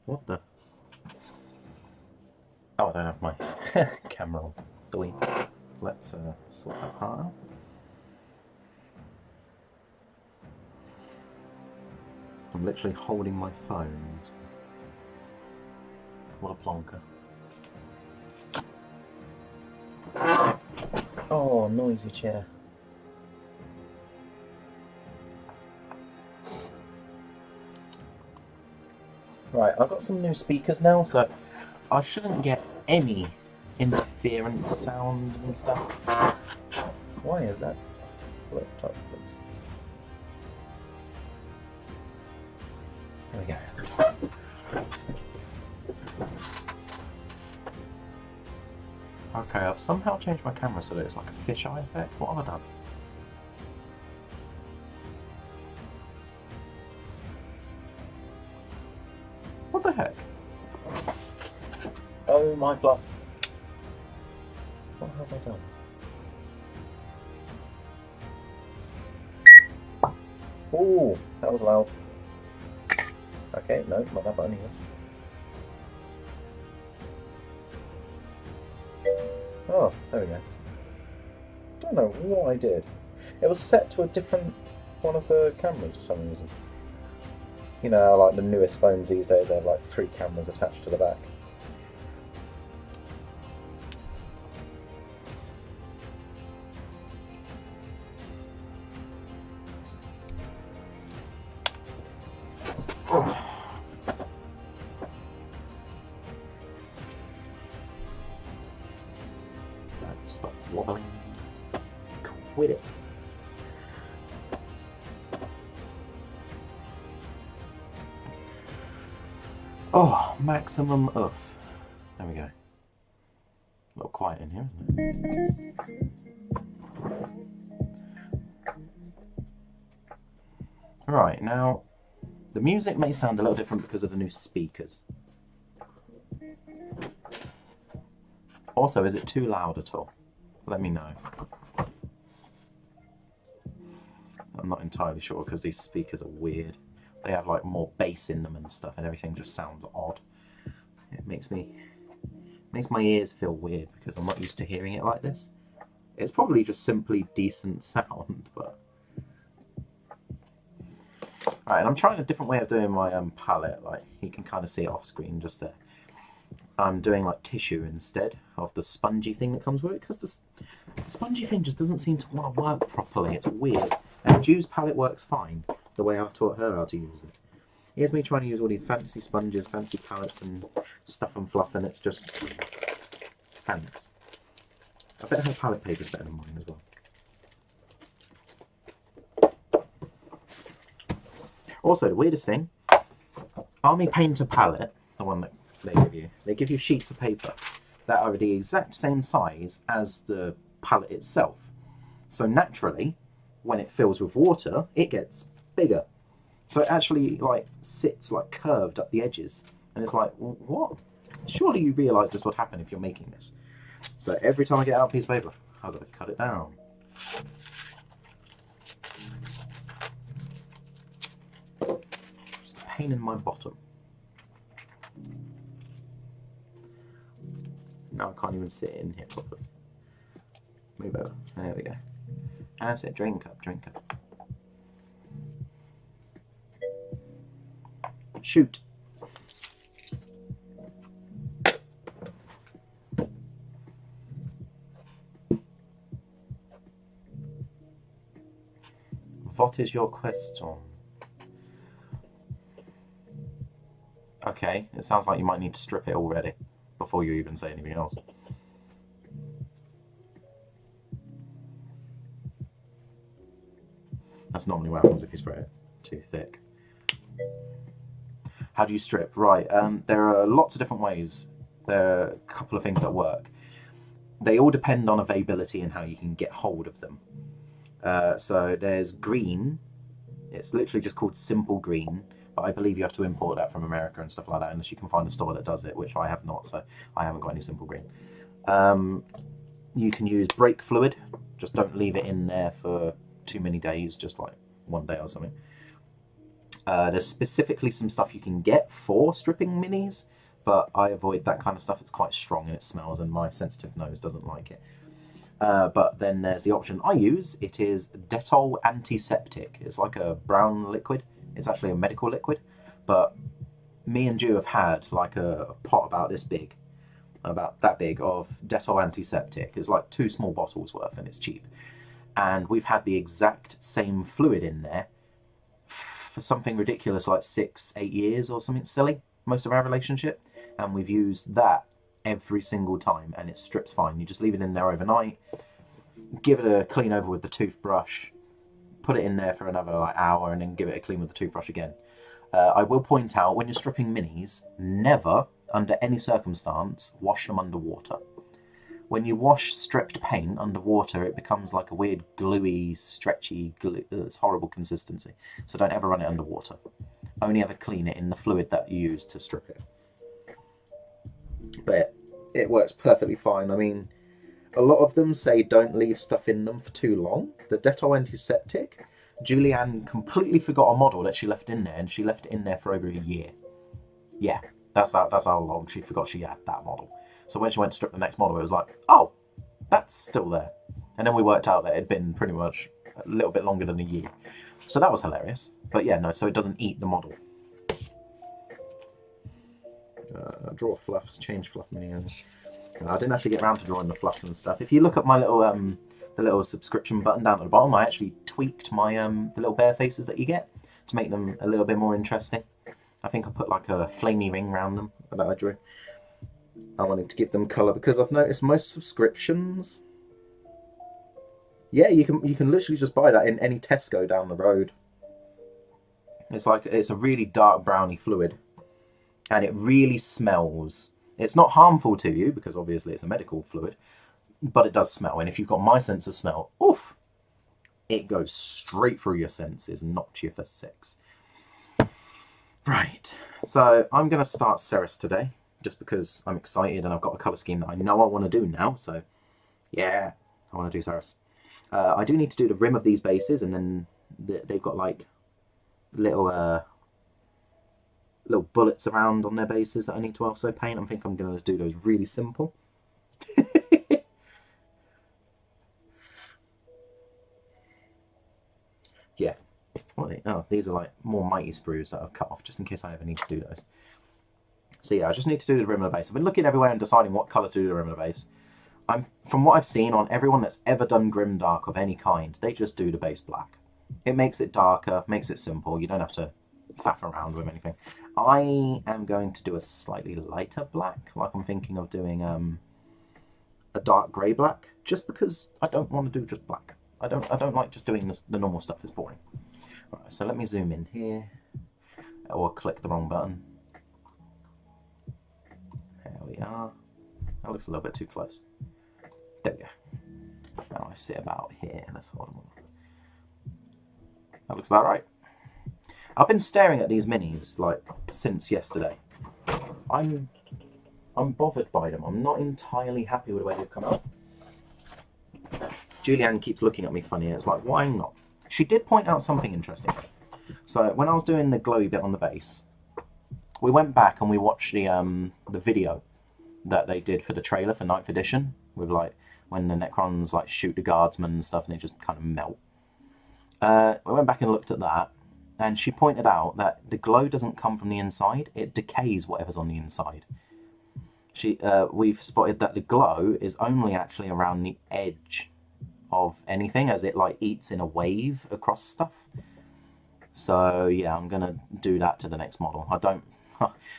What the? Oh, I don't have my camera on. Doink. Let's sort that part out. I'm literally holding my phones. What a plonker. Oh, noisy chair. Right, I've got some new speakers now, so I shouldn't get any interference sound and stuff. Why is that? Flipped up, please. There we go. Okay, I've somehow changed my camera so that it's like a fisheye effect. What have I done? What the heck? Oh my bluff. What have I done? Oh, that was loud. Okay, no, not that button either. Oh, there we go. Don't know what I did. It was set to a different one of the cameras for some reason. You know, like the newest phones these days, they have like 3 cameras attached to the back. Oh. Stop wobbling. Quit it. Oh, maximum of. There we go. A little quiet in here, isn't it? Right, now, the music may sound a little different because of the new speakers. Also, is it too loud at all? Let me know. I'm not entirely sure because these speakers are weird. They have like more bass in them and stuff, and everything just sounds odd. It makes my ears feel weird because I'm not used to hearing it like this. It's probably just simply decent sound, but right. And I'm trying a different way of doing my palette. Like you can kind of see it off screen just there. I'm doing like tissue instead of the spongy thing that comes with it because the spongy thing just doesn't seem to want to work properly. It's weird. And Juju's palette works fine the way I've taught her how to use it. Here's me trying to use all these fancy sponges, fancy palettes and stuff and fluff, and it's just pants. I bet her palette paper's better than mine as well. Also, the weirdest thing, Army Painter palette, the one that they give you sheets of paper that are the exact same size as the palette itself. So naturally, when it fills with water, it gets bigger. So it actually like sits like curved up the edges, and it's like, what? Surely you realise this would happen if you're making this. So every time I get out a piece of paper, I've got to cut it down. Just a pain in my bottom. Now I can't even sit in here properly. Move over. There we go. That's it. Drink up, drink up. Shoot. What is your question? Okay, it sounds like you might need to strip it already before you even say anything else. That's normally what happens if you spray it too thick. How do you strip? Right, there are lots of different ways. There are a couple of things that work. They all depend on availability and how you can get hold of them. So there's green. It's literally just called Simple Green, but I believe you have to import that from America and stuff like that, unless you can find a store that does it, which I have not, so I haven't got any Simple Green. You can use brake fluid. Just don't leave it in there for too many days, just like one day or something. There's specifically some stuff you can get for stripping minis, but I avoid that kind of stuff. It's quite strong and it smells, and my sensitive nose doesn't like it. But then there's the option I use. It is Dettol Antiseptic. It's like a brown liquid. It's actually a medical liquid, but me and Ju have had like a pot about this big, about that big, of Dettol Antiseptic. It's like 2 small bottles worth, and it's cheap. And we've had the exact same fluid in there for something ridiculous like 6-8 years or something silly, most of our relationship, and we've used that every single time, and it strips fine. You just leave it in there overnight, give it a clean over with the toothbrush, put it in there for another like hour, and then give it a clean with the toothbrush again. I will point out, when you're stripping minis, never, under any circumstance, wash them under water. When you wash stripped paint underwater, it becomes like a weird gluey, stretchy, it's horrible consistency. So don't ever run it underwater. Only ever clean it in the fluid that you use to strip it. But it works perfectly fine. I mean, a lot of them say don't leave stuff in them for too long. The Dettol Antiseptic, Julianne completely forgot a model that she left in there, and she left it in there for over a year. Yeah, that's how long she forgot she had that model. So when she went to strip the next model, it was like, oh, that's still there. And then we worked out that it had been pretty much a little bit longer than a year. So that was hilarious. But yeah, no, so it doesn't eat the model. Draw fluffs, change fluff minions. I didn't actually get around to drawing the fluffs and stuff. If you look at my little the little subscription button down at the bottom, I actually tweaked my the little bear faces that you get to make them a little bit more interesting. I think I put like a flamey ring around them that I drew. I wanted to give them colour because I've noticed most subscriptions, yeah, you can literally just buy that in any Tesco down the road. It's a really dark browny fluid, and it really smells. It's not harmful to you because obviously it's a medical fluid, but it does smell. And if you've got my sense of smell, oof, it goes straight through your senses and knocks you for 6. Right, so I'm going to start Szeras today, just because I'm excited and I've got a colour scheme that I know I want to do now. So yeah, I want to do Szeras. I do need to do the rim of these bases, and then they've got like little bullets around on their bases that I need to also paint. I think I'm going to do those really simple. Yeah. Oh, these are like more mighty sprues that I've cut off just in case I ever need to do those. So yeah, I just need to do the rim of the base. I've been looking everywhere and deciding what colour to do the rim of the base. From what I've seen on everyone that's ever done grimdark of any kind, they just do the base black. It makes it darker, makes it simple. You don't have to faff around with anything. I am going to do a slightly lighter black, like I'm thinking of doing a dark grey black, just because I don't want to do just black. I don't like just doing the normal stuff. It's boring. Right, so let me zoom in here, or click the wrong button. There we are. That looks a little bit too close. There we go. Now I sit about here. Let's hold them on. That looks about right. I've been staring at these minis like since yesterday. I'm bothered by them. I'm not entirely happy with the way they've come out. Julianne keeps looking at me funny. It's like, why not? She did point out something interesting. So when I was doing the glowy bit on the base, we went back and we watched the video that they did for the trailer for 9th edition, with like when the Necrons like shoot the guardsmen and stuff, and they just kind of melt. We went back and looked at that, and she pointed out that the glow doesn't come from the inside; it decays whatever's on the inside. We've spotted that the glow is only actually around the edge of anything, as it like eats in a wave across stuff. So yeah, I'm gonna do that to the next model.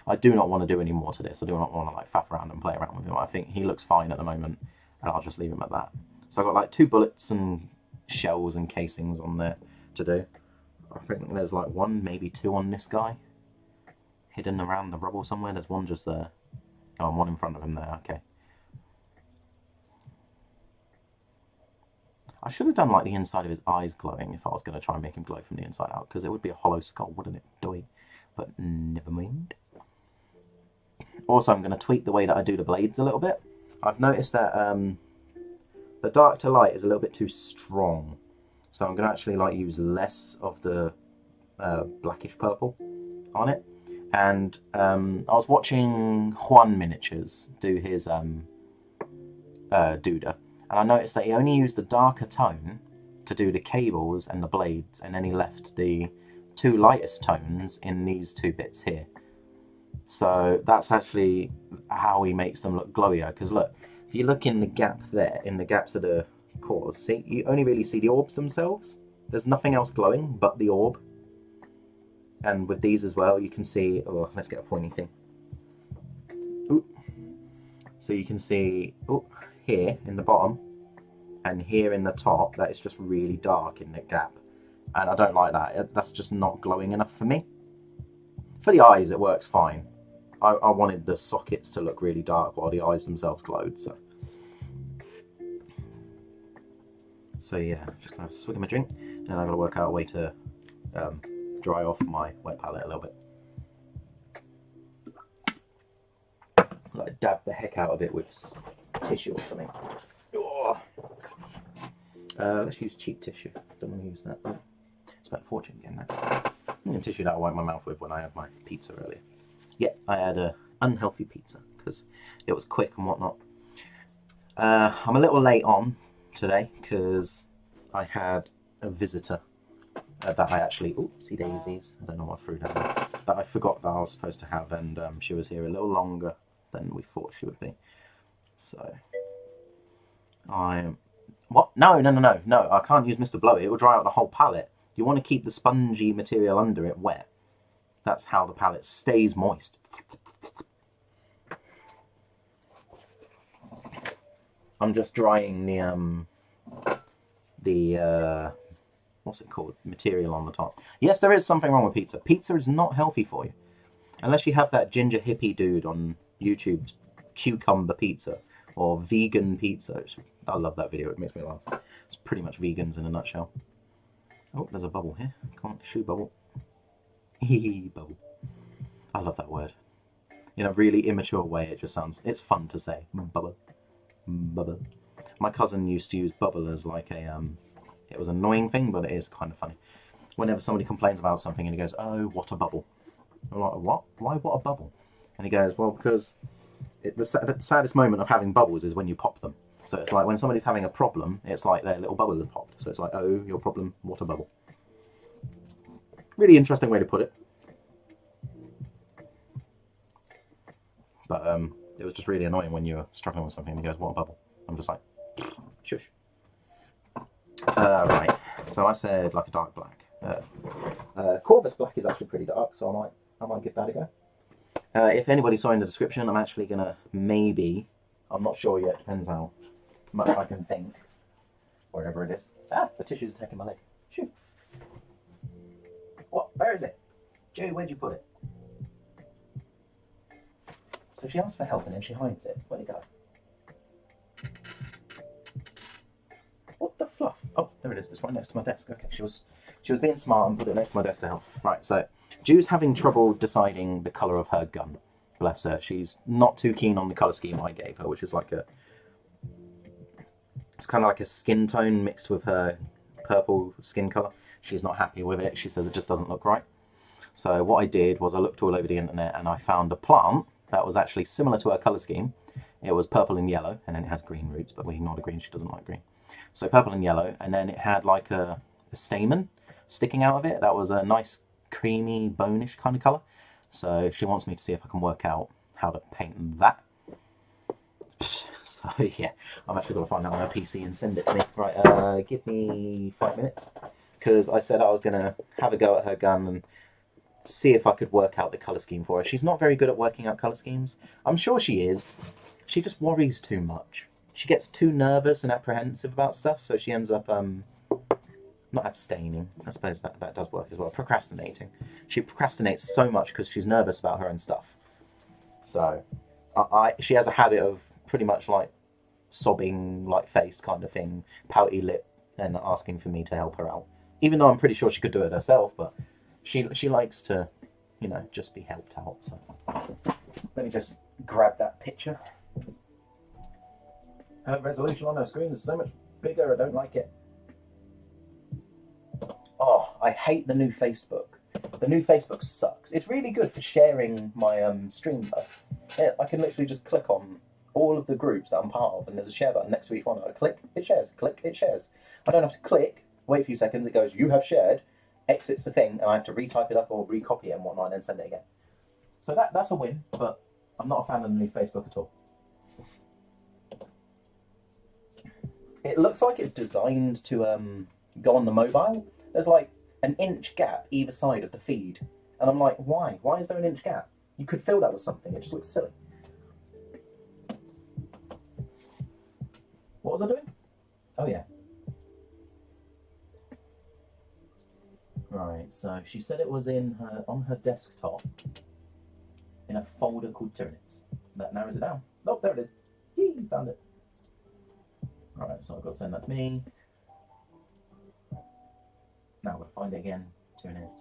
I do not want to do any more to this. I do not want to like faff around and play around with him. I think he looks fine at the moment, and I'll just leave him at that. So I've got like 2 bullets and shells and casings on there to do. I think there's like 1, maybe 2 on this guy, hidden around the rubble somewhere. There's 1 just there. Oh, and 1 in front of him there. Okay. I should have done like the inside of his eyes glowing if I was going to try and make him glow from the inside out, because it would be a hollow skull, wouldn't it? Doy. But never mind. Also, I'm going to tweak the way that I do the blades a little bit. I've noticed that the dark to light is a little bit too strong, so I'm going to actually like use less of the blackish purple on it. And I was watching Juan Miniatures do his Duda, and I noticed that he only used the darker tone to do the cables and the blades, and then he left the two lightest tones in these two bits here. So that's actually how he makes them look glowier, because look, if you look in the gap there, in the gaps of the cores, see, you only really see the orbs themselves. There's nothing else glowing but the orb. And with these as well, you can see, oh, let's get a pointy thing. Ooh. So you can see, oh, here in the bottom and here in the top, that is just really dark in the gap. And I don't like that. That's just not glowing enough for me. For the eyes, it works fine. I wanted the sockets to look really dark while the eyes themselves glowed, so. So yeah, just gonna have to swig my drink, and I'm gonna work out a way to dry off my wet palette a little bit. Like dab the heck out of it with tissue or something. Oh. Let's use cheap tissue. Don't want to use that. It's about a fortune getting that. Tissue that I wiped my mouth with when I had my pizza earlier. Yeah, I had an unhealthy pizza because it was quick and whatnot. I'm a little late on today because I had a visitor that I actually, oopsie daisies, I don't know what I threw down there, that I forgot that I was supposed to have, and she was here a little longer than we thought she would be. So, what? No, I can't use Mr. Blowy, it will dry out the whole palette. You want to keep the spongy material under it wet. That's how the palette stays moist. I'm just drying the what's it called? Material on the top. Yes, there is something wrong with pizza. Pizza is not healthy for you. Unless you have that ginger hippie dude on YouTube, cucumber pizza, or vegan pizza. I love that video, it makes me laugh. It's pretty much vegans in a nutshell. Oh, there's a bubble here. Come on, shoe bubble. Hee bubble. I love that word. In a really immature way, it just sounds, it's fun to say. Bubble. Bubble. My cousin used to use bubble as like a, it was an annoying thing, but it is kind of funny. Whenever somebody complains about something and he goes, oh, what a bubble. I'm like, what? Why what a bubble? And he goes, well, because the saddest moment of having bubbles is when you pop them. So it's like when somebody's having a problem, it's like their little bubble has popped. So it's like, oh, your problem, what a bubble. Really interesting way to put it. But it was just really annoying when you were struggling with something and he goes, what a bubble. I'm just like, shush. Right, so I said like a dark black. Corvus black is actually pretty dark, so I might give that a go. If anybody saw in the description, I'm actually going to maybe, I'm not sure yet, depends how much I can think, wherever it is. Ah, the tissue's attacking my leg. Shoot. What? Where is it? Joey, where'd you put it? So she asks for help and then she hides it. Where'd it go? What the fluff? Oh, there it is. It's right next to my desk. Okay, she was being smart and put it next to my desk to help. Right, so Ju's having trouble deciding the colour of her gun. Bless her. She's not too keen on the colour scheme I gave her, which is like it's kind of like a skin tone mixed with her purple skin colour. She's not happy with it. She says it just doesn't look right. So what I did was I looked all over the internet and I found a plant that was actually similar to her colour scheme. It was purple and yellow, and then it has green roots, but we ignore the green, she doesn't like green. So purple and yellow, and then it had like a stamen sticking out of it. That was a nice creamy, bonish kind of colour. So she wants me to see if I can work out how to paint that. So yeah, I'm actually going to find that on her PC and send it to me. Right, give me 5 minutes, because I said I was going to have a go at her gun and see if I could work out the colour scheme for her. She's not very good at working out colour schemes. I'm sure she is. She just worries too much. She gets too nervous and apprehensive about stuff, so she ends up not abstaining. I suppose that does work as well. Procrastinating. She procrastinates so much because she's nervous about her own stuff. So she has a habit of pretty much like sobbing, like face kind of thing, pouty lip, and asking for me to help her out. Even though I'm pretty sure she could do it herself, but she likes to, you know, just be helped out. So let me just grab that picture. Her resolution on her screen is so much bigger, I don't like it. Oh, I hate the new Facebook. the new Facebook sucks. It's really good for sharing my stream though. I can literally just click on all of the groups that I'm part of, and there's a share button next to each one. I click, it shares. Click, it shares. I don't have to click, wait a few seconds, it goes, you have shared, exits the thing, and I have to retype it up or recopy it and whatnot, and then send it again. So that's a win, but I'm not a fan of the new Facebook at all. It looks like it's designed to go on the mobile. There's like an inch gap either side of the feed. And I'm like, why? Why is there an inch gap? You could fill that with something. It just looks silly. What was I doing? Oh, yeah. Right, so she said it was on her desktop in a folder called Tyranid. That narrows it down. Oh, there it is. Yee, found it. Right, so I've got to send that to me. Now I've got to find it again. Tyranid.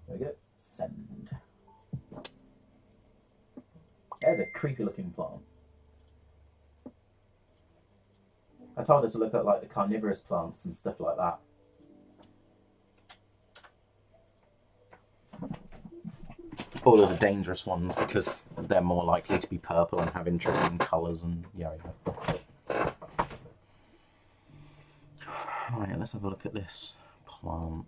There we go. Send. There's a creepy looking plant. I told her to look at like the carnivorous plants and stuff like that. All of the dangerous ones, because they're more likely to be purple and have interesting colours and yeah. Right, let's have a look at this plant.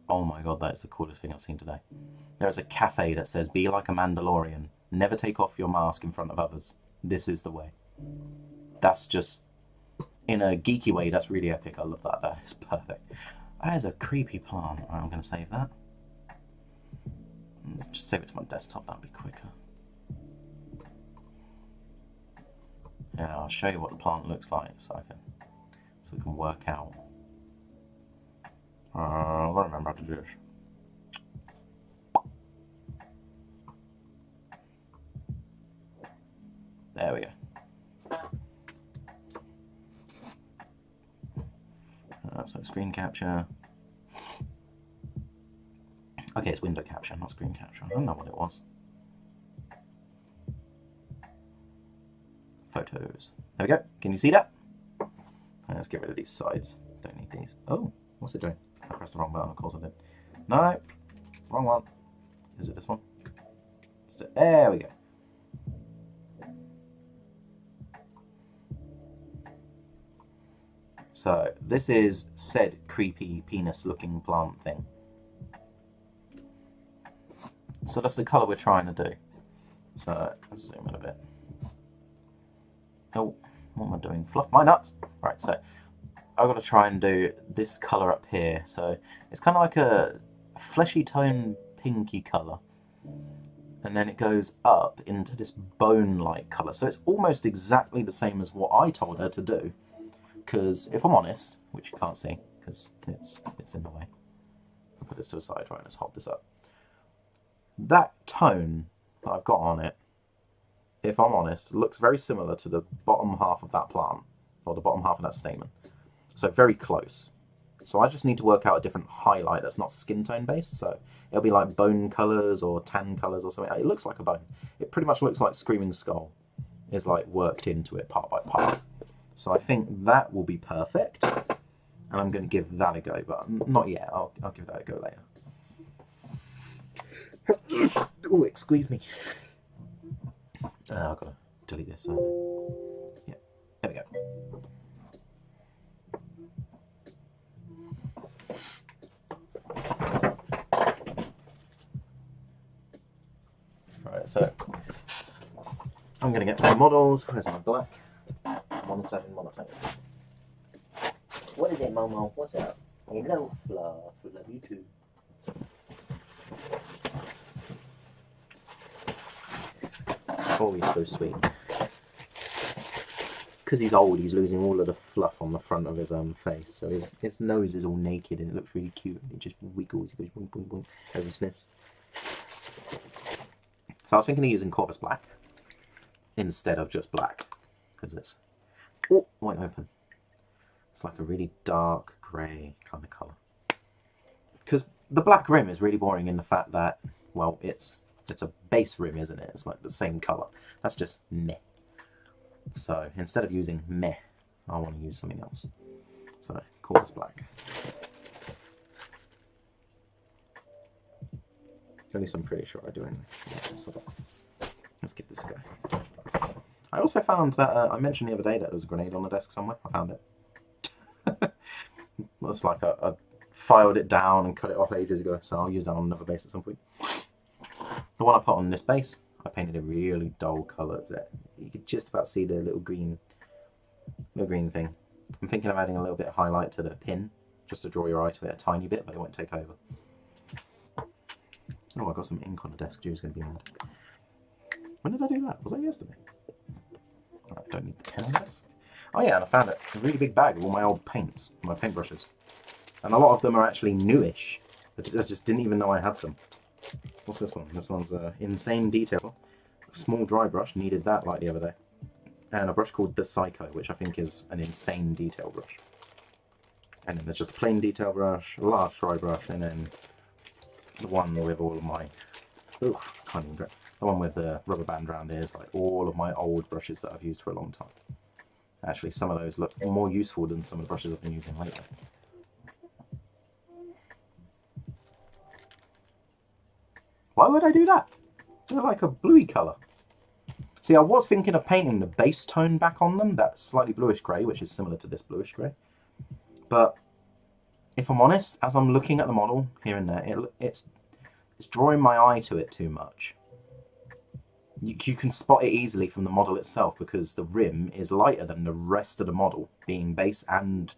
Oh my god, that is the coolest thing I've seen today. There's a cafe that says, be like a Mandalorian. Never take off your mask in front of others. This is the way. That's just, in a geeky way, that's really epic. I love that. That is perfect. That is a creepy plant. Right, I'm going to save that. Let's just save it to my desktop. That'll be quicker. Yeah, I'll show you what the plant looks like so we can work out. I don't remember how to do this. There we go. So screen capture. Okay, it's window capture, not screen capture. I don't know what it was. Photos. There we go. Can you see that? Let's get rid of these sides. Don't need these. Oh, what's it doing? I pressed the wrong button, of course I did. No, wrong one. Is it this one? There we go. So this is said creepy penis looking plant thing. So that's the colour we're trying to do. So let's zoom in a bit. Oh, what am I doing? Fluff my nuts! Right, so I've got to try and do this colour up here. So it's kind of like a fleshy tone pinky colour. And then it goes up into this bone-like colour. So it's almost exactly the same as what I told her to do. Because if I'm honest, which you can't see because it's in the way. I'll put this to the side, right, let's hold this up. That tone that I've got on it, if I'm honest, looks very similar to the bottom half of that plant, or the bottom half of that stamen. So very close. So I just need to work out a different highlight that's not skin tone based, so it'll be like bone colours or tan colours or something. It looks like a bone. It pretty much looks like Screaming Skull is like worked into it part by part. So I think that will be perfect, and I'm going to give that a go, but not yet. I'll give that a go later. Oh, excuse me. I've got to delete this. Yeah, there we go. Right, so I'm going to get my models. Where's my black? Monotone. What is it, Momo? What's up? Hello, Fluff. Love you too. Oh, he's so sweet. Because he's old, he's losing all of the fluff on the front of his face. So his nose is all naked and it looks really cute. It just wiggles, he goes boing, boing, boing, as he sniffs. So I was thinking of using Corvus Black instead of just black. Because it's... Oh, won't open. It's like a really dark grey kind of colour. Because the black rim is really boring in the fact that, well, it's a base rim, isn't it? It's like the same colour. That's just meh. So instead of using meh, I want to use something else. So call this black. At least I'm pretty sure I do anyway. Yeah, so let's give this a go. I also found that, I mentioned the other day that there was a grenade on the desk somewhere. I found it. Looks like I filed it down and cut it off ages ago, so I'll use that on another base at some point. The one I put on this base, I painted a really dull colour that you could just about see the little green thing. I'm thinking of adding a little bit of highlight to the pin, just to draw your eye to it a tiny bit, but it won't take over. Oh, I got some ink on the desk. Juju's going to be mad. When did I do that? Was that yesterday? I don't need the pen on the desk. Oh yeah, and I found a really big bag of all my old paints, my paintbrushes. And a lot of them are actually newish. I just didn't even know I had them. What's this one? This one's Insane Detail. A small dry brush, needed that like the other day. And a brush called the Psycho, which I think is an insane detail brush. And then there's just a plain detail brush, a large dry brush, and then the one with all of my... Ooh, can't even grab. The one with the rubber band around here is like all of my old brushes that I've used for a long time. Actually, some of those look more useful than some of the brushes I've been using lately. Why would I do that? They're like a bluey colour. See, I was thinking of painting the base tone back on them, that slightly bluish grey, which is similar to this bluish grey. But if I'm honest, as I'm looking at the model here and there, it's drawing my eye to it too much. You can spot it easily from the model itself because the rim is lighter than the rest of the model, being base and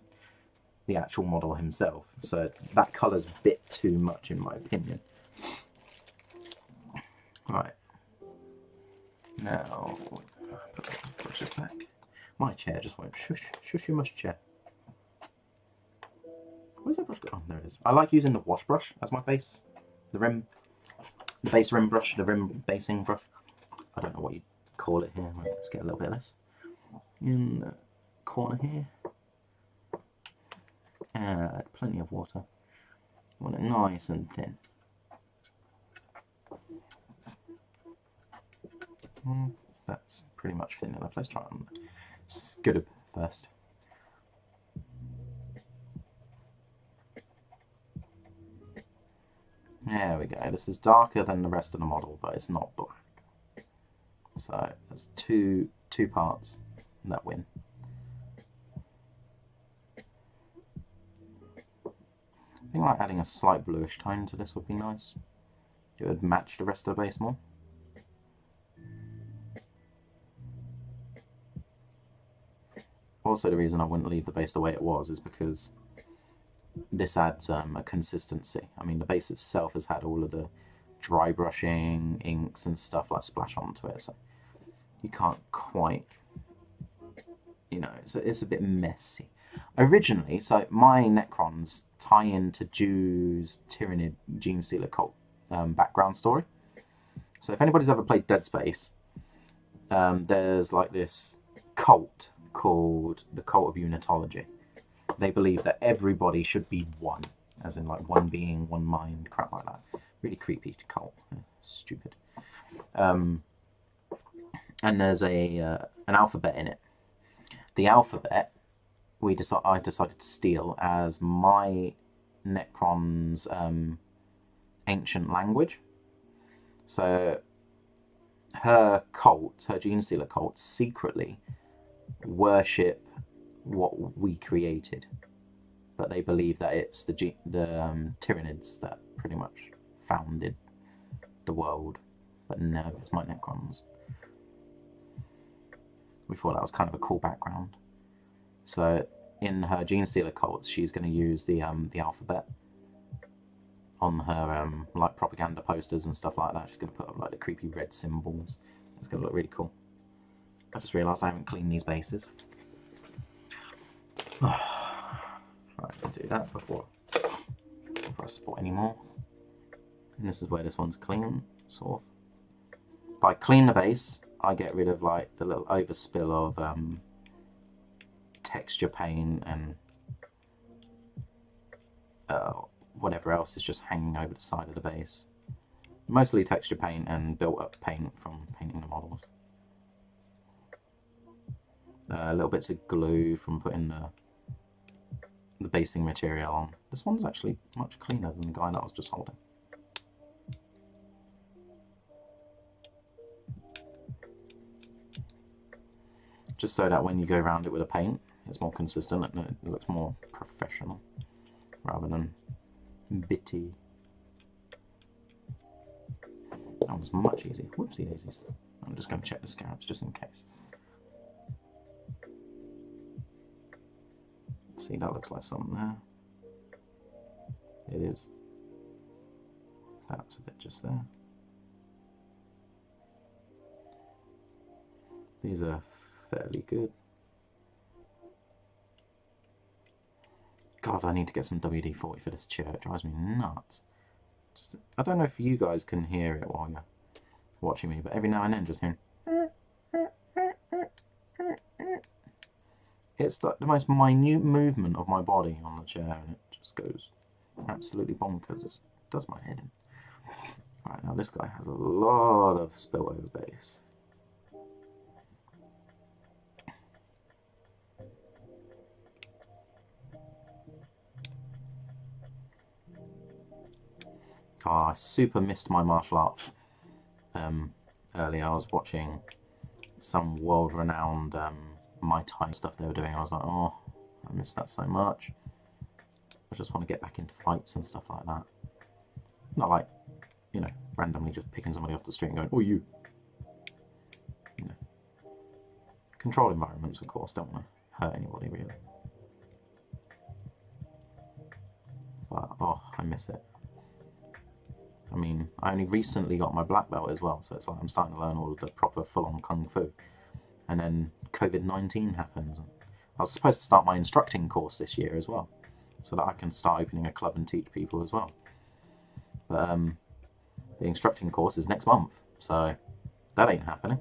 the actual model himself. So that colour's a bit too much in my opinion. Right. Now, put the brushes back. My chair just won't shush. Shush you much, chair. Where's that brush go? Oh, there it is. I like using the wash brush as my base. The base rim brush, the rim basing brush. I don't know what you call it here. Right, let's get a little bit of this in the corner here. Add plenty of water. I want it nice and thin. That's pretty much thin enough. Let's try on Scudub first. There we go. This is darker than the rest of the model, but it's not black. So there's two parts that win. I think like adding a slight bluish tone to this would be nice. It would match the rest of the base more. Also, the reason I wouldn't leave the base the way it was is because this adds a consistency. I mean, the base itself has had all of the dry brushing, inks and stuff like splash onto it, so you can't quite, you know, it's a bit messy. Originally, so my Necrons tie into Juju's Tyranid Gene Stealer cult background story. So if anybody's ever played Dead Space, there's like this cult called the Cult of Unitology. They believe that everybody should be one, as in like one being, one mind, crap like that. Really creepy cult. Stupid. And there's an alphabet in it. The alphabet I decided to steal as my Necron's ancient language. So her cult, her Gene Stealer cult, secretly worship what we created, but they believe that it's the Tyranids that pretty much founded the world. But no, it's my Necrons. We thought that was kind of a cool background. So in her Gene Stealer cult, she's going to use the alphabet on her like propaganda posters and stuff like that. She's going to put up like the creepy red symbols. It's going to look really cool. I just realised I haven't cleaned these bases. Right, let's do that before I spot any more. And this is where this one's clean, sort of. If I clean the base, I get rid of like the little overspill of texture paint and whatever else is just hanging over the side of the base. Mostly texture paint and built up paint from painting the models. little bits of glue from putting the basing material on. This one's actually much cleaner than the guy that I was just holding. Just so that when you go around it with a paint, it's more consistent and it looks more professional rather than bitty. That was much easier. Whoopsie daisies. I'm just going to check the scarabs just in case. See, that looks like something there. It is. That's a bit just there. These are fairly good. God, I need to get some WD-40 for this chair. It drives me nuts. I don't know if you guys can hear it while you're watching me, but every now and then just hearing... It's like the most minute movement of my body on the chair, and it just goes absolutely bonkers. It does my head in. Right, now this guy has a lot of spillover base. Oh, I super missed my martial art earlier. I was watching some world-renowned Muay Thai stuff they were doing. I was like, oh, I missed that so much. I just want to get back into fights and stuff like that. Not like, you know, randomly just picking somebody off the street and going, oh, you. You know. Controlled environments, of course, don't want to hurt anybody, really. But, oh, I miss it. I mean, I only recently got my black belt as well, so it's like I'm starting to learn all of the proper full-on kung fu. And then COVID-19 happens. I was supposed to start my instructing course this year as well, so that I can start opening a club and teach people as well. But the instructing course is next month, so that ain't happening.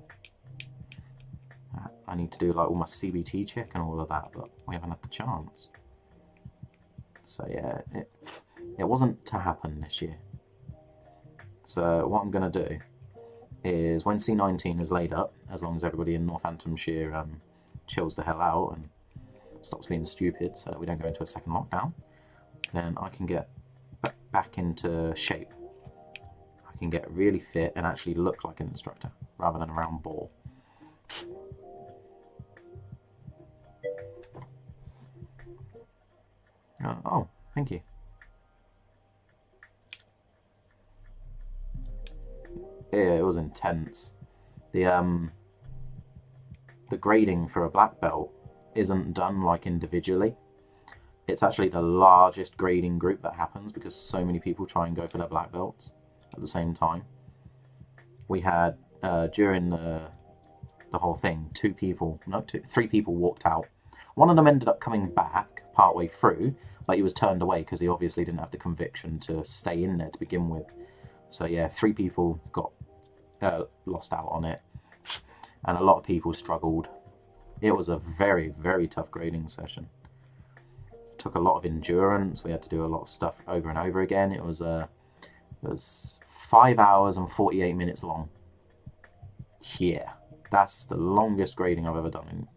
I need to do like all my CBT check and all of that, but we haven't had the chance. So yeah, it wasn't to happen this year. So what I'm going to do is when C19 is laid up, as long as everybody in Northamptonshire chills the hell out and stops being stupid so that we don't go into a second lockdown, then I can get back into shape. I can get really fit and actually look like an instructor rather than a round ball. Oh, thank you. Yeah, it was intense. The grading for a black belt isn't done like individually. It's actually the largest grading group that happens because so many people try and go for their black belts at the same time. We had during the whole thing, three people walked out. One of them ended up coming back partway through, but he was turned away because he obviously didn't have the conviction to stay in there to begin with. So yeah, 3 people got lost out on it, and a lot of people struggled. It was a very, very tough grading session. It took a lot of endurance. We had to do a lot of stuff over and over again. It was 5 hours and 48 minutes long. Yeah, that's the longest grading I've ever done.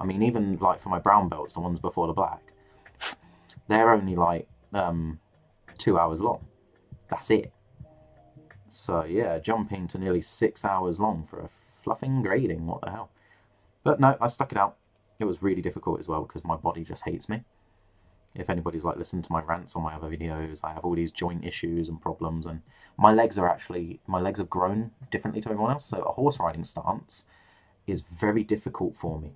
I mean, even like for my brown belts, the ones before the black, they're only like 2 hours long. That's it. So yeah, jumping to nearly 6 hours long for a fluffing grading, what the hell. But no, I stuck it out. It was really difficult as well because my body just hates me. If anybody's like listened to my rants on my other videos, I have all these joint issues and problems, and my legs have grown differently to everyone else. So a horse riding stance is very difficult for me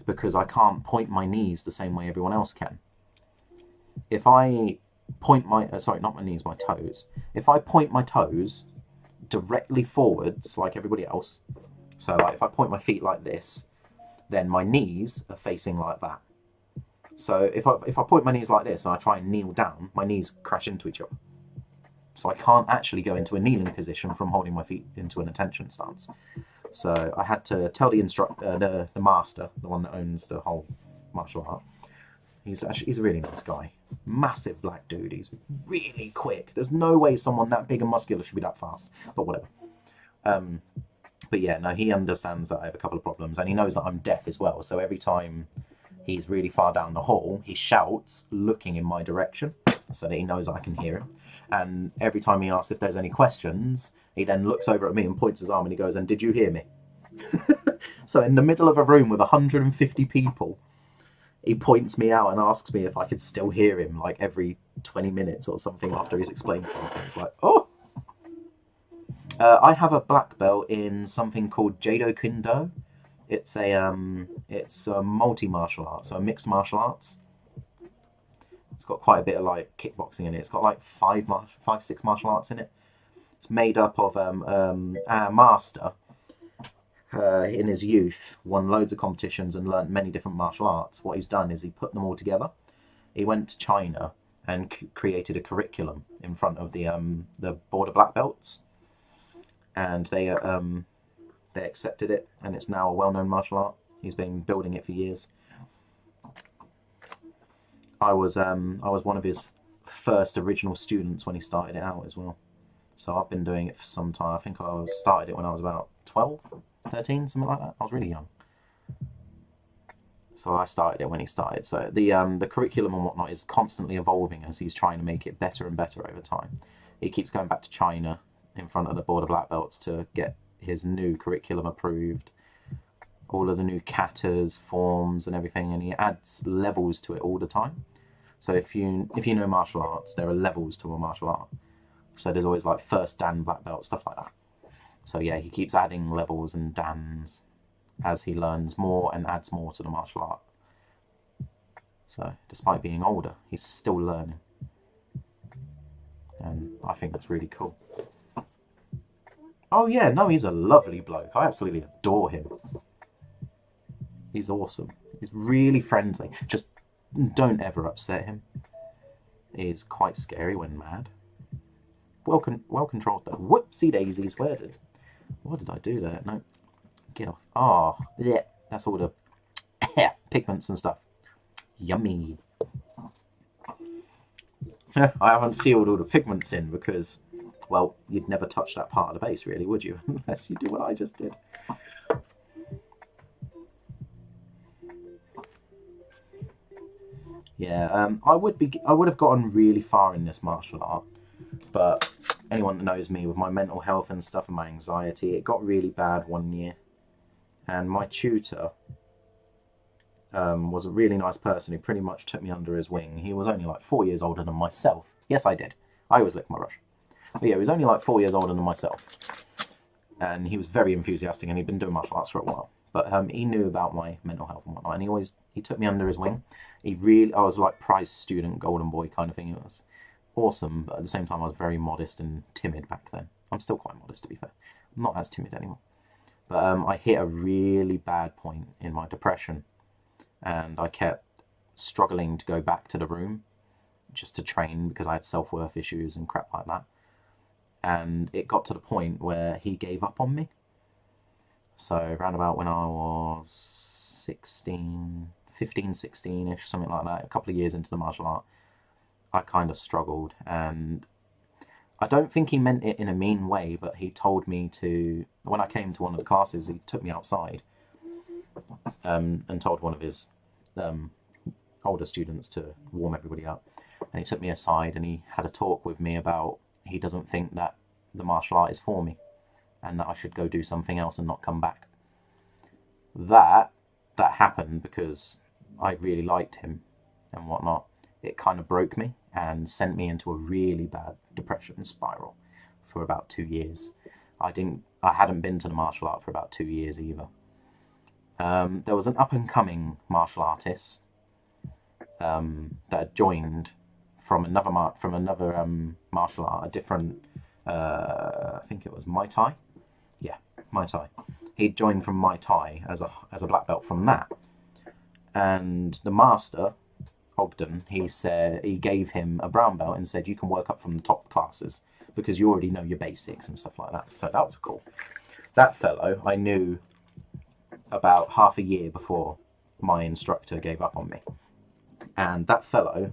because I can't point my knees the same way everyone else can. If I point my, not my knees, my toes. If I point my toes directly forwards like everybody else, so like if I point my feet like this, then my knees are facing like that. So if I point my knees like this and I try and kneel down, my knees crash into each other. So I can't actually go into a kneeling position from holding my feet into an attention stance. So I had to tell the instructor, the master, the one that owns the whole martial art. He's a really nice guy. Massive black dude. He's really quick. There's no way someone that big and muscular should be that fast. But whatever. But yeah, no, he understands that I have a couple of problems, and he knows that I'm deaf as well. So every time he's really far down the hall, he shouts, looking in my direction, so that he knows I can hear him. And every time he asks if there's any questions, he then looks over at me and points his arm and he goes, "And did you hear me?" So in the middle of a room with 150 people, he points me out and asks me if I could still hear him, like every 20 minutes or something after he's explained something. It's like, oh! I have a black belt in something called Jado Kendo. It's a multi-martial arts, so a mixed martial arts. It's got quite a bit of like kickboxing in it. It's got like five, six martial arts in it. It's made up of our master. In his youth, won loads of competitions and learnt many different martial arts. What he's done is he put them all together. He went to China and created a curriculum in front of the border black belts, and they accepted it, and it's now a well-known martial art. He's been building it for years. I was one of his first original students when he started it out as well. So I've been doing it for some time. I think I started it when I was about 12, 13, something like that. I was really young. So I started it when he started. So the curriculum and whatnot is constantly evolving as he's trying to make it better and better over time. He keeps going back to China in front of the border black belts to get his new curriculum approved. All of the new katas, forms and everything, and he adds levels to it all the time. So if you know martial arts, there are levels to a martial art. So there's always like first dan black belt, stuff like that. So yeah, he keeps adding levels and dans as he learns more and adds more to the martial art. So despite being older, he's still learning. And I think that's really cool. Oh yeah, no, he's a lovely bloke. I absolutely adore him. He's awesome. He's really friendly. Just don't ever upset him. He's quite scary when mad. Well controlled though. Whoopsie daisies. What did I do there? No. Get off. Oh, yeah. That's all the pigments and stuff. Yummy. I haven't sealed all the pigments in because, well, you'd never touch that part of the base, really, would you? Unless you do what I just did. Yeah, I would have gotten really far in this martial art, but anyone that knows me with my mental health and stuff and my anxiety, it got really bad one year, and my tutor was a really nice person who pretty much took me under his wing. He was only like 4 years older than myself. Yes, I did. I always lick my brush. But yeah, he was only like 4 years older than myself, and he was very enthusiastic, and he'd been doing martial arts for a while. But he knew about my mental health and whatnot, and he took me under his wing. I was like prize student, golden boy kind of thing. It was awesome, but at the same time I was very modest and timid back then. I'm still quite modest, to be fair. I'm not as timid anymore. But I hit a really bad point in my depression, and I kept struggling to go back to the room just to train because I had self-worth issues and crap like that. And it got to the point where he gave up on me. So around about when I was 15, 16-ish, something like that, a couple of years into the martial art, I kind of struggled. And I don't think he meant it in a mean way, but he told me to, when I came to one of the classes, he took me outside and told one of his older students to warm everybody up. And he took me aside and he had a talk with me about he doesn't think that the martial art is for me, and that I should go do something else and not come back. That happened because I really liked him and whatnot. It kind of broke me and sent me into a really bad depression spiral for about 2 years. I hadn't been to the martial art for about 2 years either. There was an up-and-coming martial artist that had joined from another martial art, a different, I think it was Muay Thai. Yeah, Muay Thai. He'd joined from Muay Thai as a black belt from that, and the master, Ogden, he gave him a brown belt and said you can work up from the top classes because you already know your basics and stuff like that. So that was cool. That fellow I knew about half a year before my instructor gave up on me, and that fellow,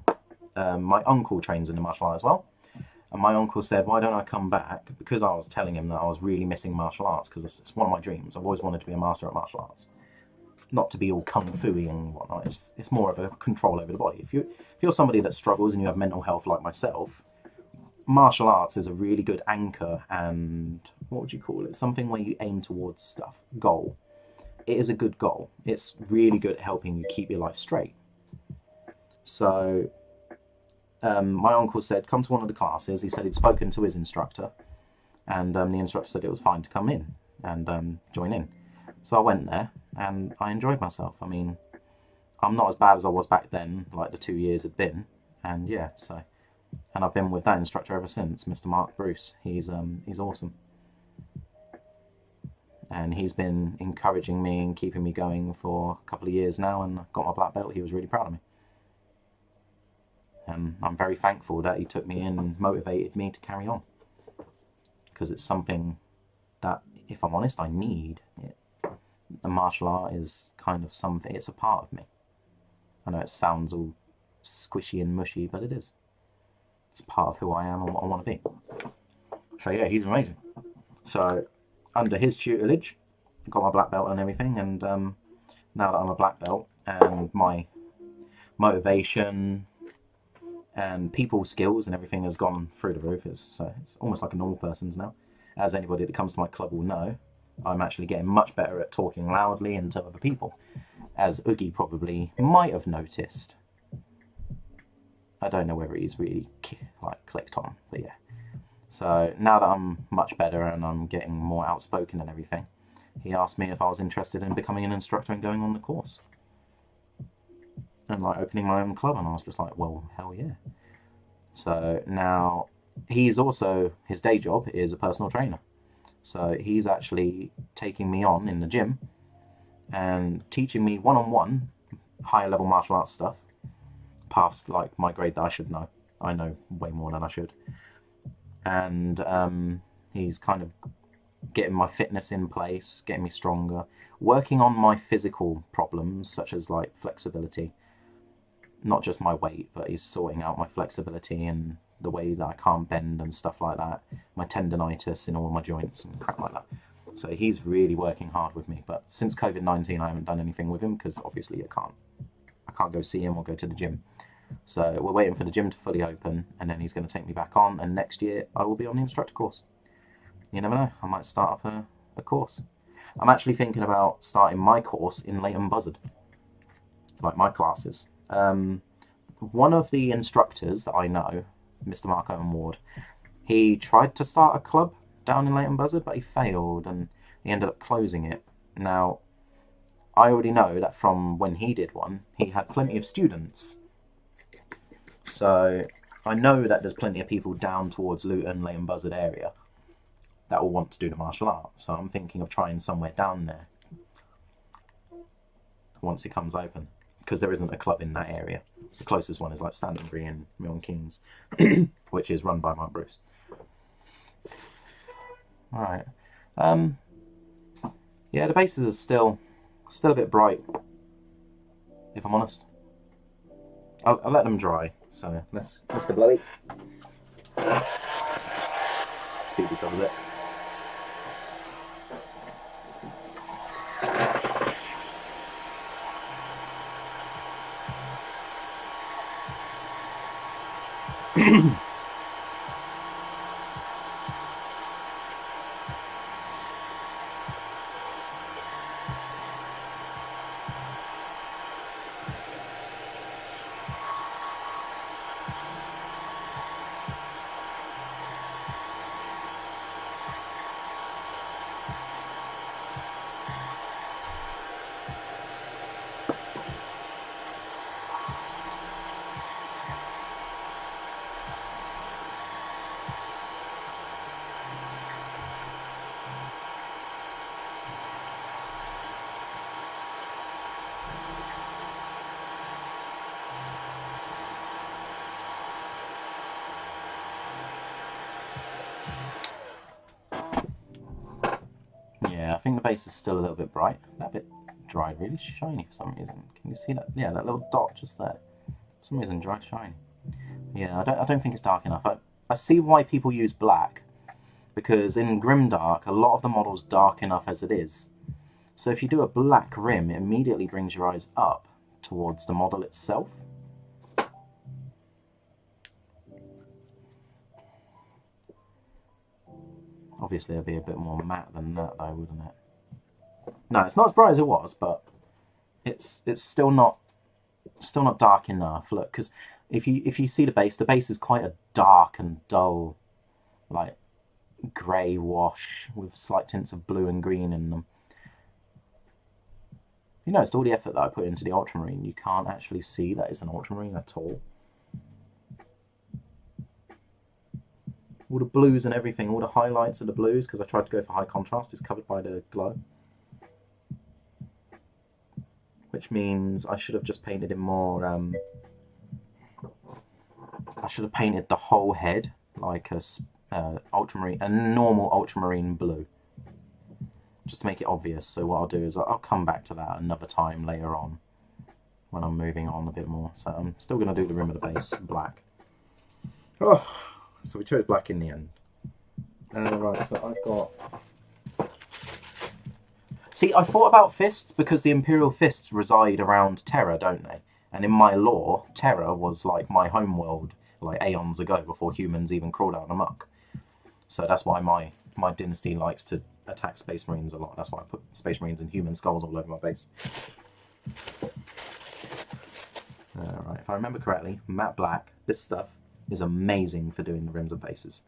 my uncle trains in the martial art as well, And my uncle said, why don't I come back? Because I was telling him that I was really missing martial arts, because it's one of my dreams. I've always wanted to be a master at martial arts. Not to be all kung fu-y and whatnot. It's more of a control over the body. If you're somebody that struggles and you have mental health like myself, martial arts is a really good anchor and, what would you call it? Something where you aim towards stuff. Goal. It is a good goal. It's really good at helping you keep your life straight. So my uncle said, come to one of the classes. He said he'd spoken to his instructor, and the instructor said it was fine to come in and join in. So I went there, and I enjoyed myself. I mean, I'm not as bad as I was back then, like the 2 years had been, and yeah, so, and I've been with that instructor ever since, Mr. Mark Bruce. He's awesome. And he's been encouraging me and keeping me going for a couple of years now, and I got my black belt. He was really proud of me. And I'm very thankful that he took me in and motivated me to carry on. Because it's something that, if I'm honest, I need. The martial art is kind of something, it's a part of me. I know it sounds all squishy and mushy, but it is. It's part of who I am and what I want to be. So yeah, he's amazing. So under his tutelage, I got my black belt and everything, and now that I'm a black belt, and my motivation and people skills and everything has gone through the roof, so it's almost like a normal person's now. As anybody that comes to my club will know, I'm actually getting much better at talking loudly and to other people, as Oogie probably might have noticed. I don't know whether he's really like clicked on, but yeah. So now that I'm much better and I'm getting more outspoken and everything, he asked me if I was interested in becoming an instructor and going on the course. And like opening my own club, and I was just like, well, hell yeah. So now he's also, his day job is a personal trainer. So he's actually taking me on in the gym and teaching me one-on-one higher level martial arts stuff, past like my grade that I should know. I know way more than I should. And he's kind of getting my fitness in place, getting me stronger, working on my physical problems, such as like flexibility. Not just my weight, but he's sorting out my flexibility and the way that I can't bend and stuff like that. My tendonitis in all my joints and crap like that. So he's really working hard with me. But since COVID-19, I haven't done anything with him because obviously I can't go see him or go to the gym. So we're waiting for the gym to fully open, and then he's going to take me back on, and next year I will be on the instructor course. You never know, I might start up a course. I'm actually thinking about starting my course in Leighton Buzzard, like my classes. One of the instructors that I know, Mr. Mark Owen Ward, he tried to start a club down in Leighton Buzzard, but he failed and he ended up closing it. Now, I already know that from when he did one, he had plenty of students. So I know that there's plenty of people down towards Luton, Leighton Buzzard area that will want to do the martial art. So I'm thinking of trying somewhere down there once it comes open, because there isn't a club in that area. The closest one is like Stantonbury and Milton Keynes, which is run by Mark Bruce. Alright. Yeah, the bases are still a bit bright, if I'm honest. I'll let them dry. So let's the blowy. Speed this up a bit. Yeah, I think the base is still a little bit bright. That bit dried really shiny for some reason. Can you see that? Yeah, that little dot just there. For some reason dried shiny. Yeah, I don't think it's dark enough. I see why people use black, because in Grimdark, a lot of the model's dark enough as it is. So if you do a black rim, it immediately brings your eyes up towards the model itself. Obviously it'd be a bit more matte than that though, wouldn't it? No, it's not as bright as it was, but it's still not dark enough. Look, because if you see the base is quite a dark and dull, like grey wash with slight tints of blue and green in them. You noticed all the effort that I put into the ultramarine. You can't actually see that it's an ultramarine at all. All the blues and everything, all the highlights of the blues, because I tried to go for high contrast, is covered by the glow. Which means I should have just painted in more, I should have painted the whole head like a normal ultramarine blue. Just to make it obvious. So what I'll do is I'll come back to that another time later on when I'm moving on a bit more. So I'm still going to do the rim of the base black. Oh, so we chose black in the end. Right, so I've got... See, I thought about fists because the Imperial fists reside around Terra, don't they? And in my lore, Terra was like my homeworld, like aeons ago, before humans even crawled out of the muck. So that's why my dynasty likes to attack Space Marines a lot. That's why I put Space Marines and human skulls all over my base. Right, if I remember correctly, matte black, this stuff is amazing for doing the rims of bases.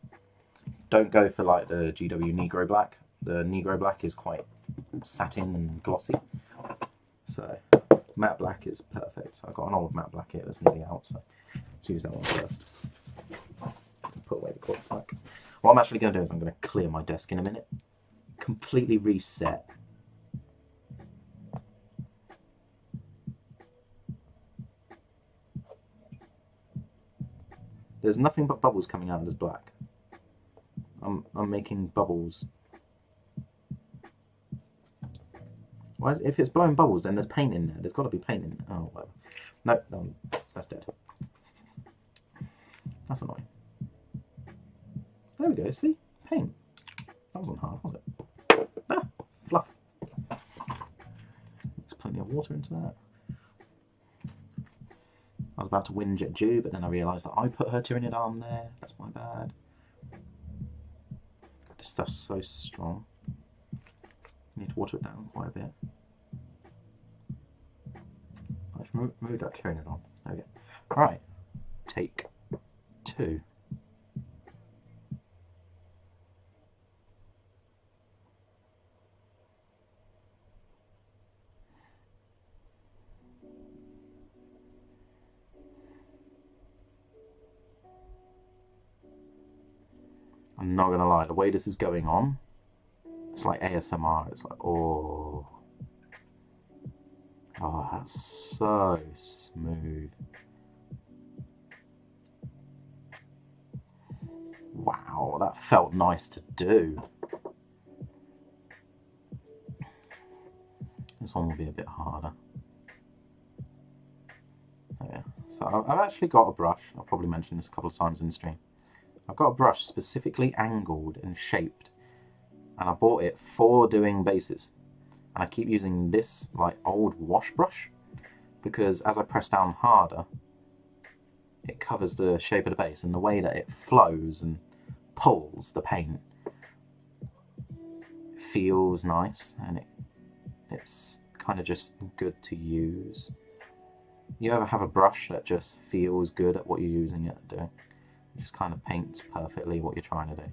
Don't go for like the GW Negro black. The Negro black is quite satin and glossy. So matte black is perfect. I've got an old matte black here that's nearly out, so let's use that one first. Put away the corpse back. What I'm actually going to do is I'm going to clear my desk in a minute. Completely reset. There's nothing but bubbles coming out of this black. I'm making bubbles. Why is, if it's blowing bubbles, then there's paint in there. There's got to be paint in there. Oh, whatever. No, that's dead. That's annoying. There we go, see? Paint. That wasn't hard, was it? Ah, fluff. There's plenty of water into that. I was about to whinge at Juju, but then I realised that I put her Tyranid arm there. That's my bad. This stuff's so strong. I need to water it down quite a bit. Let's move that Tyranid on. There we go. Alright, take 2. I'm not gonna lie, the way this is going on, it's like ASMR. It's like, oh, that's so smooth. Wow, that felt nice to do. This one will be a bit harder. Oh, yeah. So I've actually got a brush. I'll probably mention this a couple of times in the stream. I've got a brush specifically angled and shaped, and I bought it for doing bases. And I keep using this like old wash brush because as I press down harder, it covers the shape of the base, and the way that it flows and pulls the paint feels nice, and it's kind of just good to use. You ever have a brush that just feels good at what you're using it to do? It just kind of paints perfectly what you're trying to do.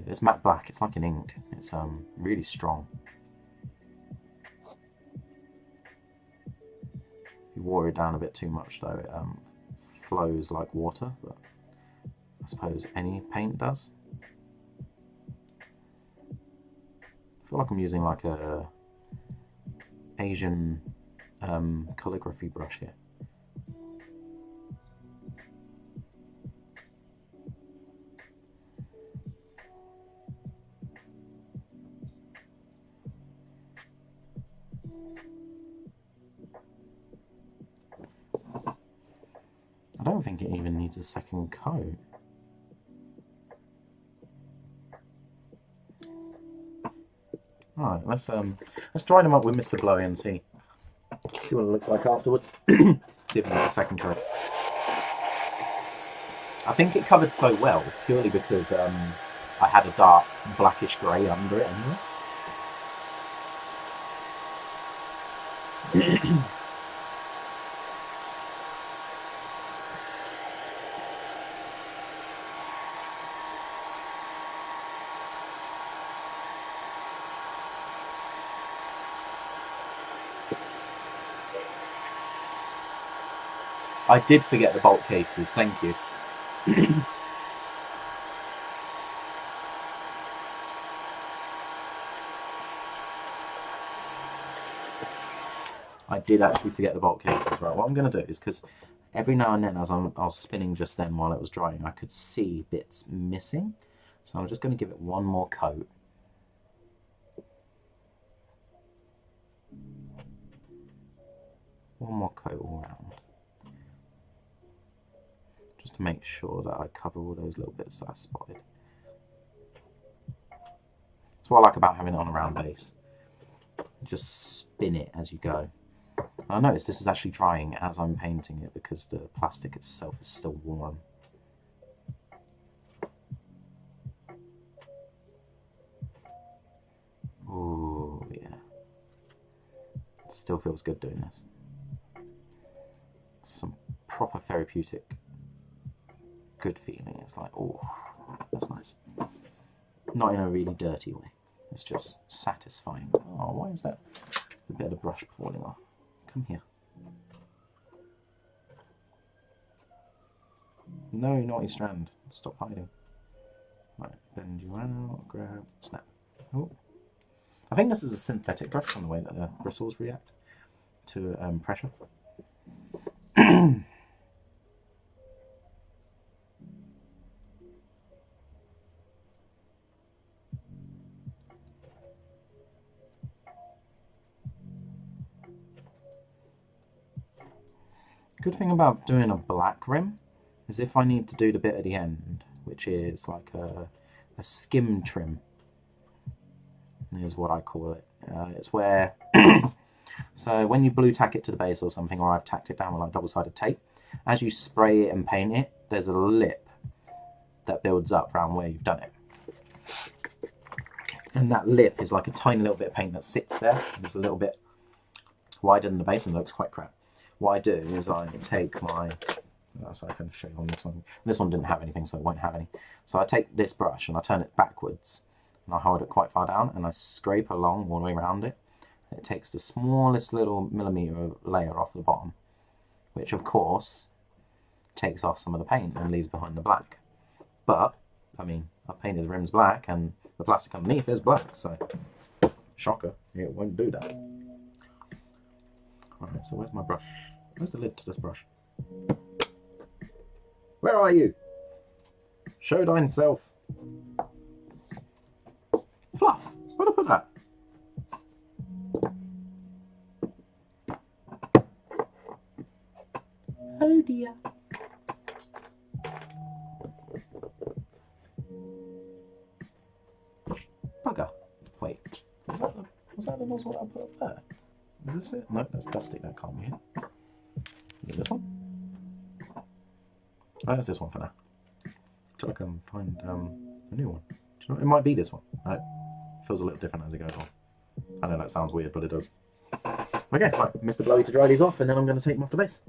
It's matte black, it's like an ink. It's really strong. If you water it down a bit too much though, it flows like water, but I suppose any paint does. I feel like I'm using like a Asian calligraphy brush here. don't think it even needs a second coat. Alright, let's dry them up with Mr. Blowy and see what it looks like afterwards. See if it needs a second coat. I think it covered so well purely because I had a dark blackish grey under it anyway. I did forget the bolt cases, thank you. I did actually forget the bolt cases. Right, what I'm going to do is, because every now and then as I was spinning just then while it was drying, I could see bits missing. So I'm just going to give it one more coat. One more coat all around. Just to make sure that I cover all those little bits that I spotted. That's what I like about having it on a round base. Just spin it as you go. I notice this is actually drying as I'm painting it because the plastic itself is still warm. Ooh, yeah. It still feels good doing this. Some proper therapeutic good feeling. It's like, oh, that's nice. Not in a really dirty way. It's just satisfying. Oh, why is that a bit of the brush falling off? Come here. No, naughty strand. Stop hiding. Right, bend you out, grab, snap. Oh. I think this is a synthetic brush from the way that the bristles react to pressure. Good thing about doing a black rim is if I need to do the bit at the end, which is like a skim trim, is what I call it. It's where, so when you blue tack it to the base or something, or I've tacked it down with like double-sided tape, as you spray it and paint it, there's a lip that builds up around where you've done it. And that lip is like a tiny little bit of paint that sits there. It's a little bit wider than the base and looks quite crap. What I do is I take my, so I can show you on this one. This one didn't have anything, so it won't have any. So I take this brush and I turn it backwards, and I hold it quite far down, and I scrape along all the way around it. And it takes the smallest little millimetre layer off the bottom, which of course takes off some of the paint and leaves behind the black. But, I mean, I painted the rims black and the plastic underneath is black, so shocker, it won't do that. Alright, so where's my brush? Where's the lid to this brush? Where are you? Show thine self. Fluff! Where'd I put that? Oh dear. Bugger. Wait, was that the nozzle that I put up there? Is this it? No, that's dusty, that can't be it. Is it this one? Oh, that's this one for now. Until I can find a new one. Do you know, it might be this one. No, it feels a little different as it goes on. I know that sounds weird, but it does. Okay, right, Mr. Blowy to dry these off, and then I'm going to take them off the base.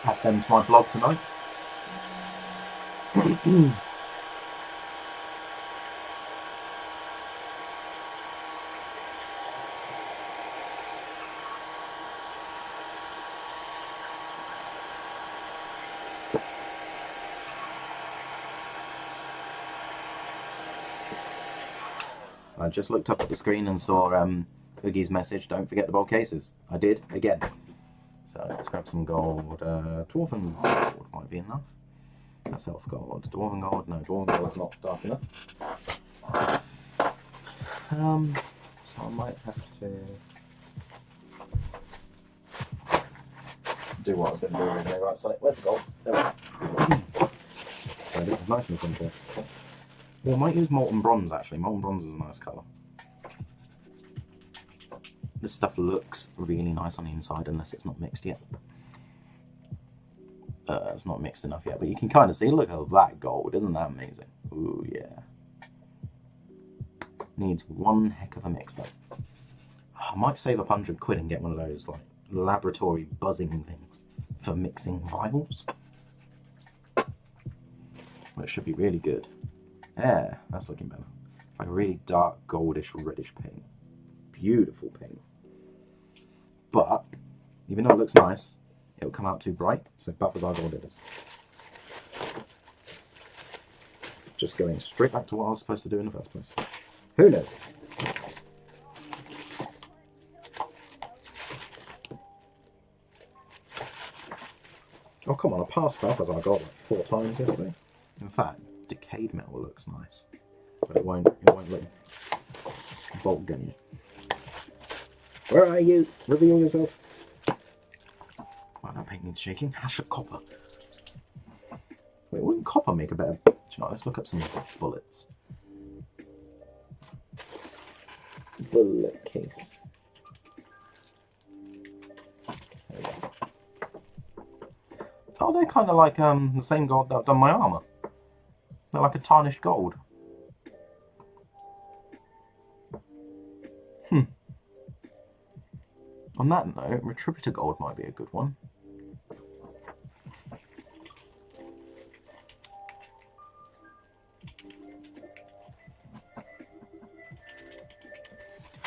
Add them to my blog tonight. I just looked up at the screen and saw Oogie's message, don't forget the bolt cases. I did, again. So let's grab some gold. Dwarven gold might be enough. That's elf gold. Dwarven gold? No, Dwarven gold's not dark enough. So I might have to... do what I've been doing originally. Right, so where's the golds? There we go. So this is nice and simple. Well, I might use molten bronze actually. Molten bronze is a nice colour. This stuff looks really nice on the inside unless it's not mixed yet. It's not mixed enough yet, but you can kind of see, look at that gold, isn't that amazing? Ooh, yeah. Needs one heck of a mix though. I might save £100 and get one of those like laboratory buzzing things for mixing rivals. Well, it should be really good. Yeah, that's looking better. Like a really dark goldish reddish paint. Beautiful paint. But even though it looks nice, it'll come out too bright, so Balthazar Gold it is. Just going straight back to what I was supposed to do in the first place. Who knows? Oh come on, I passed Balthazar Gold like 4 times yesterday. In fact, decayed metal looks nice, but it won't look bolt gunny. Where are you? Reveal yourself. Oh, that paint needs shaking. Hash of copper. Wait, wouldn't copper make a better... Do you know, let's look up some bullets. Bullet case. There we go. Oh, they're kind of like the same gold that I've done my armour. They're like a tarnished gold. On that note, Retributor Gold might be a good one.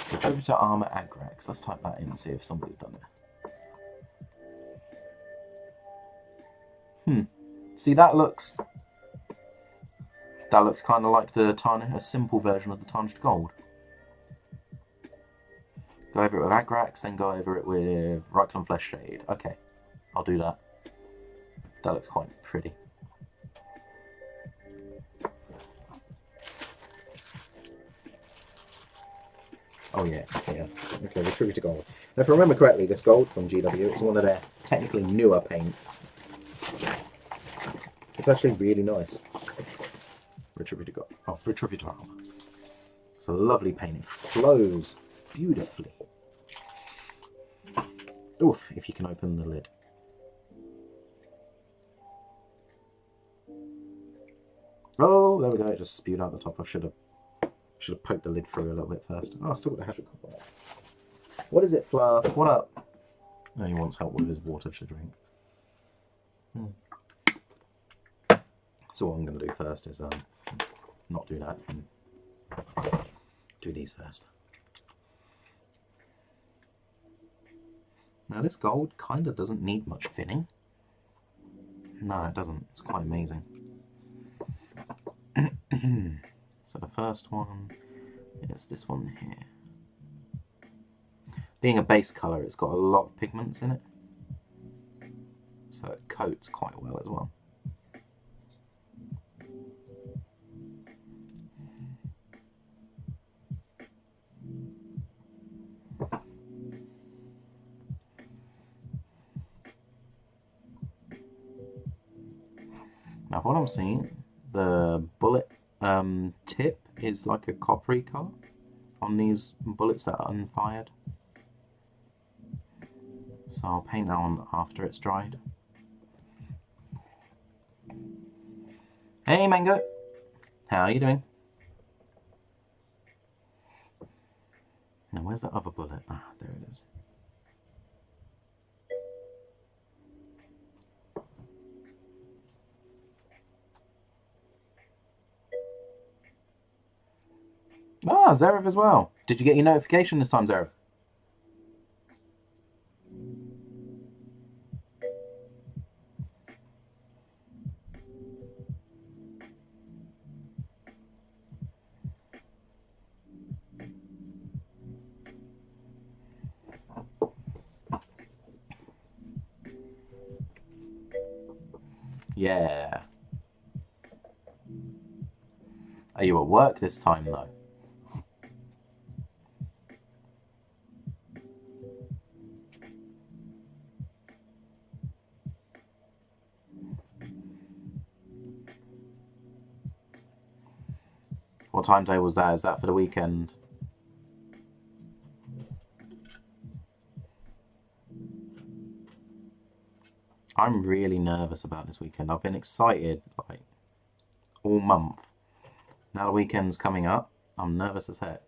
Retributor Armor Agrax. Let's type that in and see if somebody's done it. See, that looks kind of like the a simple version of the tarnished gold. Go over it with Agrax, then go over it with Ryclon Flesh Shade. Okay, I'll do that. That looks quite pretty. Oh yeah, yeah. Okay, Retributor Gold. Now, if I remember correctly, this gold from GW, it's one of their technically newer paints. It's actually really nice. Retributor Gold. Oh, Retributor Armor. It's a lovely paint. It flows beautifully. Oof, if you can open the lid. Oh, there we go, it just spewed out the top. I should have poked the lid through a little bit first. Oh, I still got the hash of copper. What is it, Fluff? What up? Oh, he wants help with his water to drink. So what I'm going to do first is not do that and do these first. Now this gold kind of doesn't need much thinning. No, it doesn't. It's quite amazing. So the first one is this one here. Being a base colour, it's got a lot of pigments in it. So it coats quite well as well. Now what I'm seeing, the bullet tip is like a coppery colour on these bullets that are unfired. So I'll paint that on after it's dried. Hey Mango! How are you doing? Now where's the other bullet? Ah, there it is. Ah, Zerif as well. Did you get your notification this time, Zerif? Yeah. Are you at work this time, though? What timetable is that? Is that for the weekend? I'm really nervous about this weekend. I've been excited like all month. Now the weekend's coming up. I'm nervous as heck.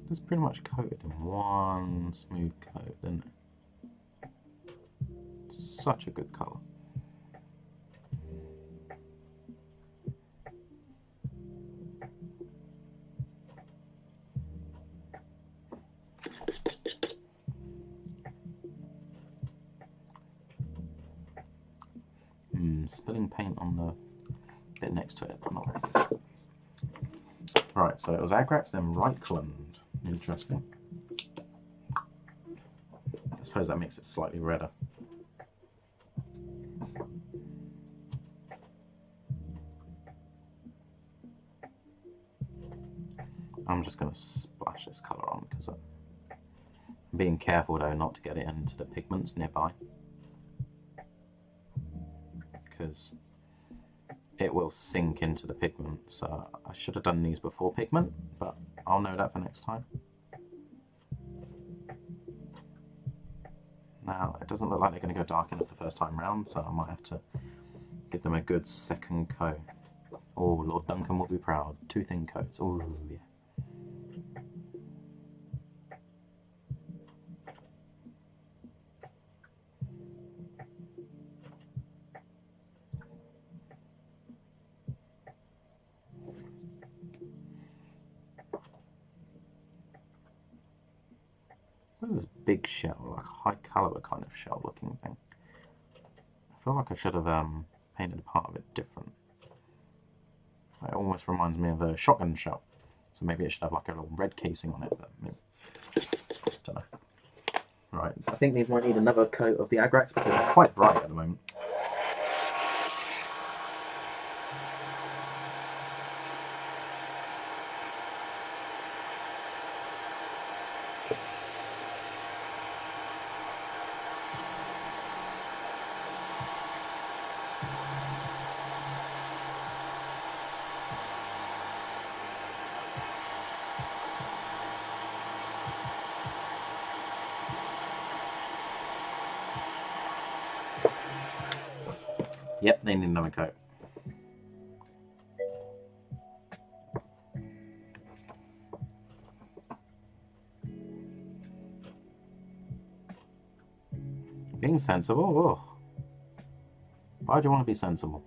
It's pretty much coated in one smooth coat, isn't it? Such a good colour. Spilling paint on the bit next to it, but not really. Right, so it was Agrax, then Reichland. Interesting. I suppose that makes it slightly redder. I'm just going to splash this colour on because I'm being careful though not to get it into the pigments nearby, because it will sink into the pigment. So I should have done these before pigment, but I'll know that for next time. Now it doesn't look like they're going to go dark enough the first time round, so I might have to give them a good second coat. Oh, Lord Duncan will be proud. 2 thin coats. Oh yeah. What is this big shell, like high caliber kind of shell looking thing? I feel like I should have painted a part of it different. It almost reminds me of a shotgun shell, so maybe it should have like a little red casing on it, but maybe, don't know. Right, I think these might need another coat of the Agrax because they're quite bright at the moment. Yep, they need another coat. Being sensible? Oh. Why do you want to be sensible?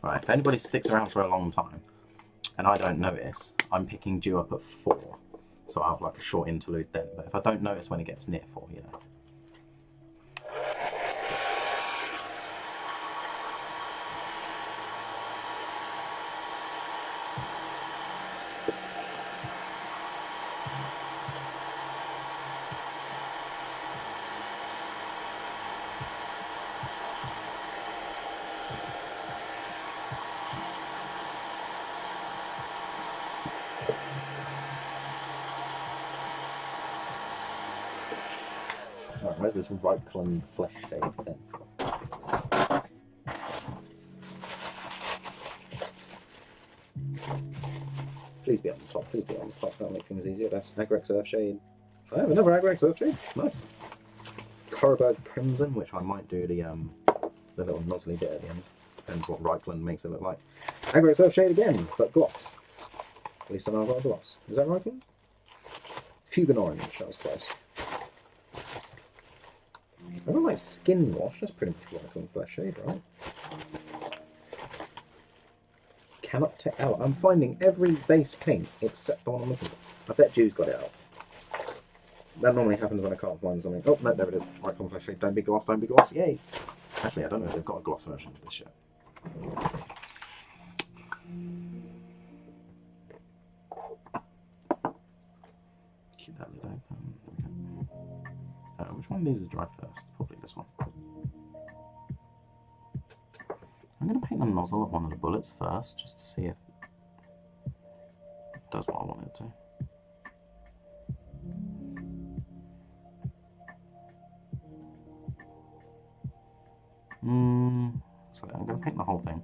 Right, if anybody sticks around for a long time and I don't notice, I'm picking Dew up at 4, so I'll have like a short interlude then. But if I don't notice when it gets near 4, you know. Right, where's this Reichland flesh shade then? Please be on the top, please be on the top, that'll make things easier. That's Agrax Earthshade. I have another Agrax Earthshade, nice. Corberg Crimson, which I might do the little nozzly bit at the end. Depends what Reichland makes it look like. Agrax Earthshade again, but gloss. At least I know I've got a gloss. Is that Reichland? Fugan Orange, that was close. I don't like Skin Wash, that's pretty much Reichland flesh shade, right? cannot tell. I'm finding every base paint except the one I'm looking for. I bet Ju's got it out. That normally happens when I can't find something. Oh, no, there it is. Right, on flash shade. Don't be gloss, don't be gloss. Yay! Actually, I don't know if they've got a gloss version of this yet. Keep that lid open. Okay. Which one of these is dry first? Probably this one. I'm going to paint the nozzle of one of the bullets first, just to see if it does what I want it to. So I'm going to paint the whole thing.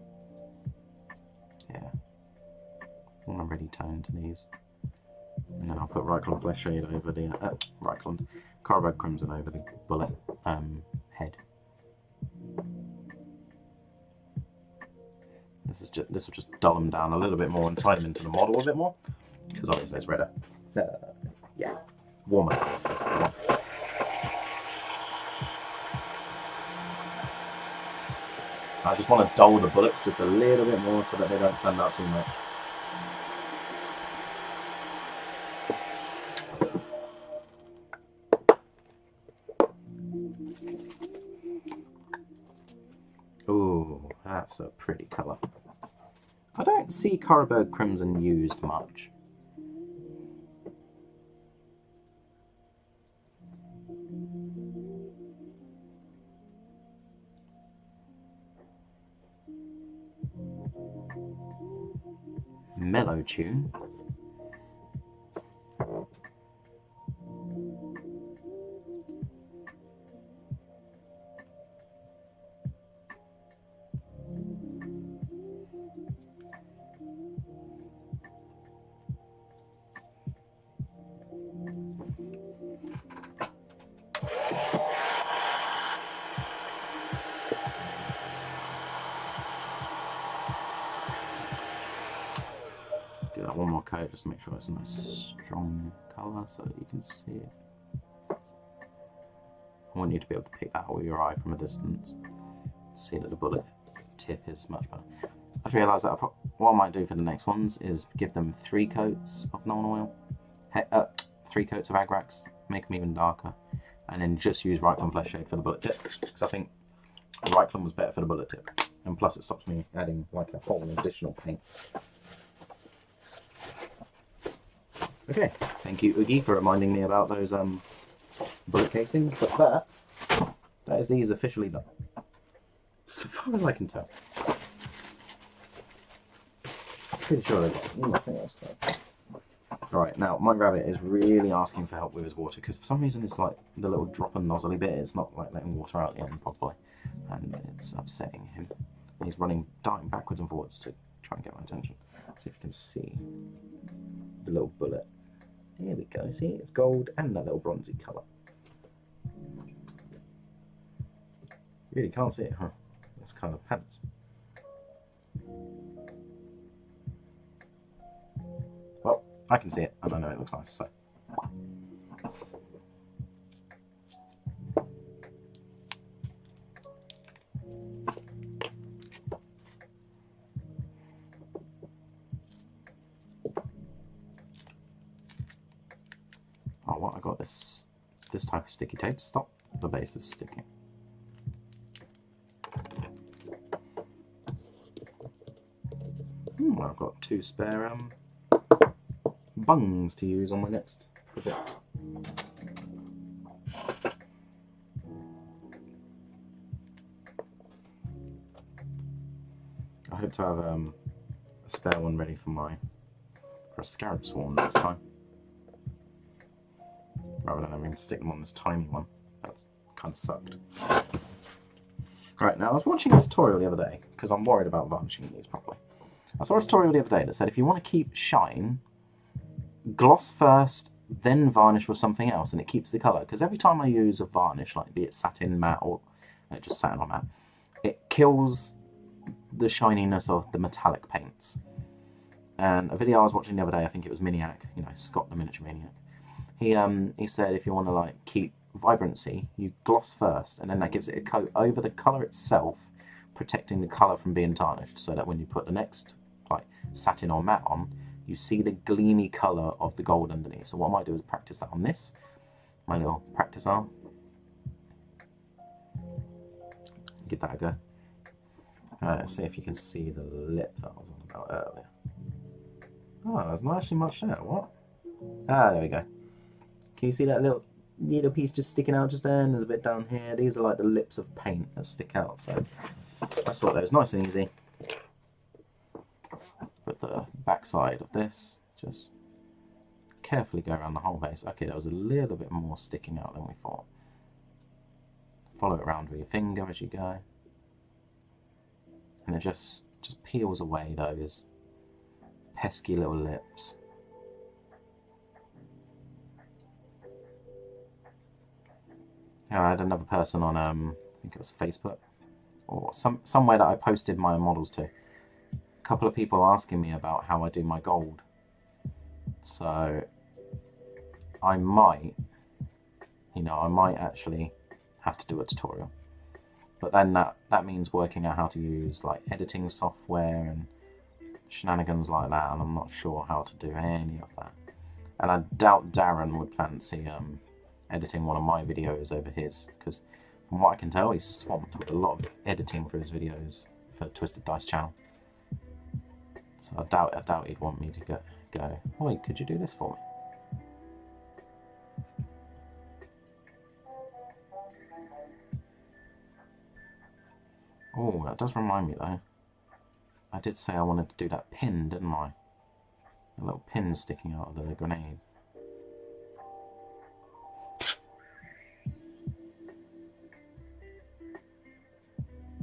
Yeah. I want a ready tone to these. And then I'll put Ryclon Flesh Shade over the Ryclon Carbide Crimson over the bullet head. This will just dull them down a little bit more and tie them into the model a bit more, because obviously it's redder. Yeah, warmer. That's the one. I just want to dull the bullets just a little bit more so that they don't stand out too much. Ooh, that's a pretty colour. I don't see Carbide Crimson used much. Mellow tune. Do that one more coat just to make sure it's a nice strong colour so that you can see it. I want you to be able to pick that out with your eye from a distance. See that the bullet tip is much better. I've realised that what I might do for the next ones is give them 3 coats of Nuln Oil, 3 coats of Agrax, make them even darker, and then just use Ryclon Flesh Shade for the bullet tip, because I think Ryclon was better for the bullet tip, and plus it stops me adding like a whole additional paint. Okay, thank you Oogie for reminding me about those bullet casings, but that is these officially done. So far as I can tell. Pretty sure they've got nothing else though. Alright, now my rabbit is really asking for help with his water, because for some reason it's like the little drop and nozzly bit, it's not like letting water out the end properly, and it's upsetting him. He's darting backwards and forwards to try and get my attention. Let's see if you can see the little bullet. Here we go, see, it's gold and that little bronzy colour. Really can't see it, huh? It's kind of pants. Well, I can see it, and I know it looks nice, so. Oh, what? I got this type of sticky tape to stop the bases sticking. I've got 2 spare bungs to use on my next project. I hope to have a spare one ready for a scarab swarm next time, rather than having to stick them on this tiny one. That kind of sucked. Right, now I was watching a tutorial the other day because I'm worried about varnishing these properly. I saw a tutorial the other day that said if you want to keep shine, gloss first, then varnish with something else, and it keeps the colour. Because every time I use a varnish, like be it satin matte or just satin or matte, it kills the shininess of the metallic paints. And a video I was watching the other day, I think it was Miniac, you know, Scott the Miniature Maniac. He said if you want to like keep vibrancy, you gloss first, and then that gives it a coat over the colour itself, protecting the colour from being tarnished, so that when you put the next like satin or matte on, you see the gleamy colour of the gold underneath. So what I might do is practice that on this, my little practice arm. Give that a go. Let's see if you can see the lip that I was on about earlier. Oh, there's not actually much there. What? Ah, there we go. Can you see that little piece just sticking out just there? And there's a bit down here. These are like the lips of paint that stick out. So I thought that was nice and easy. With the back side of this, just carefully go around the whole base. Okay, there was a little bit more sticking out than we thought. Follow it around with your finger as you go. And it just peels away those pesky little lips. Yeah, I had another person on, I think it was Facebook, or somewhere that I posted my models to. A couple of people asking me about how I do my gold. So I might actually have to do a tutorial. But then that means working out how to use like editing software and shenanigans like that, and I'm not sure how to do any of that. And I doubt Darren would fancy editing one of my videos over his, because from what I can tell, he's swamped with a lot of editing for his videos for Twisted Dice channel. So I doubt he'd want me to go, "Oi, could you do this for me?" Oh, that does remind me though. I did say I wanted to do that pin, didn't I? A little pin sticking out of the grenade.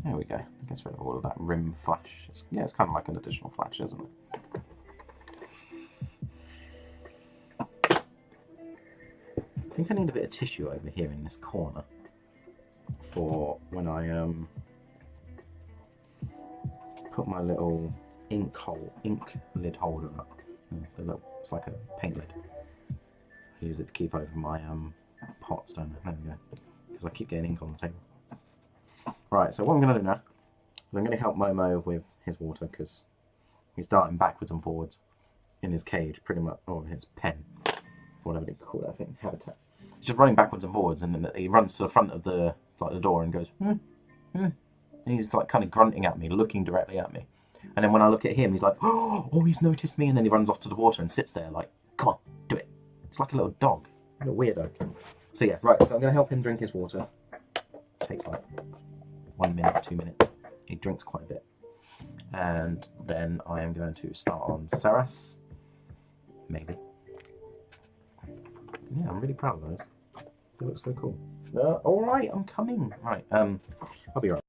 There we go. It gets rid of all of that rim flash. Yeah, it's kind of like an additional flash, isn't it? I think I need a bit of tissue over here in this corner for when I put my little ink lid holder up. It's like a paint lid. I use it to keep over my pots down there. There we go. Because I keep getting ink on the table. Right, so what I'm going to do now is I'm going to help Momo with his water, because he's darting backwards and forwards in his cage, pretty much, or his pen, whatever they call that thing, habitat. He's just running backwards and forwards, and then he runs to the front of the door and goes, And he's like kind of grunting at me, looking directly at me. And then when I look at him, he's like, oh, he's noticed me, and then he runs off to the water and sits there like, come on, do it. It's like a little dog, a little weirdo. So yeah, right, so I'm going to help him drink his water. It takes like 1 minute, 2 minutes. He drinks quite a bit. And then I am going to start on Szeras. Maybe. Yeah, I'm really proud of those. They look so cool. Alright, I'm coming. Right, I'll be right.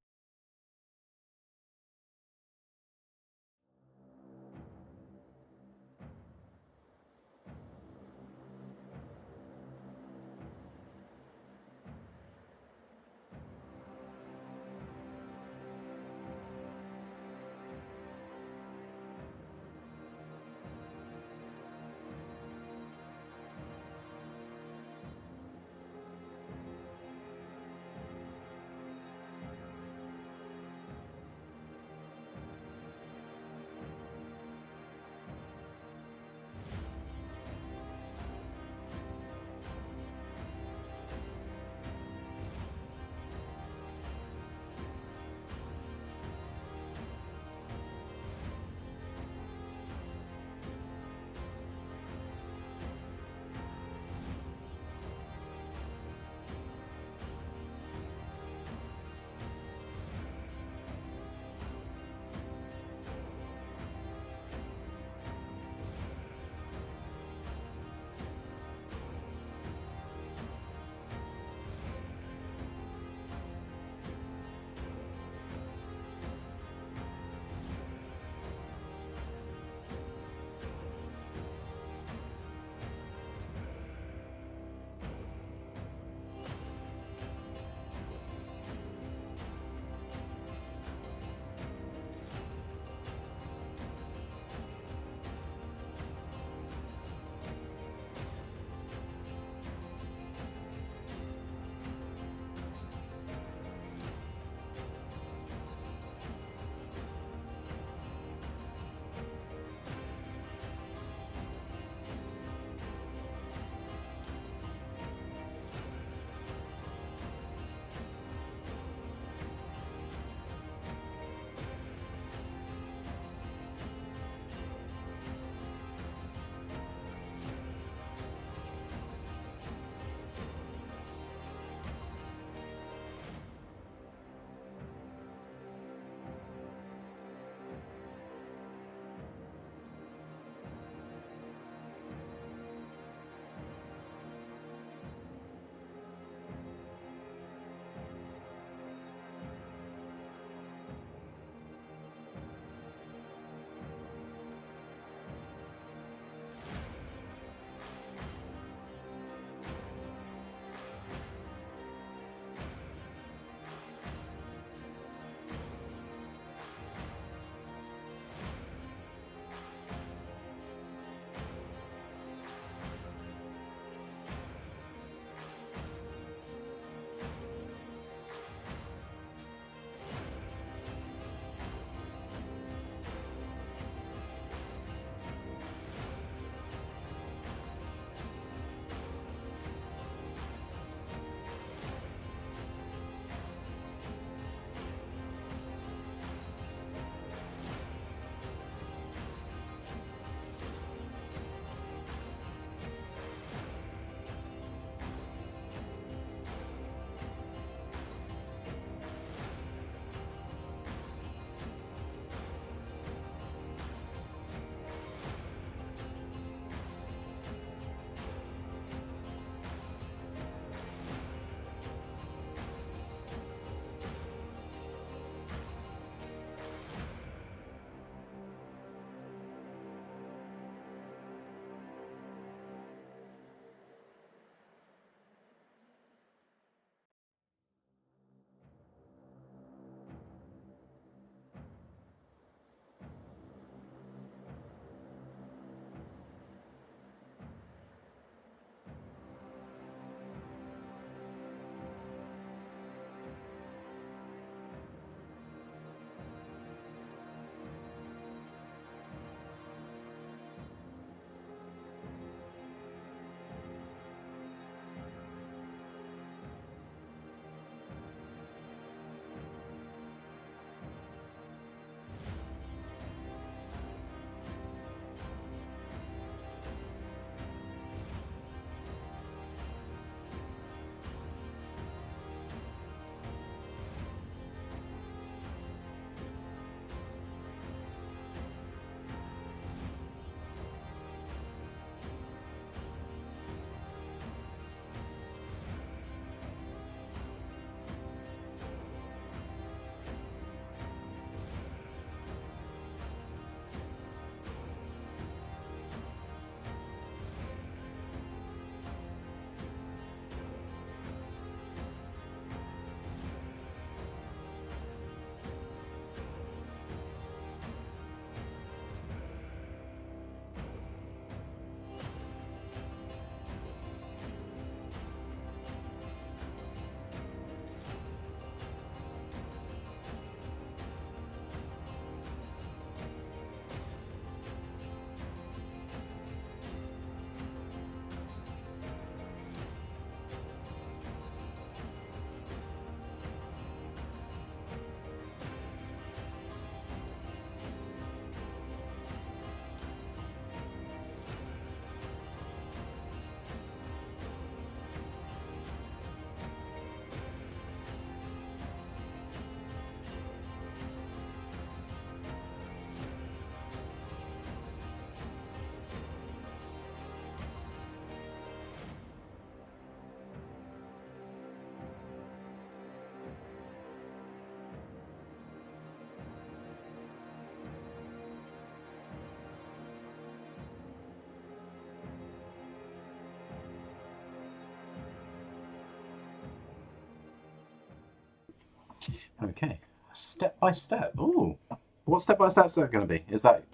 Okay, step by step. Ooh, what step by step is that going to be? Is that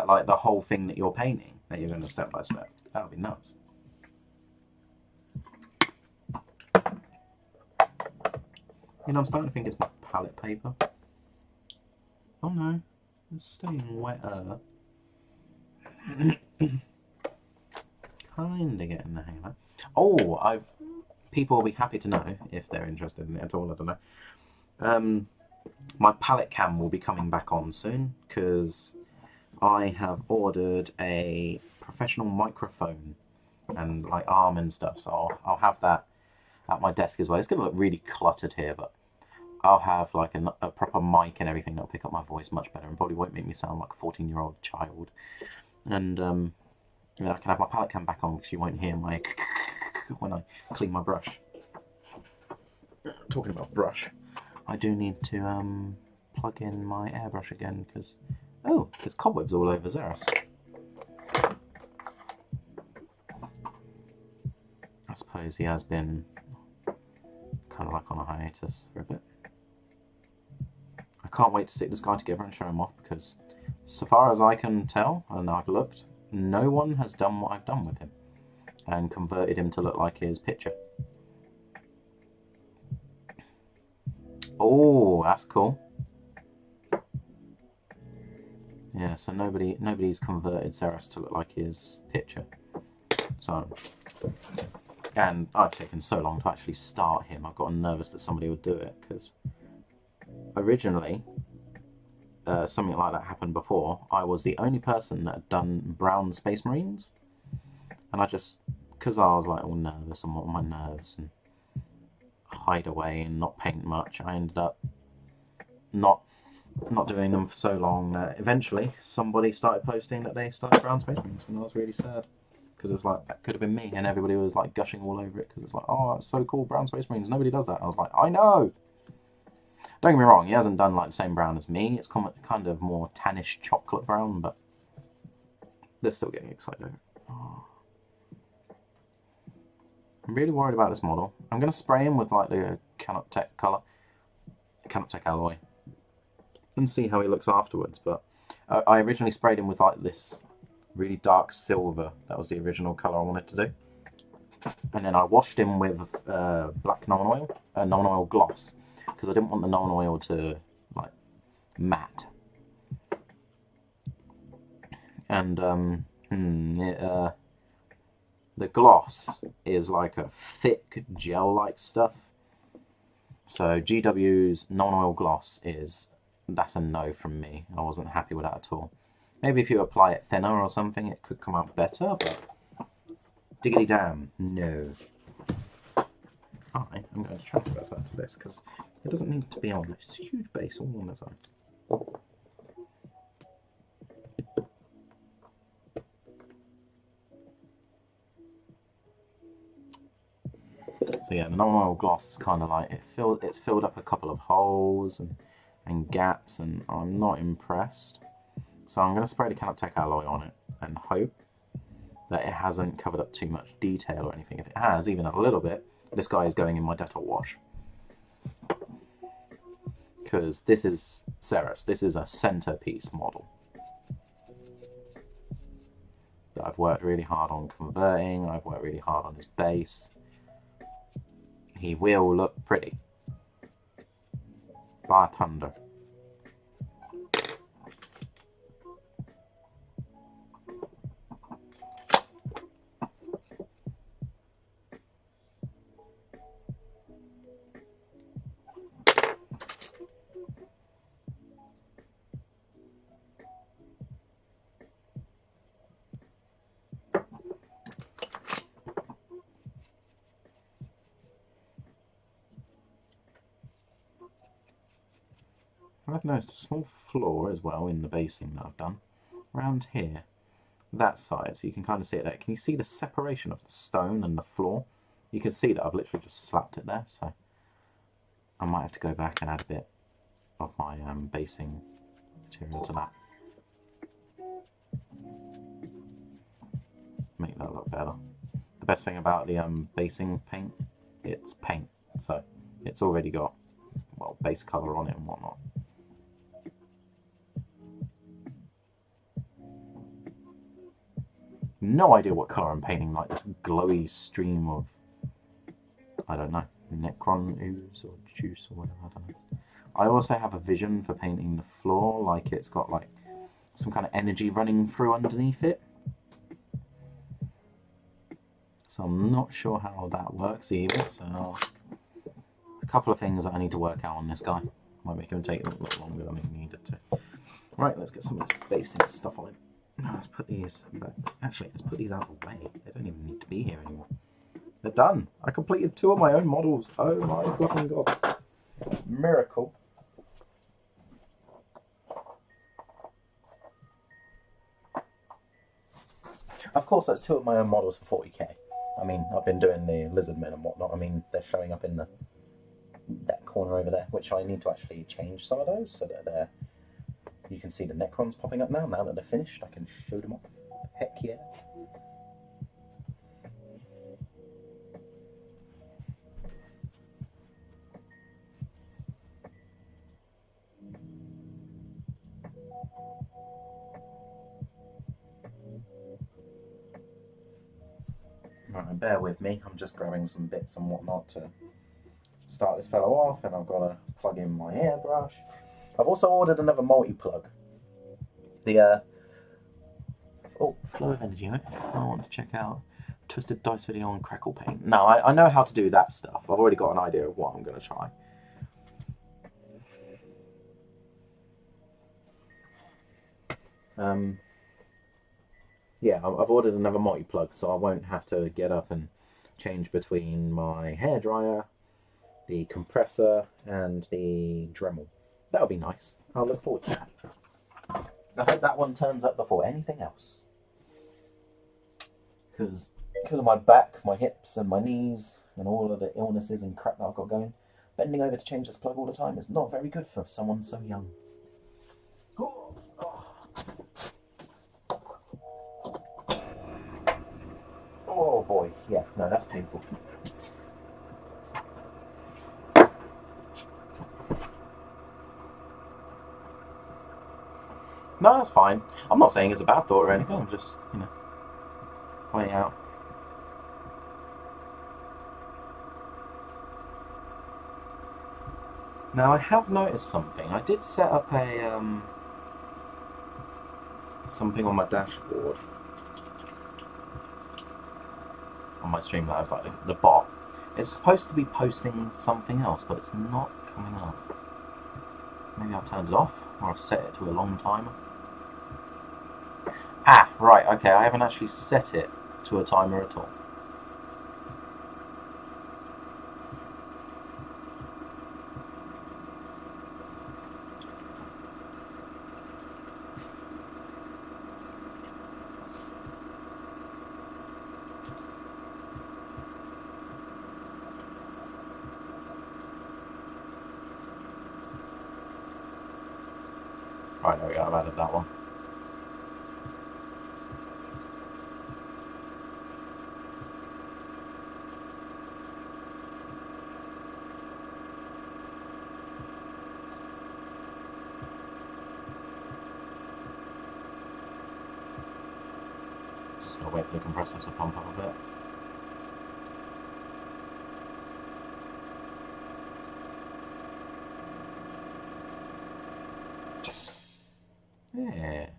like the whole thing that you're painting that you're going to step by step? That would be nuts. You know, I'm starting to think it's my palette paper. Oh no, it's staying wetter. Kinda getting the hang of that. Oh, people will be happy to know, if they're interested in it at all, I don't know. My palette cam will be coming back on soon, because I have ordered a professional microphone and like arm and stuff, so I'll have that at my desk as well. It's going to look really cluttered here, but I'll have like a proper mic and everything that'll pick up my voice much better and probably won't make me sound like a 14-year-old child. And I can have my palette cam back on because you won't hear my when I clean my brush. Talking about brush, I do need to plug in my airbrush again because there's cobwebs all over Szeras. I suppose he has been kind of like on a hiatus for a bit. I can't wait to stick this guy together and show him off because, so far as I can tell, and I've looked, no one has done what I've done with him and converted him to look like his picture. Oh, that's cool. Yeah, so nobody's converted Szeras to look like his picture. So, and I've taken so long to actually start him. I've gotten nervous that somebody would do it because originally, something like that happened before. I was the only person that had done brown Space Marines, and I just, because I was like all nervous and on my nerves and hide away and not paint much, I ended up not doing them for so long that eventually somebody started posting that they started brown Space Marines, and I was really sad because it was like, that could have been me, and everybody was like gushing all over it because it's like, oh, it's so cool, brown Space Marines, nobody does that. I was like, I know. Don't get me wrong, he hasn't done like the same brown as me. It's kind of more tannish chocolate brown, but they're still getting excited over it. Oh. I'm really worried about this model. I'm going to spray him with like the Canoptech colour, Canoptech alloy, and see how he looks afterwards. But I originally sprayed him with like this really dark silver. That was the original colour I wanted to do. And then I washed him with black Necron oil gloss, because I didn't want the Necron oil to like matte. And the gloss is like a thick gel-like stuff. So GW's Necron oil gloss that's a no from me. I wasn't happy with that at all. Maybe if you apply it thinner or something, it could come out better, but diggity damn, no. I'm going to transfer that to this because it doesn't need to be on this huge base all on its own. So yeah, the Necron oil gloss is kind of like, it's filled up a couple of holes and gaps, and I'm not impressed. So I'm going to spray the Canoptech alloy on it and hope that it hasn't covered up too much detail or anything. If it has, even a little bit, this guy is going in my Dettol wash. Because this is Szeras, this is a centerpiece model that I've worked really hard on converting, I've worked really hard on his base. He will look pretty. By thunder. I've noticed a small flaw as well in the basing that I've done around here, that side, so you can kind of see it there. Can you see the separation of the stone and the floor? You can see that I've literally just slapped it there, so I might have to go back and add a bit of my basing material to that. Make that look better. The best thing about the basing paint, it's paint, so it's already got, well, base colour on it and whatnot. No idea what colour I'm painting, like this glowy stream of, I don't know, Necron ooze or juice or whatever, I don't know. I also have a vision for painting the floor, like it's got like some kind of energy running through underneath it. So I'm not sure how that works either, so a couple of things that I need to work out on this guy. Might make him take a little longer than he needed to. Right, let's get some of this basic stuff on him. Let's put these back. Actually, let's put these out of the way. They don't even need to be here anymore. They're done. I completed 2 of my own models. Oh my fucking god. Miracle. Of course, that's 2 of my own models for 40k. I mean, I've been doing the lizard men and whatnot. I mean, they're showing up in that corner over there, which I need to actually change some of those so that they're... You can see the Necrons popping up now. Now that they're finished, I can show them off. Heck yeah. Right, bear with me. I'm just grabbing some bits and whatnot to start this fellow off, and I've got to plug in my airbrush. I've also ordered another multi-plug. The oh, flow of energy, right? I want to check out Twisted Dice video on crackle paint. No, I know how to do that stuff. I've already got an idea of what I'm going to try. Yeah, I've ordered another multi-plug, so I won't have to get up and change between my hairdryer, the compressor, and the Dremel. That'll be nice. I'll look forward to that. I hope that one turns up before anything else. Because of my back, my hips, and my knees, and all of the illnesses and crap that I've got going, bending over to change this plug all the time is not very good for someone so young. Oh boy, yeah, no, that's painful. No, that's fine. I'm not saying it's a bad thought or anything, I'm just, you know, pointing out. Now, I have noticed something. I did set up a, something on my dashboard. On my stream, that was like the bot. It's supposed to be posting something else, but it's not coming up. Maybe I've turned it off, or I've set it to a long timer. Ah, right, okay, I haven't actually set it to a timer at all. Right, there we go, I've added that one. Just gotta wait for the compressor to pump up a bit. Yeah.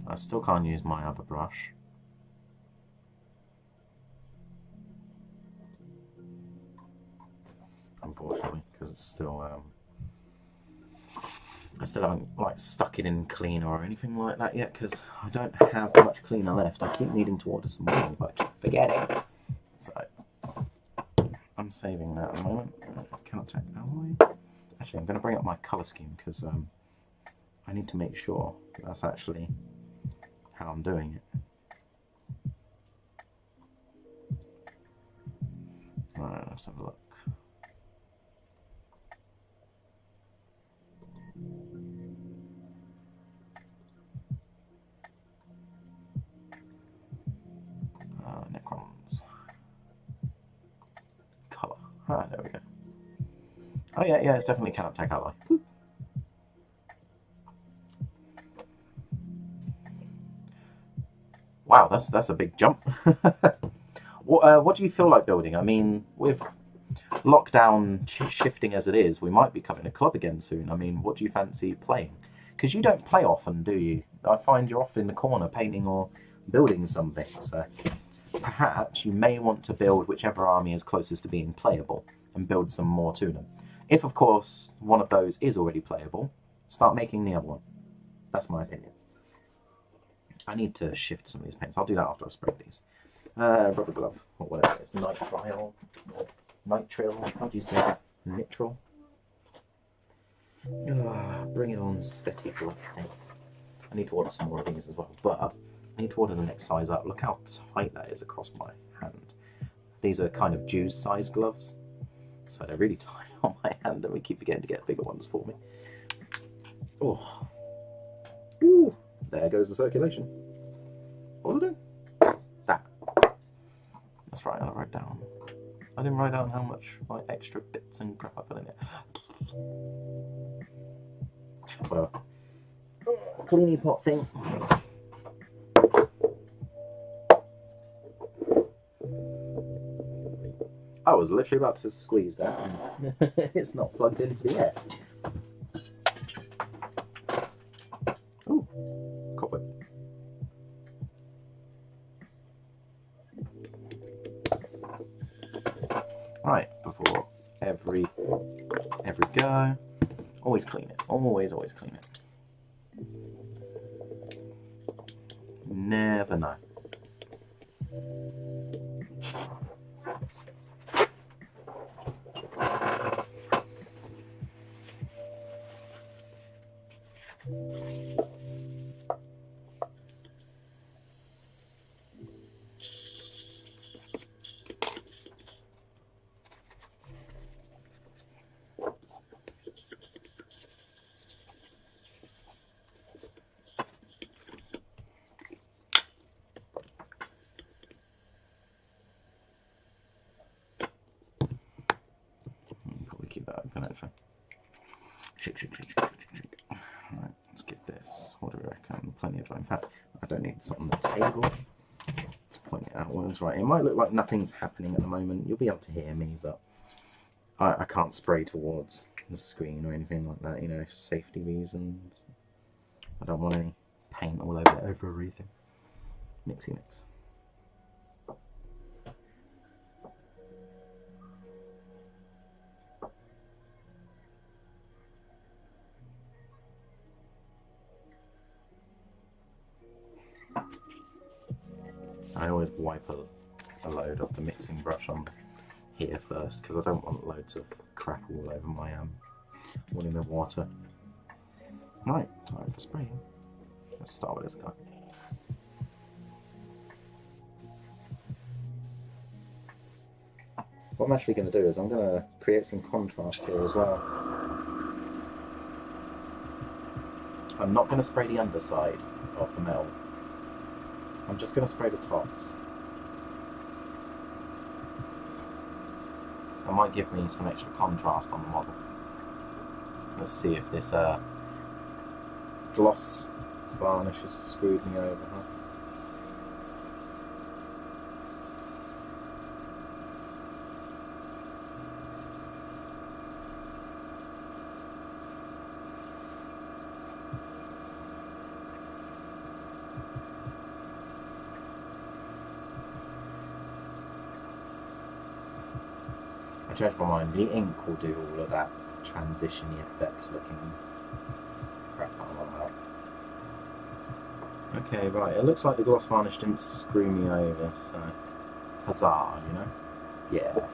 I still can't use my other brush. Unfortunately, because it's still, I still haven't like stuck it in cleaner or anything like that yet, because I don't have much cleaner left. I keep needing to order some more, but I keep forgetting. So I'm saving that at the moment. Cannot take alloy. Actually, I'm going to bring up my colour scheme because I need to make sure that's actually how I'm doing it. Alright, let's have a look. Necrons. Colour. Ah, there we go. Oh yeah, yeah, it's definitely a can-attack ally. Woo. Wow, that's a big jump. What do you feel like building? I mean, with lockdown shifting as it is, we might be coming to club again soon. I mean, what do you fancy playing? Because you don't play often, do you? I find you're off in the corner painting or building something, so perhaps you may want to build whichever army is closest to being playable and build some more to them. If, of course, one of those is already playable, start making the other one. That's my opinion. I need to shift some of these paints. I'll do that after I spray these. Rubber glove, or whatever it is. Nitrile, nitrile, how do you say that? Nitrile? Bring it on, sweaty glove thing. I need to order some more of these as well, but I need to order the next size up. Look how tight that is across my hand. These are kind of Jew's size gloves, so they're really tight on my hand, and we keep forgetting to get bigger ones for me. Oh. Ooh. There goes the circulation. What was I doing? That. That's right, I wrote down. I didn't write down how much like extra bits and crap I put in it. Whatever. Cleaning pot thing. I was literally about to squeeze that and it's not plugged into the air. Ooh, cobweb. Right, before every go, always clean it. Always clean it. Never know. Keep that open actually. Shake. Right, let's get this. What do we reckon? Plenty of dry. In fact, I don't need this on the table. Let's point it outwards. Right, it might look like nothing's happening at the moment. You'll be able to hear me, but I can't spray towards the screen or anything like that, you know, for safety reasons. I don't want any paint all over everything. Mixy mix. I always wipe a load of the mixing brush on here first because I don't want loads of crap all over my all in the water. Right, time for spraying. Let's start with this guy. What I'm actually going to do is I'm going to create some contrast here as well. I'm not going to spray the underside of the metal. I'm just going to spray the tops. That might give me some extra contrast on the model. Let's see if this gloss varnish has screwed me over, huh? I changed my mind. The ink will do all of that transition-y effect looking crap on that. Okay, right. It looks like the gloss varnish didn't screw me over, so huzzah, you know? Yeah.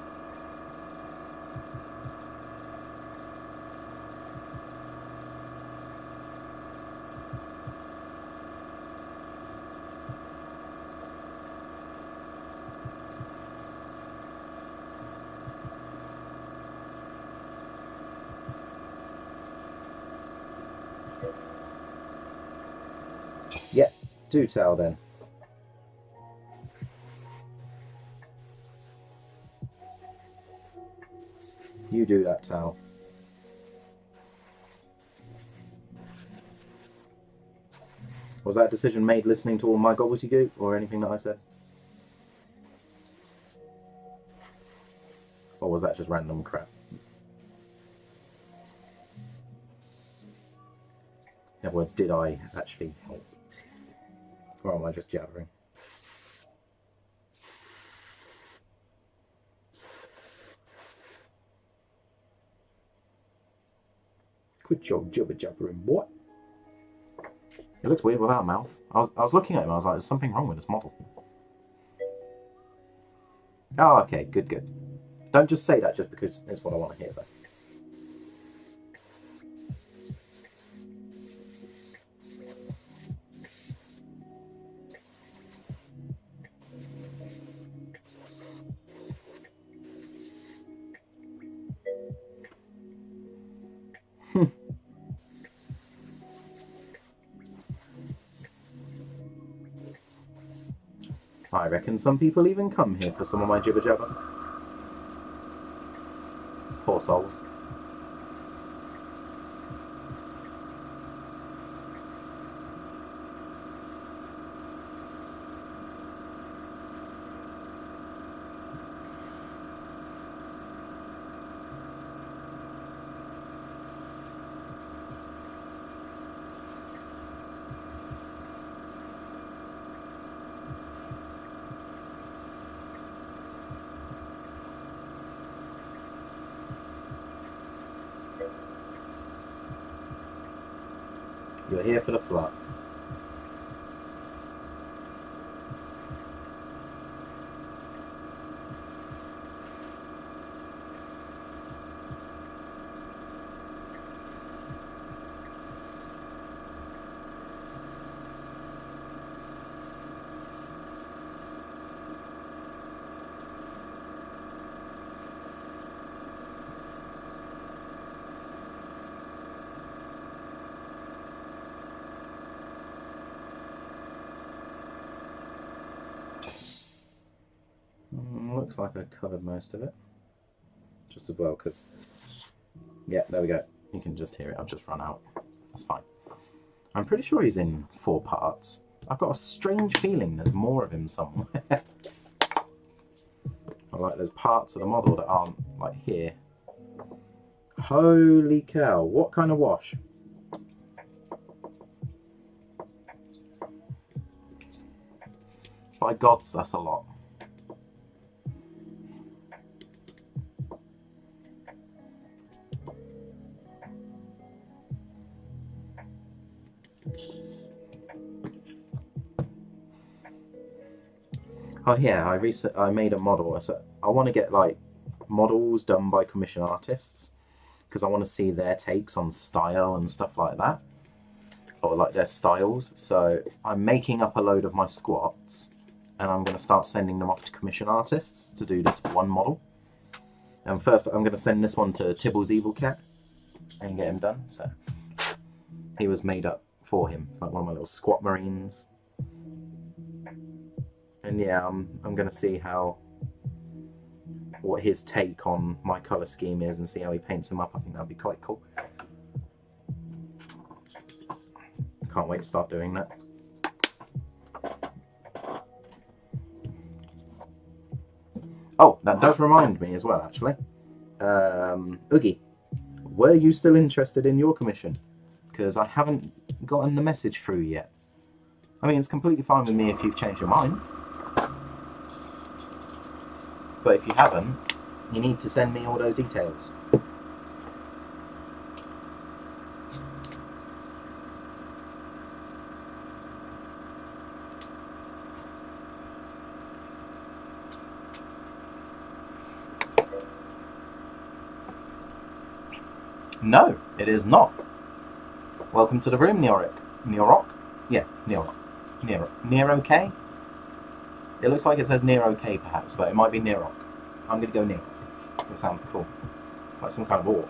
Yeah, do tell then. You do that, Tal. Was that a decision made listening to all my gobbledygook or anything that I said? Or was that just random crap? In other words, did I actually help? Or am I just jabbering? Quit your jibber jabbering, boy. It looks weird without a mouth. I was looking at him, I was like, there's something wrong with this model. Oh, okay, good. Don't just say that just because it's what I want to hear, though. I reckon some people even come here for some of my jibber jabber. Poor souls. You're here for the fluff. Looks like I covered most of it. Just as well, because... Yeah, there we go. You can just hear it. I've just run out. That's fine. I'm pretty sure he's in 4 parts. I've got a strange feeling there's more of him somewhere. Like, there's parts of the model that aren't, like, here. Holy cow. What kind of wash? By gods, that's a lot. Oh yeah, I made a model. So I want to get like models done by commission artists because I want to see their takes on style and stuff like that, or like their styles. So I'm making up a load of my squats and I'm going to start sending them off to commission artists to do this one model. And first I'm going to send this one to Tibble's Evil Cat and get him done. So he was made up for him, like one of my little squat marines. And yeah, I'm going to see what his take on my colour scheme is and see how he paints them up. I think that'd be quite cool. Can't wait to start doing that. Oh, that does remind me as well, actually. Oogie, were you still interested in your commission? Because I haven't gotten the message through yet. I mean, it's completely fine with me if you've changed your mind. But if you haven't, you need to send me all those details. No, it is not. Welcome to the room, Neoric. Neoroc? Yeah, Neoroc. Nero K? It looks like it says Nero K perhaps, but it might be Neroc. I'm going to go Neroc. It sounds cool. Like some kind of orc.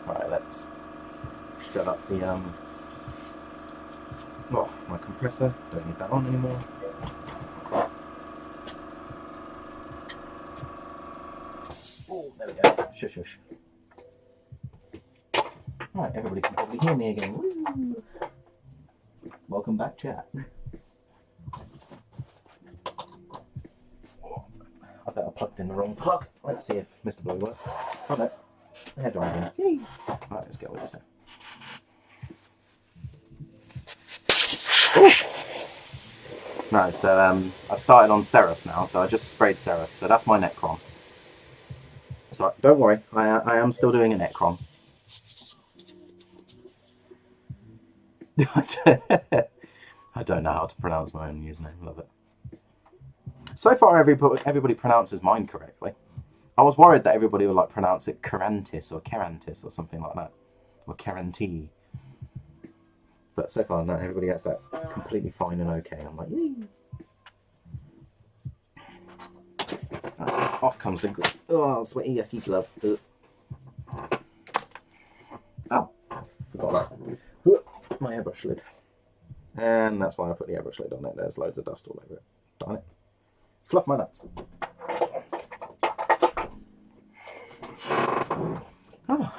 Right, let's shut up the, oh, my compressor. Don't need that on anymore. Oh, there we go. Shush, shush. Right, everybody can probably hear me again. Woo! Welcome back, chat. I bet I plugged in the wrong plug. Let's see if Mr. Blue works. Oh no, the hair dryer's in. Yay! Right, let's get with this here. No, so I've started on Szeras now, so I just sprayed Szeras. So that's my Necron. So don't worry, I am still doing a Necron. I don't know how to pronounce my own username. Love it. So far, everybody pronounces mine correctly. I was worried that everybody would like pronounce it Carantis or Kerantis or something like that, or Keranti. But so far, no, everybody gets that completely fine and okay. I'm like, yay. Right, off comes the glove. Oh, sweaty, yucky glove. Oh, forgot that. My airbrush lid. And that's why I put the airbrush lid on it. There's loads of dust all over it. Darn it. Fluff my nuts. Oh.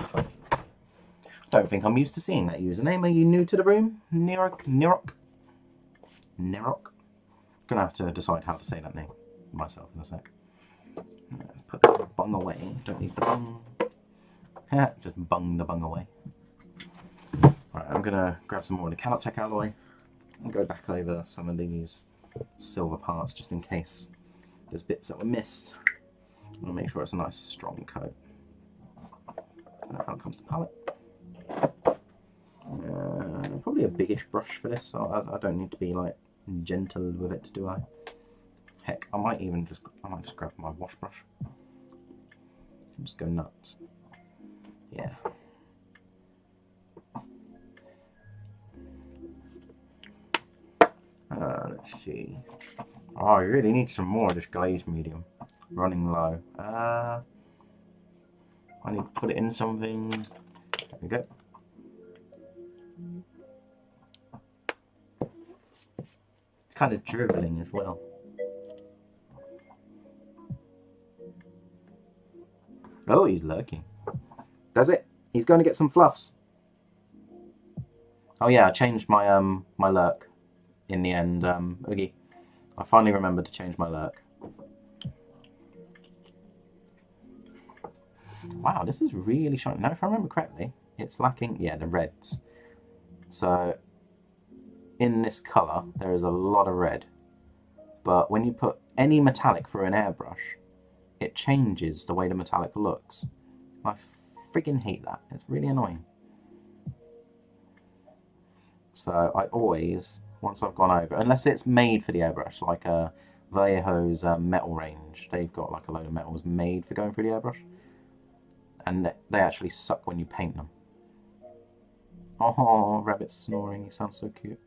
Don't think I'm used to seeing that username. Are you new to the room? Nirok? Gonna have to decide how to say that name myself in a sec. Put the bung away. Don't need the bung. Just bung the bung away. Right, I'm gonna grab some more of the Canoptech alloy and go back over some of these silver parts just in case there's bits that were missed. I'll make sure it's a nice strong coat. How it comes to palette. Probably a biggish brush for this, so I don't need to be like gentle with it, do I? Heck, I might just grab my wash brush. Just go nuts. Yeah. Let's see. Oh, I really need some more of this glazed medium. Running low. I need to put it in something. There we go. It's kind of dribbling as well. Oh, he's lurking. Does it? He's going to get some fluffs. Oh yeah, I changed my my lurk in the end, Oogie. I finally remembered to change my lurk. Wow, this is really shiny. Now, if I remember correctly, it's lacking, yeah, the reds. So, in this colour, there is a lot of red. But when you put any metallic through an airbrush, it changes the way the metallic looks. I freaking hate that. It's really annoying. So, I always, once I've gone over, unless it's made for the airbrush, like Vallejo's metal range, they've got like a load of metals made for going through the airbrush. And they actually suck when you paint them. Oh, rabbit's snoring. He sounds so cute.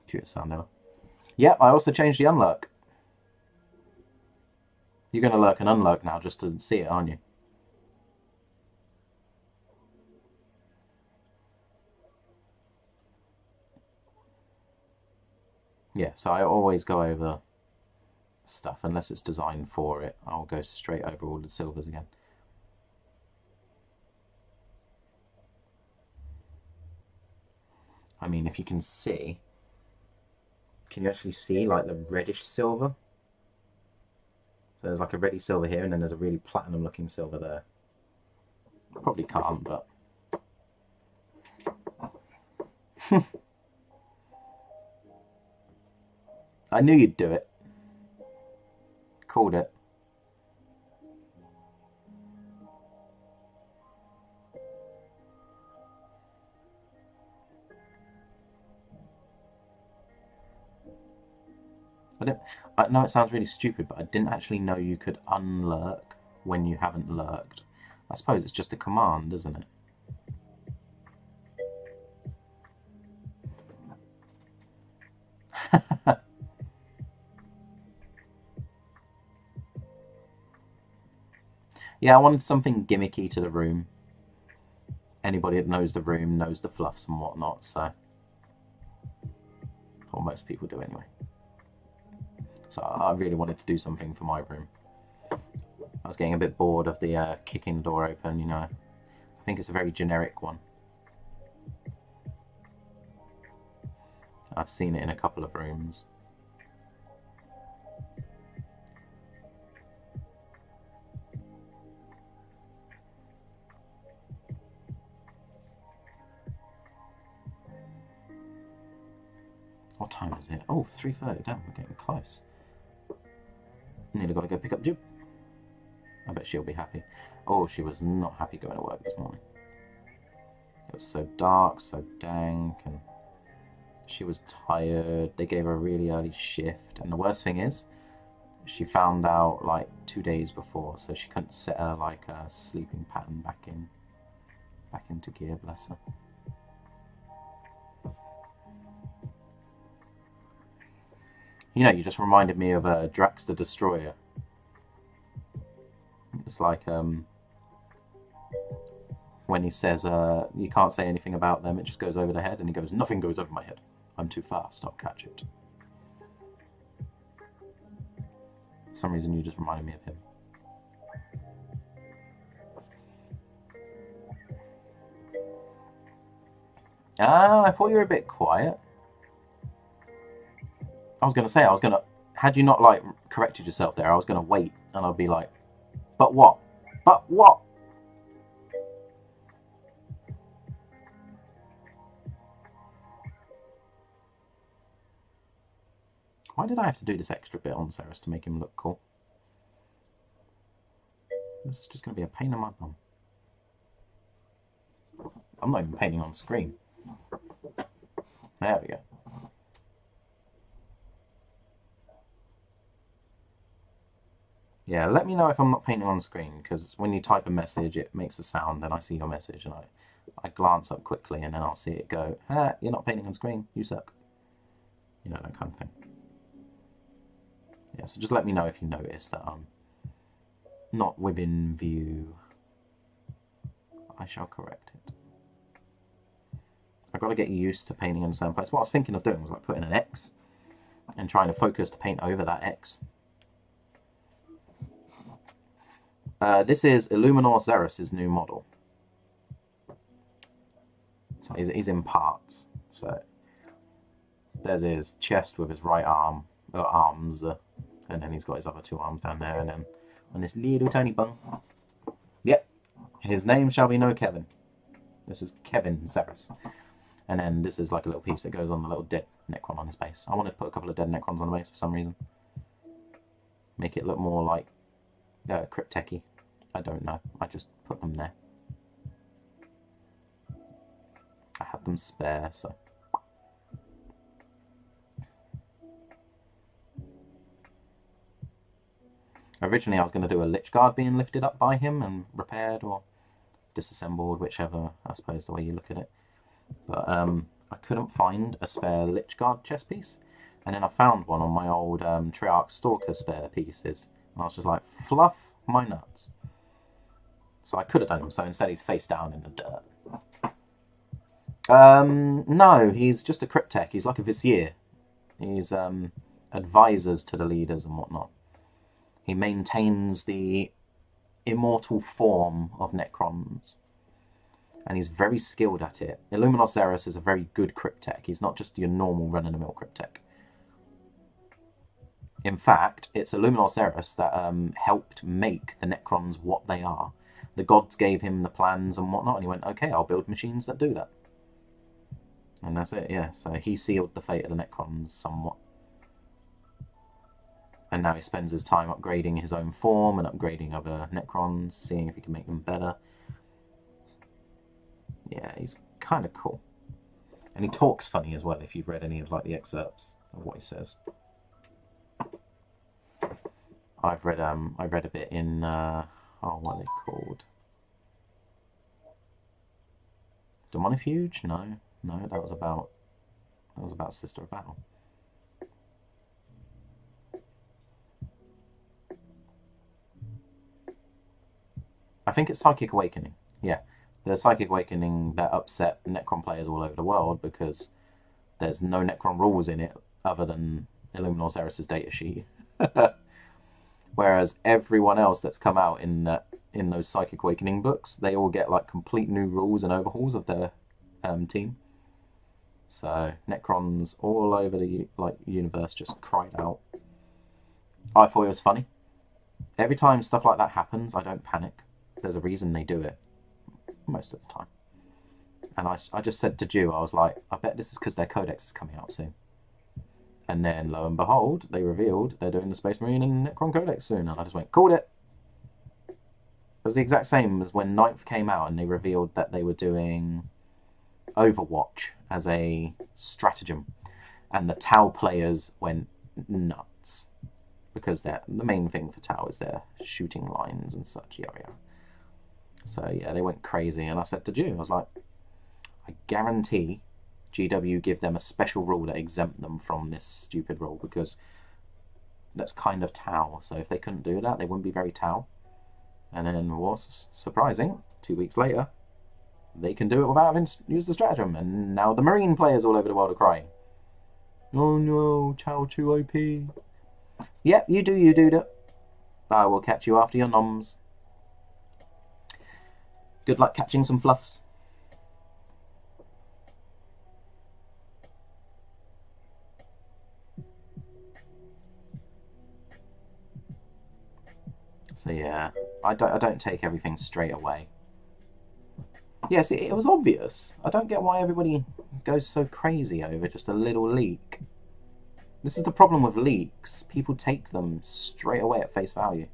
Cutest sound ever. Yep, I also changed the unlurk. You're going to lurk and unlurk now just to see it, aren't you? Yeah, so I always go over stuff, unless it's designed for it. I'll go straight over all the silvers again. I mean, if you can see, can you actually see like the reddish silver? So there's like a reddy silver here, and then there's a really platinum looking silver there. Probably can't, but I knew you'd do it. Called it. I know it sounds really stupid, but I didn't actually know you could unlurk when you haven't lurked. I suppose it's just a command, isn't it? Yeah, I wanted something gimmicky to the room. Anybody that knows the room knows the fluffs and whatnot, so... Or most people do anyway. So I really wanted to do something for my room. I was getting a bit bored of the kicking the door open, you know. I think it's a very generic one. I've seen it in a couple of rooms. What time is it? Oh, 3:30. Damn, we're getting close. Nearly got to go pick up Juju. I bet she'll be happy. Oh, she was not happy going to work this morning. It was so dark, so dank, and she was tired. They gave her a really early shift, and the worst thing is, she found out like 2 days before, so she couldn't set her like a sleeping pattern back into gear. Bless her. You know, you just reminded me of Drax the Destroyer. It's like when he says you can't say anything about them, it just goes over the head, and he goes, nothing goes over my head. I'm too fast, I'll catch it. For some reason you just reminded me of him. I thought you were a bit quiet. I was going to say, had you not like corrected yourself there, I was going to wait and I'd be like, but what? But what? Why did I have to do this extra bit on Szeras to make him look cool? This is just going to be a pain in my bum. I'm not even painting on screen. There we go. Yeah, let me know if I'm not painting on screen, because when you type a message, it makes a sound, and I see your message, and I glance up quickly, and then I'll see it go, you're not painting on screen, you suck. You know, that kind of thing. Yeah, so just let me know if you notice that I'm not within view. I shall correct it. I've got to get used to painting in a certain place. What I was thinking of doing was like putting an X and trying to focus to paint over that X. This is Illuminor Szeras' new model. So he's in parts. So there's his chest with his right arm, arms, and then he's got his other two arms down there, and then on this little tiny bung. Yep, his name shall be no Kevin. This is Kevin Szeras. And then this is like a little piece that goes on the little dead Necron on his base. I wanted to put a couple of dead Necrons on the base for some reason. Make it look more like Cryptech-y. I don't know. I just put them there. I had them spare, so. Originally I was going to do a Lich Guard being lifted up by him and repaired or disassembled, whichever, I suppose, the way you look at it. But I couldn't find a spare Lich Guard chest piece. And then I found one on my old Triarch Stalker spare pieces. And I was just like, fluff my nuts. So I could have done him, so instead he's face down in the dirt. No, he's just a Cryptech. He's like a Vizier. He's advisors to the leaders and whatnot. He maintains the immortal form of Necrons. And he's very skilled at it. Illuminor Szeras is a very good Cryptech. He's not just your normal run-of-the-mill Cryptech. In fact, it's Illuminor Szeras that helped make the Necrons what they are. The gods gave him the plans and whatnot, and he went, okay, I'll build machines that do that. And that's it, yeah. So he sealed the fate of the Necrons somewhat. And now he spends his time upgrading his own form and upgrading other Necrons, seeing if he can make them better. Yeah, he's kind of cool. And he talks funny as well, if you've read any of like the excerpts of what he says. I read a bit in what are they called? Demonifuge? No, that was about Sister of Battle. I think it's Psychic Awakening. Yeah, the Psychic Awakening that upset Necron players all over the world because there's no Necron rules in it other than Illuminor Szeras' datasheet. Whereas everyone else that's come out in those Psychic Awakening books, they all get like complete new rules and overhauls of their team. So Necrons all over the universe just cried out. I thought it was funny. Every time stuff like that happens, I don't panic. There's a reason they do it most of the time. And I just said to Juju, I was like, I bet this is because their codex is coming out soon. And then, lo and behold, they revealed they're doing the Space Marine and Necron codex soon. And I just went, called it. It was the exact same as when Ninth came out and they revealed that they were doing Overwatch as a stratagem. And the Tau players went nuts. Because the main thing for Tau is their shooting lines and such. Yeah. So, yeah, they went crazy. And I said to Juju, I was like, I guarantee GW give them a special rule that exempt them from this stupid rule, because that's kind of Tau. So if they couldn't do that, they wouldn't be very Tau. And then what's surprising, 2 weeks later, they can do it without having used the stratagem. And now the Marine players all over the world are crying. Oh no, Tau too OP. Yep, you do, dude. I will catch you after your noms. Good luck catching some fluffs. So yeah, I don't take everything straight away. Yes, it was obvious. I don't get why everybody goes so crazy over just a little leak. This is the problem with leaks. People take them straight away at face value.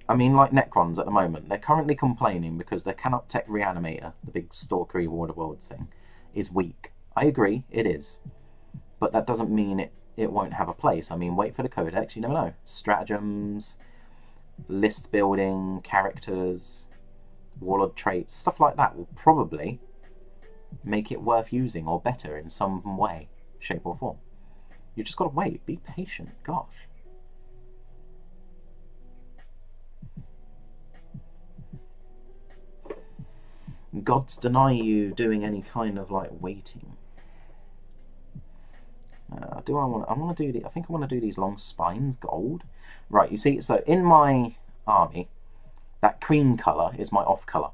I mean, like Necrons at the moment, they're currently complaining because their Cannot Tech Reanimator, the big Stalkery War of Worlds thing, is weak. I agree, it is. But that doesn't mean it won't have a place. I mean, wait for the codex, you never know. Stratagems, list building, characters, warlord traits, stuff like that will probably make it worth using or better in some way, shape or form. You just got to wait, be patient, gosh. Gods deny you doing any kind of like waiting. I want to do I think I want to do these long spines gold. Right, you see, so in my army, that cream colour is my off colour.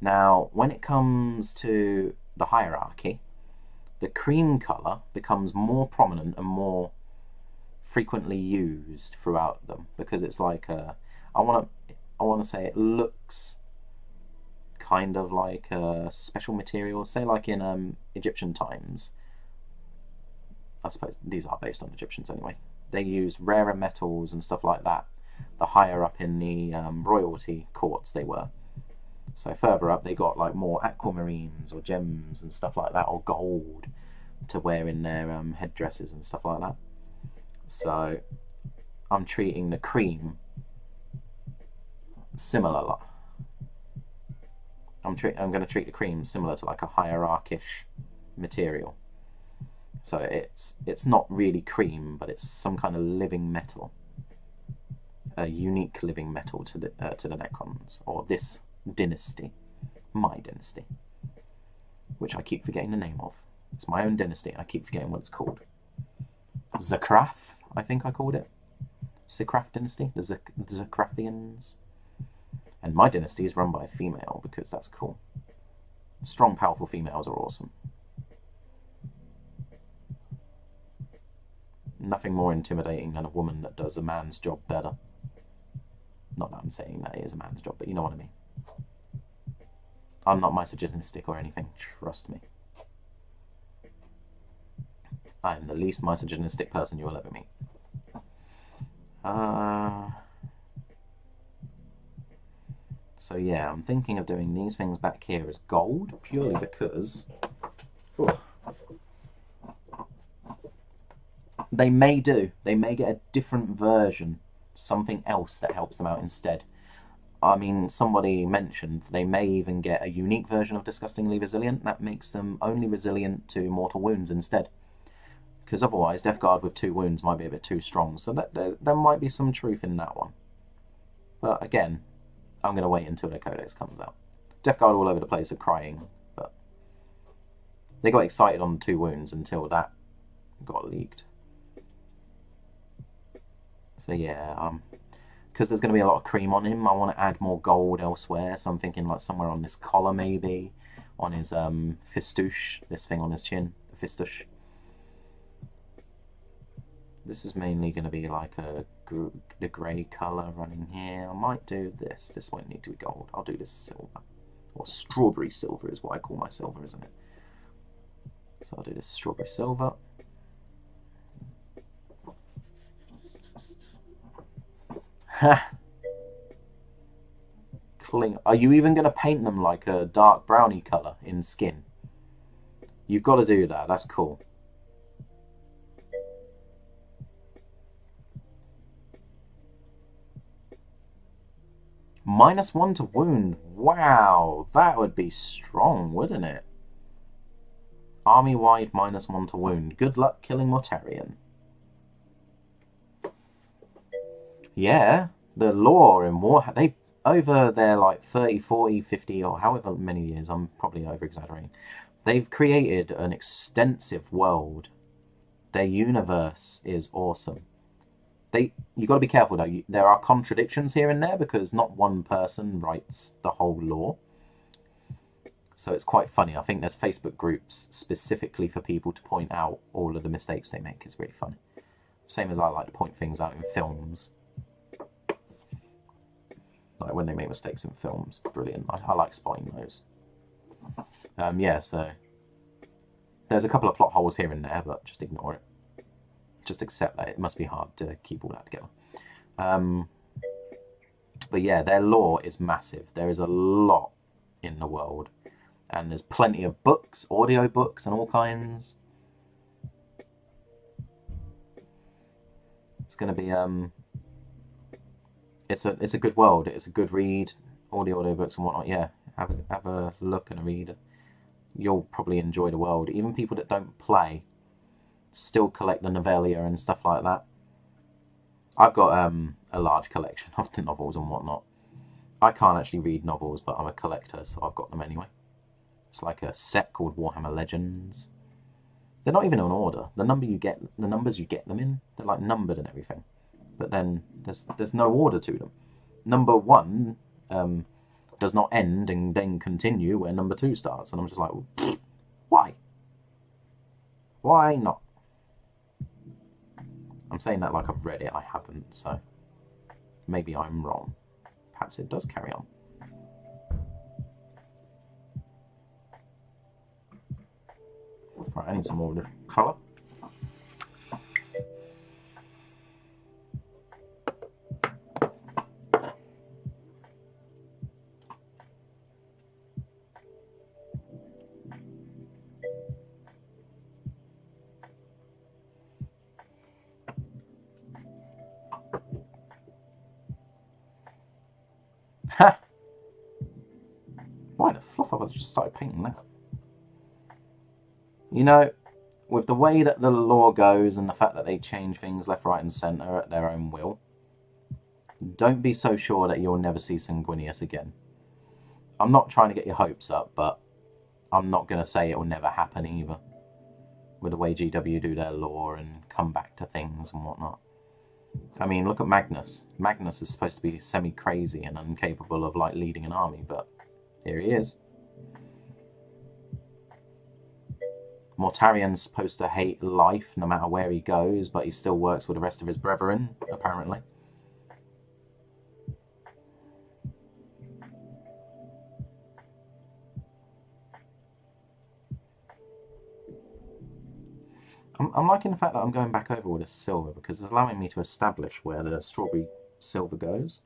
Now, when it comes to the hierarchy, the cream colour becomes more prominent and more frequently used throughout them, because it's like I want to say it looks kind of like a special material, say like in Egyptian times. I suppose these are based on Egyptians anyway. They used rarer metals and stuff like that. The higher up in the royalty courts they were. So further up they got like more aquamarines or gems and stuff like that, or gold to wear in their headdresses and stuff like that. So I'm treating the cream similar. I'm going to treat the cream similar to like a hierarchish material. So it's not really cream, but it's some kind of living metal, a unique living metal to the Necrons, or this dynasty, my dynasty, which I keep forgetting the name of. It's my own dynasty, and I keep forgetting what it's called. Zakrath, I think I called it. Zakrath dynasty, the Zakrathians. And my dynasty is run by a female, because that's cool. Strong, powerful females are awesome. Nothing more intimidating than a woman that does a man's job better. Not that I'm saying that it is a man's job, but you know what I mean. I'm not misogynistic or anything, trust me. I am the least misogynistic person you will ever meet. So yeah, I'm thinking of doing these things back here as gold, purely because they may get a different version, something else that helps them out instead. I mean, somebody mentioned they may even get a unique version of Disgustingly Resilient that makes them only resilient to mortal wounds instead. Because otherwise, Death Guard with 2 wounds might be a bit too strong, so there might be some truth in that one. But again, I'm going to wait until their codex comes out. Death Guard all over the place are crying, but they got excited on the 2 wounds until that got leaked. So yeah, because there's going to be a lot of cream on him, I want to add more gold elsewhere, so I'm thinking like somewhere on this collar maybe, on his fistouche, this thing on his chin, the fistouche. This is mainly going to be like the grey colour running here. I might do this. This won't need to be gold. I'll do this silver. Or strawberry silver is what I call my silver, isn't it? So I'll do this strawberry silver. Ha! Cling. Are you even going to paint them like a dark brownie colour in skin? You've got to do that. That's cool. -1 to wound. Wow, that would be strong, wouldn't it? Army-wide -1 to wound. Good luck killing Mortarion. Yeah, the lore in War, they've, over their like 30, 40, 50, or however many years, I'm probably over-exaggerating, they've created an extensive world. Their universe is awesome. You got to be careful though. There are contradictions here and there because not one person writes the whole lore. So it's quite funny. I think there's Facebook groups specifically for people to point out all of the mistakes they make. It's really funny. Same as I like to point things out in films. Like when they make mistakes in films. Brilliant. I like spotting those. Yeah, so there's a couple of plot holes here and there, but just ignore it. Just accept that it must be hard to keep all that together. But yeah, their lore is massive. There is a lot in the world. And there's plenty of books, audio books and all kinds. It's going to be it's a good world. It's a good read. All the audio books and whatnot. Yeah, have a look and a read. You'll probably enjoy the world. Even people that don't play still collect the novellia and stuff like that. I've got a large collection of the novels and whatnot. I can't actually read novels, but I'm a collector, so I've got them anyway. It's like a set called Warhammer Legends. They're not even in order. The numbers you get them in, they're like numbered and everything. But then there's no order to them. Number 1 does not end and then continue where number 2 starts, and I'm just like, why? Why not? I'm saying that like I've read it. I haven't, so maybe I'm wrong. Perhaps it does carry on. Right, I need some more of the colour. Ha! Why the fluff have I just started painting that? You know, with the way that the lore goes and the fact that they change things left, right and centre at their own will, don't be so sure that you'll never see Sanguinius again. I'm not trying to get your hopes up, but I'm not going to say it will never happen either. With the way GW do their lore and come back to things and whatnot. I mean, look at Magnus. Magnus is supposed to be semi-crazy and incapable of, like, leading an army, but here he is. Mortarion's supposed to hate life no matter where he goes, but he still works with the rest of his brethren, apparently. I'm liking the fact that I'm going back over all this silver because it's allowing me to establish where the strawberry silver goes.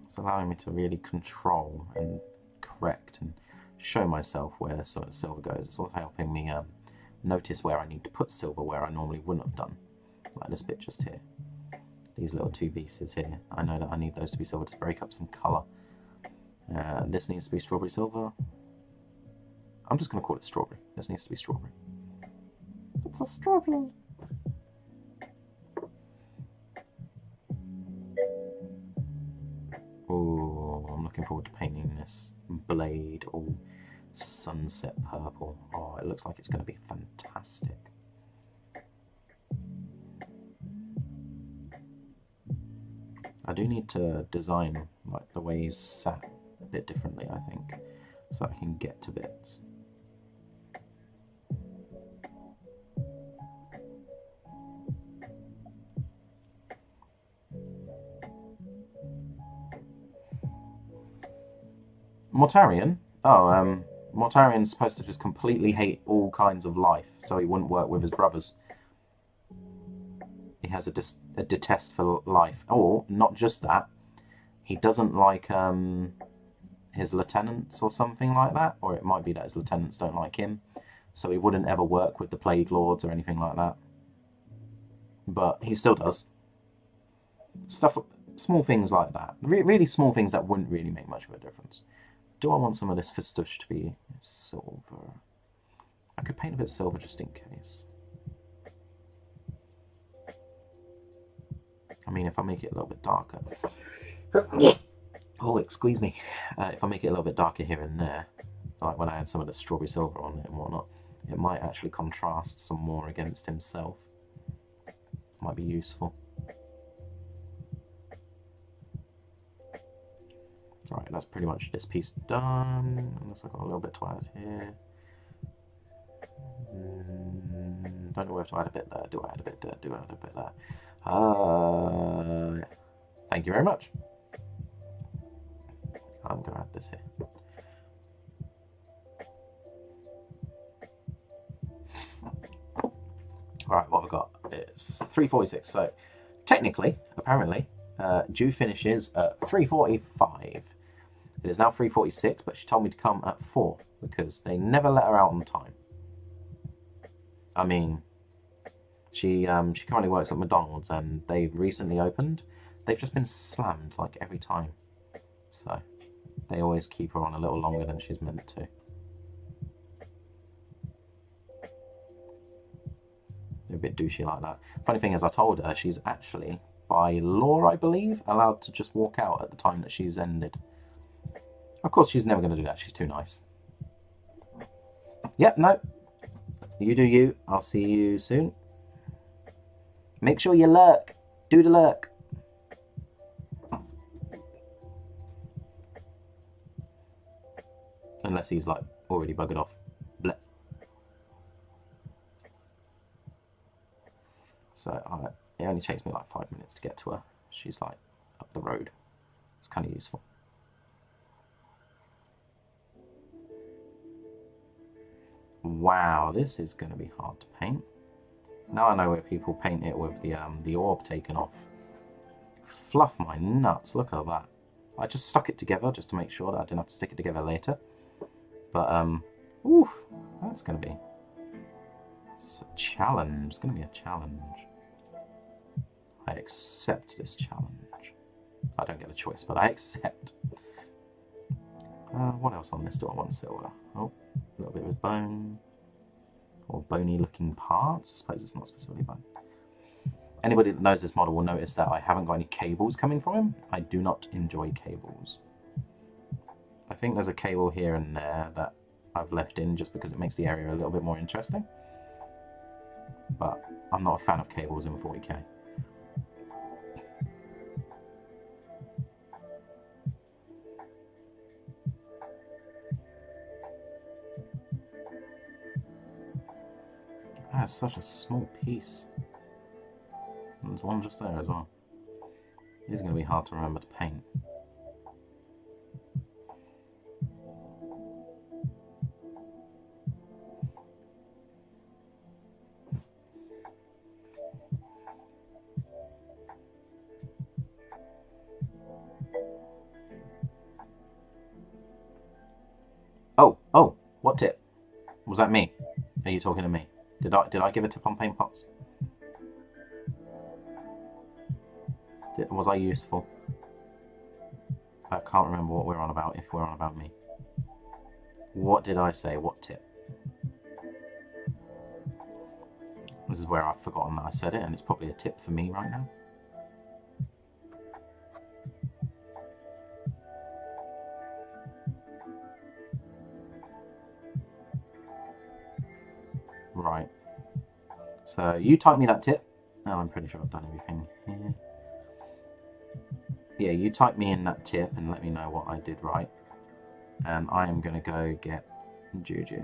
It's allowing me to really control and correct and show myself where silver goes. It's also helping me notice where I need to put silver where I normally wouldn't have done. Like this bit just here. These little 2 pieces here. I know that I need those to be silver to break up some colour. This needs to be strawberry silver. I'm just going to call it strawberry. This needs to be strawberry. It's a strawberry. Oh, I'm looking forward to painting this blade all sunset purple. Oh, it looks like it's going to be fantastic. I do need to design like the way he's sat a bit differently, I think, so I can get to bits. Mortarion? Oh, Mortarion's supposed to just completely hate all kinds of life, so he wouldn't work with his brothers. He has a detest for life. Or, not just that, he doesn't like his lieutenants or something like that, or it might be that his lieutenants don't like him, so he wouldn't ever work with the Plague Lords or anything like that. But he still does. Stuff, small things like that. Really small things that wouldn't really make much of a difference. Do I want some of this Festush to be silver? I could paint a bit silver just in case. I mean, if I make it a little bit darker. Oh, excuse me. If I make it a little bit darker here and there, like when I add some of the strawberry silver on it and whatnot, it might actually contrast some more against himself. Might be useful. Alright, that's pretty much this piece done. Unless I've got a little bit to add here. Don't know where to add a bit there. Do I add a bit there? Do I add a bit there? Thank you very much. I'm going to add this here. Alright, what have I got? It's 346. So, technically, apparently, Juju finishes at 3:45. It is now 3:46, but she told me to come at 4 because they never let her out on time. I mean, she currently works at McDonald's and they've recently opened. They've just been slammed like every time, so they always keep her on a little longer than she's meant to. They're a bit douchey like that. Funny thing is, I told her she's actually, by law, I believe, allowed to just walk out at the time that she's ended. Of course, she's never going to do that. She's too nice. Yep, no. You do you. I'll see you soon. Make sure you lurk. Do the lurk. Unless he's, like, already buggered off. Blech. So, it only takes me, like, 5 minutes to get to her. She's, like, up the road. It's kind of useful. Wow, this is going to be hard to paint. Now I know where people paint it with the orb taken off. Fluff my nuts, look at that. I just stuck it together just to make sure that I didn't have to stick it together later. But, oof, that's going to be... It's a challenge, it's going to be a challenge. I accept this challenge. I don't get a choice, but I accept. What else on this do I want silver? Oh, a little bit of bone. Or bony looking parts. I suppose it's not specifically bone. Anybody that knows this model will notice that I haven't got any cables coming from him. I do not enjoy cables. I think there's a cable here and there that I've left in just because it makes the area a little bit more interesting. But I'm not a fan of cables in 40k. That's such a small piece. And there's one just there as well. These are going to be hard to remember to paint. Oh, what tip? Was that me? Are you talking to me? Did I give a tip on paint pots? Was I useful? I can't remember what we're on about, if we're on about me. What did I say? What tip? This is where I've forgotten that I said it, and it's probably a tip for me right now. Right. So you type me that tip. Oh, I'm pretty sure I've done everything here. yeah, you type me in that tip and let me know what I did right. And I am going to go get Juju.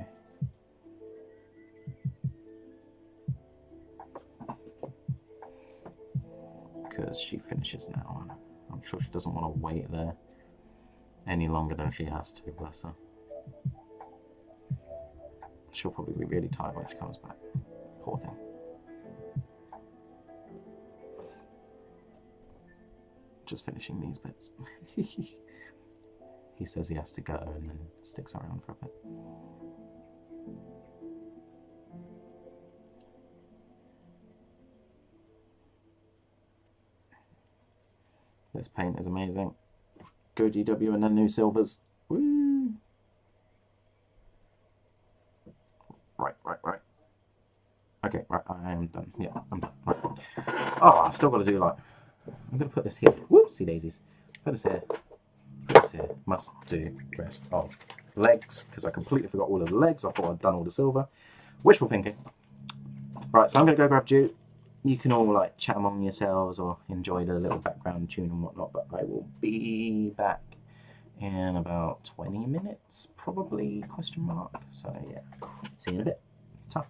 Because she finishes now. I'm sure she doesn't want to wait there any longer than she has to, bless her. She'll probably be really tired when she comes back. Poor thing. Just finishing these bits. He says he has to go and then sticks around for a bit. This paint is amazing. Go GW and then new silvers. Woo! Right. Okay, right, I am done. Yeah, I'm done. Right. Oh, I've still got to do like... I'm going to put this here. Whoopsie daisies. Put this here. Put this here. Must do rest of legs, because I completely forgot all of the legs. I thought I'd done all the silver. Wishful thinking. Right, so I'm going to go grab Juju. You can all like chat among yourselves or enjoy the little background tune and whatnot, but I will be back in about 20 minutes, probably, question mark. So yeah, see you in a bit. Ta.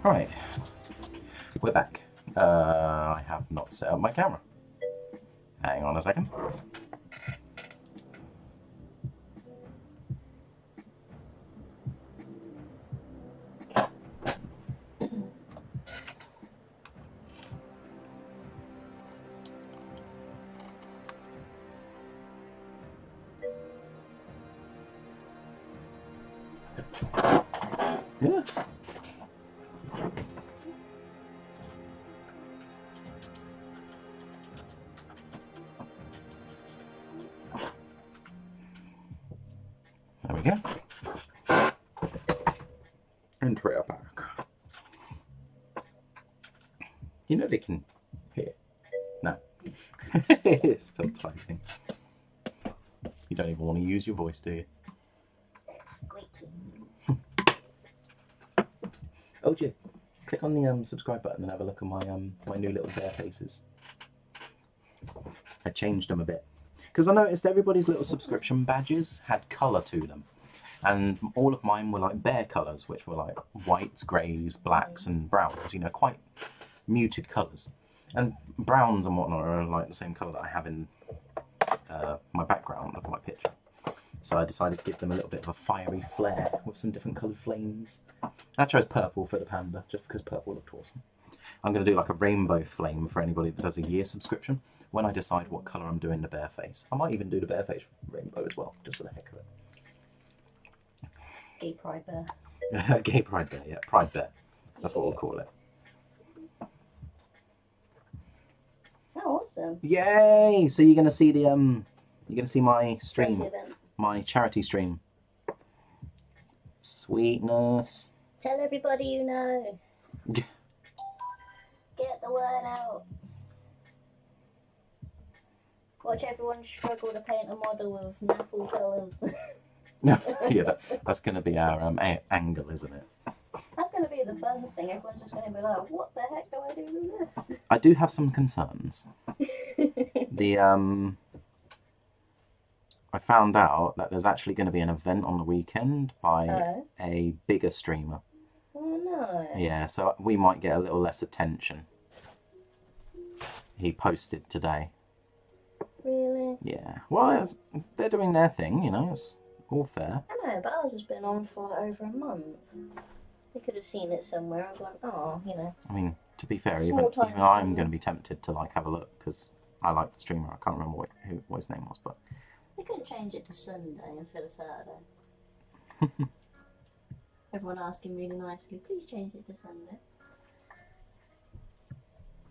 Right, we're back. I have not set up my camera. Hang on a second. Yeah. There we go. Entry back. You know they can hear. No. It's still typing. You don't even want to use your voice, do you? Squeaky. Oh, Juju, click on the subscribe button and have a look at my my new little bear faces. I changed them a bit because I noticed everybody's little subscription badges had colour to them, and all of mine were like bear colours, which were like whites, greys, blacks, and browns. You know, quite muted colours. And browns and whatnot are like the same colour that I have in my background of my picture. So I decided to give them a little bit of a fiery flare with some different coloured flames. I chose purple for the panda, just because purple looked awesome. I'm going to do like a rainbow flame for anybody that does a year subscription when I decide what colour I'm doing the bear face. I might even do the bear face rainbow as well, just for the heck of it. Gay pride bear. Gay pride bear, yeah, pride bear. That's what we'll call it. Oh, awesome. Yay! So you're going to see the you're going to see my stream. Charity event. My charity stream. Sweetness. Tell everybody you know. Get the word out. Watch everyone struggle to paint a model with naffle colours. Yeah, that's going to be our angle, isn't it? That's going to be the fun thing. Everyone's just going to be like, what the heck do I do with this? I do have some concerns. I found out that there's actually going to be an event on the weekend by a bigger streamer. Oh no. Yeah, so we might get a little less attention. He posted today. Really? Yeah. Well, they're doing their thing, you know, it's all fair. I know, but ours has been on for over a month. They could have seen it somewhere and gone, oh, you know. I mean, to be fair, even Small time I'm streamer. going to be tempted to like have a look because I like the streamer. I can't remember what his name was, but They couldn't change it to Sunday instead of Saturday. Everyone asking really nicely, please change it to Sunday.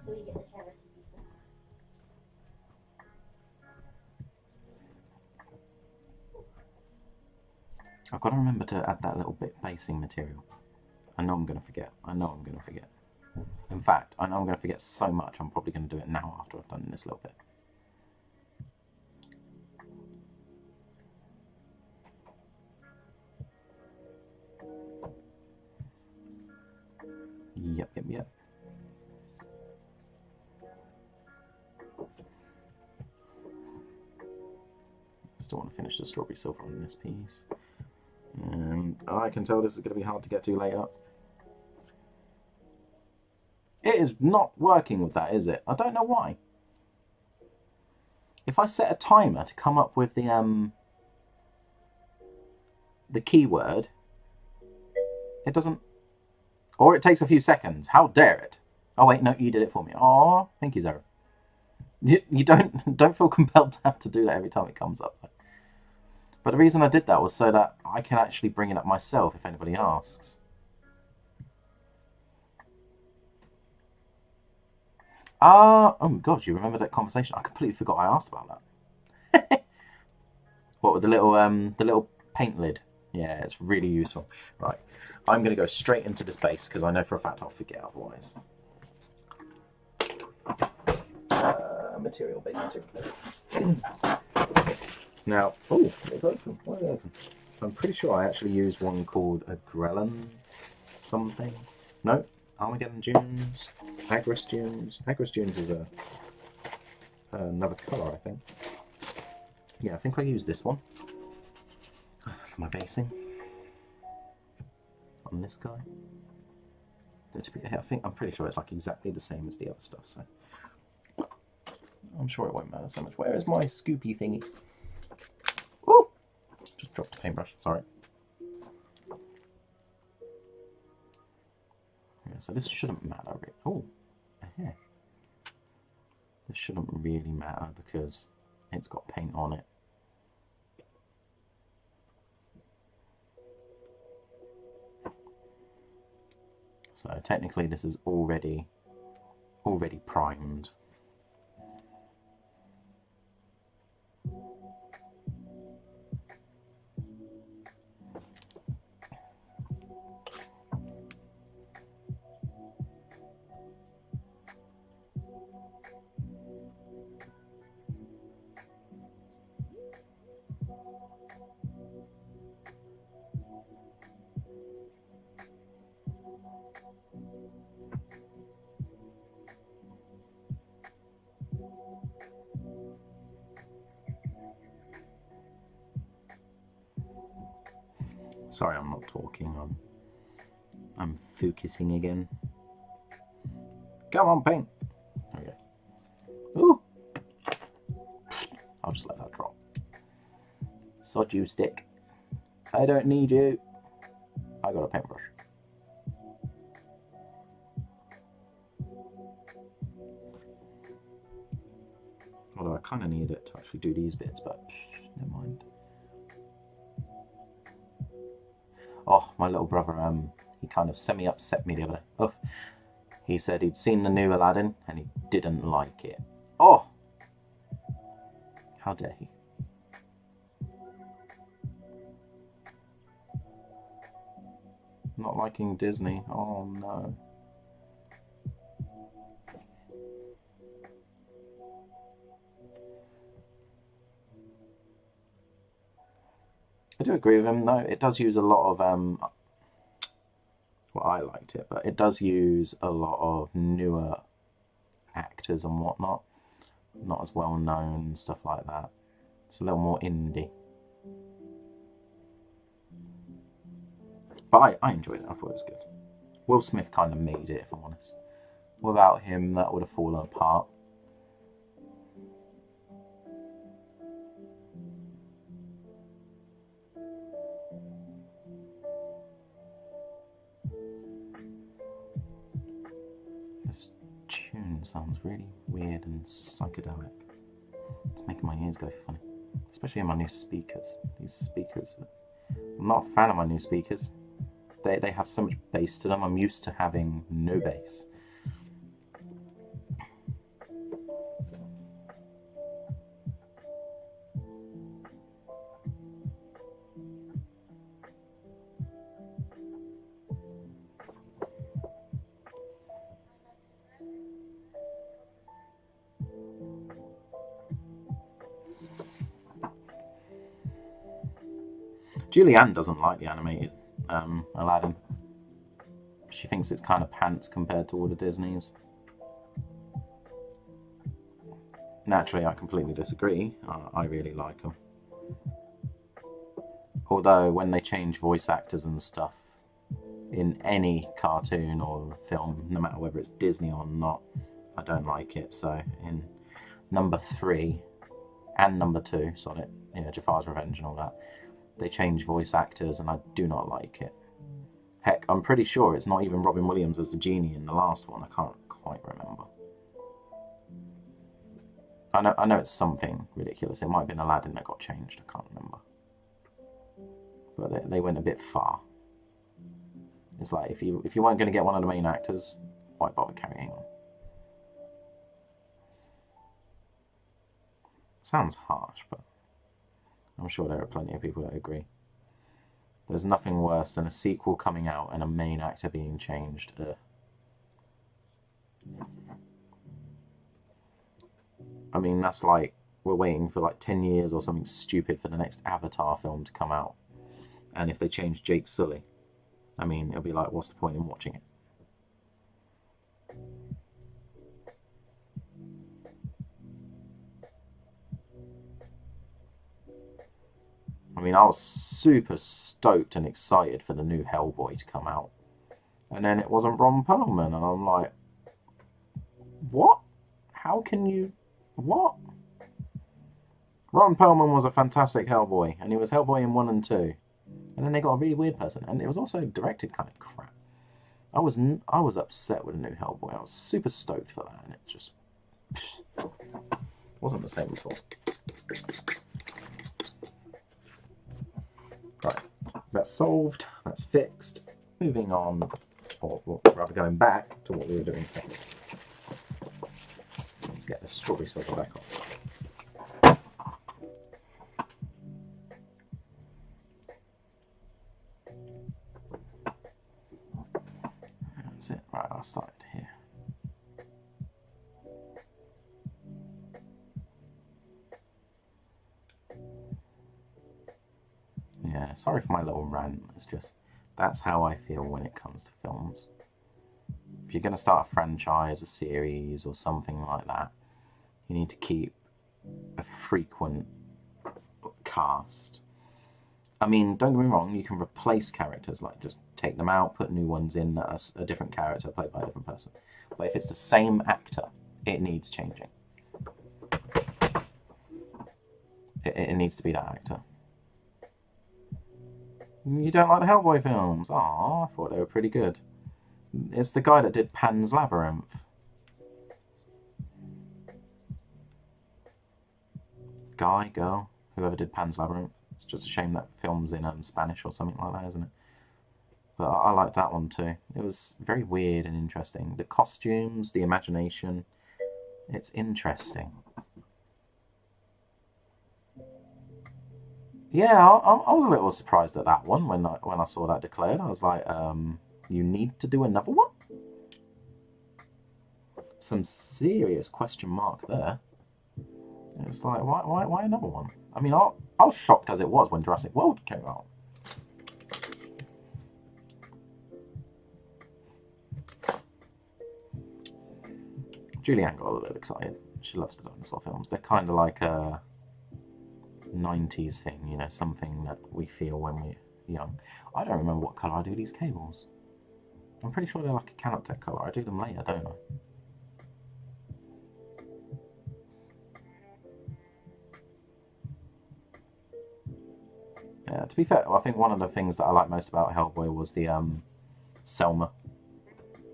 So we get the charity people. I've got to remember to add that little bit basing material. I know I'm going to forget. In fact, I know I'm going to forget so much, I'm probably going to do it now after I've done this little bit. Yep. Still want to finish the strawberry silver on this piece. And I can tell this is going to be hard to get to later. It is not working with that, is it? I don't know why. If I set a timer to come up with the keyword, it doesn't. Or it takes a few seconds. How dare it? Oh wait, no, you did it for me. Oh, thank you, Zara. You don't feel compelled to have to do that every time it comes up. But the reason I did that was so that I can actually bring it up myself if anybody asks. Oh god, you remember that conversation? I completely forgot I asked about that. What with the little paint lid? Yeah, it's really useful. Right, I'm going to go straight into this base because I know for a fact I'll forget otherwise. Material. Now, oh, it's open. Why is it open? I'm pretty sure I actually used one called a Grelin something. No, Armageddon Dunes, Agris Dunes. Agris Dunes is another colour, I think. Yeah, I think I used this one for my basing on this guy. I'm pretty sure it's like exactly the same as the other stuff, so I'm sure it won't matter so much. Where is my scoopy thingy? Oh, just dropped the paintbrush. Sorry. Yeah, so this shouldn't matter. Oh, a hair. This shouldn't really matter because it's got paint on it. So technically this is already primed. Sorry, I'm not talking. I'm focusing again. Come on, paint. Okay. Ooh. I'll just let that drop. Sod you, stick. I don't need you. I got a paintbrush. Although I kind of need it to actually do these bits, but never mind. Oh, my little brother, he kind of semi-upset me the other day. Oh, he said he'd seen the new Aladdin and he didn't like it. Oh! How dare he? Not liking Disney. Oh no. I do agree with him, though. It does use a lot of, well, I liked it, but it does use a lot of newer actors and whatnot. Not as well known, stuff like that. It's a little more indie. But I enjoyed it, I thought it was good. Will Smith kind of made it, if I'm honest. Without him, that would have fallen apart. This tune sounds really weird and psychedelic. It's making my ears go funny. Especially in my new speakers. These speakers, I'm not a fan of my new speakers. They have so much bass to them. I'm used to having no bass. Julianne doesn't like the animated Aladdin. She thinks it's kind of pants compared to all the Disneys. Naturally, I completely disagree. I really like them. Although, when they change voice actors and stuff in any cartoon or film, no matter whether it's Disney or not, I don't like it. So, in number 3 and number 2, Sonic, you know, Jafar's Revenge and all that, they change voice actors and I do not like it. Heck, I'm pretty sure it's not even Robin Williams as the genie in the last one. I can't quite remember. I know it's something ridiculous. It might have been Aladdin that got changed. I can't remember. But they went a bit far. It's like if you weren't going to get one of the main actors, why bother carrying on? Sounds harsh, but I'm sure there are plenty of people that agree. There's nothing worse than a sequel coming out and a main actor being changed. I mean, that's like we're waiting for like 10 years or something stupid for the next Avatar film to come out. And if they change Jake Sully, I mean, it'll be like, what's the point in watching it? I mean, I was super stoked and excited for the new Hellboy to come out. And then it wasn't Ron Perlman, and I'm like, what? How can you... What? Ron Perlman was a fantastic Hellboy, and he was Hellboy in 1 and 2. And then they got a really weird person, and it was also directed kind of crap. I was upset with a new Hellboy. I was super stoked for that, and it just wasn't the same at all. Right, that's solved. That's fixed. Moving on, or rather going back to what we were doing second. Let's get the strawberry silver back on. That's it. Right, I started here. Yeah, sorry for my little rant. It's just, that's how I feel when it comes to films. If you're going to start a franchise, a series, or something like that, you need to keep a frequent cast. I mean, don't get me wrong, you can replace characters, like just take them out, put new ones in that are a different character played by a different person. But if it's the same actor, it needs changing. It needs to be that actor. You don't like the Hellboy films? Aw, I thought they were pretty good. It's the guy that did Pan's Labyrinth. Guy, girl, whoever did Pan's Labyrinth. It's just a shame that film's in Spanish or something like that, isn't it? But I liked that one too. It was very weird and interesting. The costumes, the imagination, it's interesting. Yeah, I was a little surprised at that one when I saw that declared. I was like, you need to do another one? Some serious question mark there. It was like, why another one? I mean, I was shocked as it was when Jurassic World came out. Julianne got a little excited. She loves the dinosaur films. They're kind of like a 90s thing, you know, something that we feel when we're young. I don't remember what colour I do these cables. I'm pretty sure they're like a Canoptech colour. I do them later, don't I? Yeah, to be fair, I think one of the things that I like most about Hellboy was the Selma,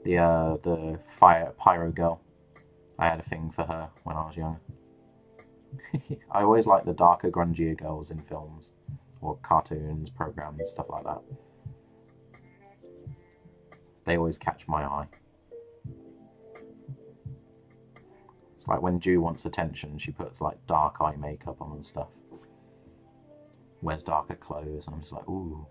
the pyro girl. I had a thing for her when I was young. I always liked the darker, grungier girls in films, or cartoons, programs, stuff like that. They always catch my eye. It's like when Juju wants attention, she puts like dark eye makeup on and stuff. Wears darker clothes, and I'm just like, ooh.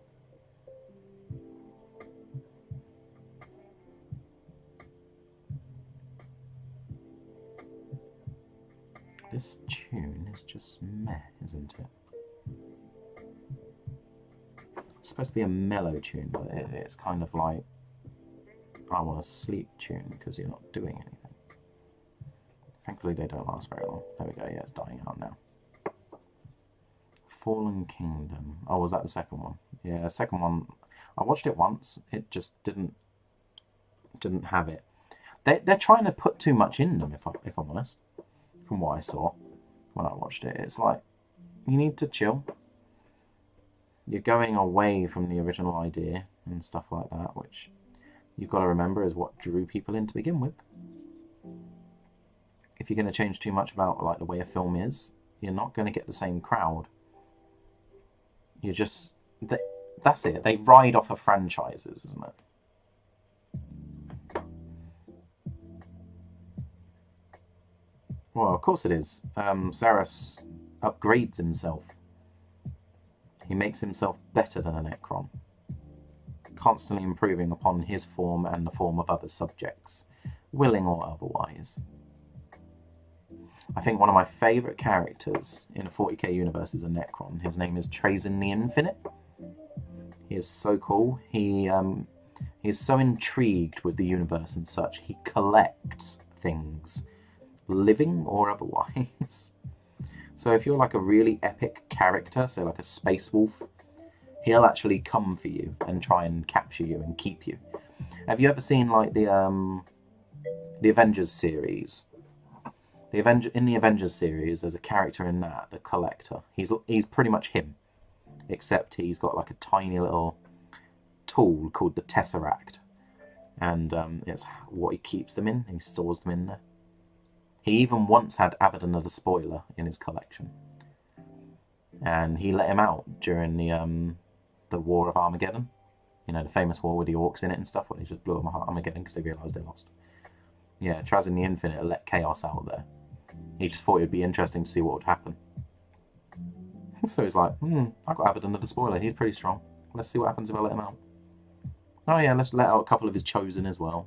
This tune is just meh, isn't it? It's supposed to be a mellow tune, but it's kind of like, I want to sleep tune because you're not doing anything. Thankfully they don't last very long. There we go, yeah, it's dying out now. Fallen Kingdom. Oh, was that the second one? Yeah, the second one, I watched it once, it just didn't have it. They're trying to put too much in them, if I'm honest. From what I saw when I watched it, it's like, you need to chill. You're going away from the original idea and stuff like that, which you've got to remember is what drew people in to begin with. If you're going to change too much about like the way a film is, you're not going to get the same crowd. You're just, that's it. They ride off of franchises, isn't it? Well, of course it is. Szeras upgrades himself. He makes himself better than a Necron, constantly improving upon his form and the form of other subjects, willing or otherwise. I think one of my favourite characters in a 40k universe is a Necron. His name is Trazyn the Infinite. He is so cool. He is so intrigued with the universe and such. He collects things, living or otherwise. So if you're like a really epic character, say like a space wolf, he'll actually come for you and try and capture you and keep you. Have you ever seen like the Avengers series? In the Avengers series, there's a character in that, the Collector. He's pretty much him, except he's got like a tiny little tool called the Tesseract, and it's what he keeps them in. He stores them in there. He even once had Abaddon the Spoiler in his collection, and he let him out during the War of Armageddon. You know, the famous war with the orcs in it and stuff, where they just blew them apart Armageddon because they realised they lost. Yeah, Traz in the Infinite let Chaos out there. He just thought it'd be interesting to see what would happen. So he's like, I got Abaddon the Spoiler, he's pretty strong. Let's see what happens if I let him out. Oh yeah, let's let out a couple of his chosen as well.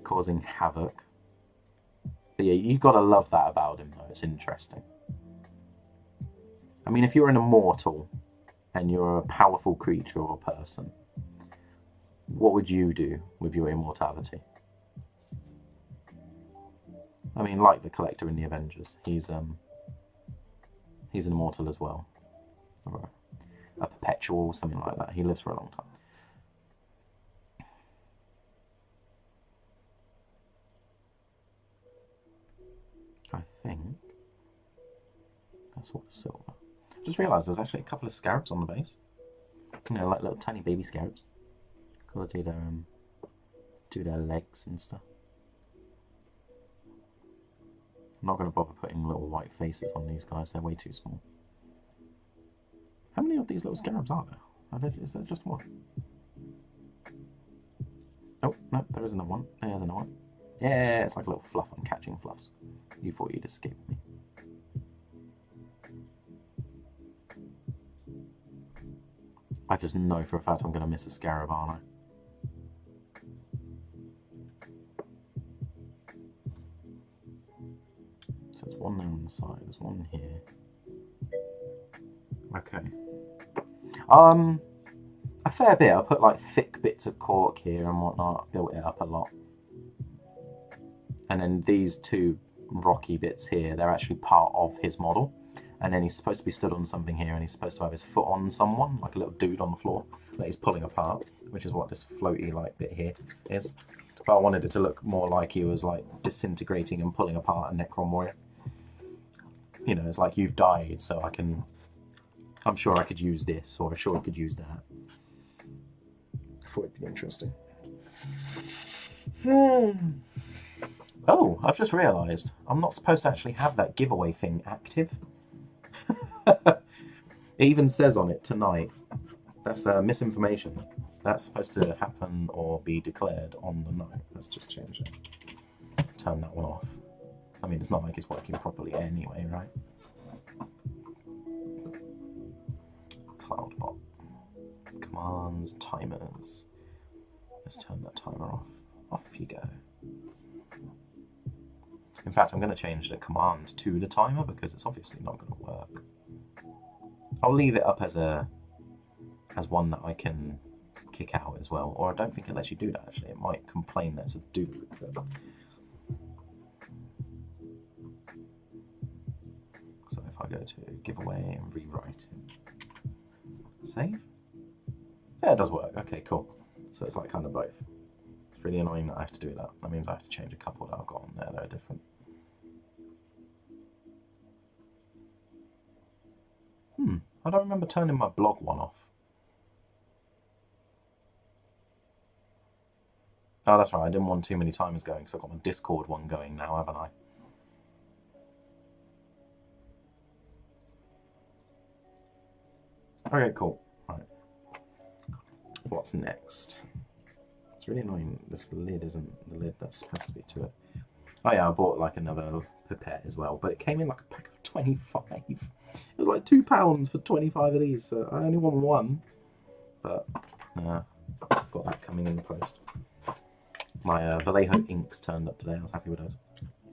Causing havoc. But yeah, you've got to love that about him though, it's interesting. I mean, if you're an immortal and you're a powerful creature or person, what would you do with your immortality? I mean, like the Collector in the Avengers, he's an immortal as well. Or a perpetual, something like that. He lives for a long time. I think that's all the silver. Just realised there's actually a couple of scarabs on the base. You know, like little tiny baby scarabs. Gotta do their legs and stuff. I'm not going to bother putting little white faces on these guys, they're way too small. How many of these little scarabs are there? Is there just one? Oh, no, there is another one. There's another one. Yeah, it's like a little fluff. I'm catching fluffs. You thought you'd escape me. I just know for a fact I'm going to miss a scarab, aren't I? So there's one there on the side, there's one here. Okay. A fair bit. I put like thick bits of cork here and whatnot, built it up a lot. And then these two rocky bits here, they're actually part of his model. And then he's supposed to be stood on something here, and he's supposed to have his foot on someone, like a little dude on the floor, that he's pulling apart, which is what this floaty like bit here is. But I wanted it to look more like he was like disintegrating and pulling apart a Necron warrior. You know, it's like you've died, so I'm sure I could use this, or I'm sure I could use that. I thought it'd be interesting. Oh, I've just realised I'm not supposed to actually have that giveaway thing active. It even says on it tonight. That's misinformation. That's supposed to happen or be declared on the night. Let's just change it. Turn that one off. I mean, it's not like it's working properly anyway, right? Cloudbot. Commands, timers. Let's turn that timer off. Off you go. In fact, I'm going to change the command to the timer because it's obviously not going to work. I'll leave it up as one that I can kick out as well. Or I don't think it lets you do that actually. It might complain that it's a duplicate. So if I go to giveaway and rewrite it. Save? Yeah, it does work. Okay, cool. So it's like kind of both. It's really annoying that I have to do that. That means I have to change a couple that I've got on there that are different. I don't remember turning my blog one off. Oh, that's right. I didn't want too many timers going because I've got my Discord one going now, haven't I? Okay, cool. Right. What's next? It's really annoying. This lid isn't the lid that's supposed to be to it. Oh yeah, I bought like another pipette as well, but it came in like a pack of 25. It was like £2 for 25 of these, so I only want one. But got that coming in the post. My Vallejo inks turned up today. I was happy with those.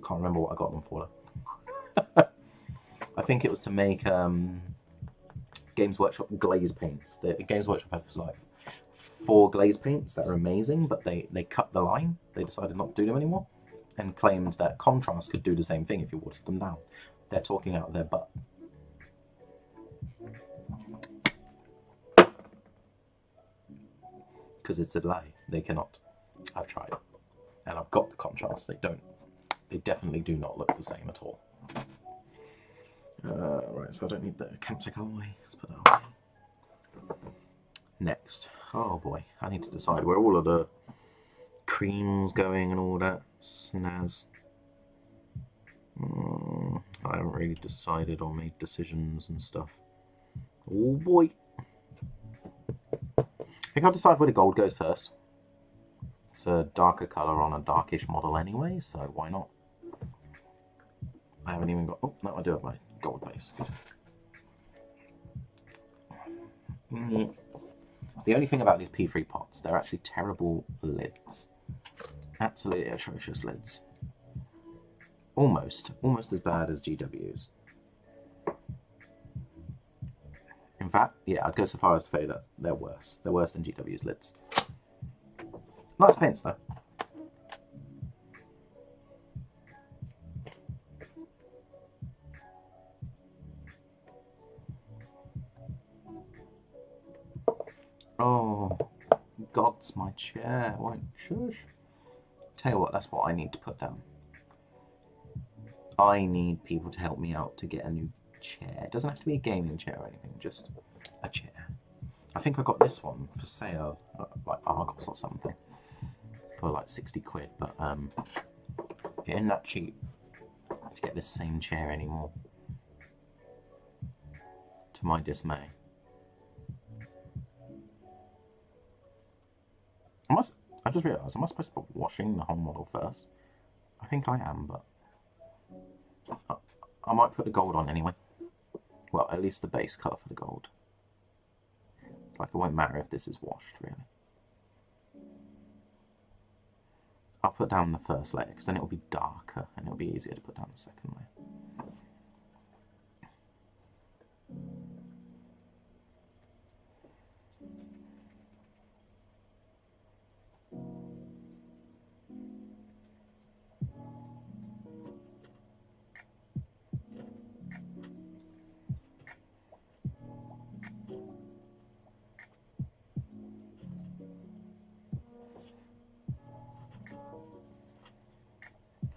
Can't remember what I got them for though. I think it was to make Games Workshop glaze paints. The Games Workshop has like 4 glaze paints that are amazing, but they cut the line. They decided not to do them anymore and claimed that contrast could do the same thing if you watered them down. They're talking out of their butt. because it's a lie. They cannot. I've tried, and I've got the contrast. They definitely do not look the same at all. Right, so I don't need the Campsic alloy. Let's put that away. Next, oh boy, I need to decide where all of the creams going and all that snaz. I haven't really decided or made decisions and stuff. Oh boy. I think I'll decide where the gold goes first. It's a darker colour on a darkish model anyway, so why not? I haven't even got... Oh, no, I do have my gold base. Good. It's the only thing about these P3 pots. They're actually terrible lids. Absolutely atrocious lids. Almost as bad as GW's. In fact, yeah, I'd go so far as to say that they're worse. They're worse than GW's lids. Nice paints though. Oh, God's my chair. Won't shush. Tell you what, that's what I need to put down. I need people to help me out to get a new chair. It doesn't have to be a gaming chair or anything, just a chair. I think I got this one for sale, like Argos or something, for like 60 quid, but it isn't that cheap to get this same chair anymore, to my dismay. I just realised, am I supposed to be washing the whole model first? I think I am, but I might put the gold on anyway. Well, at least the base colour for the gold. Like, it won't matter if this is washed, really. I'll put down the first layer, because then it'll be darker, and it'll be easier to put down the second layer.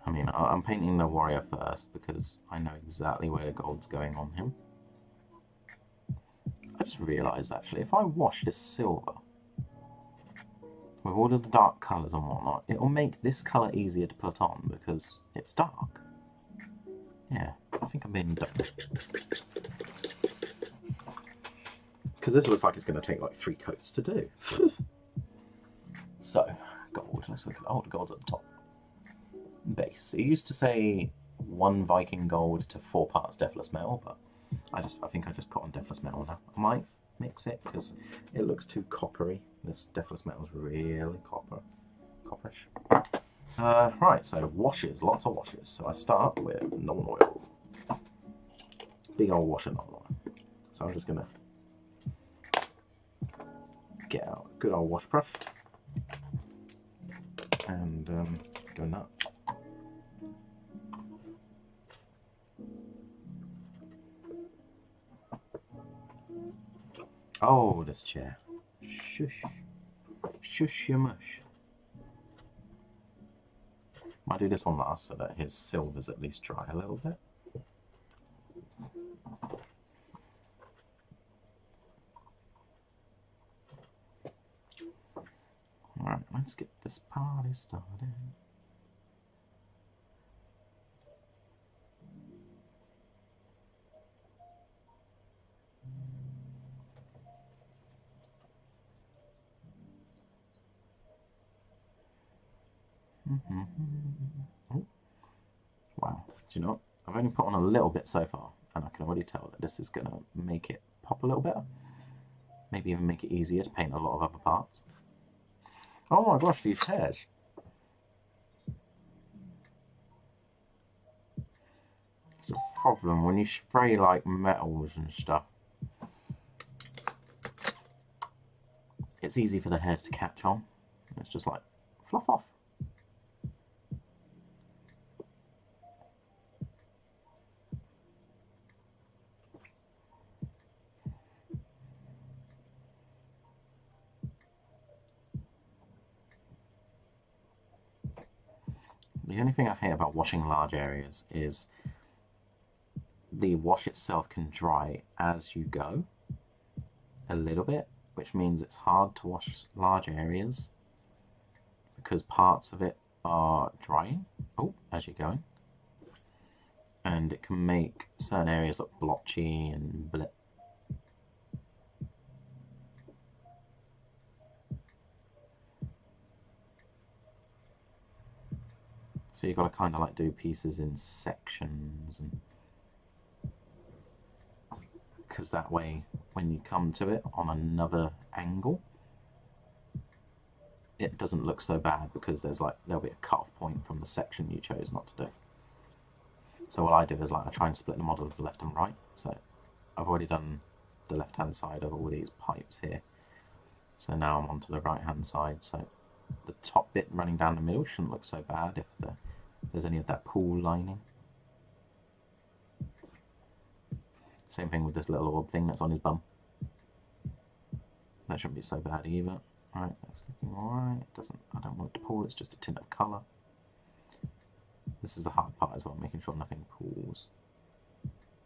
I mean, I'm painting the warrior first because I know exactly where the gold's going on him. I just realised, actually, if I wash this silver with all of the dark colours and whatnot, it'll make this colour easier to put on because it's dark. Yeah, I think I'm being dumb. Because this looks like it's going to take like 3 coats to do. So, gold. Let's look at... Oh, the gold's at the top. Base. It used to say 1 Viking gold to 4 parts Deathless metal, but I think I just put on Deathless metal now. I might mix it because it looks too coppery. This Deathless metal is really copperish. Right, so washes, lots of washes. So I start with non-oil. Big old wash of non-oil. So I'm just gonna get out a good old wash brush and go nuts. Oh, this chair. Shush. Shush your mush. Might do this one last so that his silver's at least dry a little bit. Alright, let's get this party started. Oh. Wow, do you know what? I've only put on a little bit so far, and I can already tell that this is going to make it pop a little bit. Maybe even make it easier to paint a lot of other parts. Oh my gosh, these hairs. It's the problem when you spray like metals and stuff. It's easy for the hairs to catch on. It's just like, fluff off. The only thing I hate about washing large areas is the wash itself can dry as you go a little bit, which means it's hard to wash large areas because parts of it are drying as you're going, and it can make certain areas look blotchy and blip. So you've got to kind of like do pieces in sections, and because that way when you come to it on another angle it doesn't look so bad, because there'll be a cut-off point from the section you chose not to do. So what I do is I try and split the model to the left and right. So I've already done the left hand side of all these pipes here, so now I'm onto the right hand side. So the top bit running down the middle shouldn't look so bad if there's any of that pool lining. Same thing with this little orb thing that's on his bum. That shouldn't be so bad either. Alright, that's looking alright. I don't want it to pool, it's just a tint of colour. This is the hard part as well, making sure nothing pools.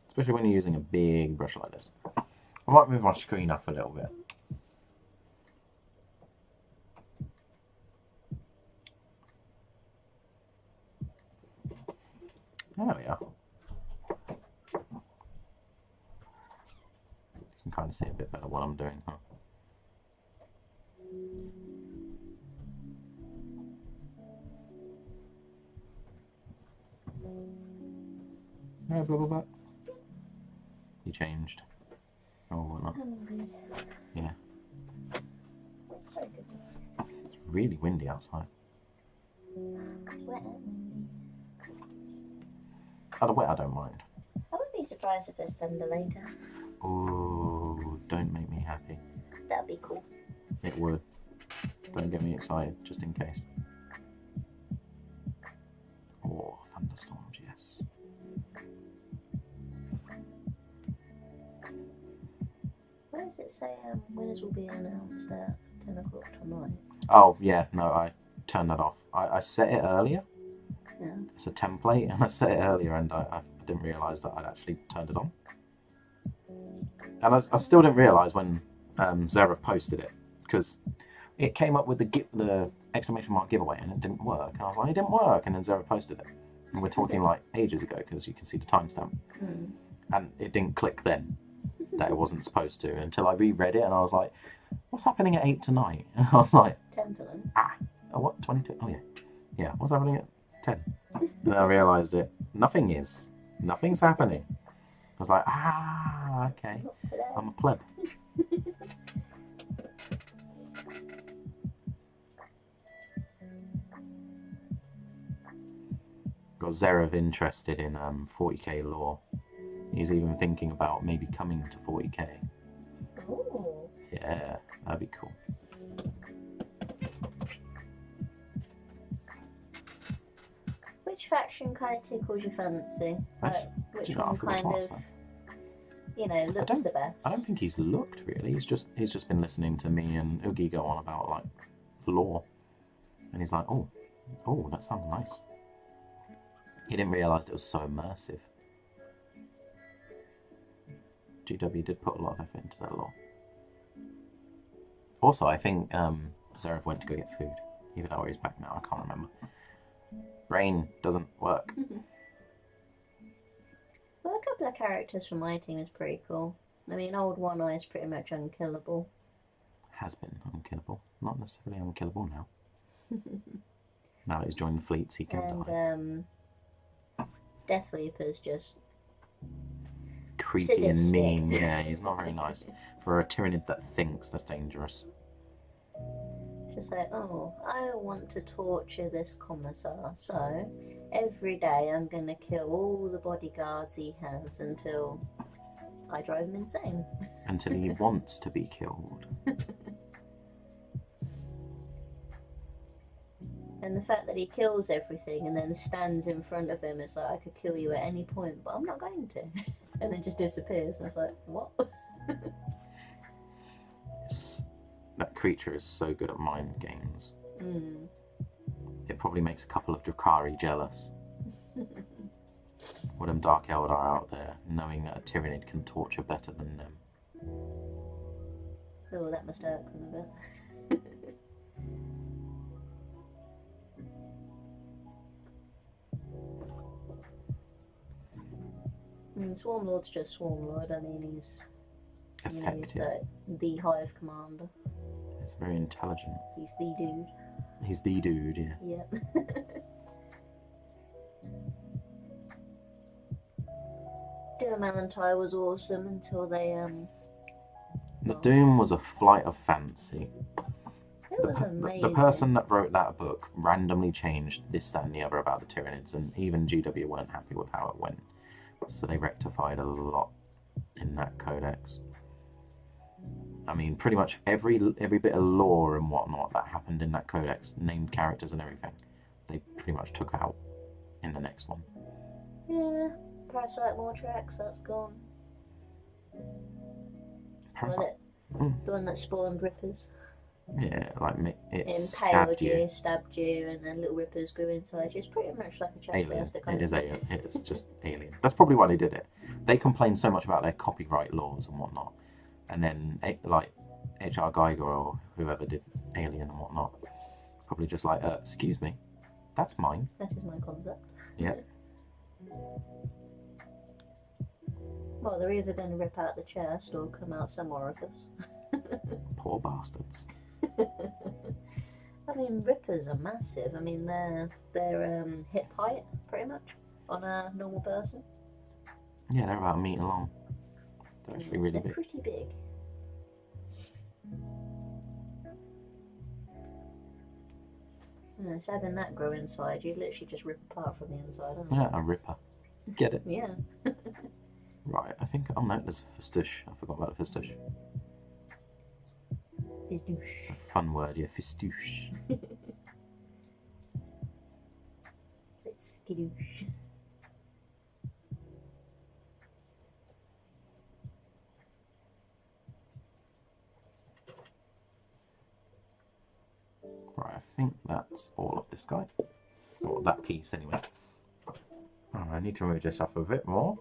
Especially when you're using a big brush like this. I might move my screen up a little bit. There we are. You can kind of see a bit better what I'm doing, huh? Yeah, blah blah blah. You changed. Or whatnot. Yeah. It's really windy outside. It's wet and windy. Oh, the wet I don't mind. I wouldn't be surprised if there's thunder later. Ooh, don't make me happy. That'd be cool. It would. Don't get me excited, just in case. Oh, thunderstorms, yes. Where does it say winners will be announced at 10 o'clock tonight? Oh, yeah, no, I turned that off. I set it earlier. Yeah. It's a template, and I set it earlier, and I didn't realise that I'd actually turned it on. And I still didn't realise when Szeras posted it, because it came up with the exclamation mark giveaway, and it didn't work. And I was like, it didn't work, and then Szeras posted it. And we're talking like ages ago, because you can see the timestamp. Mm. And it didn't click then that it wasn't supposed to, until I reread it, and I was like, what's happening at 8 tonight? And I was like, 10 to them. oh, what, 22? Oh, yeah. Yeah, what's happening at 10? And then I realised it. Nothing's happening. I was like, okay. I'm a pleb. Got Szeras interested in 40k lore. He's even thinking about maybe coming to 40k. Ooh. Yeah, that'd be cool. Which faction kind of tickles your fancy? Like, which you know, one kind of, looks the best? I don't think he's looked really. He's just been listening to me and Oogie go on about like lore, and he's like, oh, that sounds nice. He didn't realise it was so immersive. GW did put a lot of effort into that lore. Also, I think Szeras went to go get food, even though he's back now. I can't remember. Brain doesn't work. Well, a couple of characters from my team is pretty cool. I mean, Old One Eye is pretty much unkillable. Has been unkillable. Not necessarily unkillable now. Now that he's joined the fleets, he can die. Deathleaper's just creepy and mean. Yeah, he's not very nice. For a Tyranid that thinks, that's dangerous. Just like, oh, I want to torture this commissar, so every day I'm going to kill all the bodyguards he has until I drive him insane. Until he wants to be killed. And the fact that he kills everything and then stands in front of him is like, I could kill you at any point, but I'm not going to. And then just disappears, and it's like, what? That creature is so good at mind games. Mm. it probably makes a couple of Drakari jealous. All them Dark Eldar out there, knowing that a Tyranid can torture better than them. Oh, that must hurt them a bit. Swarmlord's just Swarmlord. I mean, he's he's the Hive Commander. It's very intelligent. He's the dude. He's the dude, yeah. Yep. Doom Alantai was awesome until they The Doom was a flight of fancy. It was amazing. The person that wrote that book randomly changed this, that, and the other about the Tyranids, and even GW weren't happy with how it went. So they rectified a lot in that codex. I mean, pretty much every bit of lore and whatnot that happened in that codex, named characters and everything, they pretty much took out in the next one. Yeah, Parasite Mortrax, that's gone. Parasite? The one that spawned Rippers. Yeah, like it Impaled you, stabbed you, and then little Rippers grew inside you. It's pretty much like a alien. Kind it is alien. It is just alien. That's probably why they did it. They complained so much about their copyright laws and whatnot, and then like H.R. Geiger or whoever did Alien and whatnot, probably just like, excuse me, that's mine. That is my concept. Yeah. Well, they're either going to rip out the chest or come out some orifice. Poor bastards. I mean, Rippers are massive. I mean, they're hip height, pretty much, on a normal person. Yeah, they're about a metre long. They're actually really big. They're pretty big. Yeah, so having that grow inside, you literally just rip apart from the inside, aren't you? Yeah, a ripper. Get it? Yeah. Right, I think... Oh no, there's a fistush. I forgot about the fistush. It's a fun word, yeah, fistush. It's skidoosh. Right, I think that's all of this guy. Or that piece, anyway. Oh, I need to move this up a bit more.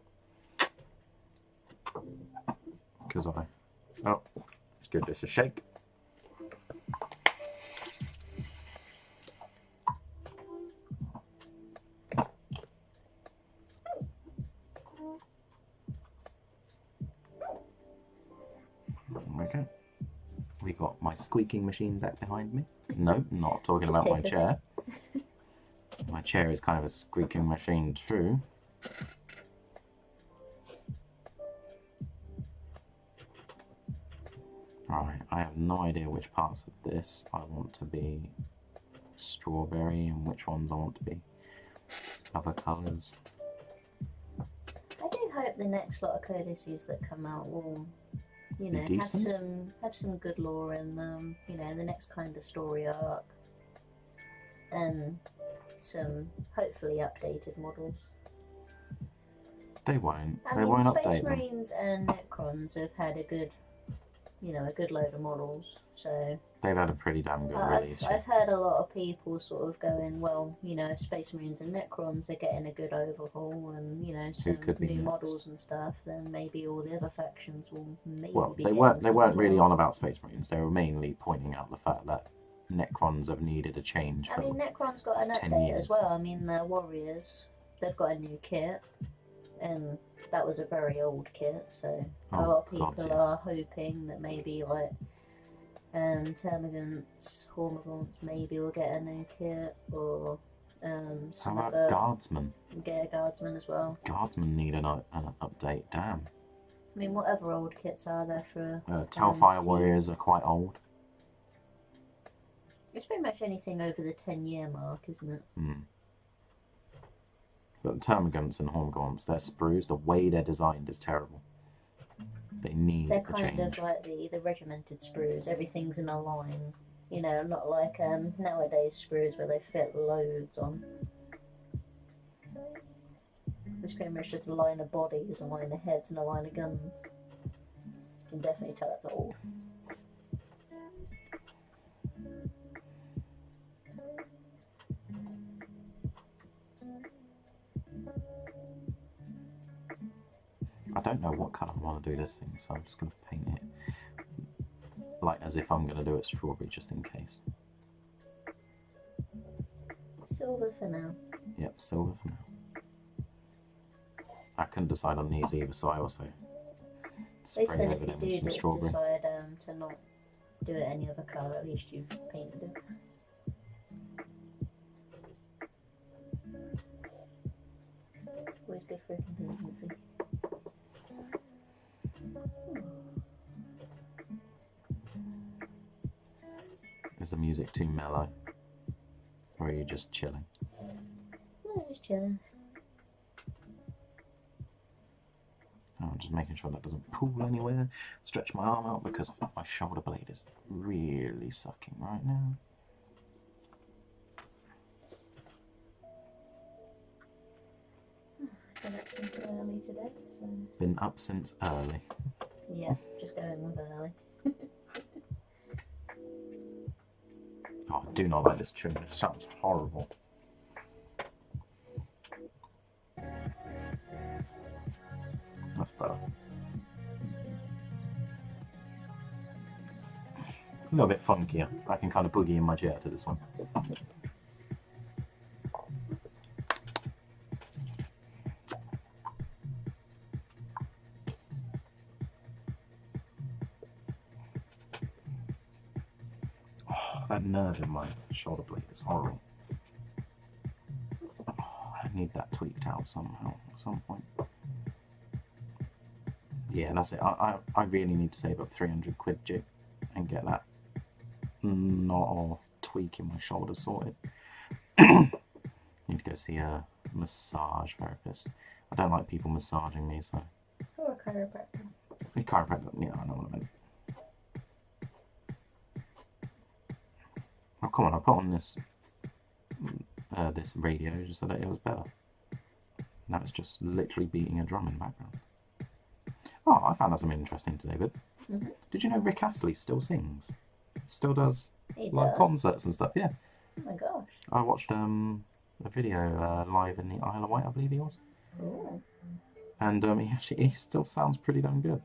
Because oh, let's give this a shake. Okay. We got my squeaking machine back behind me. No, not talking about my chair. My chair is kind of a squeaking machine too. Right, I have no idea which parts of this I want to be strawberry and which ones I want to be other colours. I do hope the next lot of codices that come out will, you know, have some good lore in them, you know, the next kind of story arc, and some hopefully updated models. They won't. I They mean, won't Space update them. Marines and Necrons have had a good, you know, a good load of models. So They've had a pretty damn good release. I've heard a lot of people sort of going, well, you know, Space Marines and Necrons are getting a good overhaul, and you know, some new models and stuff. Then maybe all the other factions will maybe. Well, be they weren't really on about Space Marines. They were mainly pointing out the fact that Necrons have needed a change. I mean, Necron's got an 10 update years. as well. I mean, the Warriors, they've got a new kit, and that was a very old kit. So a lot of people are hoping that maybe like Termagants, Hormagaunts maybe will get a new kit, or how about Guardsmen? Get a Guardsman as well. Guardsmen need an update. Damn. I mean, whatever old kits are there for? Telfire Warriors are quite old. It's pretty much anything over the 10-year mark, isn't it? Hmm. But Termagants and Hormagaunts, their sprues, the way they're designed is terrible. They need They're a kind change. of like the regimented sprues. Everything's in a line. You know, not like nowadays sprues where they fit loads on. It's pretty much just a line of bodies, a line of heads, and a line of guns. You can definitely tell it's old. don't know what colour I want to do this thing, so I'm just going to paint it like as if I'm going to do it strawberry, just in case. Silver for now. Yep, silver for now. I couldn't decide on these either, so I also At least sprayed then over if them you with some do strawberry. decide to not do it any other colour, at least you've painted it. Always good for consistency. Is the music too mellow? Or are you just chilling? No, just chilling. Oh, I'm just making sure that doesn't pull anywhere. Stretch my arm out because my shoulder blade is really sucking right now. Been up since early today, so Been up since early. yeah, just going with early. Oh, I do not like this tune. It sounds horrible. That's better. A little bit funkier. I can kind of boogie in my chair to this one. Oh, that nerve in my shoulder blade is horrible. Oh, I need that tweaked out somehow at some point. Yeah, that's it. I really need to save up 300 quid, jig, and get that knot or tweak in my shoulder sorted. Need to go see a massage therapist. I don't like people massaging me, so. Or a chiropractor. A chiropractor, yeah, I know what I meant. Oh, come on, I put on this this radio just so that it was better. Now it's just literally beating a drum in the background. Oh, I found out something interesting today, but did you know Rick Astley still sings? Still does live concerts and stuff, yeah. Oh my gosh. I watched a video live in the Isle of Wight, I believe he was. Ooh. And he still sounds pretty damn good.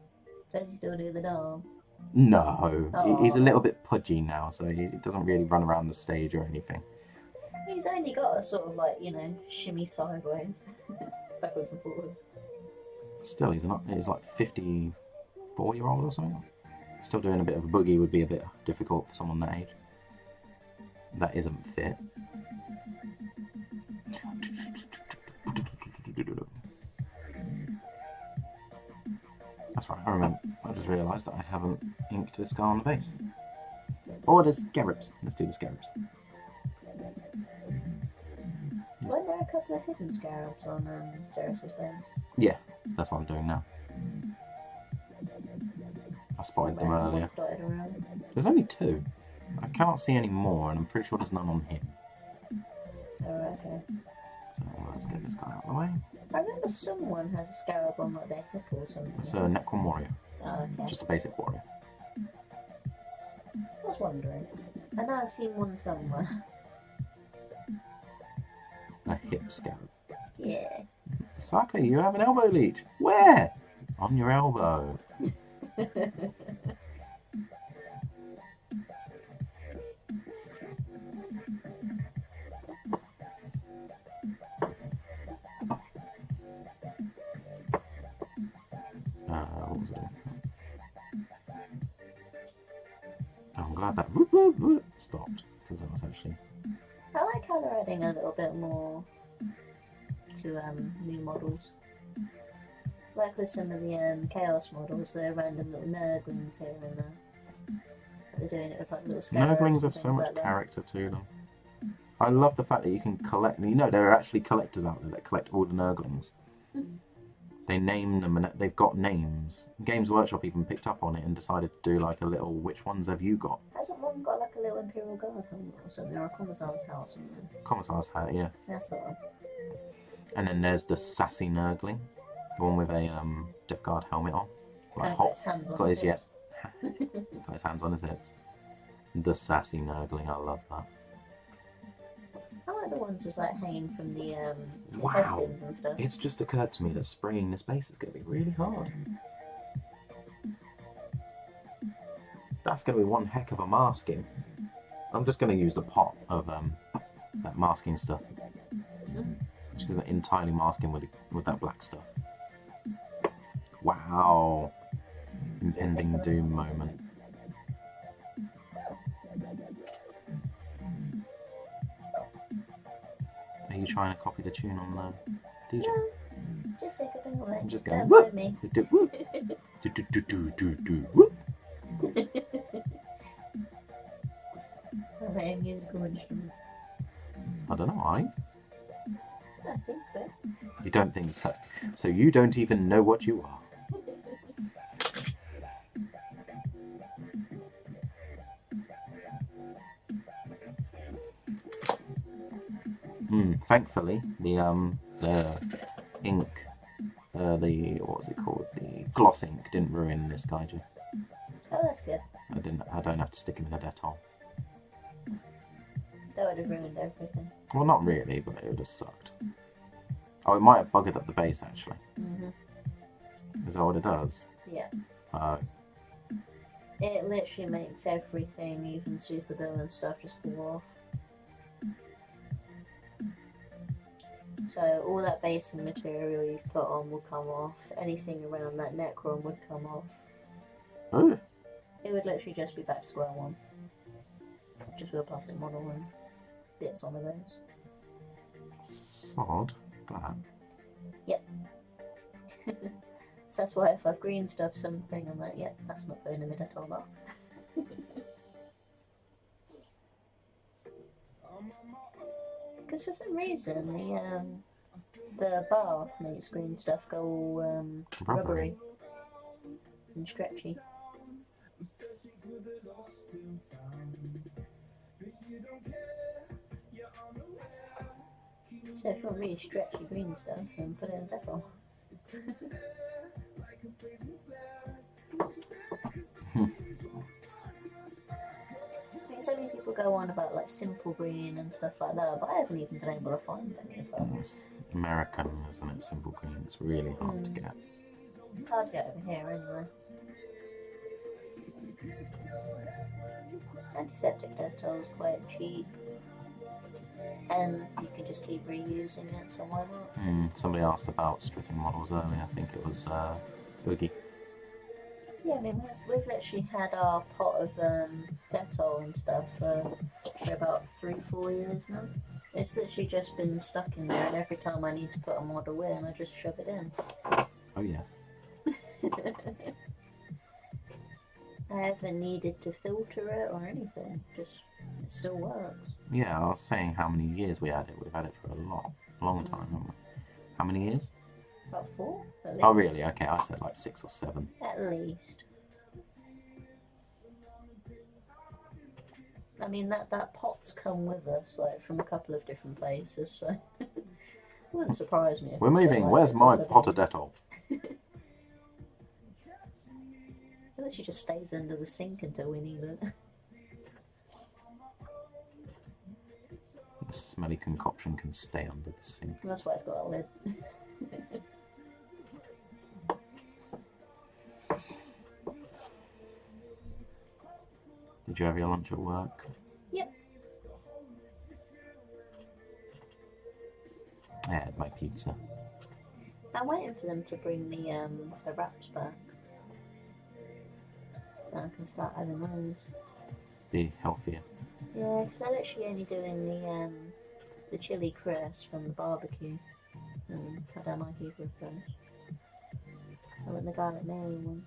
Does he still do the dance? No, Oh. he's a little bit pudgy now, so he doesn't really run around the stage or anything. He's only got a sort of like, you know, shimmy sideways. Backwards and forwards. Still, he's like 54-year-old or something. Still doing a bit of a boogie would be a bit difficult for someone that age. That isn't fit. That's right, I remember. I just realised that I haven't inked this guy on the base. Oh, there's scarabs. Let's do the scarabs. Weren't there a couple of hidden scarabs on Szeras's base? Yeah, that's what I'm doing now. I spotted them earlier. One's dotted around. There's only 2. I cannot see any more, and I'm pretty sure there's none on him. Oh, okay. So let's get this guy out of the way. I remember someone has a scarab on like their hip or something. It's a Necron warrior. Oh, okay. Just a basic warrior. I was wondering. I know I've seen one somewhere. A hip scarab. Yeah. Saka, you have an elbow leech. Where? On your elbow. What was it? I'm glad that whoop, whoop, whoop stopped, because that was actually... I like how they're adding a little bit more to new models. Like with some of the Chaos models, they're random little Nurglings here and there. They're doing it with like little scarabs. Nurglings and have so things much like that. character to them. I love the fact that you can collect... You know, there are actually collectors out there that collect all the Nurglings. They name them, and they've got names. Games Workshop even picked up on it and decided to do like a little, which ones have you got? Hasn't one got like a little Imperial Guard helmet or something, or a Commissar's hat or something? Commissar's hat, yeah. That's the one. And then there's the Sassy Nurgling, the one with a Death Guard helmet on. Like Got his hands on got his his, hips. got his hands on his hips. The Sassy Nurgling, I love that. I other ones just like hanging from the Wow. intestines and stuff. It's just occurred to me that spraying this base is going to be really hard. That's going to be one heck of a masking. I'm just going to use the pot of that masking stuff. Just going to entirely masking with that black stuff. Wow. Impending doom moment. Are you trying to copy the tune on the DJ? No, just take a bit away. I'm just Don't going mind me. Whoop. Play a musical instrument. I don't know, are you? I think so. You don't think so. So you don't even know what you are. Thankfully, the ink, what was it called? The gloss ink didn't ruin this Gaiju. Oh, that's good. I don't have to stick him in a Dettol. That would have ruined everything. Well, not really, but it would have sucked. Oh, it might have buggered up the base actually. Is that what it does? Yeah. It literally makes everything, even super villain stuff, just fall off. So all that basing material you've put on will come off. Anything around that Necron would come off. Oh. It would literally just be back to square one. Just with a plastic model and bits on the those. Sod that. Yep. So that's why if I've green stuff something, I'm like, yep, that's not going in the Dettol bar. Because for some reason the bath makes green stuff go all rubbery and stretchy. So if you want really stretchy green stuff, then put it in a Dettol. So many people go on about like simple green and stuff like that, but I haven't even been able to find any of them. It's American, isn't it? Simple green. It's really hard to get. It's hard to get over here anyway. Antiseptic Dettol is quite cheap, and you can just keep reusing it, so why not? Somebody asked about stripping models earlier. I think it was Boogie. Yeah, I mean, we've literally had our pot of Dettol and stuff for about 3-4 years now. It's literally just been stuck in there, and every time I need to put a model in, I just shove it in. Oh yeah. I haven't needed to filter it or anything, just it still works. Yeah, I was saying how many years we had it. We've had it for a long time, haven't we? How many years? About 4, at least. Oh really? Okay, I said like 6 or 7. At least. I mean, that pot's come with us, like, from a couple of different places, so it wouldn't surprise me if We're it's been, moving. like, Where's 6 or my 7. pot of Dettol? It literally just stays under the sink until we need it. The smelly concoction can stay under the sink. And that's why it's got a lid. Did you have your lunch at work? Yep. I had my pizza. I'm waiting for them to bring the wraps back, so I can start having those. Be healthier. Yeah, because they're literally only doing the chili crisp from the barbecue. I don't like either of those. I want the garlic mayo one.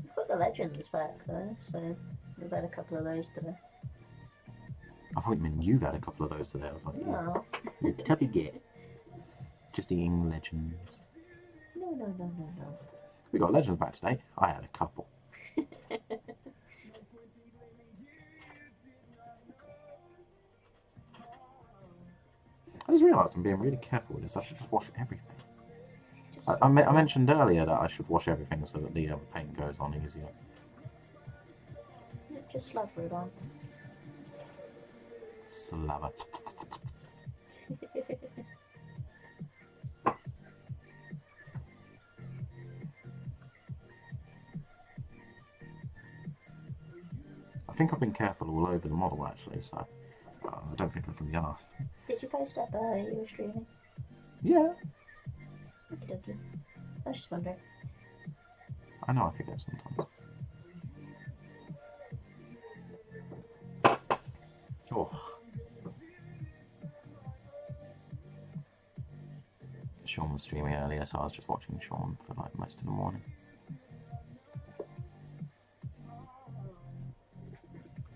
We've got the legends back though, so we've had a couple of those today. I thought you meant you had a couple of those today. I was like, No. yeah. Tubby get. Just eating legends. No. We got legends back today. I had a couple. I just realised I'm being really careful with this. I should just wash everything. I mentioned earlier that I should wash everything so that the paint goes on easier. Just slather it on. Slava. I think I've been careful all over the model actually, so I don't think I can be asked. Did you post up you were streaming? Yeah. Okay. I was just wondering. I know, I forget sometimes. Oh. Sean was streaming earlier, so I was just watching Sean for like most of the morning.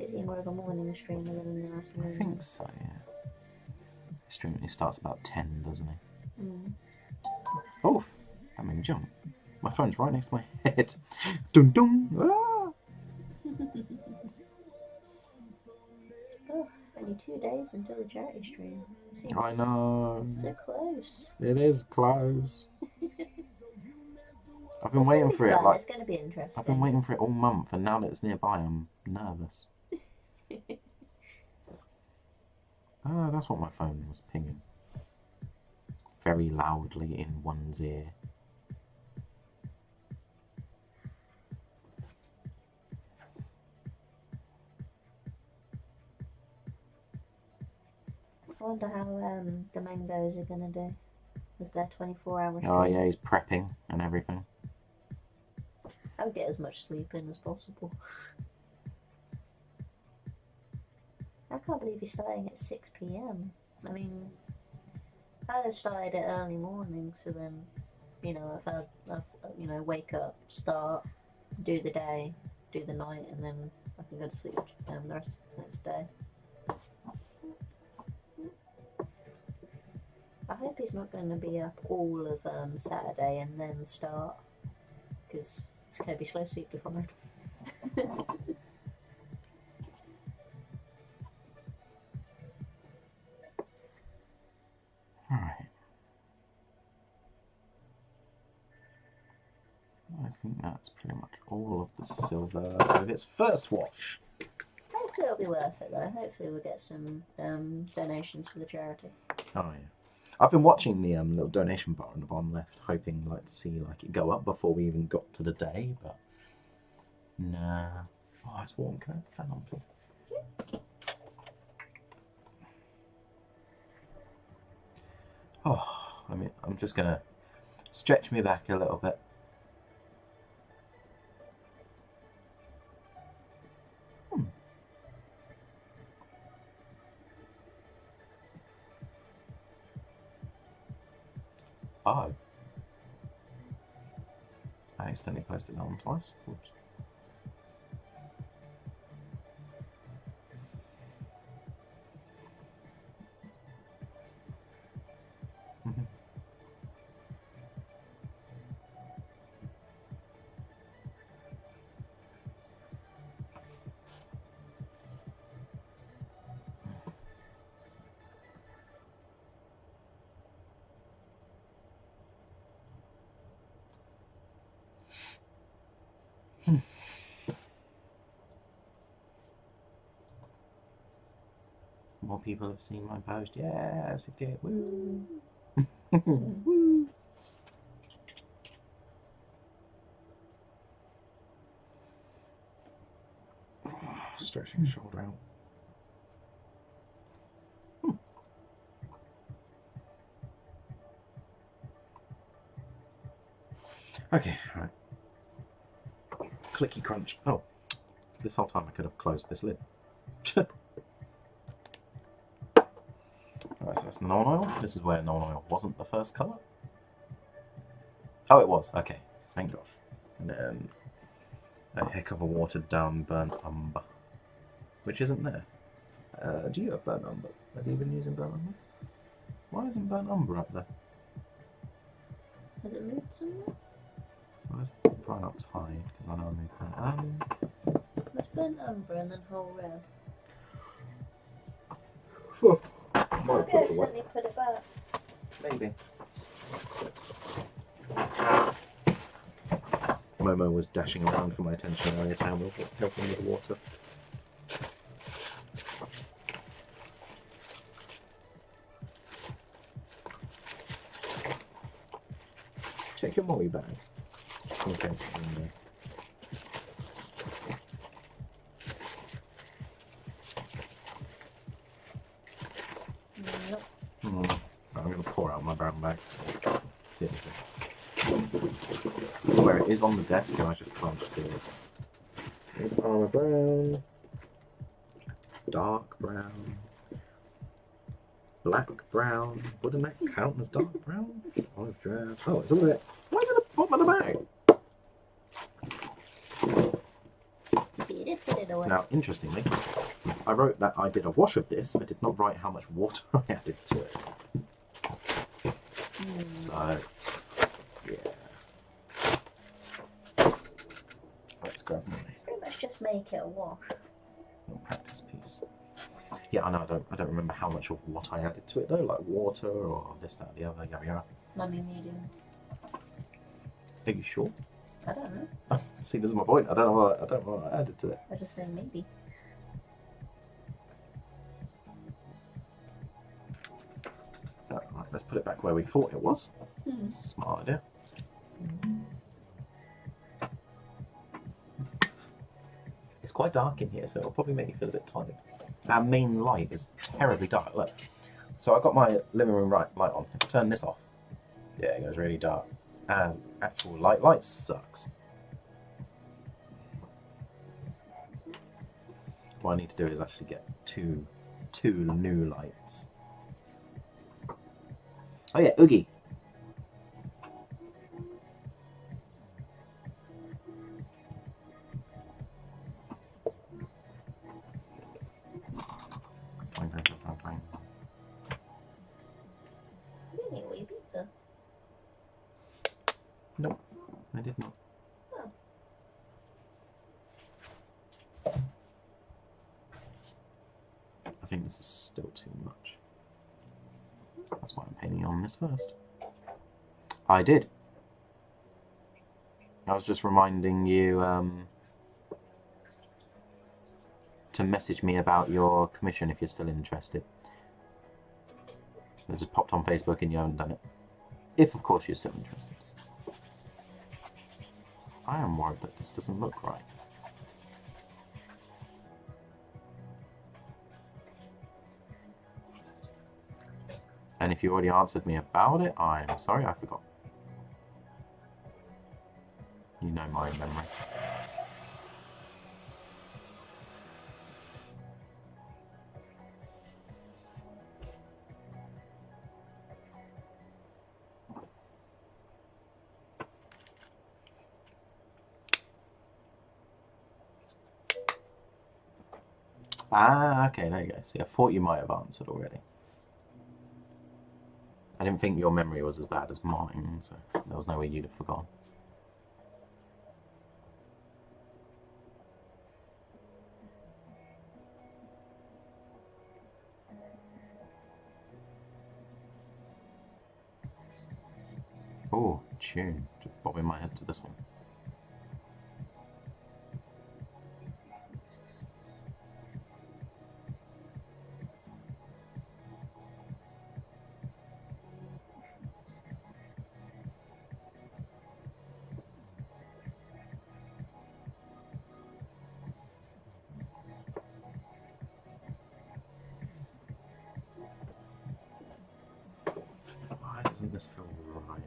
Is he more of a morning streamer than an afternoon? I think so, yeah. He starts about 10, doesn't he? Mm. Oh, that made me jump. My phone's right next to my head. Dun dun! Ah! Oh, only 2 days until the charity stream. Seems I know. so close. It is close. I've been It's waiting gonna be for it fun. like It's going to be interesting. I've been waiting for it all month, and now that it's nearby, I'm nervous. Ah, that's what my phone was pinging. Very loudly in one's ear. I wonder how the mangoes are going to do with their 24-hour stream. Oh yeah, he's prepping and everything. I would get as much sleep in as possible. I can't believe he's starting at 6 PM. I mean, I'd have started at early morning, so then, you know, I've wake up, start, do the day, do the night, and then I can go to sleep the rest of the next day. I hope he's not going to be up all of Saturday and then start, because it's going to be slow sleep deprived. Alright. I think that's pretty much all of the silver with its first wash. Hopefully it'll be worth it though. Hopefully we'll get some donations for the charity. Oh yeah. I've been watching the little donation bar on the bottom left, hoping like to see like it go up before we even got to the day, but nah. Oh, it's warm. Can I have the fan on, please? Oh, I'm just gonna stretch me back a little bit. Oh. I accidentally posted that on twice. Oops. More people have seen my post. Yes, it did. Woo! Woo! Stretching the shoulder out. Okay, right. Clicky crunch. Oh, this whole time I could have closed this lid. Alright, so that's non-oil. This is where non-oil wasn't the first colour. Oh, it was. Okay, thank gosh. And then a heck of a watered down burnt umber, which isn't there. Do you have burnt umber? Have you been using burnt umber? Why isn't burnt umber up there? Has it moved somewhere? Well, let's try not to hide, because I know I moved burnt. Let's burn umber and then whole red. Might Maybe I accidentally put it back. Maybe. Momo was dashing around for my attention earlier to helping with the water. Check your molly bag, just in case it's in there. Nope. I'm going to pour out my brown bag. See it. Where it is on the desk, and I just can't see it. It's armor brown, dark brown, black brown. Wouldn't that count as dark brown? Olive drab. Oh, it's all there. Why is it a bottom of the bag? See, you did put it away. Now, interestingly, I wrote that I did a wash of this. I did not write how much water I added to it. So, yeah. Let's grab my Pretty much just make it a wash. little practice piece. Yeah, I know. I don't remember how much of what I added to it though, like water or this, that, the other. Yabba yabba. Mummy medium. Are you sure? I don't know. See, this is my point. I don't know what I added to it. I just say maybe. Right, let's put it back where we thought it was. Smart idea. It's quite dark in here, so it'll probably make you feel a bit tired. Our main light is terribly dark. Look. So I've got my living room light on. If I turn this off, yeah, it goes really dark. And actual light sucks. What I need to do is actually get two new lights. Oh yeah, Oogie. You didn't eat pizza. Nope, I did not. Oh. I think this is still too much. That's why I'm painting on this first. I did. I was just reminding you to message me about your commission if you're still interested. I just popped on Facebook and you haven't done it. If, of course, you're still interested. I am worried that this doesn't look right. And if you already answered me about it, I'm sorry, I forgot. You know my memory. Ah, okay, there you go. See, I thought you might have answered already. I didn't think your memory was as bad as mine, so there was no way you'd have forgotten. Oh, tune. Just bobbing my head to this one. Why doesn't this feel right?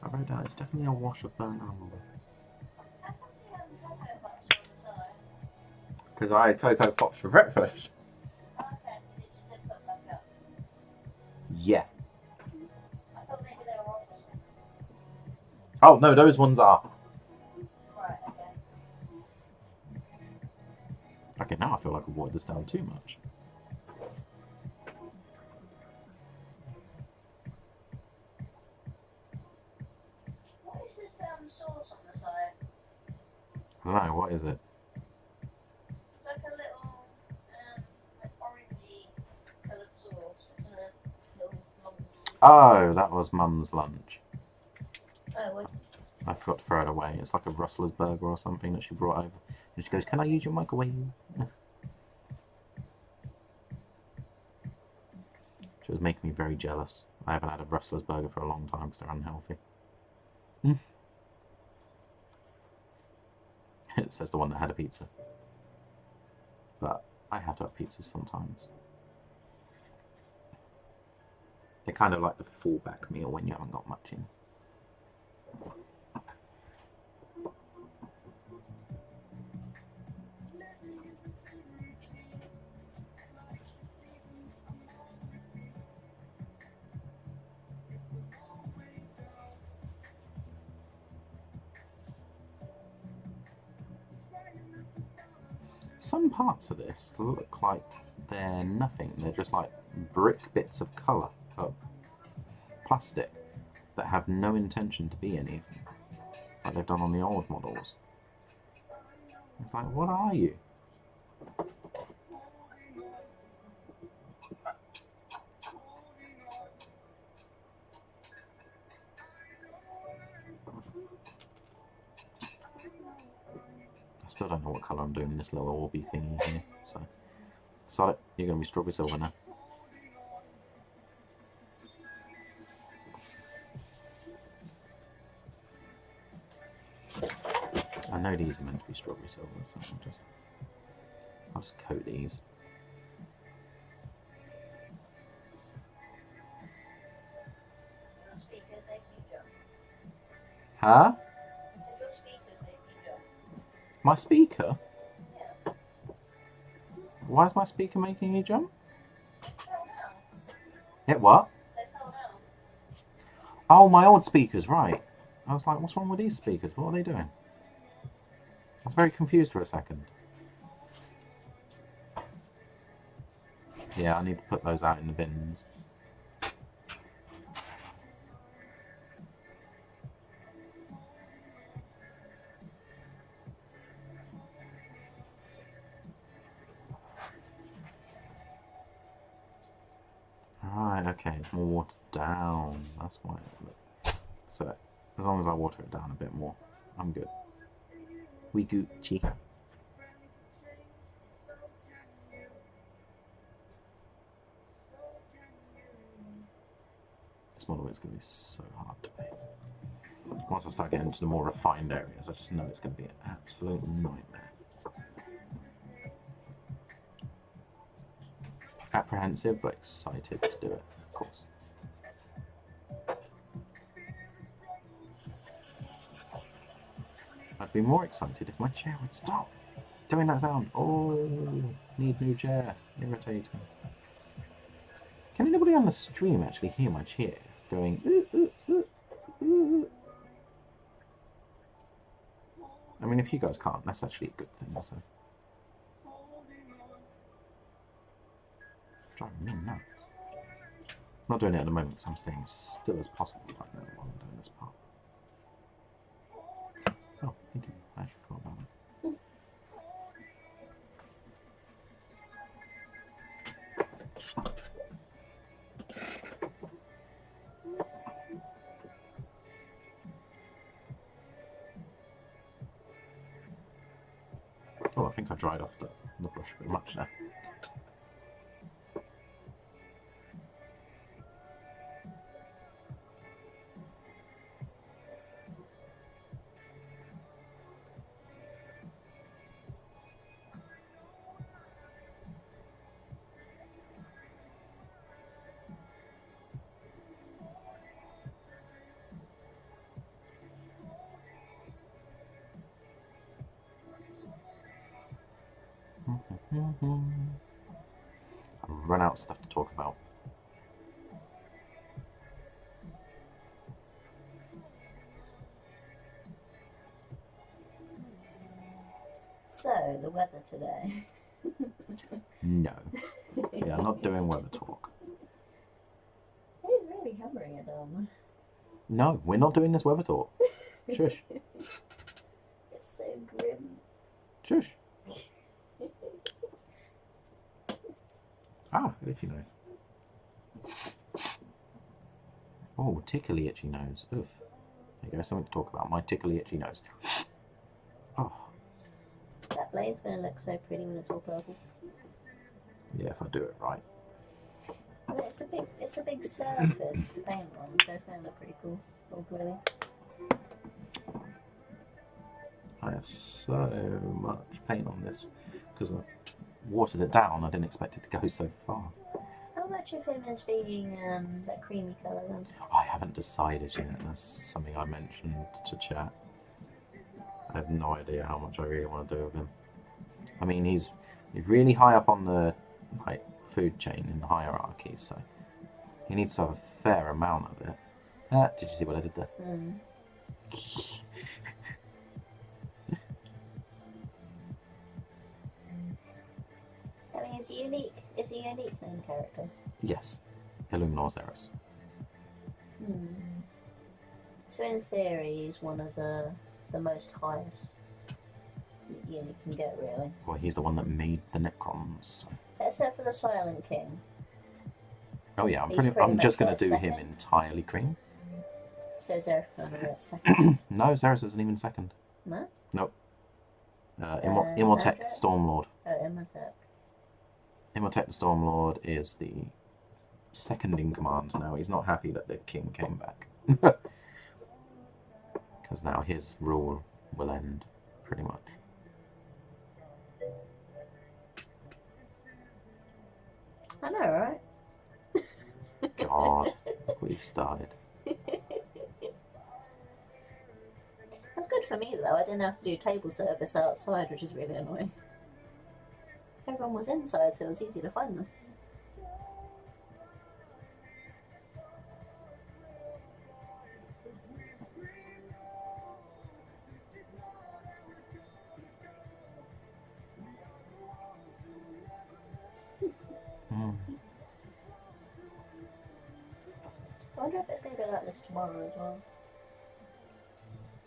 I wrote down it's definitely a wash of burnt umber. Because I had Cocoa Pops for breakfast. Yeah. Oh no, those ones are. Right, okay. Okay, now I feel like I've watered this down too much. What is this sauce on the side? I don't know, what is it? It's like a little like orangey coloured sauce. It's in a little lump. Oh, that was Mum's lunch. Oh, what? I forgot to throw it away. It's like a Rustler's burger or something that she brought over. And she goes, "Can I use your microwave?" She was making me very jealous. I haven't had a Rustler's burger for a long time because they're unhealthy. It says the one that had a pizza. But I have to have pizzas sometimes. They're kind of like the fallback meal when you haven't got much in. Some parts of this look like they're nothing. They're just like brick bits of colour, of plastic, that have no intention to be anything, like they've done on the old models. It's like, what are you? I still don't know what colour I'm doing in this little orby thingy here, so... Solid, you're going to be strawberry silver now. I know these are meant to be strawberry silver, so I'll just coat these. Huh? My speaker? Yeah. Why is my speaker making you jump? It what? They fell down. Oh, my old speakers, right. I was like, what's wrong with these speakers? What are they doing? I was very confused for a second. Yeah, I need to put those out in the bins. Right, okay, it's more watered down. That's why it looks. So, as long as I water it down a bit more, I'm good. We Gucci. This model is going to be so hard to make. Once I start getting into the more refined areas, I just know it's going to be an absolute nightmare. Apprehensive, but excited to do it, of course. I'd be more excited if my chair would stop doing that sound. Oh, need new chair. Irritating. Can anybody on the stream actually hear my chair going ooh, ooh, ooh, ooh? I mean, if you guys can't, that's actually a good thing, so. Driving me nuts. Not doing it at the moment because I'm staying as still as possible right now while I'm doing this part. Oh, thank you. I actually forgot about that. Oh, I think I dried off the brush a bit much now. I've run out of stuff to talk about. So, the weather today. No. We are not doing weather talk. He's really hammering it on. No, we're not doing this weather talk. Shush. It's so grim. Shush. Ah, itchy nose. Oh, tickly itchy nose. Oof. There you go, something to talk about. My tickly itchy nose. Oh. That blade's going to look so pretty when it's all purple. Yeah, if I do it right. I mean, it's a big surface to paint on, so it's going to look pretty cool. All clearly. I have so much paint on this because I watered it down. I didn't expect it to go so far. How much of him is being that creamy colour then? I haven't decided yet. That's something I mentioned to chat. I have no idea how much I really want to do with him. I mean, he's really high up on the food chain in the hierarchy, so he needs to have a fair amount of it. Did you see what I did there? Mm. I mean, is he unique? Is he a unique main character? Yes, Illuminor Szeras. So in theory, he's one of the most highest you can get, really. Well, he's the one that made the Necrons. So. Except for the Silent King. Oh yeah, He's pretty I'm just much going to do like him second. entirely cream. So Szeras at second. No, Szeras isn't even second. No? Nope. Imhotep the Sandra? Stormlord. Oh, Imhotep. Imhotep the Stormlord is the second in command now. He's not happy that the king came back. Because now his rule will end, pretty much. I know, right? God, we've started. That's good for me, though. I didn't have to do table service outside, which is really annoying. Everyone was inside, so it was easy to find them. I wonder if it's going to be like this tomorrow as well.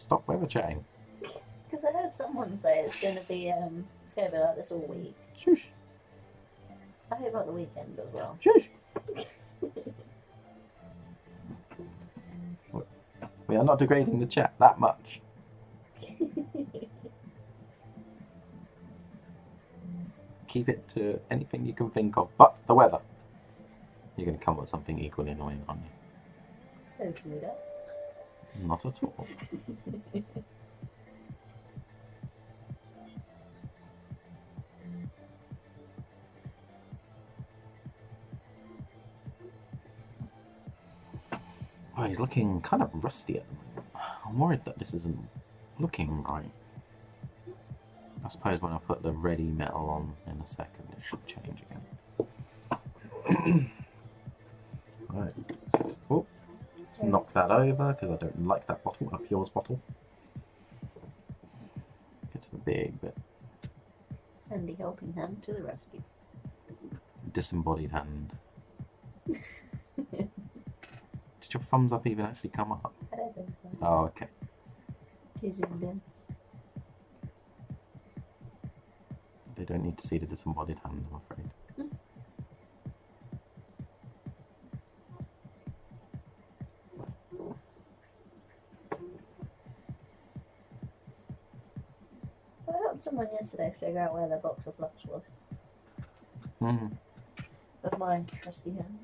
Stop weather chatting. Because I heard someone say it's going to be like this all week. Shush. I hope not the weekend as well. Shush. We are not degrading the chat that much. Keep it to anything you can think of, but the weather. You're going to come up with something equally annoying, aren't you? So screwed up. Not at all. Oh, he's looking kind of rusty at the moment. I'm worried that this isn't looking right. I suppose when I put the ready metal on in a second, it should change again. Right. Oh, let's knock that over because I don't like that bottle. Up yours bottle. Get to the big bit. Handy helping hand to the rescue. Disembodied hand. Did your thumbs up even actually come up? I don't think so. Oh, okay. Too zoomed in. They don't need to see the disembodied hand, I'm afraid. I helped someone yesterday figure out where their box of flux was. With my trusty hand.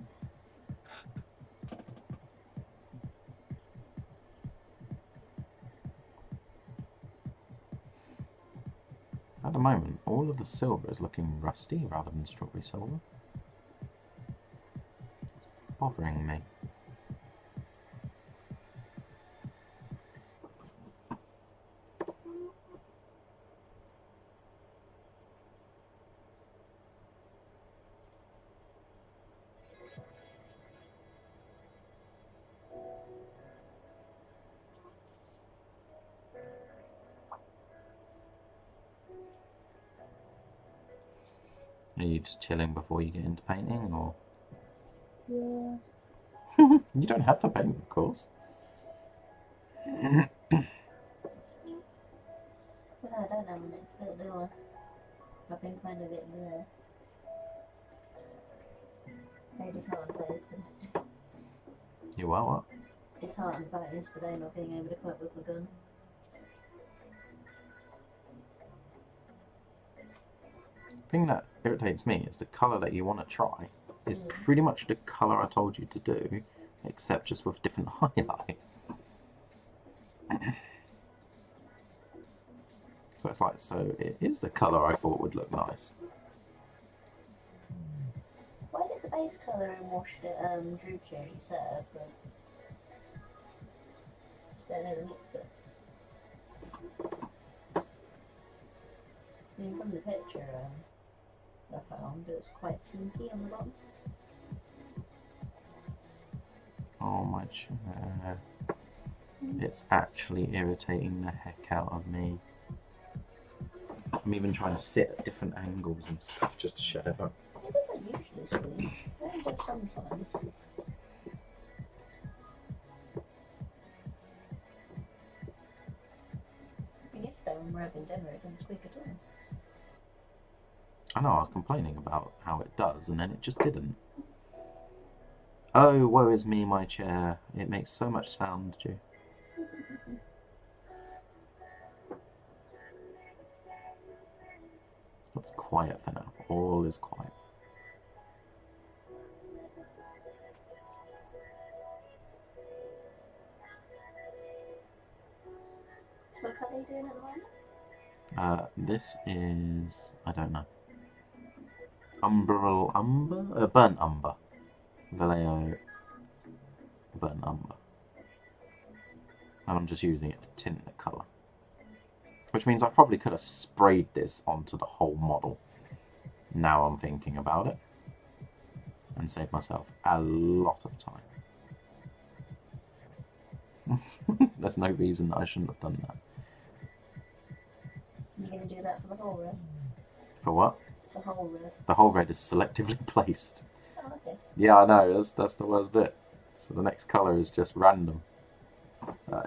At the moment, all of the silver is looking rusty rather than strawberry silver. It's bothering me. Are you just chilling before you get into painting, or? Yeah. You don't have to paint, of course. But no, I don't have an expert, do I? I've been kind of getting there. I just haven't posted. You are what? disheartened about yesterday not being able to come up with my gun. The thing that irritates me is the colour that you want to try is pretty much the colour I told you to do, except just with different highlight. So it's like, so it is the colour I thought would look nice. Why did the base colour and wash it Juju you said, but don't know the mix it. I mean, from the picture I found, it was quite pinky on the bottom. Oh my chair. It's actually irritating the heck out of me. I'm even trying to sit at different angles and stuff just to show it up. It doesn't usually sleep, only just sometimes. Yesterday when we were having dinner, it didn't squeak at all. I know, I was complaining about how it does, and then it just didn't. Oh, woe is me, my chair. It makes so much sound, Ju. It's quiet for now. All is quiet. So what colour are you doing at the moment? This is... I don't know. Umbral Umber? Burnt Umber. Vallejo Burnt Umber. And I'm just using it to tint the colour. Which means I probably could have sprayed this onto the whole model. Now I'm thinking about it. And saved myself a lot of time. There's no reason that I shouldn't have done that. You're going to do that for the whole red? For what? The whole red. The whole red is selectively placed. Oh, okay. Yeah, I know, that's the worst bit. So the next colour is just random.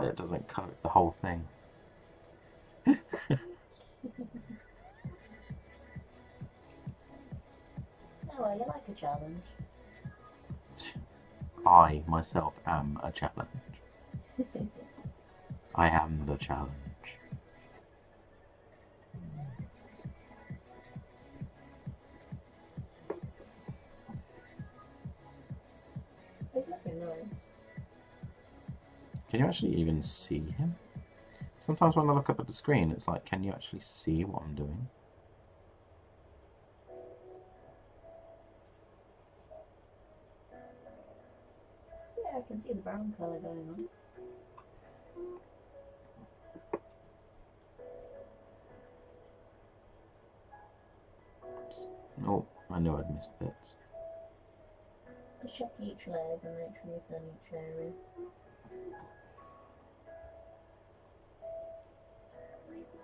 It doesn't coat the whole thing. Oh, well, you like a challenge. I, myself, am a challenge. I am the challenge. It's looking nice. Can you actually even see him? Sometimes when I look up at the screen, it's like, can you actually see what I'm doing? Yeah, I can see the brown colour going on. Oh, I knew I'd missed bits. Just check each leg and make sure you've done each area.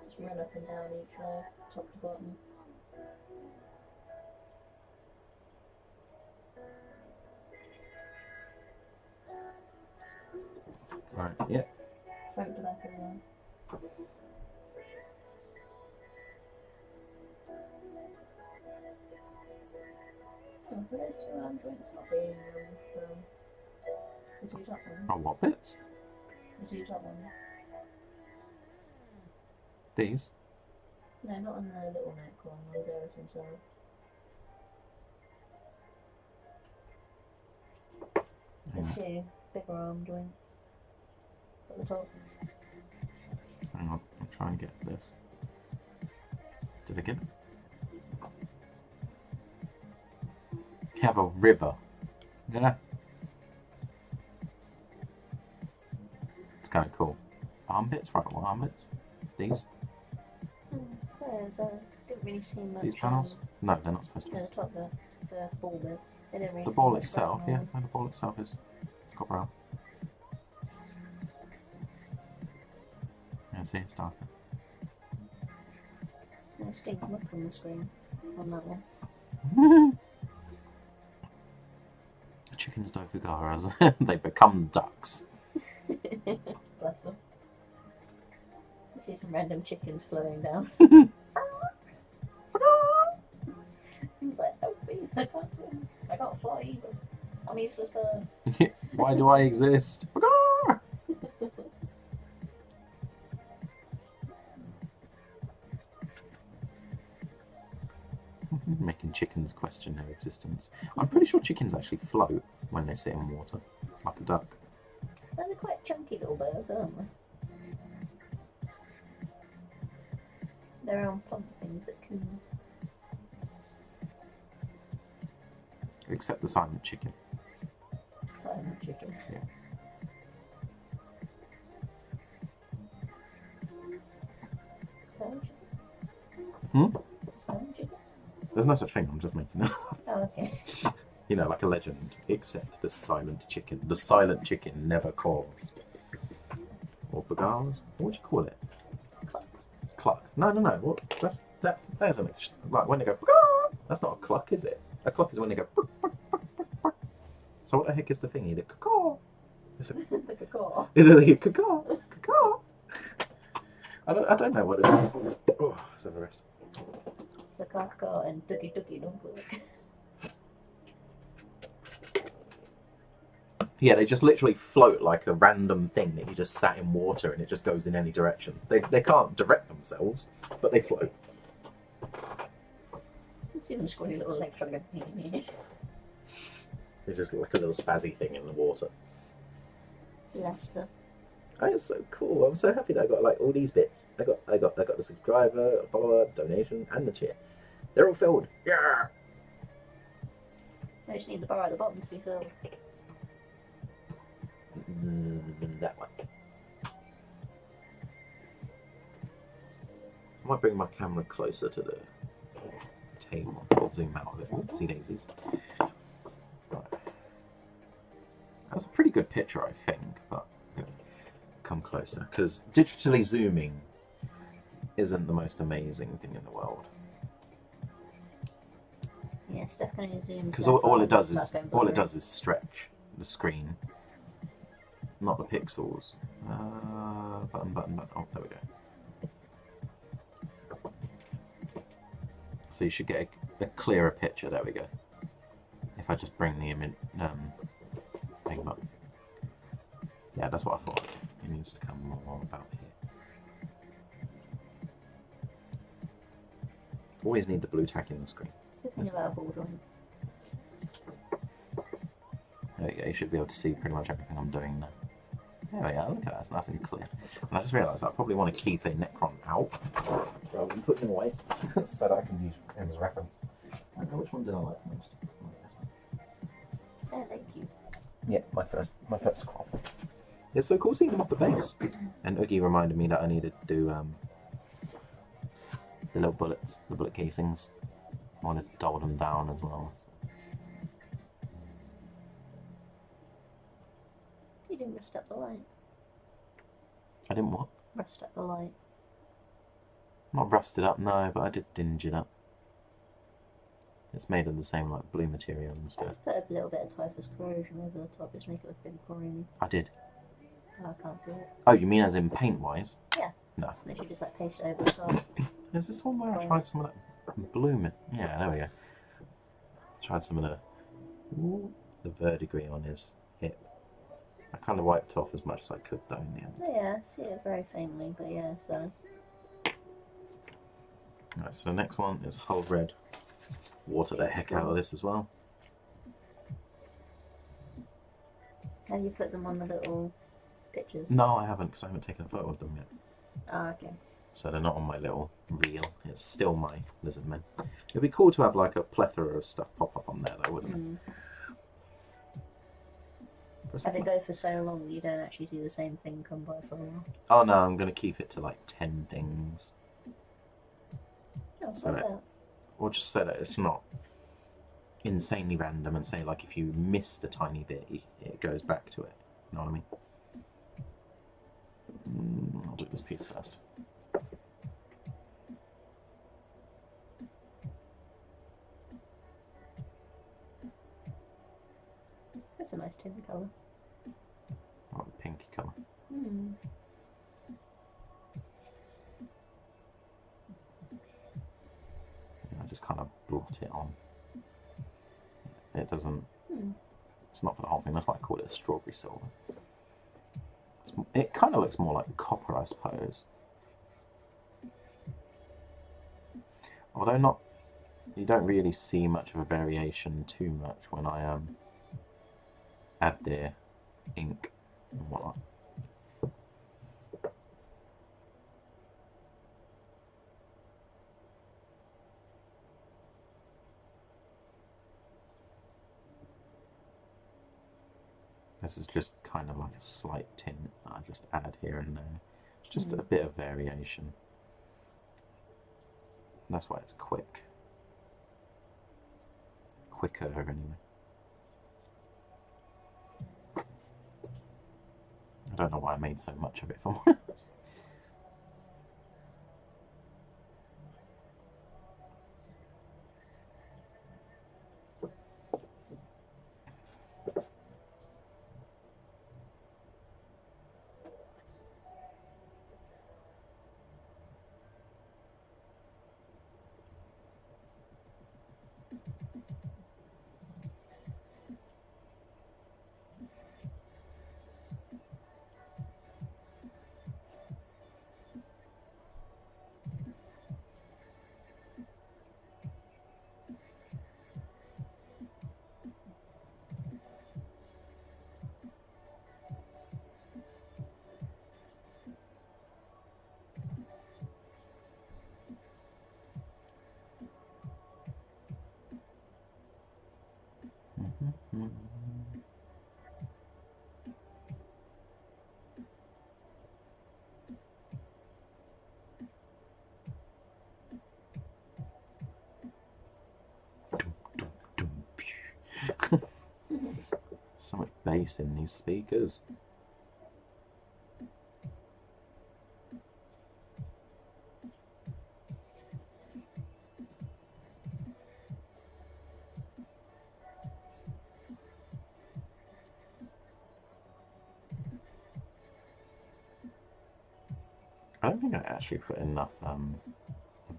Just run up and down each leg, top to bottom. Right, yeah. Front to back as well. Oh, for those two arm joints not being the two top ones. Oh, what bits? The two top ones. These? No, not on the little Necron, on Szeras himself. There's two bigger arm joints at the top. Hang on, I'm trying to get this. Did I get it? You have a river. Yeah. It's kind of cool. Arm bits? Right, what arm bits? These? Didn't really see much. These panels? No, they're not supposed to be. No, the top bit, the ball bit. They didn't really The see ball much itself, brown yeah, on. no, the ball itself is got brown. Yeah, see, it's darker. I just didn't come up from the screen on that one. The chickens don't fugaras. They become ducks. Bless them. You see some random chickens floating down. He's like, help me, I can't swim. I can't fly either. I'm a useless bird. Why do I exist? Making chickens question their existence. I'm pretty sure chickens actually float when they sit in water, like a duck. They're quite chunky little birds, aren't they? They're on plump things that can... Except the silent chicken. Silent chicken. Yeah. Silent chicken? Hmm? Silent chicken? There's no such thing, I'm just making it. Oh, okay. You know, like a legend. Except the silent chicken. The silent chicken never calls. Or bagars? What would you call it? Clucks. Cluck. No. What? There's an like when they go bagar. That's not a cluck, is it? A cluck is when they go. So what the heck is the thingy that caw? Is it? The cacaw. Is it like caw? Caw? I don't know what it is. Oh, let's have a rest. The caca and ducky ducky don't work. Yeah, they just literally float like a random thing that you just sat in water and it just goes in any direction. They can't direct themselves, but they float. See them scrawny little legs trying to go. They're just like a little spazzy thing in the water. Leicester. Oh, it's so cool. I'm so happy that I got like all these bits. I got the subscriber, follower, donation, and the cheer. They're all filled. Yeah. I just need the bar at the bottom to be filled. That one. I might bring my camera closer to the table. I'll zoom out of it. See daisies. Right. That's a pretty good picture, I think, but come closer because digitally zooming isn't the most amazing thing in the world. Yeah, Steph can only zoom. Because all it does is stretch the screen, not the pixels. Button. Oh, there we go. So you should get a clearer picture. There we go. If I just bring the image thing up. Yeah, that's what I thought. It needs to come more about here. Always need the blue tack in the screen. Good thing about a ball drawing. There we go. You should be able to see pretty much everything I'm doing now. There we are. Look at that. It's nice and clear. And I just realised I probably want to keep a Necron out rather than putting him away so that I can use him as reference. I don't know which one did I like most. Yeah, thank you. Yeah, my first crop. It's so cool seeing them off the base. And Oogie reminded me that I needed to do the little bullets, the bullet casings. I wanted to dull them down as well. You didn't rust up the light. I didn't what? Rust up the light. Not rusted up, no, but I did dinge it up. It's made of the same like blue material and stuff. Put a little bit of typhus corrosion over the top, just make it look a bit corny. I did. Oh, I can't see it. Oh, you mean as in paint-wise? Yeah. No. Literally just like paste it over the top. Is this the one where I tried some of that blooming? Yeah, there we go. Tried some of the verdigris on his hip. I kind of wiped off as much as I could though in the end. Oh, yeah, I see it very faintly, but yeah, so. Right, so the next one is Hull Red. Water the heck out of this as well. Have you put them on the little pictures? No, I haven't because I haven't taken a photo of them yet. Oh, okay. So they're not on my little reel. It's still my lizard men. It'd be cool to have like a plethora of stuff pop up on there though, wouldn't it? If they go for so long, you don't actually see the same thing come by for a while. Oh no, I'm going to keep it to like 10 things. Oh, So what's that- that? Or just so that it's not insanely random and say like if you miss the tiny bit, it goes back to it. You know what I mean? I'll do this piece first. That's a nice tin colour. Oh, the pinky colour. Hmm. I just kind of blot it on. It doesn't. Hmm. It's not for the whole thing. That's why I call it a strawberry silver. It kind of looks more like copper, I suppose. Although not You don't really see much of a variation too much when I add the ink and whatnot. This is just kind of like a slight tint that I just add here and there. Just a bit of variation. That's why it's quick. Quicker, anyway. I don't know why I made so much of it, if I'm honest. So much bass in these speakers. I don't think I actually put enough of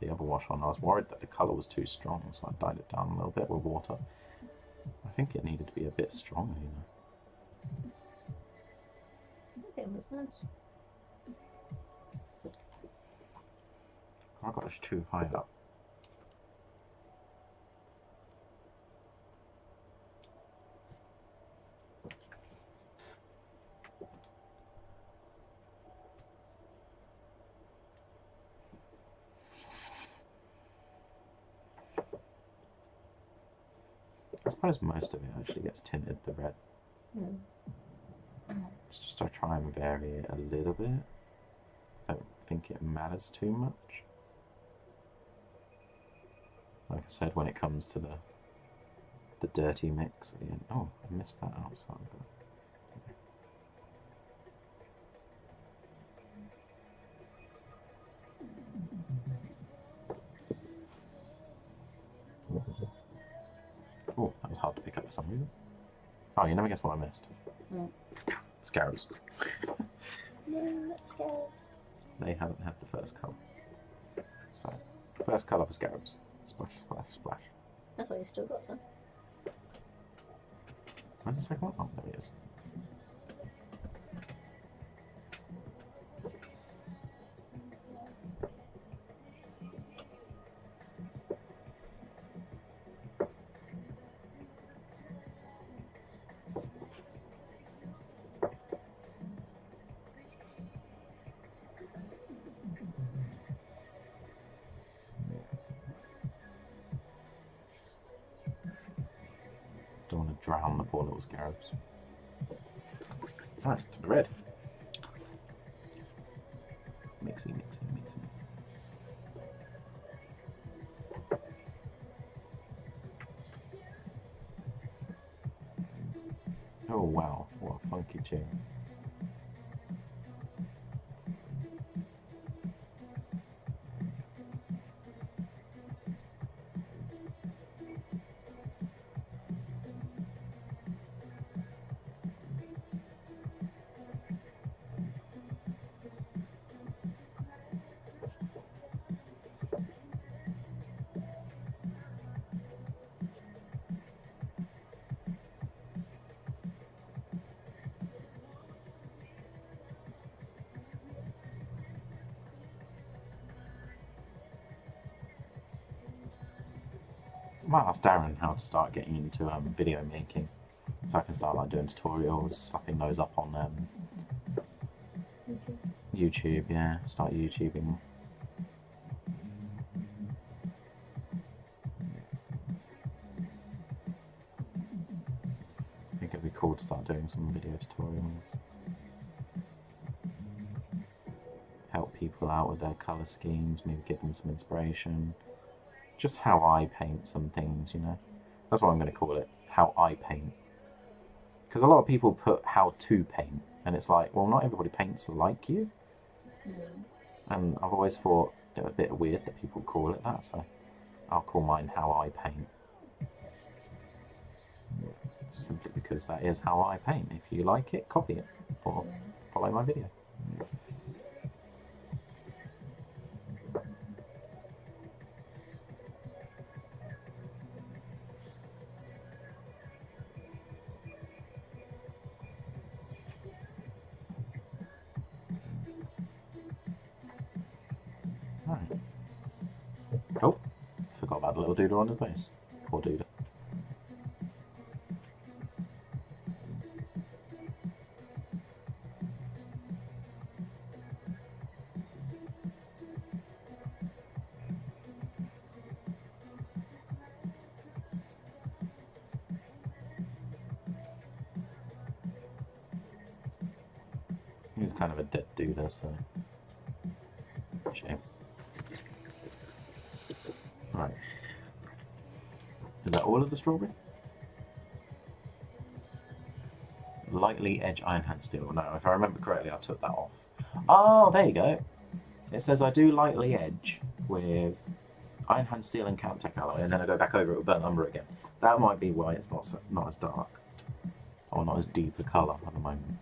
the other wash on. I was worried that the colour was too strong, so I dyed it down a little bit with water. I think it needed to be a bit stronger, you know. I think it was nice. I got this too high up. I suppose most of it actually gets tinted the red. It's just to try and vary it a little bit. I don't think it matters too much. Like I said, when it comes to the dirty mix at the end. Oh, I missed that outside. Oh, that was hard to pick up for some reason. Oh, you never guess what I missed. Scarabs. No, scared. They haven't had the first colour. So, first colour for scarabs. Splash, splash, splash. I thought you still got some. Where's the second one? Oh, there he is. Don't want to drown the poor little scarabs. Right, to the red. Mixy, mixy, mixy. Oh wow, what a funky tune. might ask Darren how to start getting into video making, so I can start like doing tutorials, slapping those up on YouTube. Yeah, start YouTubing. I think it'd be cool to start doing some video tutorials. Help people out with their colour schemes, maybe give them some inspiration. Just how I paint some things, you know. That's what I'm going to call it, how I paint. Because a lot of people put how to paint, and it's like, well, not everybody paints like you. And I've always thought it was a bit weird that people call it that, so I'll call mine how I paint. Simply because that is how I paint. If you like it, copy it, or follow my video. Right. Oh, forgot about the little doodle on his face. Poor doodle. He's kind of a dead doodle, so shame. Right. Is that all of the strawberry? Lightly edge iron hand steel. No, if I remember correctly, I took that off. Oh, there you go. It says I do lightly edge with iron hand steel and Caltech alloy, and then I go back over it with burnt umber again. That might be why it's not as dark, or not as deep a colour at the moment.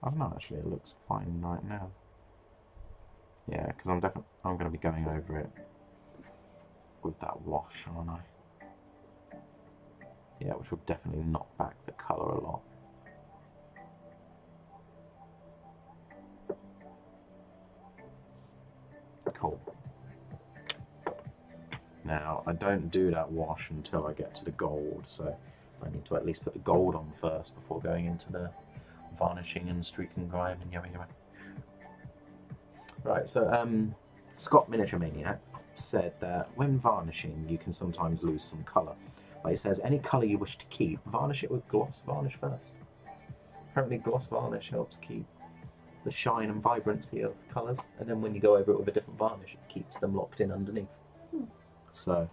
I don't know, actually, it looks fine right now. Yeah, because I'm going to be going over it with that wash, aren't I? Yeah, which will definitely knock back the colour a lot. Cool. Now, I don't do that wash until I get to the gold, so I need to at least put the gold on first before going into the varnishing and streak and grime and yummy. Right, so Scott Miniature Maniac said that when varnishing you can sometimes lose some colour. Like it says, any colour you wish to keep, varnish it with gloss varnish first. Apparently gloss varnish helps keep the shine and vibrancy of colours, and then when you go over it with a different varnish it keeps them locked in underneath. So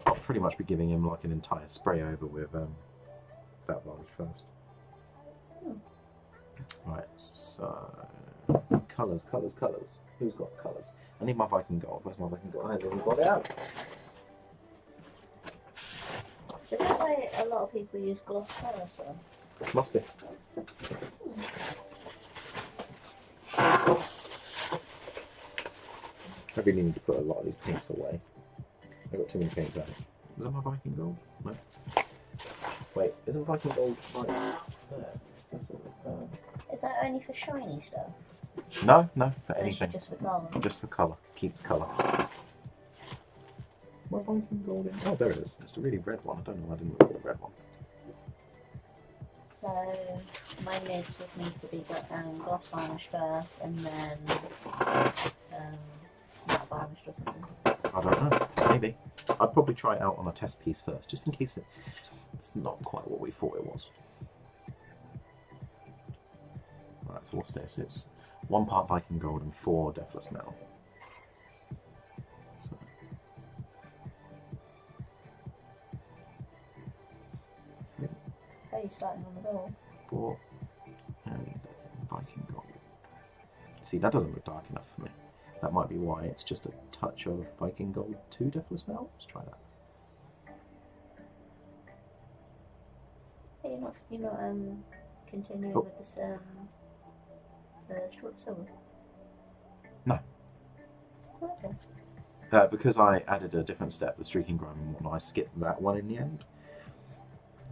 I'll pretty much be giving him like an entire spray over with that varnish first. Right, so colours. Who's got colours? I need my Viking gold. Where's my Viking gold? I haven't got it out. So that way a lot of people use gloss colours though? Must be. I really need to put a lot of these paints away. I've got too many paints out. Is that my Viking gold? No. Wait, isn't Viking gold right there? Is that only for shiny stuff? No, for anything. Just for colour? Just for colour. Keeps colour. My Viking gold in? Oh, there it is. It's the really red one. I don't know why I didn't look at the red one. So my mids would need to be gloss varnish first, and then matte varnish or something. I don't know. Maybe. I'd probably try it out on a test piece first, just in case it's not quite what we thought it was. Right, so what's this? It's 1 part Viking gold and 4 deathless metal. So. How are you starting on the ball? 4 and Viking gold. See, that doesn't look dark enough for me. That might be why. It's just a touch of Viking gold 2 deathless metal. Let's try that. Hey, you're not continuing with this short silver? No. Okay. Because I added a different step, the streaking grime and whatnot, I skipped that one in the end.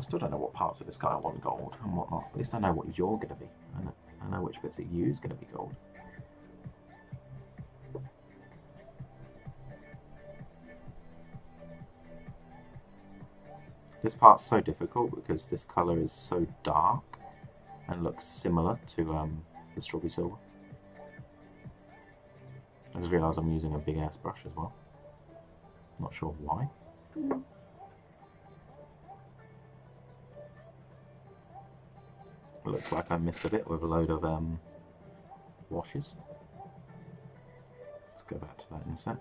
still don't know what parts of this guy I want gold and what not. At least I know what you're going to be. I know which bits of you's going to be gold. This part's so difficult because this colour is so dark and looks similar to the strawberry silver. I just realised I'm using a big ass brush as well. Not sure why. It looks like I missed a bit with a load of washes. Let's go back to that in a sec.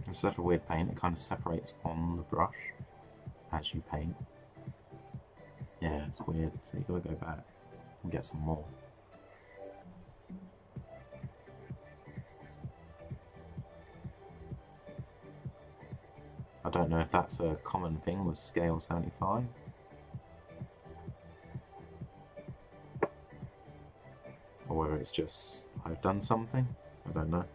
It's such a weird paint, it kind of separates on the brush as you paint. Yeah, it's weird, so you've got to go back and get some more. I don't know if that's a common thing with scale 75. Or whether it's just I've done something, I don't know.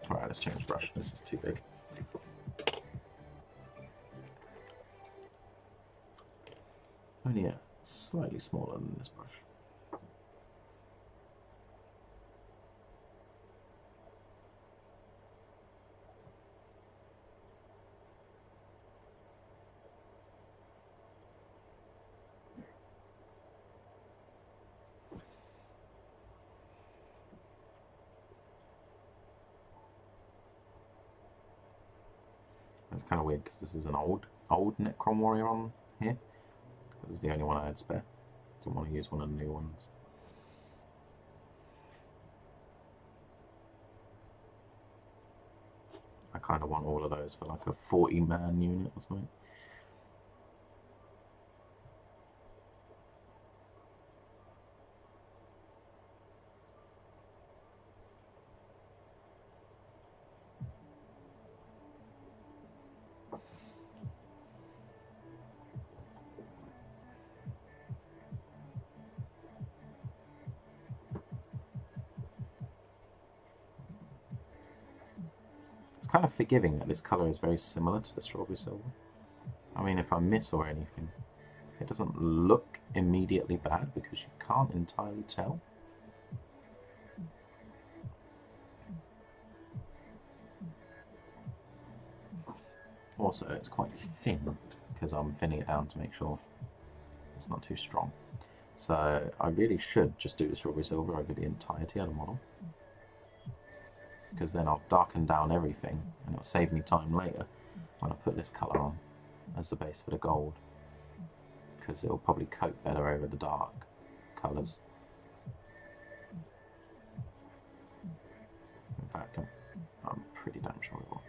Alright, let's change brush. This is too big. Only slightly smaller than this brush. It's kind of weird because this is an old Necron warrior on here. This is the only one I had spare. Didn't want to use one of the new ones. I kind of want all of those for like a 40-man unit or something. Kind of forgiving that this colour is very similar to the strawberry silver. I mean, if I miss or anything, it doesn't look immediately bad because you can't entirely tell. Also, it's quite thin because I'm thinning it down to make sure it's not too strong. So I really should just do the strawberry silver over the entirety of the model, because then I'll darken down everything and it'll save me time later when I put this colour on as the base for the gold, because it'll probably coat better over the dark colours. In fact, I'm pretty damn sure it will.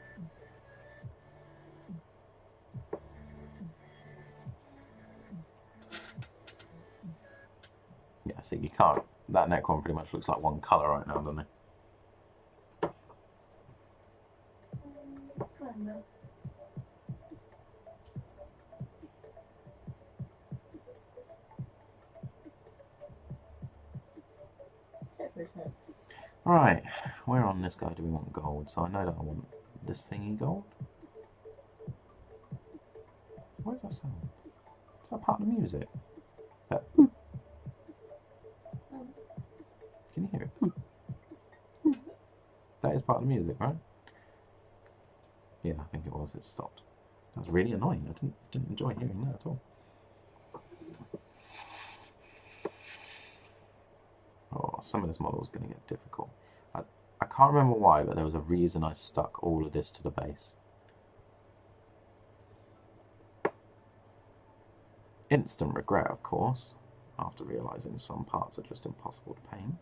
Yeah, see, you can't. That Necron pretty much looks like one colour right now, doesn't it? Right, where on this guy do we want gold? So I know that I want this thingy gold. What does that sound? Is that part of the music? That ooh. Can you hear it? Ooh. Ooh. That is part of the music, right? Yeah, I think it was. It stopped. That was really annoying. I didn't enjoy hearing that at all. Oh, some of this model is going to get difficult. I can't remember why, but there was a reason I stuck all of this to the base. Instant regret, of course, after realising some parts are just impossible to paint.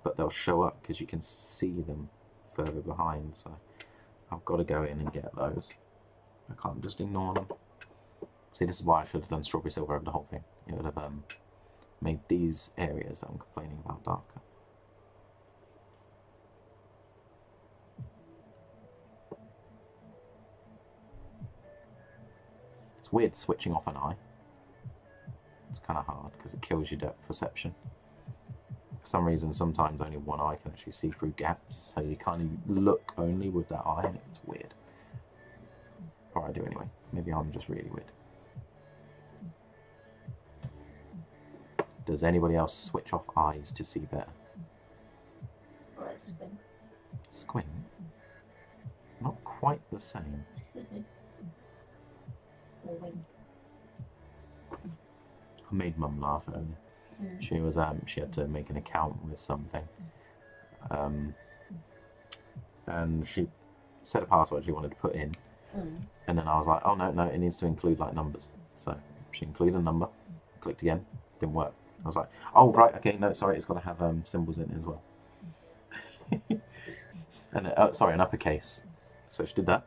but they'll show up because you can see them further behind. So I've got to go in and get those. I can't just ignore them. See, this is why I should have done strawberry silver over the whole thing. It would have made these areas that I'm complaining about darker. It's weird switching off an eye. It's kind of hard because it kills your depth perception. For some reason, sometimes only one eye can actually see through gaps, so you kind of look only with that eye, and it's weird. Or I do anyway. Maybe I'm just really weird. Does anybody else switch off eyes to see better? Oh, it's squint. Squint? Not quite the same. Or wink. I made Mum laugh earlier. She was she had to make an account with something, and she set a password she wanted to put in, and then I was like, oh no, it needs to include like numbers. So she included a number, clicked again, didn't work. I was like, oh right, okay, no, sorry, it's got to have symbols in it as well. And sorry, an uppercase. So she did that,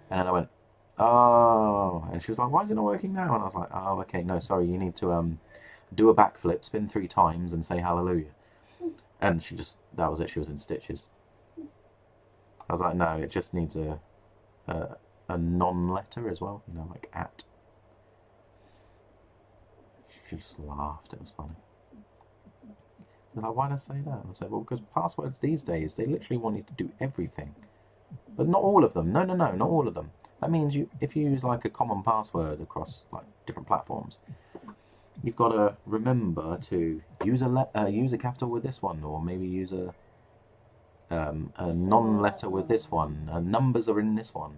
and then I went, oh, and she was like, why is it not working now? And I was like, oh, okay, no, sorry, you need to do a backflip, spin 3 times, and say hallelujah. And she just, that was it, she was in stitches. I was like, no, it just needs a non-letter as well, you know, like at. She just laughed, it was funny. They're like, why did I say that? I said, well, because passwords these days, they literally want you to do everything. But not all of them. No, not all of them. That means if you use like a common password across like different platforms, you've got to remember to use a capital with this one, or maybe use a non-letter with this one. Numbers are in this one,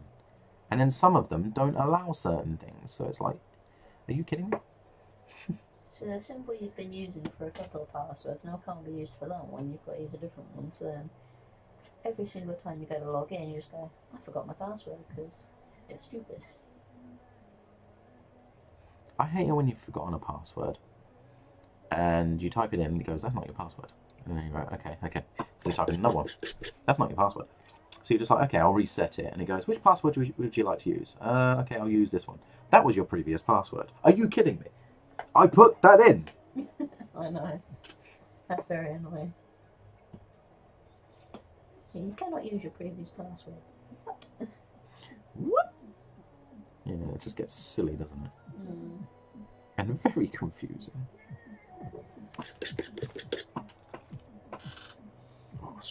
and then some of them don't allow certain things. So it's like, are you kidding me? So the symbol you've been using for a couple of passwords now can't be used for that one. You've got to use a different one. So every single time you go to log in, you just go, I forgot my password because it's stupid. I hate it when you've forgotten a password and you type it in and it goes, that's not your password. And then you go, okay. So you type in another one. That's not your password. So you're just like, okay, I'll reset it. And it goes, which password would you like to use? Okay, I'll use this one. That was your previous password. Are you kidding me? I put that in. I know. That's very annoying. You cannot use your previous password. What? Yeah, it just gets silly, doesn't it? And very confusing.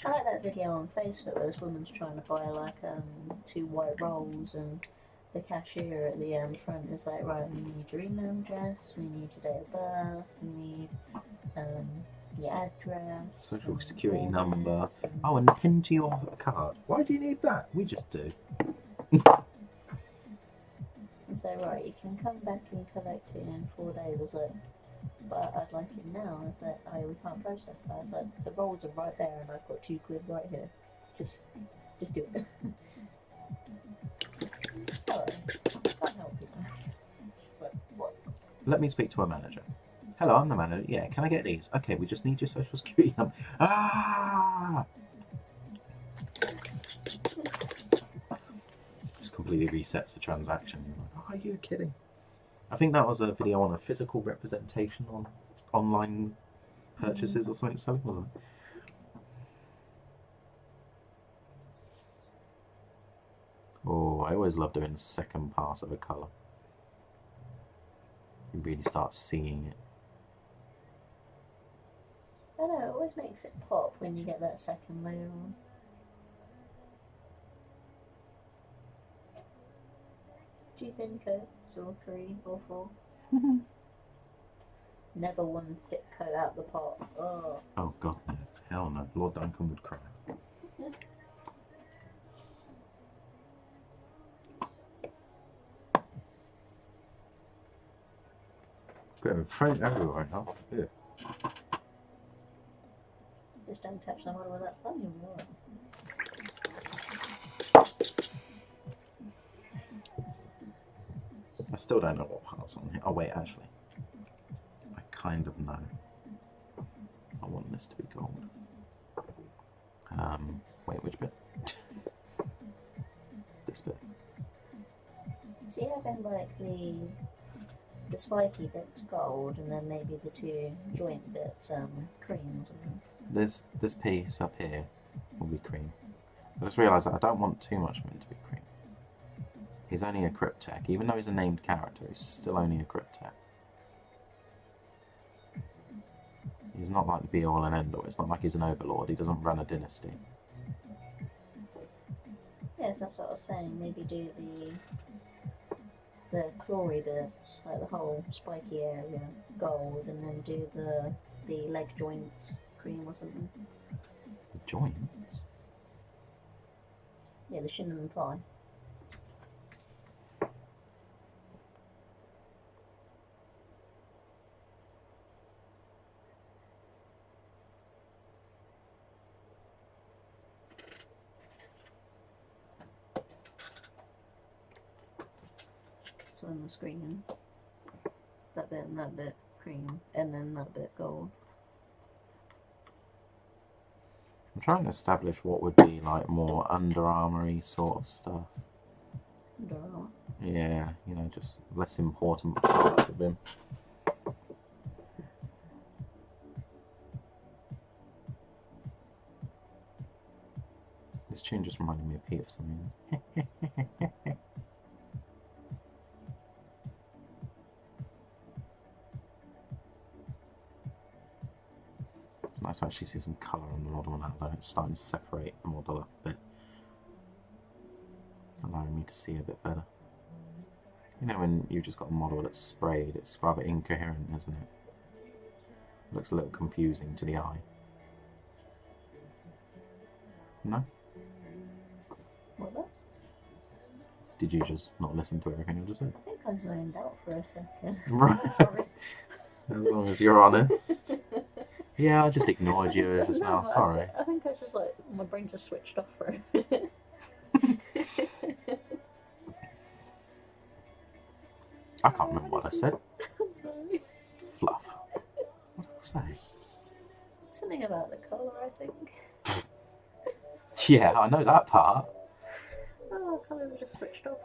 I like that video on Facebook where this woman's trying to buy like 2 white rolls, and the cashier at the front is like, right, we need your email address, we need your date of birth, we need your address, social security number. Oh, and pin to your card. Why do you need that? We just do. And so, right, you can come back and collect it in 4 days. I was like, but I'd like it now. I was like, oh, we can't process that. I was like, the rolls are right there, and I've got 2 quid right here. Just do it. Sorry, I can't help you. But what? Let me speak to a manager. Hello, I'm the manager. Yeah, can I get these? Okay, we just need your social security number. Ah! Just completely resets the transaction. Are you kidding? I think that was a video on a physical representation on online purchases or something silly, wasn't it? Oh, I always love doing the second pass of a colour. You really start seeing it. I know, it always makes it pop when you get that second layer on. Two thin coats, or 3 or 4. Never one thick coat out the pot. Oh god, no. Hell no. Lord Duncan would cry. Bit of French everywhere now. Yeah. Just don't touch the model with that thumb, you'll be alright. I still don't know what part's on here. Oh wait, actually. I kind of know. I want this to be gold. Wait, which bit? This bit. So you having like the spiky bits gold, and then maybe the two joint bits cream or something. This piece up here will be cream. I just realised that I don't want too much of him to be cream. He's only a cryptech, even though he's a named character. He's still only a cryptech. He's not like the be-all and end-all. It's not like he's an overlord. He doesn't run a dynasty. Yes, that's what I was saying. Maybe do the clawy bits, like the whole spiky area, gold, and then do the leg joints cream or something. The joints? Yeah, the shin and the thigh. So on the screen, that bit and that bit cream, and then that bit gold. I'm trying to establish what would be like more Under Armour-y sort of stuff. Under Armour. Yeah, you know, just less important parts of him. This tune just reminded me of Pete for some reason. It's nice to actually see some colour on the model now, though. It's starting to separate the model up a bit, allowing me to see a bit better. You know, when you've just got a model that's sprayed, it's rather incoherent, isn't it? Looks a little confusing to the eye. No? What was? Did you just not listen to everything I just said? I think I zoned out for a second. Right. Sorry. As long as you're honest. Yeah, I just ignored you just now, sorry. I think I just like, my brain just switched off for a minute. I can't remember what I said. Sorry. Fluff. What did I say? Something about the colour, I think. Yeah, I know that part. Oh, colour just switched off.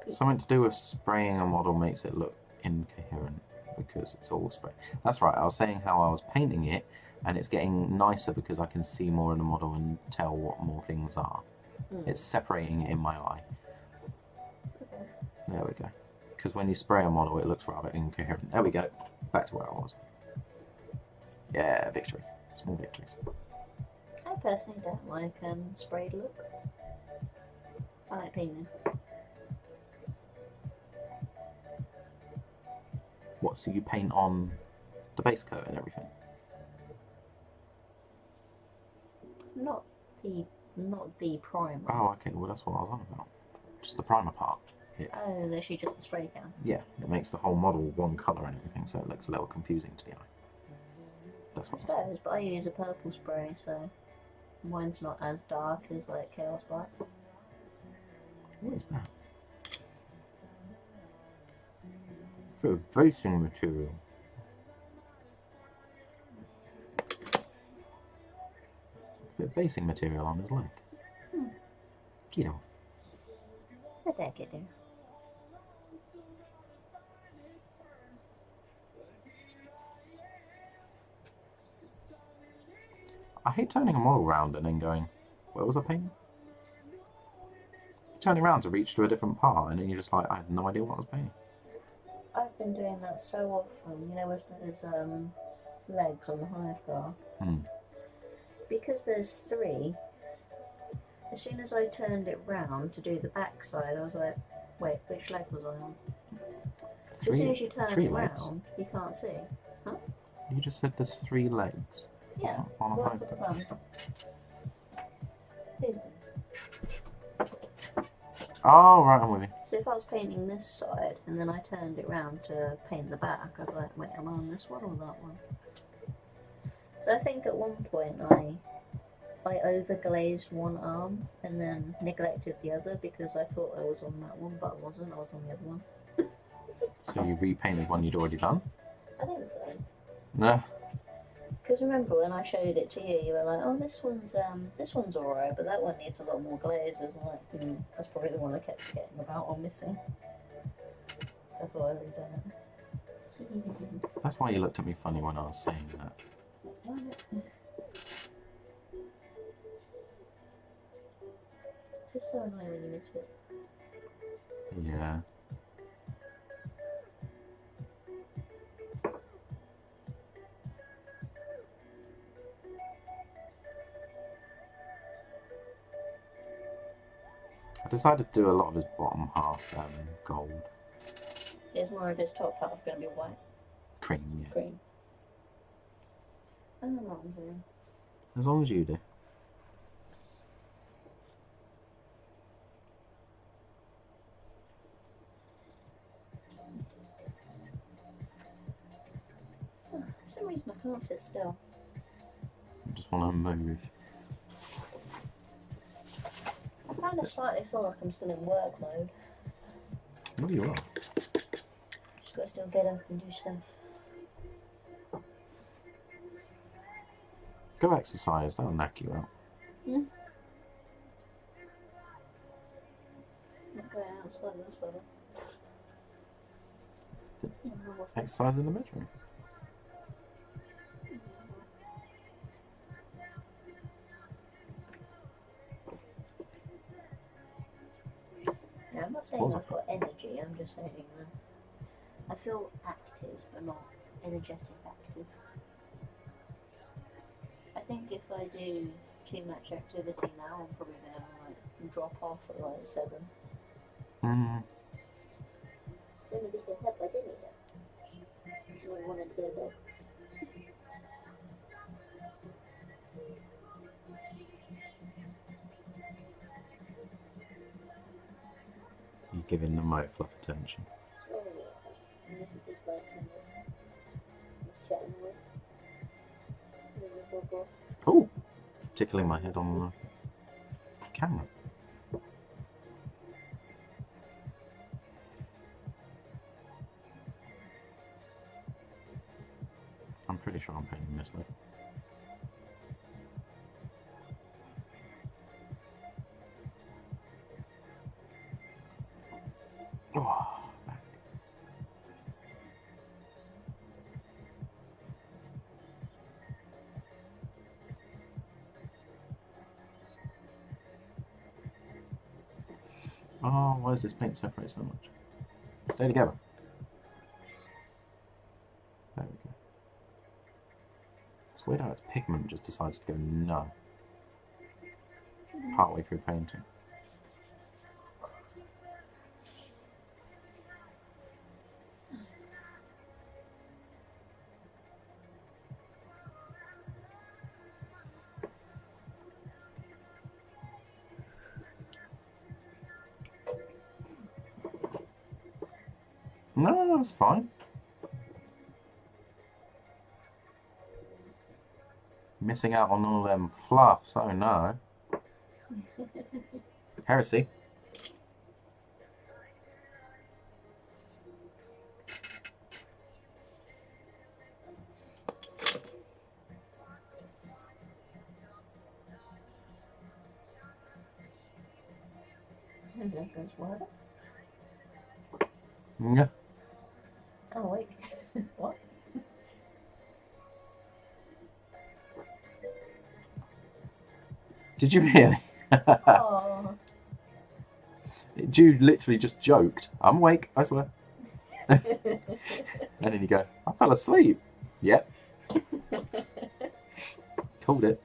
Something to do with spraying a model makes it look incoherent because it's all spray. That's right, I was saying how I was painting it and it's getting nicer because I can see more of the model and tell what more things are. It's separating it in my eye. Okay. There we go. Because when you spray a model, it looks rather incoherent. There we go. Back to where I was. Yeah, victory. Small victories. I personally don't like sprayed look. I like painting. What, so you paint on the base coat and everything? Not the primer. Oh, okay, well that's what I was on about. Just the primer part. Yeah. Oh, is actually just the spray can. Yeah, it makes the whole model one colour and everything, so it looks a little confusing to the eye. That's what I I said. suppose, but I use a purple spray, so mine's not as dark as like Chaos Black. What is that? For a basing material. Bit of basing material on his leg. Get off. Let that get there. I hate turning a model round and then going, where was I painting? Turning around to reach to a different part and then you're just like, I had no idea what I was painting. I've been doing that so often, you know, with those legs on the hive car. Because there's three, as soon as I turned it round to do the back side, I was like, wait, which leg was I on? So as soon as you turn it round, you can't see. Huh? You just said there's 3 legs. Yeah. On a What's hive the car. plan? Oh, right, I'm with you. So if I was painting this side and then I turned it round to paint the back, I'd be like, wait, am I on this one or that one? So I think at one point I overglazed one arm and then neglected the other because I thought I was on that one, but I wasn't. I was on the other one. So you repainted one you'd already done? I think so. No. Because remember when I showed it to you, you were like, "Oh, this one's alright, but that one needs a lot more glazes." I'm like, that's probably the one I kept forgetting about or missing. I thought I'd redone it. That's why you looked at me funny when I was saying that. It's just so annoying when you miss bits. Yeah. I decided to do a lot of his bottom half gold. Is more of his top half going to be white? Cream, yeah. Green. I don't know what I'm saying. As long as you do. For some reason I can't sit still. I just want to move. I kind of slightly feel like I'm still in work mode. No, you are. Just got to still get up and do stuff. Go exercise, that'll knock you out. Yeah. Not going out, sweating, that's better. Exercise in the bedroom. Yeah, I'm not saying I've got energy, I'm just saying I feel active, but not energetic active. I think if I do too much activity now, I'm probably going to like drop off at like 7. Mm. Then I just get up, I didn't eat it. So I wanted to go to bed. You're giving the mic fluff attention. Oh yeah. And this is just like just chatting with. Oh! Tickling my head on the camera. I'm pretty sure I'm painting this though. Oh, back. Oh, why does this paint separate so much? Stay together. There we go. It's weird how its pigment just decides to go no. Partway through painting. No, that's fine. Missing out on all them fluffs, oh no. Heresy. Yeah. Oh wait, what? Did you really? Oh. Jude literally just joked. I'm awake, I swear. And then you go, I fell asleep. Yep. Called it.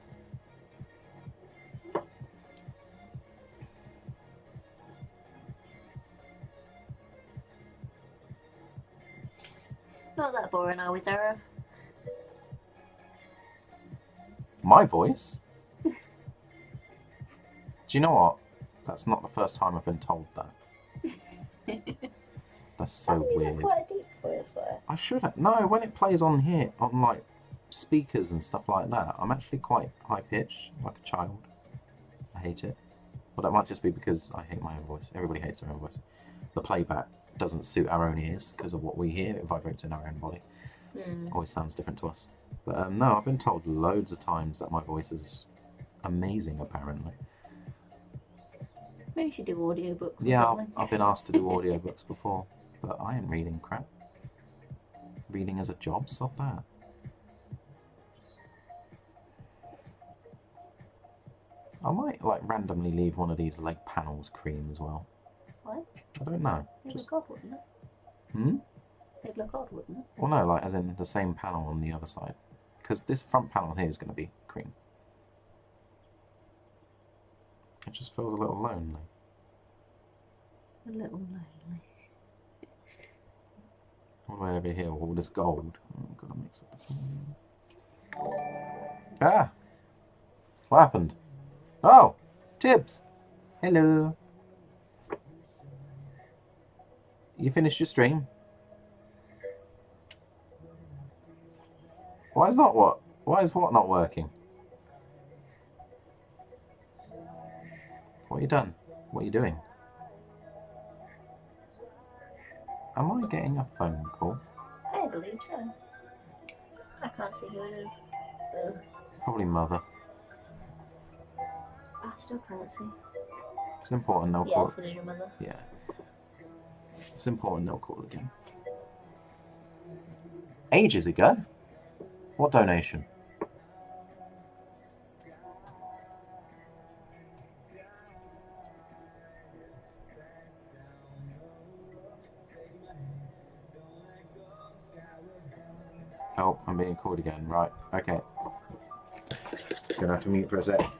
Not that boring, are we, Sarah? My voice? Do you know what? That's not the first time I've been told that. That's so weird. Quite a deep voice there. I should have. No, when it plays on here, on like speakers and stuff like that, I'm actually quite high pitched, like a child. I hate it. But that might just be because I hate my own voice. Everybody hates their own voice. The playback doesn't suit our own ears because of what we hear. It vibrates in our own body. Always sounds different to us. But no, I've been told loads of times that my voice is amazing, apparently. Maybe you should do audiobooks. Yeah, I've been asked to do audiobooks before, but I ain't reading crap. Reading as a job, stop that. I might like randomly leave one of these leg panels cream as well. Why? I don't know. It'd look odd, wouldn't it? Hmm? It'd look odd, wouldn't it? Well, no, like as in the same panel on the other side. Because this front panel here is going to be cream. It just feels a little lonely. A little lonely. All the way over here, all this gold. Oh, I've got to mix it up. Ah! What happened? Oh! Tibbs! Hello! You finished your stream? Why is what not working? What have you done? What are you doing? Am I getting a phone call? I believe so. I can't see who it is. Ugh. Probably mother. I still can't see. It's important they'll call. Yes, it is your mother. Yeah. It's important they'll call again. Ages ago? What donation? Oh, I'm being called again. Right, okay. Gonna have to mute for a sec.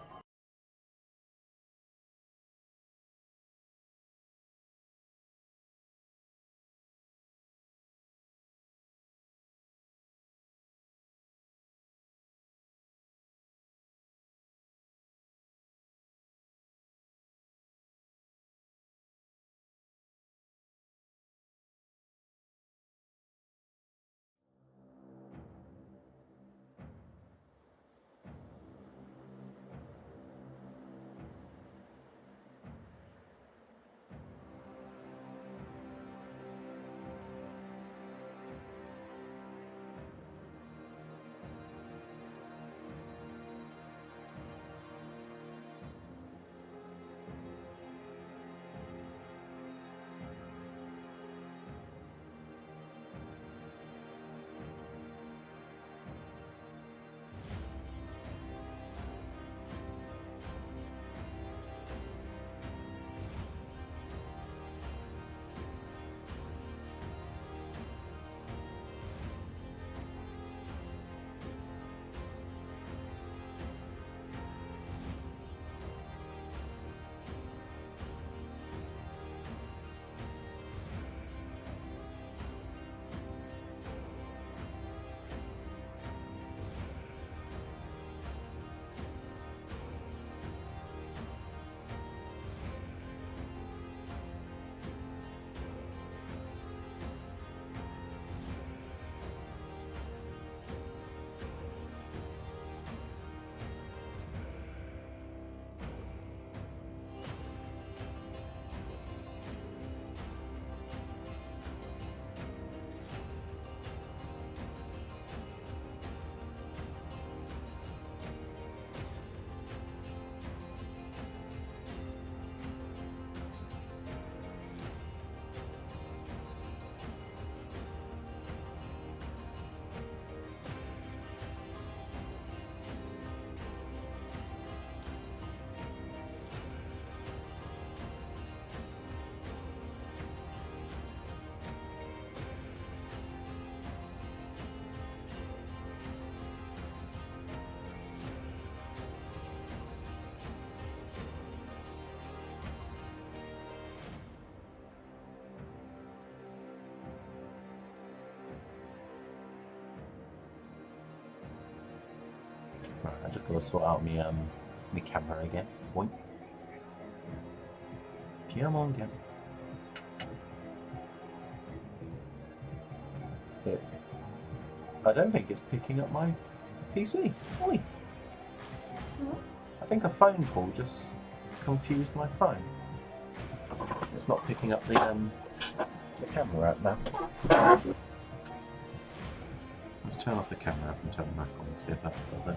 Right, I just gotta sort out my camera again. Boink. Come on, again. I don't think it's picking up my PC. Oi. I think a phone call just confused my phone. It's not picking up the camera app now. Let's turn off the camera and turn it back on and see if that does it.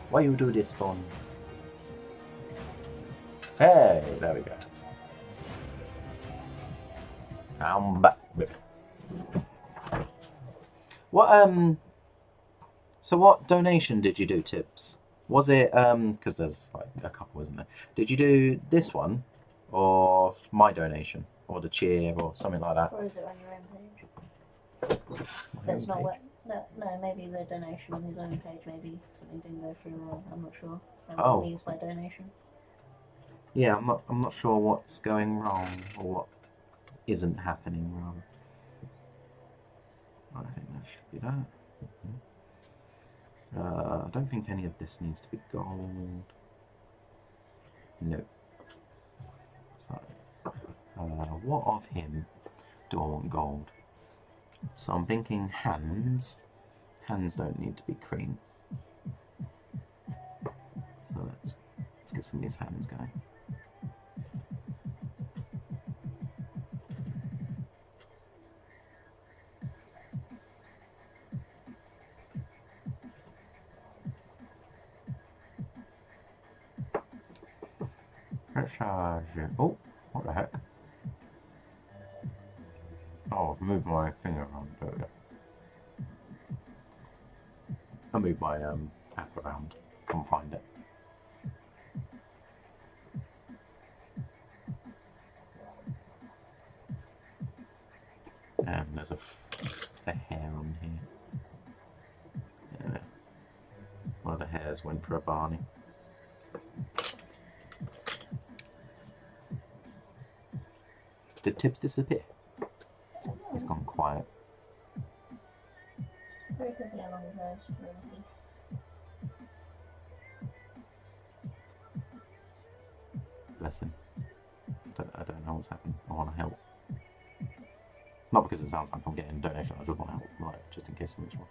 Why you do this, Bond? Hey, there we go. I'm back with it. What so what donation did you do, Tips? Was it because there's like a couple, isn't there? Did you do this one or my donation or the cheer or something like that? Or is it on your own page? That's not what. No, maybe the donation on his own page. Maybe something didn't go through. Or I'm not sure. What it means by donation. Yeah, I'm not sure what's going wrong or what isn't happening wrong. I think that should be that. I don't think any of this needs to be gold. No. So, what of him do I want gold? So I'm thinking hands. Hands don't need to be cream. So let's get some of these hands going. Oh, what the heck? Oh, I've moved my finger around. There we go. I moved my app around. Can't find it. There's a hair on here. Yeah. One of the hairs went for a Barney. Did Tips disappear? He's gone quiet. Very quickly along with those, really. Bless him. I don't know what's happened. I want to help. Not because it sounds like I'm getting a donation, I just want to help, like, just in case something's wrong.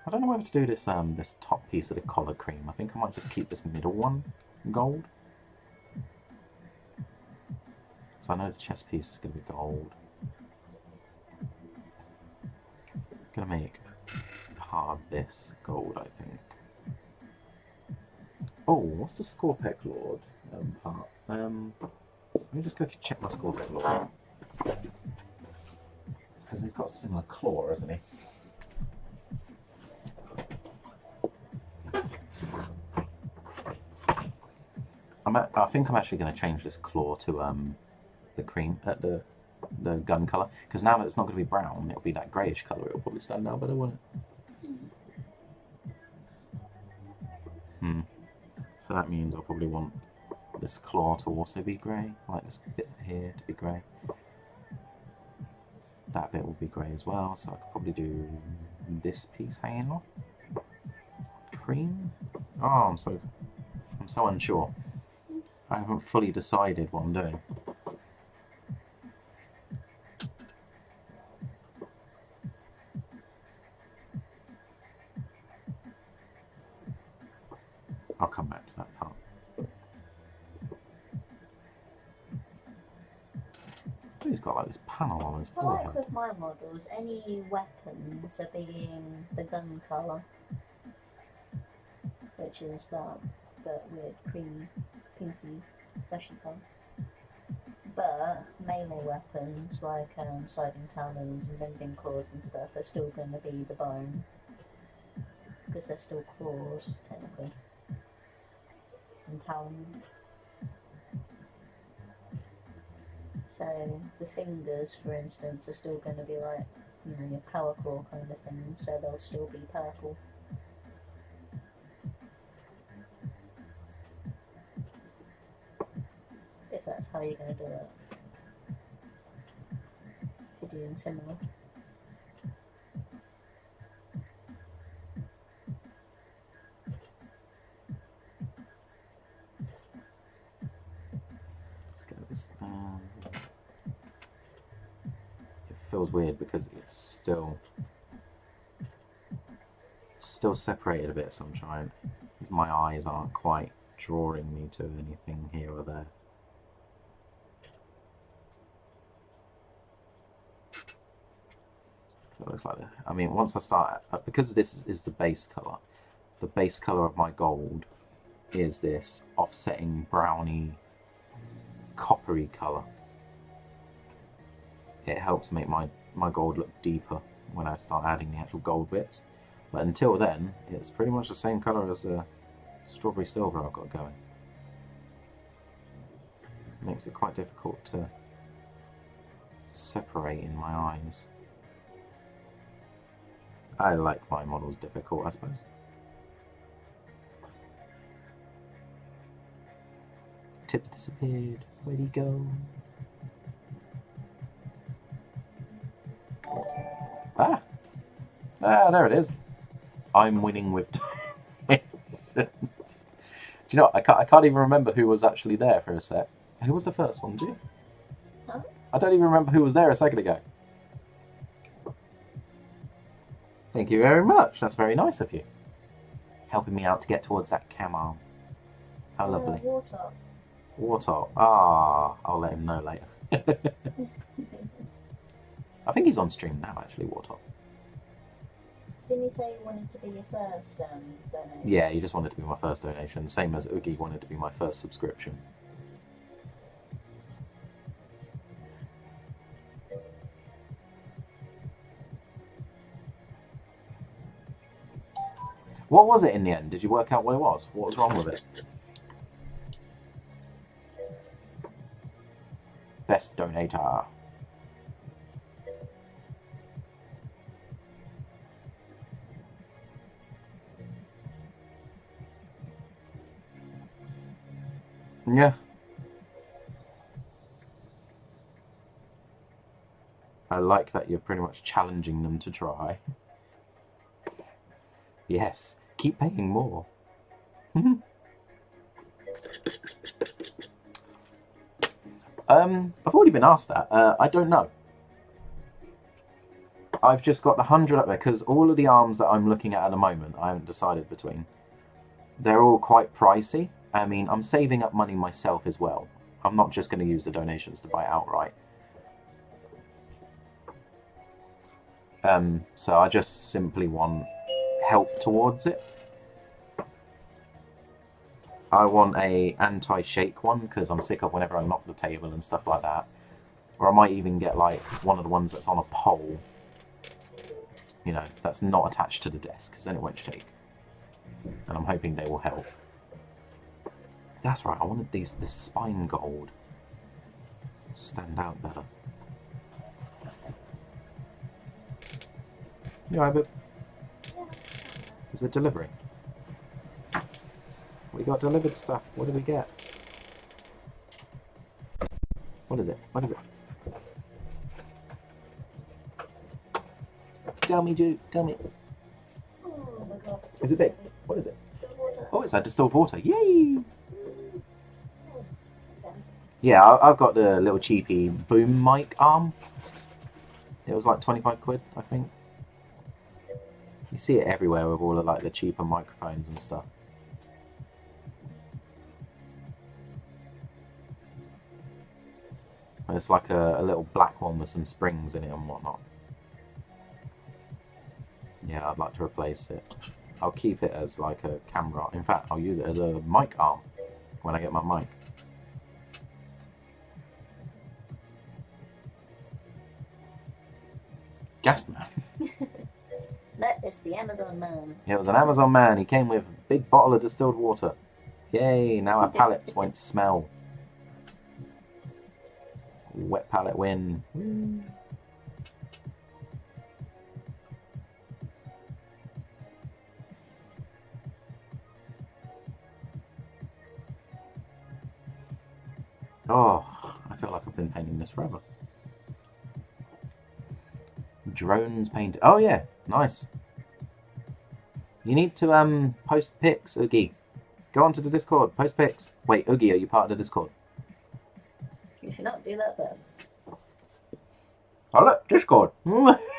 I don't know whether to do this this top piece of the collar cream. I think I might just keep this middle one gold. So I know the chest piece is going to be gold. I'm going to make part of this gold, I think. Oh, what's the Scorpec Lord part? Let me just go check my Scorpec Lord. Because he's got a similar claw, hasn't he? I think I'm actually going to change this claw to the cream, the gun colour, because now that it's not going to be brown, it'll be that greyish colour. It'll probably stand out better, won't it? So that means I'll probably want this claw to also be grey, like this bit here to be grey. That bit will be grey as well, so I could probably do this piece hanging off. Cream? Oh, I'm so unsure. I haven't fully decided what I'm doing. I'll come back to that part. He's got like this panel on his forehead. Like with my models, any weapons are being the gun colour, which is that weird creamy, pinky, fleshy colour. But melee weapons like sliding talons and bending claws and stuff are still going to be the bone, because they're still claws technically, and talons. So the fingers, for instance, are still going to be like, you know, your power claw kind of thing, so they'll still be purple. If that's how you're going to do it. If you're doing similar. Let's get this down. Feels weird because it's still separated a bit, so I'm trying. My eyes aren't quite drawing me to anything here or there. It looks like that. I mean, once I start, because this is the base colour of my gold is this offsetting browny, coppery colour. It helps make my gold look deeper when I start adding the actual gold bits. But until then, it's pretty much the same colour as the strawberry silver I've got going. It makes it quite difficult to separate in my eyes. I like my models difficult, I suppose. Tips disappeared. Where'd he go? Ah! Ah, there it is. I'm winning with Do you know what? I can't even remember who was actually there for a sec. Who was the first one, do you? Huh? I don't even remember who was there a second ago. Thank you very much. That's very nice of you. Helping me out to get towards that camel. How lovely. Water. Water. Ah, I'll let him know later. I think he's on stream now, actually, Water. Didn't you say you wanted to be your first donation? Yeah, he just wanted to be my first donation, same as Oogie wanted to be my first subscription. What was it in the end? Did you work out what it was? What was wrong with it? Best donator. Yeah. I like that you're pretty much challenging them to try. Yes, keep paying more. I've already been asked that. I don't know. I've just got 100 up there because all of the arms that I'm looking at the moment, I haven't decided between. They're all quite pricey. I mean, I'm saving up money myself as well. I'm not just going to use the donations to buy outright. So I just simply want help towards it. I want a anti-shake one because I'm sick of whenever I knock the table and stuff like that. Or I might even get like one of the ones that's on a pole. You know, that's not attached to the desk because then it won't shake. And I'm hoping they will help. That's right, I wanted this spine gold. Stand out better. You alright, babe? Is it delivery? We got delivered stuff. What did we get? What is it? What is it? Tell me, Juju. Tell me. Oh my god. Is it big? What is it? Distilled water. Oh, it's a distilled water. Yay! Yeah, I've got the little cheapy boom mic arm. It was like 25 quid, I think. You see it everywhere with all of like the cheaper microphones and stuff. It's like a little black one with some springs in it and whatnot. Yeah, I'd like to replace it. I'll keep it as like a camera. In fact, I'll use it as a mic arm when I get my mic. Gas man. That is the Amazon man. Yeah, it was an Amazon man. He came with a big bottle of distilled water. Yay, now our pallets won't smell. Wet pallet win. Oh, I feel like I've been painting this forever. Drones painted. Oh yeah, nice. You need to post pics, Oogie. Go onto the Discord, post pics. Wait, Oogie, are you part of the Discord? You should not do that first. Oh look, Discord.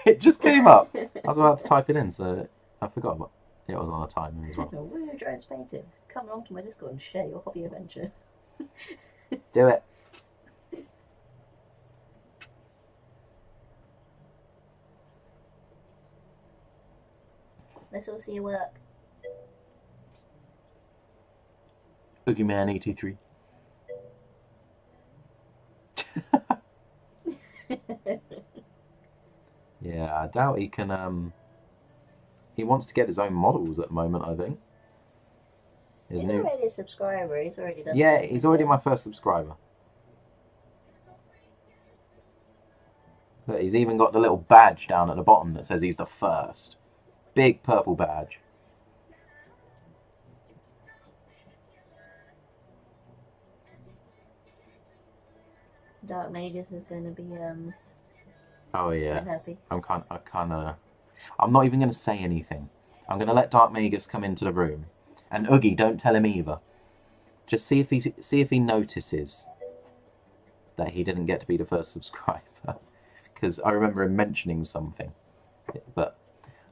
It just came up. I was about to type it in, so I forgot what it was on a timer as well. Woo, drones painted. Come along to my Discord and share your hobby adventure. Do it. Let's all see your work. Oogie Man 83. Yeah, I doubt he can. He wants to get his own models at the moment, I think. He's already a subscriber. He's already done. Yeah, he's already my first subscriber. Look, he's even got the little badge down at the bottom that says he's the first. Big purple badge. Dark Mages is going to be Oh yeah. happy. I'm not even going to say anything. I'm going to let Dark Magus come into the room, and Oogie, don't tell him either. Just see if he notices that he didn't get to be the first subscriber, because I remember him mentioning something. But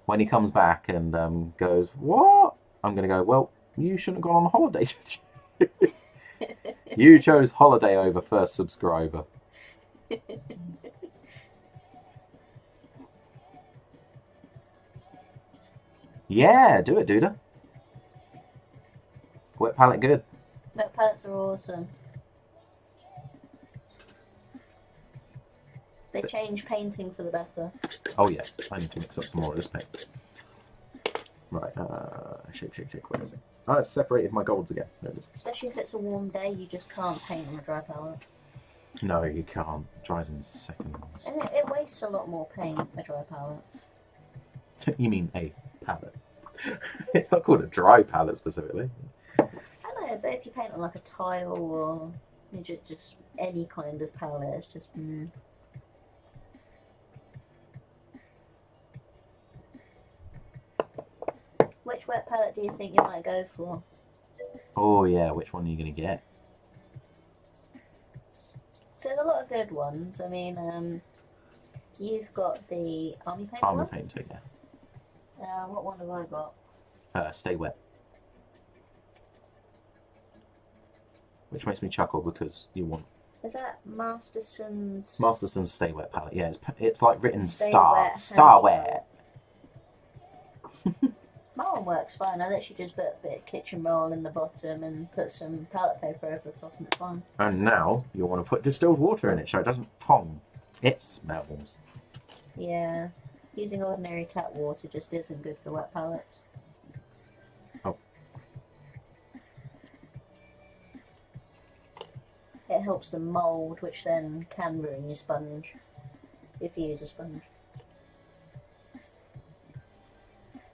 when he comes back and goes, "What?" I'm going to go, "Well, you shouldn't have gone on holiday." You chose holiday over first subscriber. Yeah, do it, dude. Wet palette good. Wet palettes are awesome. They change painting for the better. Oh yeah, I need to mix up some more of this paint. Right, shake, where is it? I've separated my golds again. There it is. Especially if it's a warm day, you just can't paint on a dry palette. No, you can't. It dries in seconds. And it wastes a lot more paint, a dry palette. You mean a palette? It's not called a dry palette specifically. I know, but if you paint on like a tile or just any kind of palette, it's just... Which wet palette do you think you might go for? Oh yeah, which one are you going to get? So there's a lot of good ones. I mean, you've got the Army Paint Army one? Painter, yeah. What one have I got? Stay Wet. Which makes me chuckle because you want... Is that Masterson's Stay Wet palette, yeah. It's like written Stay Star. Wet, Star Hand Wet. My one works fine. I literally just put a bit of kitchen roll in the bottom and put some palette paper over the top and it's fine. And now you want to put distilled water in it so it doesn't pong. It smells. Yeah. Using ordinary tap water just isn't good for wet palettes. Oh. It helps them mould, which then can ruin your sponge if you use a sponge.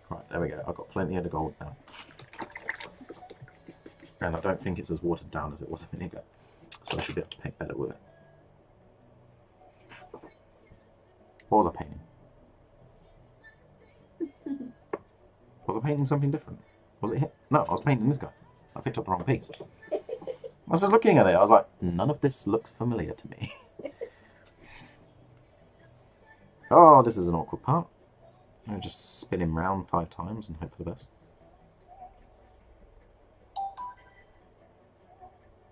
Right, there we go. I've got plenty of the gold now. And I don't think it's as watered down as it was a minute ago. So I should be able to paint better with it. What was I painting? Was I painting something different? Was it hit? No, I was painting this guy. I picked up the wrong piece. I was just looking at it. I was like, none of this looks familiar to me. Oh, this is an awkward part. I'll just spin him round 5 times and hope for the best.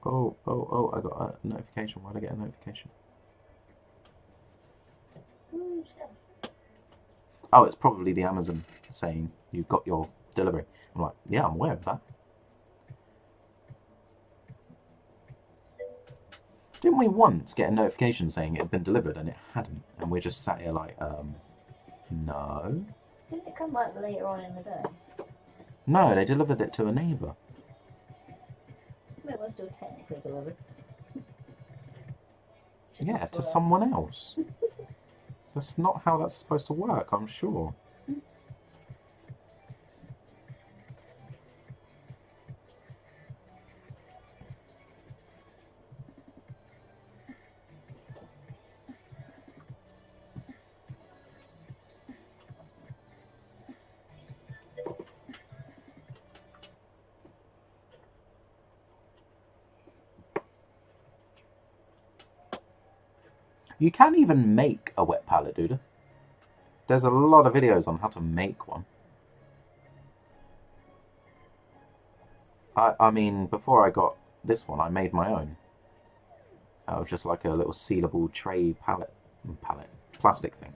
Oh, I got a notification. Why did I get a notification? Oh, it's probably the Amazon saying you've got your delivery. I'm like, yeah, I'm aware of that. Didn't we once get a notification saying it had been delivered and it hadn't? And we just sat here like, no. Didn't it come like later on in the day? No, they delivered it to a neighbour. It was still technically delivered. Yeah, to someone else. That's not how that's supposed to work, I'm sure. You can even make a wet palette, dude. There's a lot of videos on how to make one. I mean, before I got this one, I made my own. It was just like a little sealable tray plastic thing.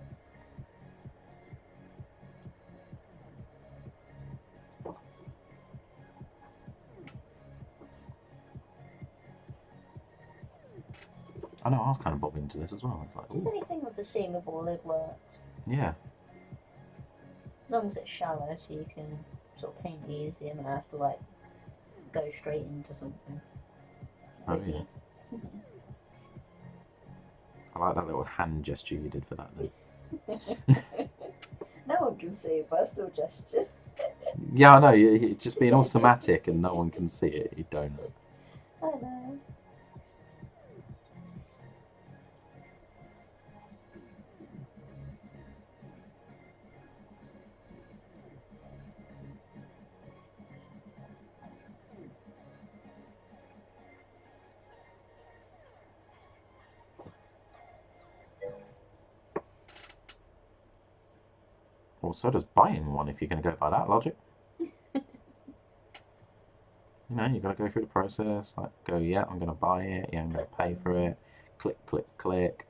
I know, I was kind of bobbing to this as well. I was Just like, ooh. anything with the seamable lid works. Yeah. As long as it's shallow, so you can sort of paint easy and not have to like go straight into something. Oh yeah. I like that little hand gesture you did for that then. No one can see, but I still gestured. Yeah, I know, you're just being all somatic and no one can see it, you don't. I know. Well, so does buying one if you're going to go by that logic. You know, you've got to go through the process, like go, yeah, I'm going to buy it, yeah, I'm going to pay for it, click, click, click,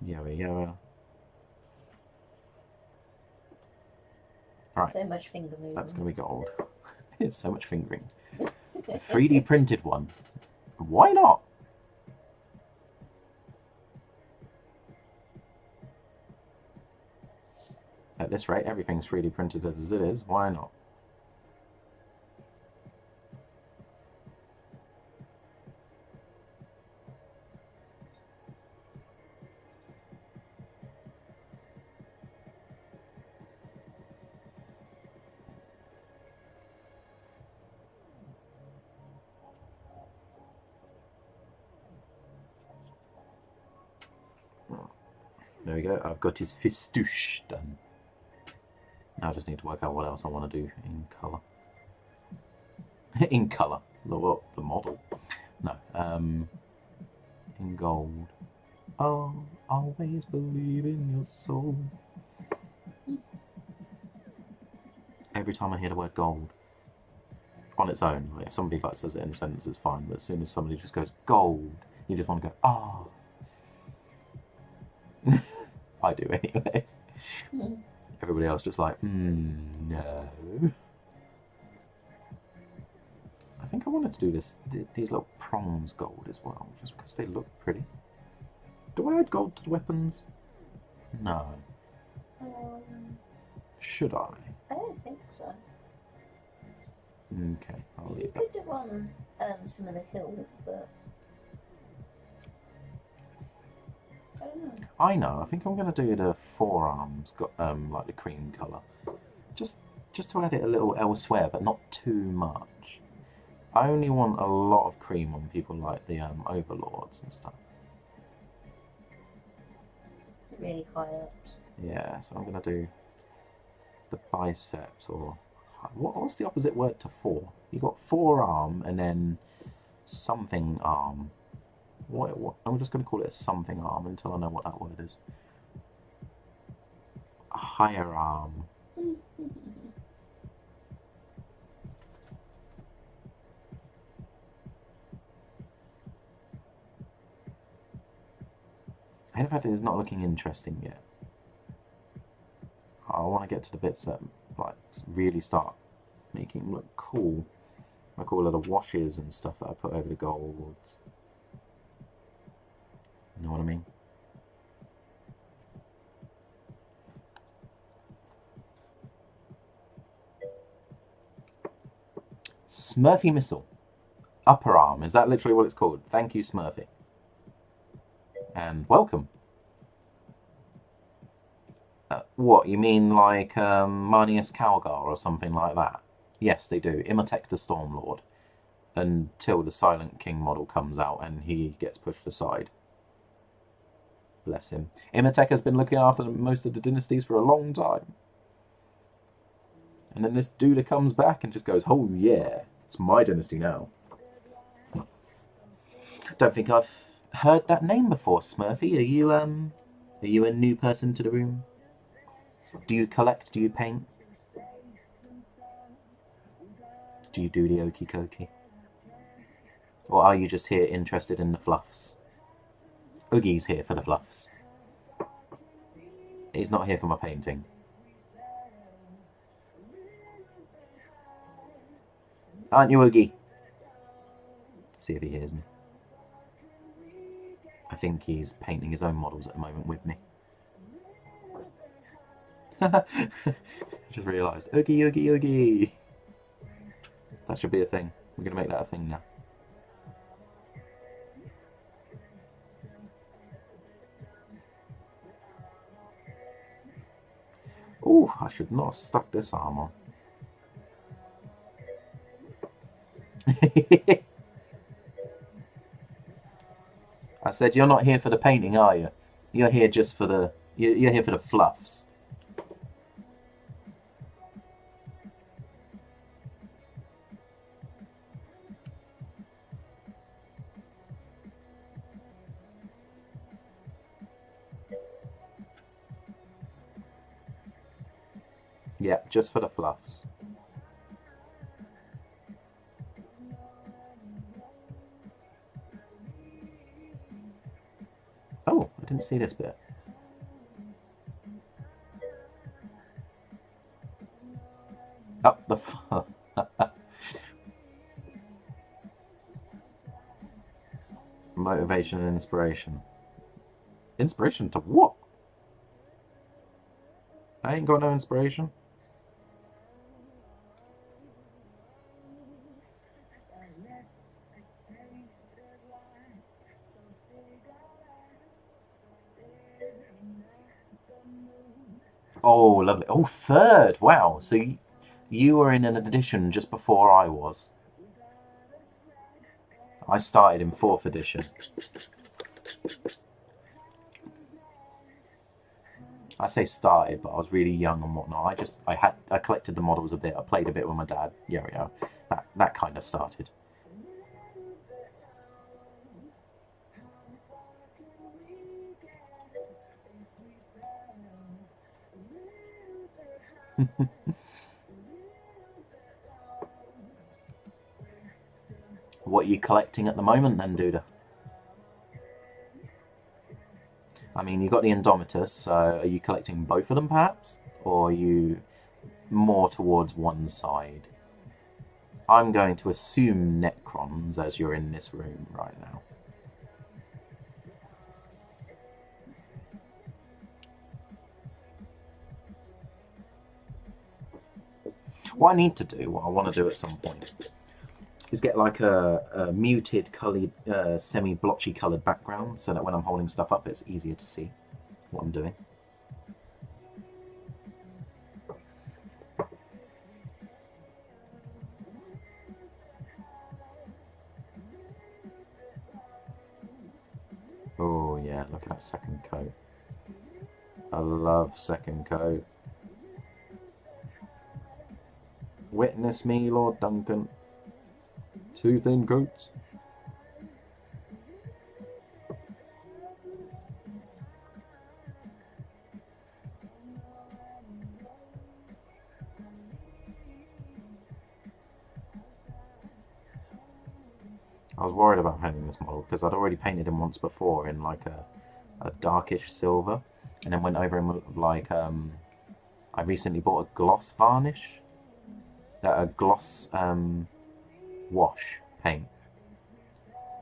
yoa, yoa. Right. So much finger moving. That's going to be gold. It's so much fingering. A 3D printed one. Why not? At this rate, everything's 3D printed as it is. Why not? There we go. I've got his fistouche done. Now I just need to work out what else I want to do in colour. In colour. The model. No. In gold. Oh, always believe in your soul. Every time I hear the word gold, on its own, like if somebody like says it in a sentence, it's fine. But as soon as somebody just goes gold, you just want to go, ah. Oh. I do anyway. Everybody else just like, no. I think I wanted to do these little prongs gold as well, just because they look pretty. Do I add gold to the weapons? No. Should I? I don't think so. Okay, I'll leave You that. could do on some of the hill, but I don't know. I know. I think I'm going to do the forearms, like the cream colour, just to add it a little elsewhere, but not too much. I only want a lot of cream on people like the overlords and stuff. Really high up. Yeah, so I'm going to do the biceps, or what's the opposite word to four? You got forearm and then something arm. What? I'm just going to call it a something arm until I know what that word is. A higher arm. In fact, it's not looking interesting yet. I want to get to the bits that like really start making it look cool. Like all of the washes and stuff that I put over the golds. You know what I mean? Smurfy missile. Upper arm. Is that literally what it's called? Thank you, Smurfy. And welcome. What, you mean like Marnius Calgar or something like that? Yes, they do. Imhotep the Stormlord. Until the Silent King model comes out and he gets pushed aside. Bless him. Imhotep has been looking after most of the dynasties for a long time. And then this dude comes back and just goes, oh yeah, it's my dynasty now. Don't think I've heard that name before, Smurfy. Are you a new person to the room? Do you collect? Do you paint? Do you do the okie dokie? Or are you just here interested in the fluffs? Oogie's here for the fluffs. He's not here for my painting. Aren't you, Oogie? See if he hears me. I think he's painting his own models at the moment with me. Just realised. Oogie, oogie, oogie. That should be a thing. We're going to make that a thing now. Ooh, I should not have stuck this arm on. I said, you're not here for the painting, are you? You're here just for the... You're here for the fluffs. Yeah, just for the fluffs. Oh, I didn't see this bit. Oh, the... Motivation and inspiration. Inspiration to what? I ain't got no inspiration. Oh, lovely. Oh, third. Wow. So you were in an edition just before I was. I started in 4th edition. I say started, but I was really young and whatnot. I collected the models a bit. I played a bit with my dad. Yeah. That kind of started. What are you collecting at the moment then, Duda? I mean, you got the Indomitus, so are you collecting both of them perhaps? Or are you more towards one side? I'm going to assume Necrons as you're in this room right now. What I need to do, what I want to do at some point, is get like a muted coloured, semi-blotchy coloured background so that when I'm holding stuff up it's easier to see what I'm doing. Oh yeah, look at that second coat. I love second coat. Witness me, Lord Duncan. 2 thin coats. I was worried about painting this model because I'd already painted him once before in like a darkish silver, and then went over him with like I recently bought a gloss varnish, a gloss wash paint,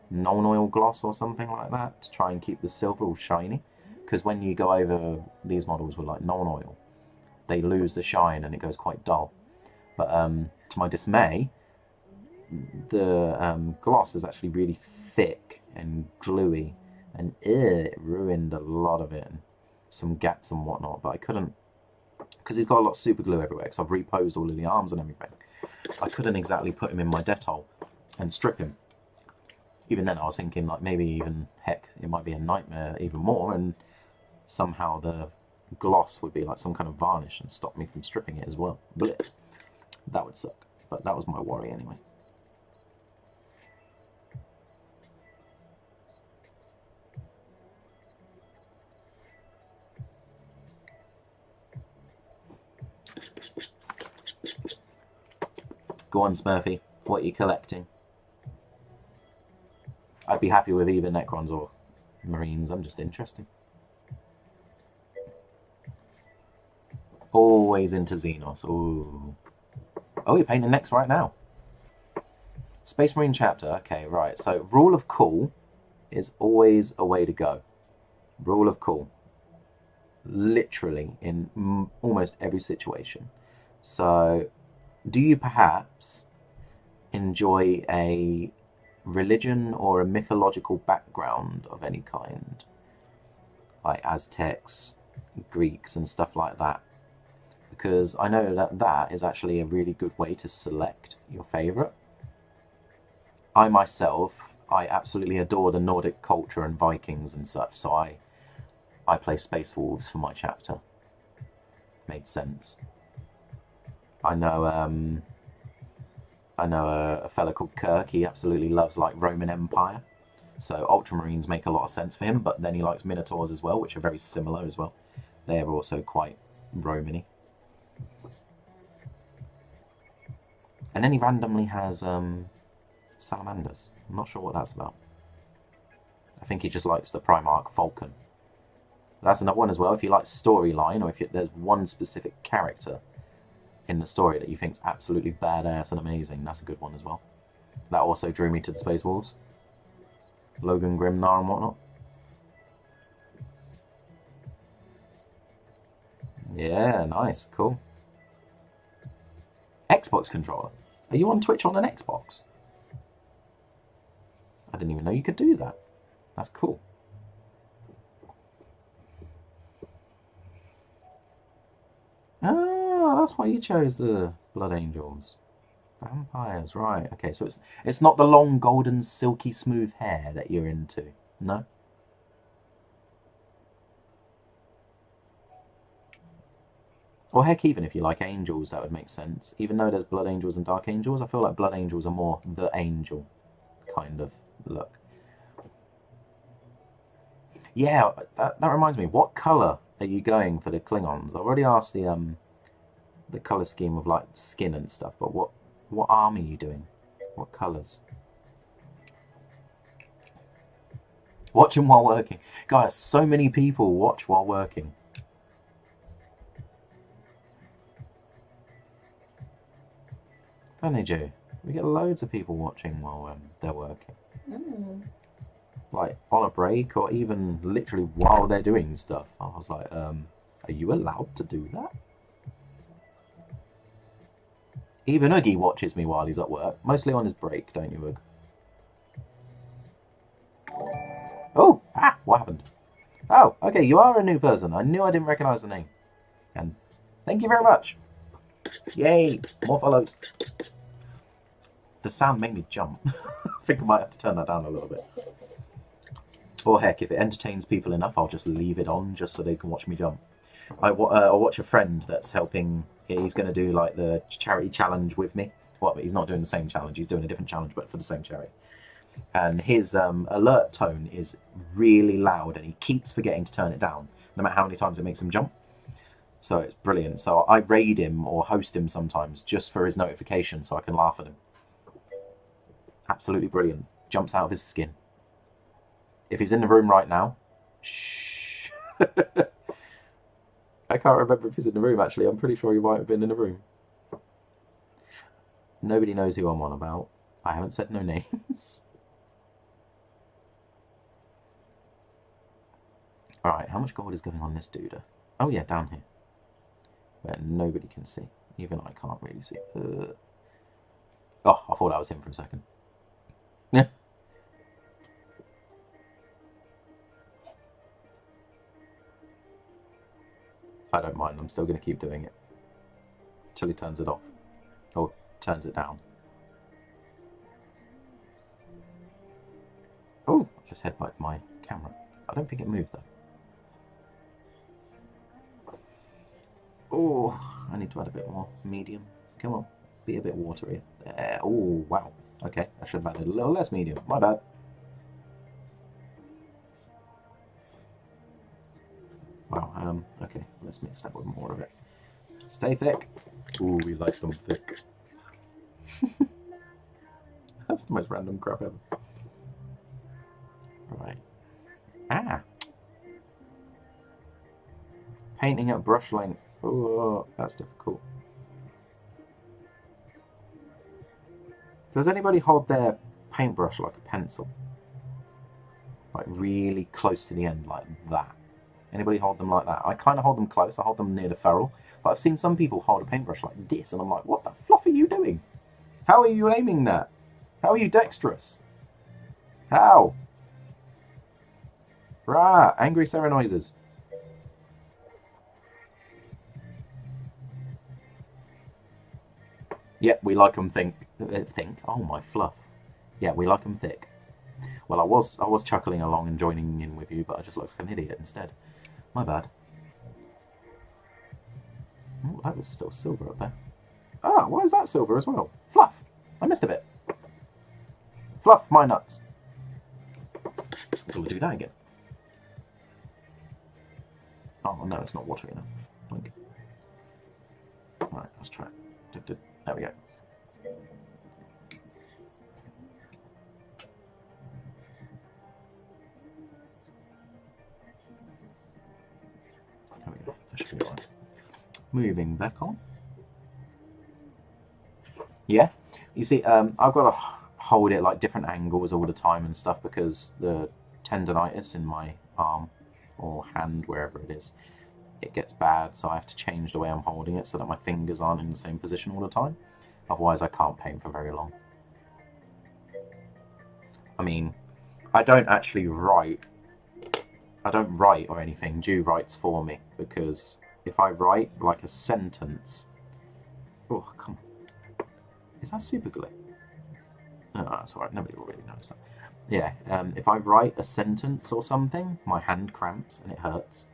non-oil gloss or something like that, to try and keep the silver all shiny, because when you go over these models with like non-oil they lose the shine and it goes quite dull. But to my dismay, the gloss is actually really thick and gluey, and it ruined a lot of it, and some gaps and whatnot. But I couldn't, because he's got a lot of super glue everywhere, because I've reposed all of the arms and everything. I couldn't exactly put him in my Dettol and strip him. Even then I was thinking like maybe even, heck, it might be a nightmare even more, and somehow the gloss would be like some kind of varnish and stop me from stripping it as well. Blech. That would suck, but that was my worry anyway. Go on, Smurfy. What are you collecting? I'd be happy with either Necrons or Marines. I'm just interested. Always into Xenos. Ooh. Oh, you're painting next right now. Space Marine chapter. Okay, right. So, rule of cool. is always a way to go. Rule of cool. Literally in almost every situation. So, do you perhaps enjoy a religion or a mythological background of any kind? Like Aztecs, Greeks and stuff like that? Because I know that that is actually a really good way to select your favourite. I myself, I absolutely adore the Nordic culture and Vikings and such, so I play Space Wolves for my chapter. Made sense. I know a fella called Kirk, he absolutely loves like Roman Empire. So Ultramarines make a lot of sense for him, but then he likes Minotaurs as well, which are very similar as well. They're also quite Roman-y. And then he randomly has salamanders. I'm not sure what that's about. I think he just likes the Primarch Falcon. That's another one as well. If you like storyline, or if there's one specific character in the story that you think's absolutely badass and amazing, that's a good one as well. That also drew me to the Space Wolves. Logan Grimnar and whatnot. Yeah, nice, cool. Xbox controller. Are you on Twitch on an Xbox? I didn't even know you could do that. That's cool. Ah, that's why you chose the Blood Angels. Vampires, right. Okay, so it's not the long, golden, silky, smooth hair that you're into, no? Or heck, even if you like angels, that would make sense. Even though there's Blood Angels and Dark Angels, I feel like Blood Angels are more the angel kind of look. Yeah, that reminds me. What colour are you going for the Klingons? I've already asked the colour scheme of like skin and stuff, but what arm are you doing? What colours? Watching while working. Guys, so many people watch while working. Don't they, Joe? We get loads of people watching while they're working. Mm. Like on a break or even literally while they're doing stuff. I was like, are you allowed to do that? Even Oogie watches me while he's at work. Mostly on his break, don't you, Oog? Oh! Ah! What happened? Oh, okay, you are a new person. I knew I didn't recognise the name. And thank you very much. Yay! More follows. The sound made me jump. I think I might have to turn that down a little bit. Or heck, if it entertains people enough, I'll just leave it on just so they can watch me jump. I'll watch a friend that's helping. He's going to do like the charity challenge with me. Well, he's not doing the same challenge. He's doing a different challenge, but for the same charity. And his alert tone is really loud, and he keeps forgetting to turn it down, no matter how many times it makes him jump. So it's brilliant. So I raid him or host him sometimes just for his notification, so I can laugh at him. Absolutely brilliant. Jumps out of his skin. If he's in the room right now, shh. I can't remember if he's in the room, actually. I'm pretty sure he might have been in the room. Nobody knows who I'm on about. I haven't said no names. Alright, how much gold is going on this dude? Oh yeah, down here. Where nobody can see. Even I can't really see. Oh, I thought that was him for a second. Yeah. I don't mind, I'm still going to keep doing it. Till he turns it off. Or turns it down. Oh, I just headbutted my camera. I don't think it moved though. Oh, I need to add a bit more medium. Come on, be a bit watery. Oh, wow. Okay, I should have added a little less medium. My bad. Wow, okay, let's mix that with more of it. Stay thick. Ooh, we like them thick. That's the most random crap ever. Right. Ah! Painting at brush length. Oh, that's difficult. Does anybody hold their paintbrush like a pencil? Like really close to the end, like that. Anybody hold them like that? I kind of hold them close. I hold them near the ferrule. But I've seen some people hold a paintbrush like this, and I'm like, what the fluff are you doing? How are you aiming that? How are you dexterous? How? Rah! Angry Sarah noises. Yep, we like them think. Oh my fluff. Yeah, we like them thick. Well, I was chuckling along and joining in with you, but I just looked like an idiot instead. My bad. Oh, that was still silver up there. Ah, why is that silver as well? Fluff! I missed a bit. Fluff my nuts. We'll do that again. Oh no, it's not water enough. Blink. Right, let's try it. There we go. There we go. That should be alright. Moving back on. Yeah, you see, I've got to hold it like different angles all the time and stuff because the tendonitis in my arm or hand, wherever it is, it gets bad, so I have to change the way I'm holding it so that my fingers aren't in the same position all the time. Otherwise I can't paint for very long. I mean, I don't actually write. I don't write or anything. Ju writes for me, because if I write like a sentence... Oh, come on. Is that super glue? No, that's alright. Nobody will really notice that. Yeah, if I write a sentence or something, my hand cramps and it hurts.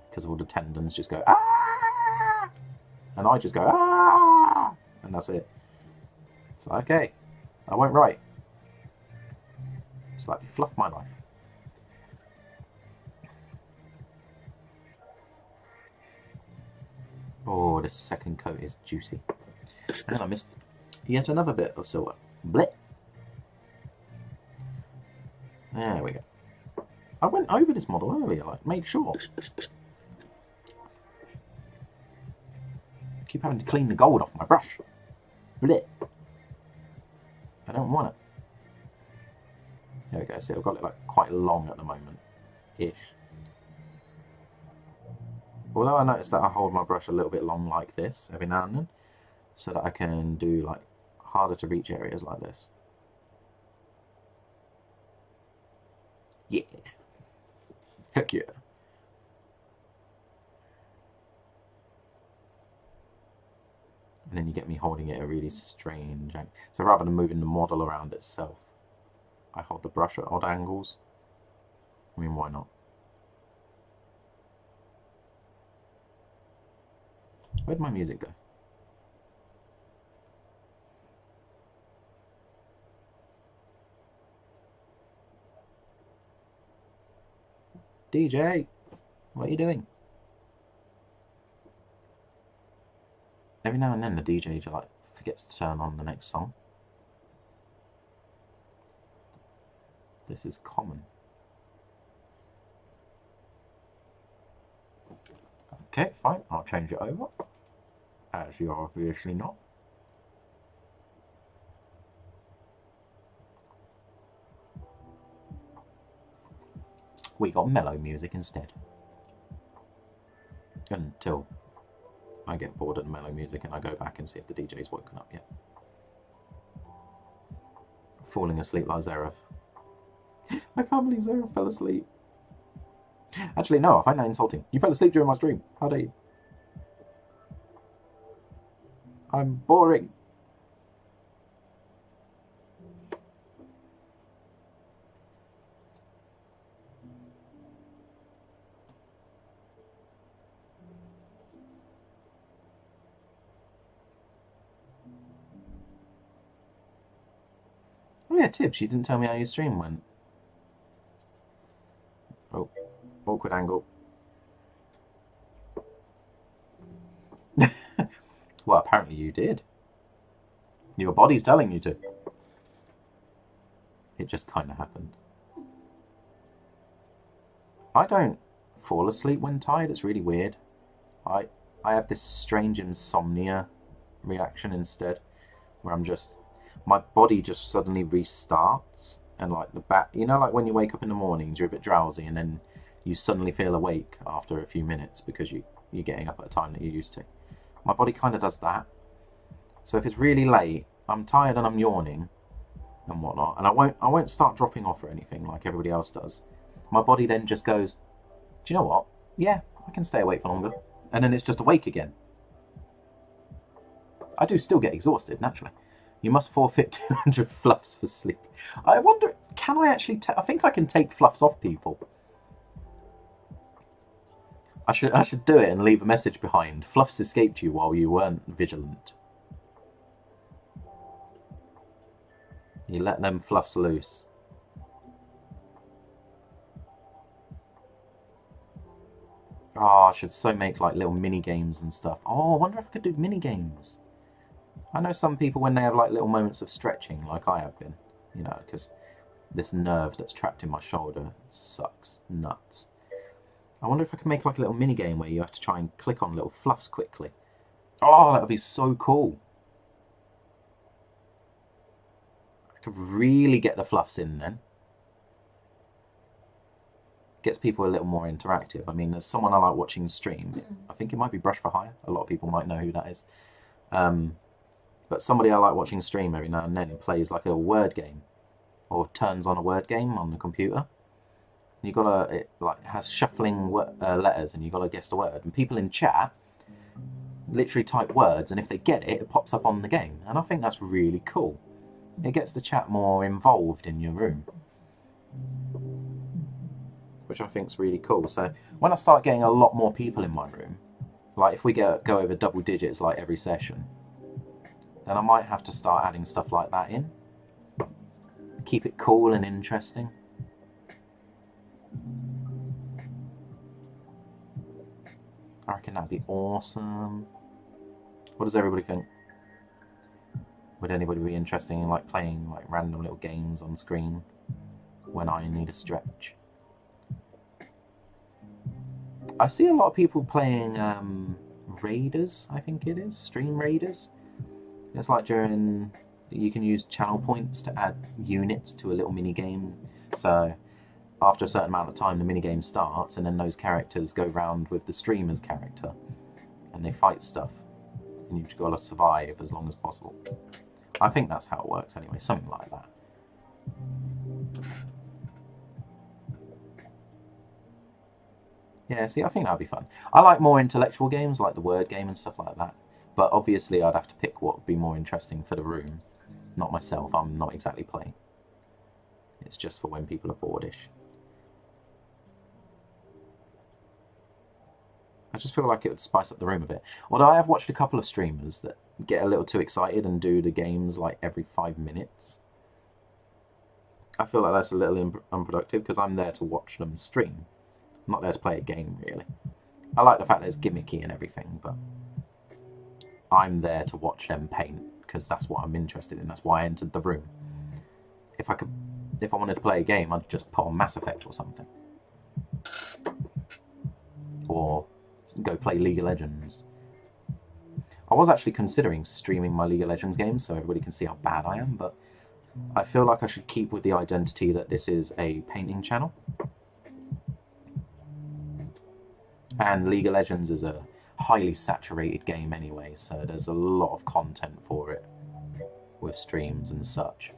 Because all the tendons just go, ah! And I just go, ah! And that's it. So, okay, I won't write. Just like fluff my life. Oh, the second coat is juicy. And I missed yet another bit of silver. Blech. There we go. I went over this model earlier, like, made sure. Keep having to clean the gold off my brush. Blech. I don't want it. There we go. See, I've got it like quite long at the moment, ish. Although I noticed that I hold my brush a little bit long like this every now and then, so that I can do like harder to reach areas like this. Yeah. Heck yeah. And then you get me holding it at a really strange angle. So rather than moving the model around itself, I hold the brush at odd angles. I mean, why not? Where'd my music go? DJ, what are you doing? Every now and then the DJ just like forgets to turn on the next song. This is common. Okay, fine, I'll change it over. As you're obviously not. We got mellow music instead. Until I get bored of the mellow music and I go back and see if the DJ's woken up yet. Falling asleep like Szeras. I can't believe Szeras fell asleep. Actually, no, I find that insulting. You fell asleep during my stream. How dare you? I'm boring. Oh yeah, Tibbs, you didn't tell me how your stream went. Oh, awkward angle. Well, apparently you did. Your body's telling you to. It just kind of happened. I don't fall asleep when tired. It's really weird. I have this strange insomnia reaction instead, where I'm just... my body just suddenly restarts and like the bat, you know, like when you wake up in the mornings, you're a bit drowsy, and then you suddenly feel awake after a few minutes because you're getting up at a time that you're used to. My body kind of does that. So if it's really late, I'm tired and I'm yawning and whatnot, and I won't start dropping off or anything like everybody else does. My body then just goes, do you know what? Yeah, I can stay awake for longer, and then it's just awake again. I do still get exhausted, naturally. You must forfeit 200 fluffs for sleep. I wonder, can I actually I think I can take fluffs off people. I should do it and leave a message behind. Fluffs escaped you while you weren't vigilant. You let them fluffs loose. Oh, I should so make like little mini games and stuff. Oh, I wonder if I could do mini games. I know some people when they have like little moments of stretching, like I have been, you know, because this nerve that's trapped in my shoulder sucks nuts. I wonder if I can make like a little mini game where you have to try and click on little fluffs quickly. Oh, that would be so cool. I could really get the fluffs in then. Gets people a little more interactive. I mean, there's someone I like watching stream. I think it might be Brush for Hire. A lot of people might know who that is. But somebody I like watching stream every now and then plays like a word game, or turns on a word game on the computer. You gotta, it like has shuffling letters, and you gotta guess the word. And people in chat literally type words, and if they get it, it pops up on the game. And I think that's really cool. It gets the chat more involved in your room, which I think is really cool. So when I start getting a lot more people in my room, like if we go over double digits like every session, then I might have to start adding stuff like that in. Keep it cool and interesting. I reckon that'd be awesome. What does everybody think? Would anybody be interested in like playing like random little games on screen when I need a stretch? I see a lot of people playing Raiders, I think it is, Stream Raiders. It's like during, you can use channel points to add units to a little mini game. So after a certain amount of time, the mini game starts, and then those characters go round with the streamer's character, and they fight stuff, and you've got to survive as long as possible. I think that's how it works anyway, something like that. Yeah, see, I think that'd be fun. I like more intellectual games, like the word game and stuff like that. But obviously I'd have to pick what would be more interesting for the room. Not myself, I'm not exactly playing. It's just for when people are boardish. I just feel like it would spice up the room a bit. Although I have watched a couple of streamers that get a little too excited and do the games like every 5 minutes. I feel like that's a little unproductive because I'm there to watch them stream. I'm not there to play a game, really. I like the fact that it's gimmicky and everything, but I'm there to watch them paint because that's what I'm interested in. That's why I entered the room. If I wanted to play a game, I'd just put on Mass Effect or something. Or go play League of Legends. I was actually considering streaming my League of Legends games so everybody can see how bad I am, but I feel like I should keep with the identity that this is a painting channel. And League of Legends is a highly saturated game anyway, so there's a lot of content for it with streams and such.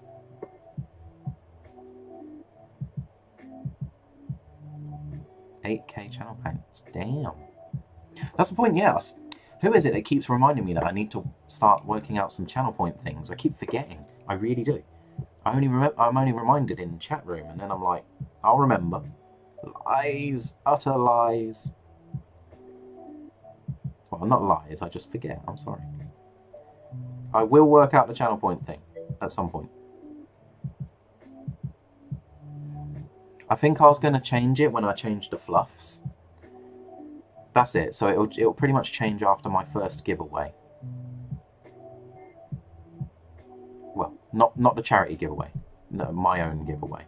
$8K channel paints, damn. That's the point, yeah. Who is it that keeps reminding me that I need to start working out some channel point things? I keep forgetting, I really do. I'm only reminded in chat room, and then I'm like, I'll remember. Lies, utter lies. Well, not lies, I just forget, I'm sorry. I will work out the channel point thing at some point. I think I was going to change it when I changed the fluffs. That's it, so it'll pretty much change after my first giveaway. Well, not the charity giveaway, no, my own giveaway.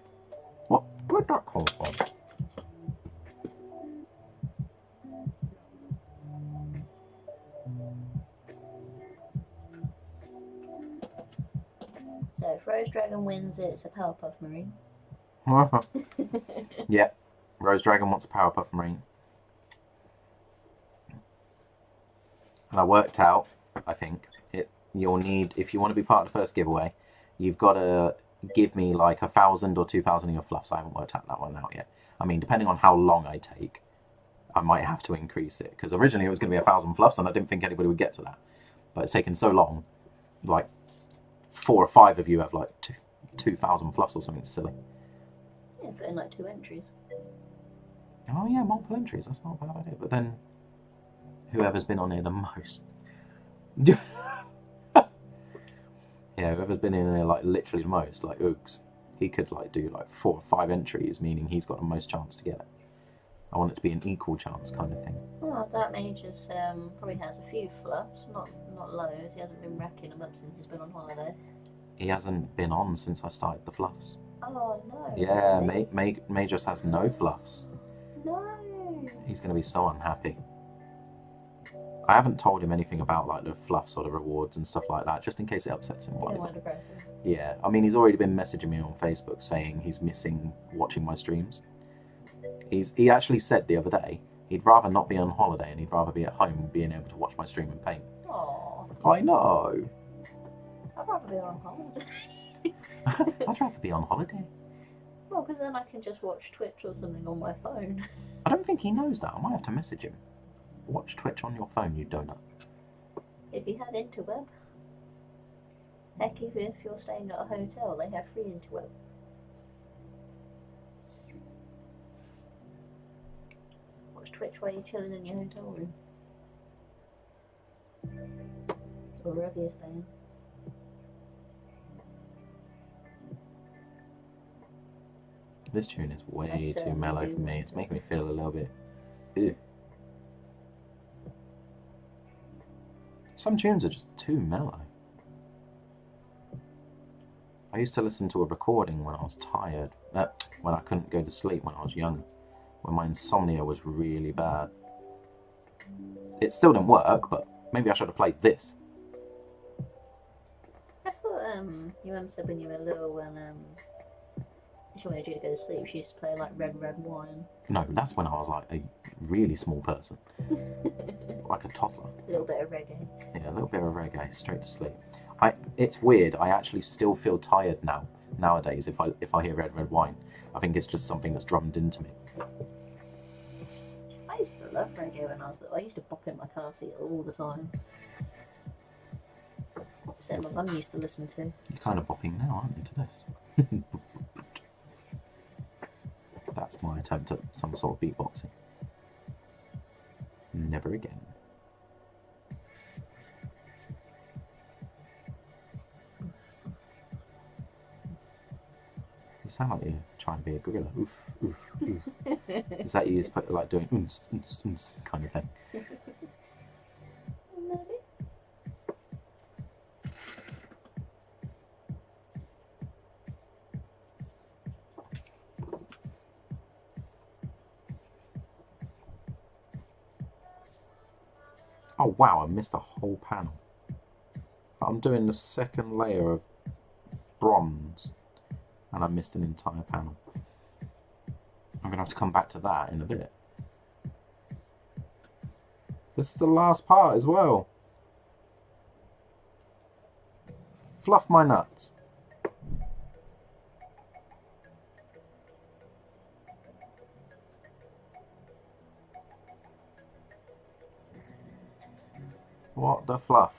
What? Where'd that come from? So Rose Dragon wins, it's a Powerpuff Marine. Yeah, Rose Dragon wants a Powerpuff Marine. And I worked out, I think, you'll need, if you want to be part of the first giveaway, you've got to give me like 1,000 or 2,000 of your fluffs. I haven't worked that one out yet. I mean, depending on how long I take, I might have to increase it. Because originally it was going to be 1,000 fluffs and I didn't think anybody would get to that. But it's taken so long, like 4 or 5 of you have like 2,000 fluffs or something silly. Yeah, put in like 2 entries. Oh yeah, multiple entries, that's not a bad idea. But then, whoever's been on here the most. Yeah, whoever's been in there like literally the most, like Uggs, he could like do like 4 or 5 entries, meaning he's got the most chance to get it. I want it to be an equal chance kind of thing. Well, Dark Magus probably has a few fluffs, not loads. He hasn't been racking them up since he's been on holiday. He hasn't been on since I started the fluffs. Oh no. Yeah, really? Magus has no fluffs. No. He's going to be so unhappy. I haven't told him anything about like the fluffs or the rewards and stuff like that, just in case it upsets him. Yeah, I mean, he's already been messaging me on Facebook saying he's missing watching my streams. He actually said the other day he'd rather not be on holiday and he'd rather be at home being able to watch my stream and paint. Aww. I know. I'd rather be on holiday. I'd rather be on holiday. Well, because then I can just watch Twitch or something on my phone. I don't think he knows that. I might have to message him. Watch Twitch on your phone, you donut. If you had interweb. Heck, even if you're staying at a hotel, they have free interweb. Watch Twitch while you're chilling in your hotel room. Or wherever you're staying. This tune is way too mellow for me. It's making me feel a little bit... Ew. Some tunes are just too mellow. I used to listen to a recording when I was tired, when I couldn't go to sleep when I was young, when my insomnia was really bad. It still didn't work, but maybe I should have played this. I thought your mum said when you were little, when she wanted you to go to sleep, she used to play like Red Wine. No, that's when I was like a really small person. Like a toddler. A little bit of reggae. Yeah, a little bit of reggae, straight to sleep. It's weird, I actually still feel tired nowadays if I hear Red Wine. I think it's just something that's drummed into me. I used to love reggae when I was little. I used to bop in my car seat all the time. So my mum used to listen to. You're kind of bopping now, aren't you, to this? That's my attempt at some sort of beatboxing. Never again. You sound like you're trying to be a gorilla. Oof, oof, oof. Is that you like doing kind of thing? Maybe. Oh wow, I missed a whole panel. I'm doing the second layer of bronze and I missed an entire panel. I'm going to have to come back to that in a bit. This is the last part as well. Fluff my nuts. What the fluff?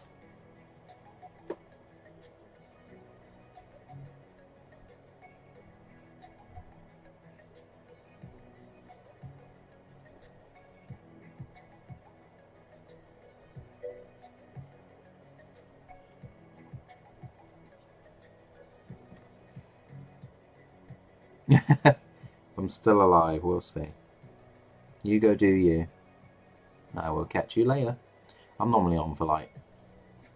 I'm still alive, we'll see. You go do you. I will catch you later. I'm normally on for like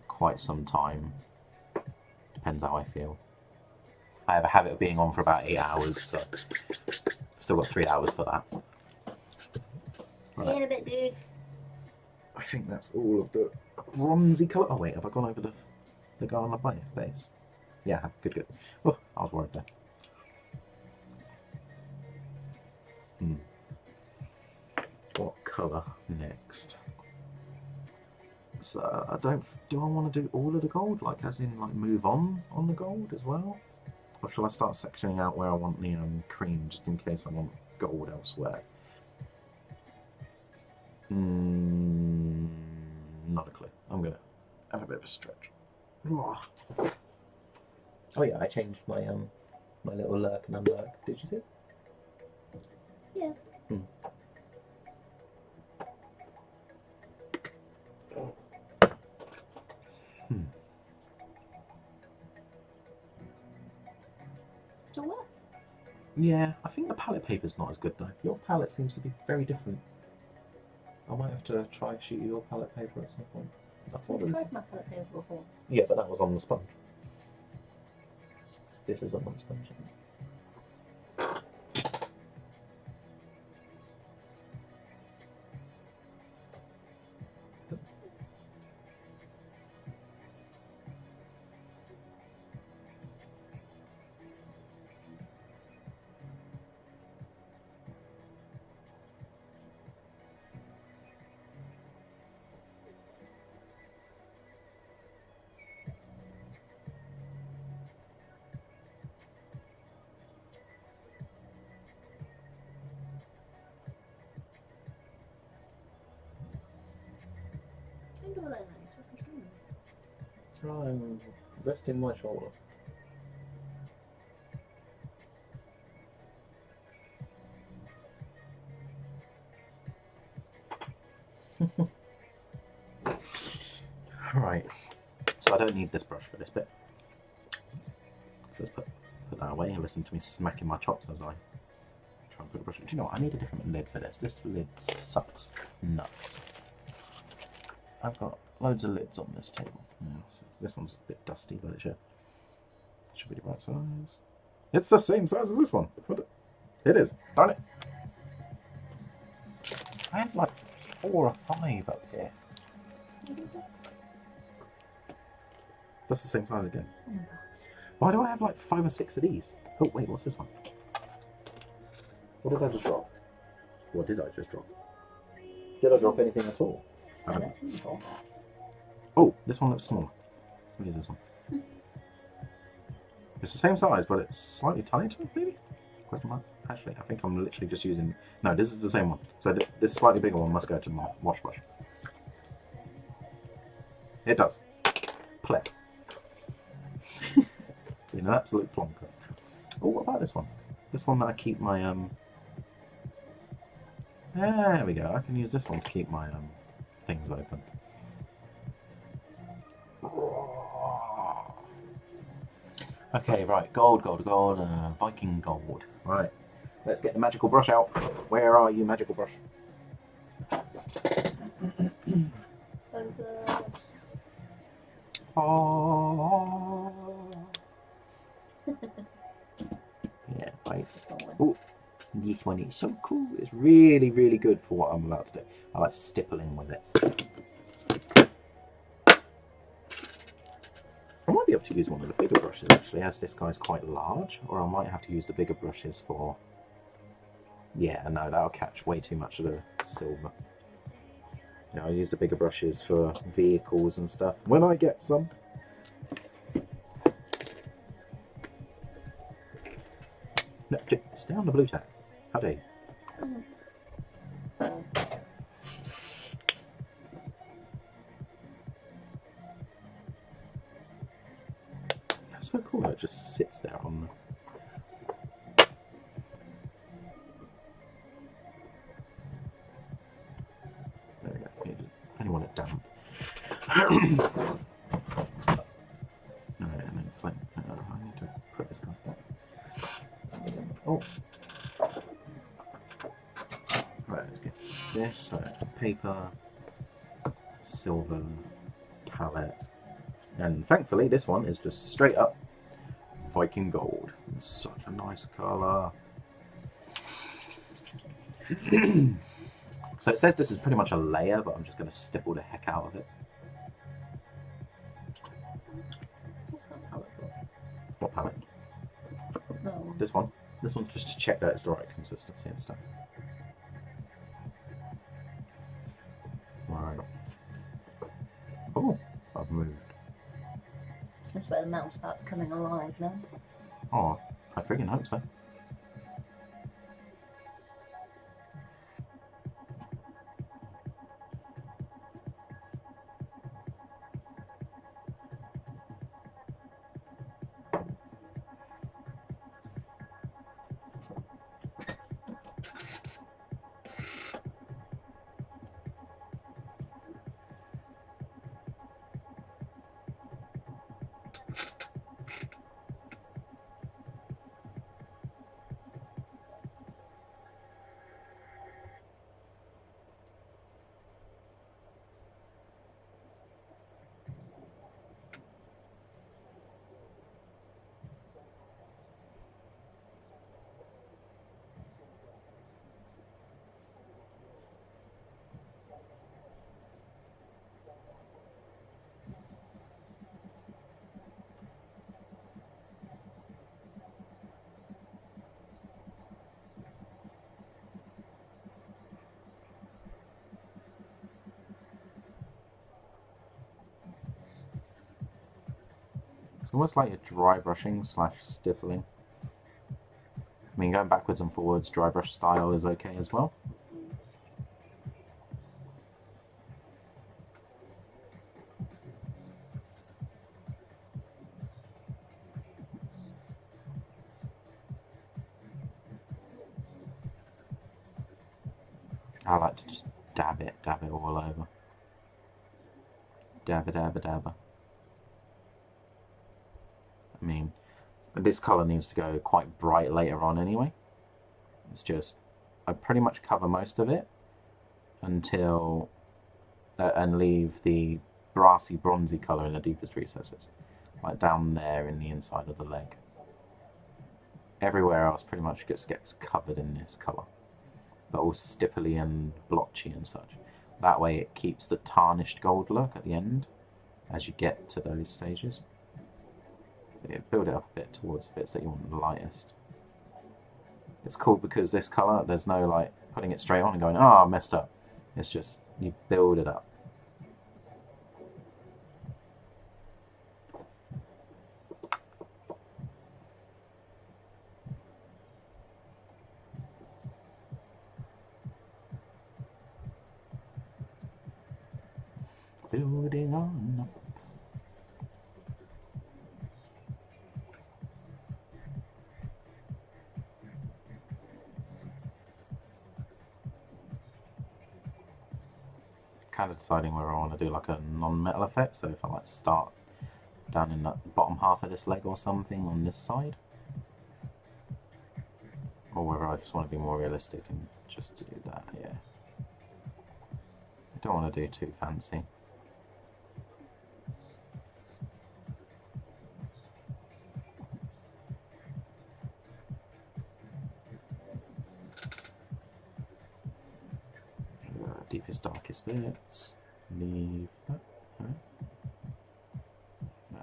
quite some time. Depends how I feel. I have a habit of being on for about 8 hours, so still got 3 hours for that. See you in a bit, dude. I think that's all of the bronzy colour. Oh wait, have I gone over the guy on the base? Yeah, good, good. Oh, I was worried there. What colour next? So I don't. Do I want to do all of the gold? Like, as in, like, move on the gold as well? Or shall I start sectioning out where I want the cream, just in case I want gold elsewhere? Not a clue. I'm gonna have a bit of a stretch. Oh yeah, I changed my my little lurk and unlurk. Did you see it? Yeah. Still wet? Yeah, I think the palette paper's not as good though. Your palette seems to be very different. I might have to try shoot your palette paper at some point. I've tried my palette paper before. Yeah, but that was on the sponge. This is on the sponge. Don't do all that nice. Try and rest in my shoulder. Right, so I don't need this brush for this bit. So let's put that away and listen to me smacking my chops as I try and put a brush. Do you know what? I need a different lid for this. This lid sucks nuts. I've got loads of lids on this table. So this one's a bit dusty, but it should be the right size. It's the same size as this one. It is. Darn it. I had like 4 or 5 up here. That's the same size again. Why do I have like 5 or 6 of these? Oh wait, what's this one? What did I just drop? What did I just drop? Did I drop anything at all? I don't know. Oh, this one looks smaller. What is this one? It's the same size, but it's slightly tighter, maybe? Question mark? Actually, I think I'm literally just using... No, this is the same one. So this slightly bigger one must go to my wash brush. It does. Play. An absolute plonker. Oh, what about this one? This one that I keep my... There we go. I can use this one to keep my things open. Okay, right, gold, Viking gold. Right, let's get the magical brush out. Where are you, magical brush? Oh. Yeah, right. Oh, this one is so cool. It's really, really good for what I'm allowed to do. I like stippling with it. I might be able to use one of the bigger brushes actually, as this guy's quite large, or I might have to use the bigger brushes for... Yeah, no, that'll catch way too much of the silver. Yeah, I'll use the bigger brushes for vehicles and stuff, when I get some. No, stay on the blue tag. How dare you? That's so cool, it just sits there on the... There we go, I only want it damp. Alright, and then flame. I need to put this guy back. Oh! Right, let's get this. So, paper, silver, palette, and thankfully this one is just straight up Viking gold. It's such a nice colour. So it says this is pretty much a layer, but I'm just going to stipple the heck out of it. What's that palette for? This one. This one's just to check that it's the right consistency and stuff. Right. Oh, I've moved. That's where the metal starts coming alive now. Oh, I freaking hope so. It's almost like a dry brushing slash stippling. I mean, going backwards and forwards, dry brush style is okay as well. I like to just dab it all over. Dabba dabba dabba. I mean, this colour needs to go quite bright later on anyway. It's just, I pretty much cover most of it until, and leave the brassy bronzy colour in the deepest recesses. Like down there in the inside of the leg. Everywhere else pretty much just gets covered in this colour. But all stipply and blotchy and such. That way it keeps the tarnished gold look at the end as you get to those stages. So you build it up a bit towards the bits that you want the lightest. It's cool because this colour, there's no like putting it straight on and going, oh, I messed up. It's just, you build it up. Building on up. Kind of deciding whether I want to do like a non-metal effect, so if I like start down in the bottom half of this leg or something on this side, or whether I just want to be more realistic and just do that. Yeah, I don't want to do too fancy. Deepest, darkest bits. Leave that. Right.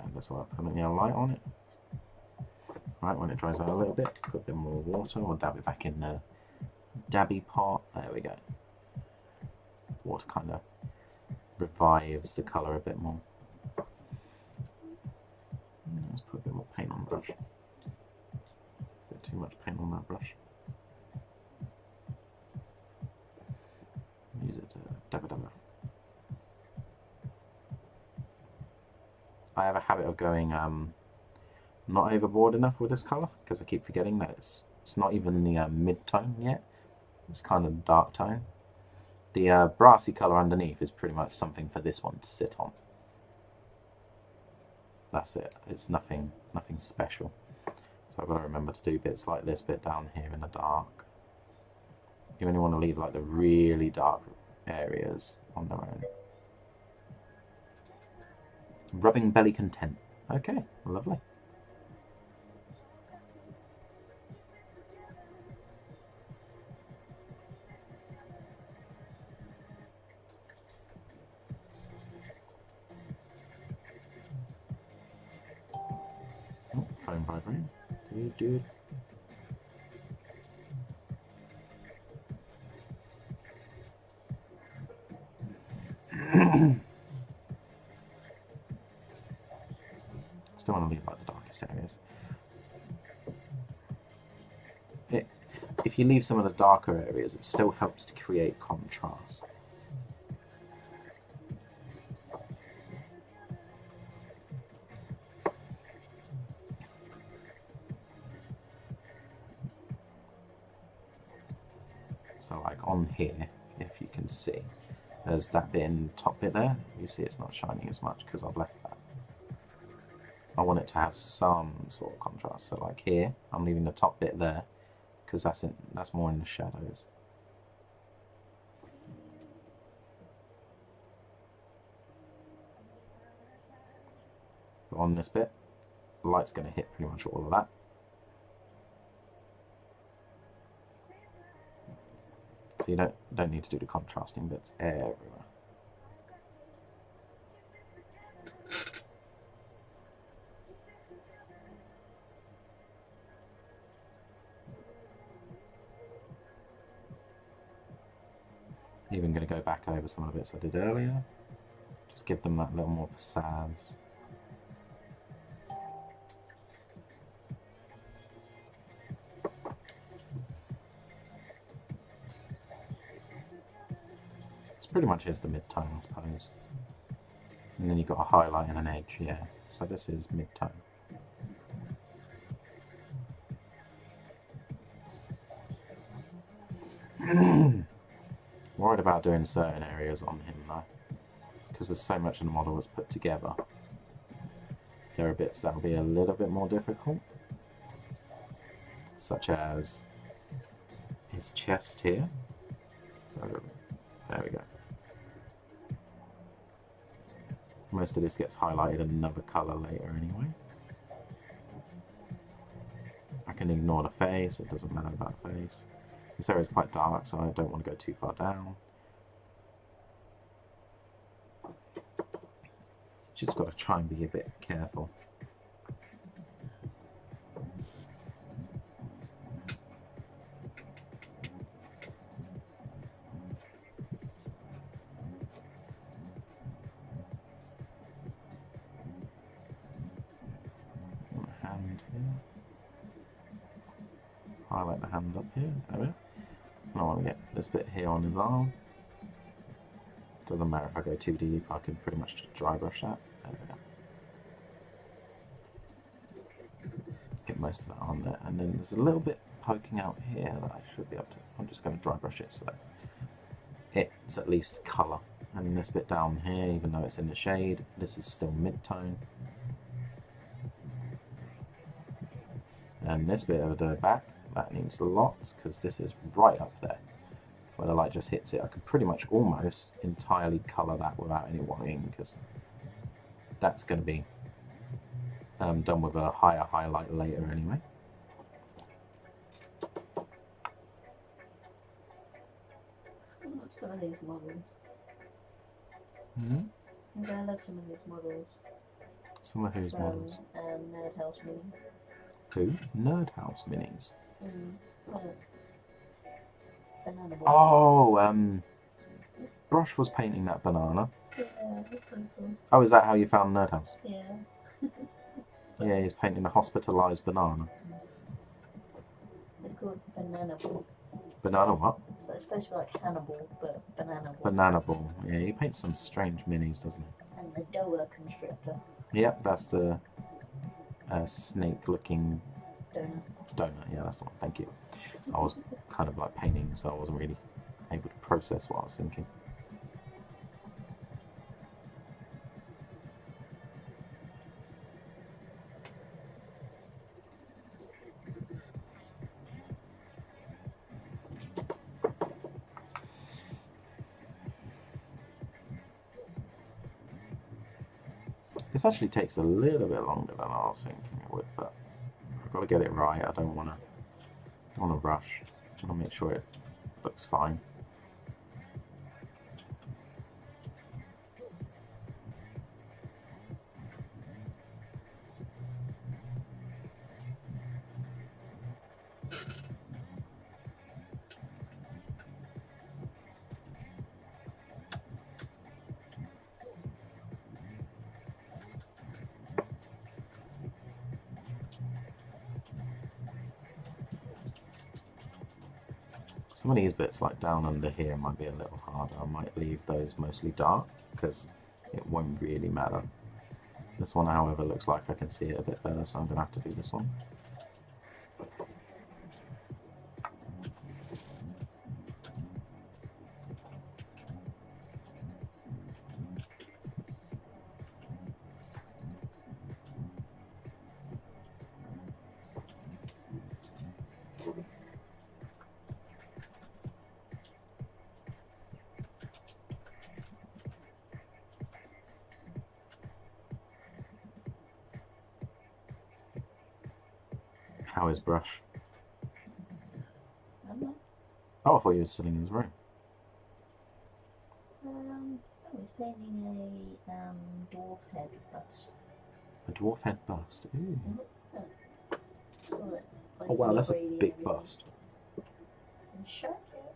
And that's why I put a yellow light on it. Right, when it dries out a little bit, put a bit more water or dab it back in the dabby pot. There we go. Water kind of revives the colour a bit more. Let's put a bit more paint on the brush. A bit too much paint on that brush. Use it to dabba dabba. I have a habit of going not overboard enough with this colour because I keep forgetting that it's not even the mid-tone yet. It's kind of dark tone. The brassy colour underneath is pretty much something for this one to sit on. That's it. It's nothing special. So I've got to remember to do bits like this bit down here in the dark. You only want to leave like the really dark areas on their own. Rubbing belly content. Okay, lovely. Oh, phone vibrating. Dude. Still want to leave like the darkest areas. If you leave some of the darker areas, it still helps to create contrast. So like on here, if you can see, there's that bit in the top bit there. You see it's not shining as much because I've left that. I want it to have some sort of contrast. So like here, I'm leaving the top bit there because that's more in the shadows. But on this bit, the light's going to hit pretty much all of that. So you don't need to do the contrasting bits everywhere. Even going to go back over some of the bits I did earlier. Just give them that little more pizzazz. This pretty much is the mid-tone, I suppose. And then you've got a highlight and an edge, yeah. So this is mid-tone. Worried about doing certain areas on him though, because there's so much in the model that's put together. There are bits that will be a little bit more difficult, such as his chest here. So there we go. Most of this gets highlighted another colour later anyway. I can ignore the face, it doesn't matter about the face. This area is quite dark, so I don't want to go too far down. Just got to try and be a bit careful. Hand here. Highlight the hand up here. There we go. I want to get this bit here on his arm. Doesn't matter if I go too deep, I can pretty much just dry brush that. There we go. Get most of that on there. And then there's a little bit poking out here that I should be able to. I'm just going to dry brush it so that it's at least colour. And this bit down here, even though it's in the shade, this is still mid-tone. And this bit of the back, that needs lots because this is right up there where the light just hits it. I can pretty much almost entirely colour that without any worrying because that's going to be done with a higher highlight later anyway. I love some of these models. Mm-hmm. I love some of these models. Some of whose models? Nerd House Mini. Who? Nerd House Minis. Look. Banana boy. Oh, Brush was painting that banana. Yeah, that's pretty cool. Oh, is that how you found Nerd House? Yeah. Yeah, he's painting the hospitalised banana. It's called Banana Ball. Banana what? So it's supposed to be like Hannibal, but Banana Ball. Banana Ball. Yeah, he paints some strange minis, doesn't he? And the Doa Constrictor. Yep, that's the snake-looking Donut. Yeah, that's the one. Thank you. I was kind of like painting, so I wasn't really able to process what I was thinking. This actually takes a little bit longer than I was thinking it would, but I've got to get it right. I don't want to rush. I want to make sure it looks fine. Some of these bits, like down under here, might be a little harder. I might leave those mostly dark, because it won't really matter. This one, however, looks like I can see it a bit better, so I'm going to have to do this one. How is Brush? I don't know. Oh, I thought you were sitting in his room. I was painting a dwarf head bust. A dwarf head bust. Ooh. So that, like, Oh wow, that's a really big everything. bust. And shark head.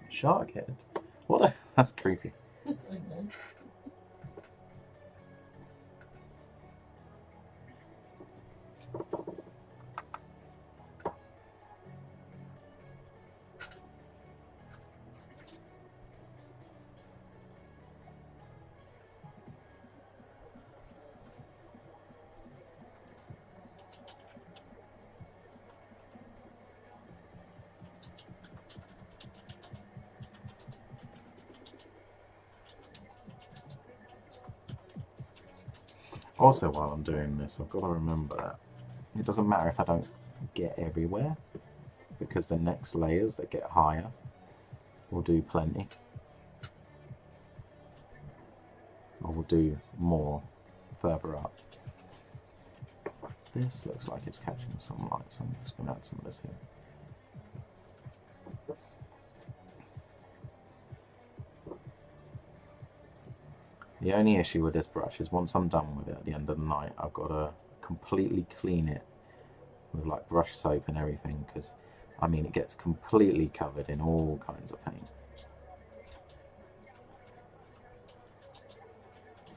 Shark head? What a... That's creepy. Also, while I'm doing this, I've got to remember that it doesn't matter if I don't get everywhere, because the next layers that get higher will do plenty. Or will do more further up. This looks like it's catching some light, so I'm just going to add some of this here. The only issue with this brush is once I'm done with it at the end of the night, I've got to completely clean it with like brush soap and everything, because I mean it gets completely covered in all kinds of paint.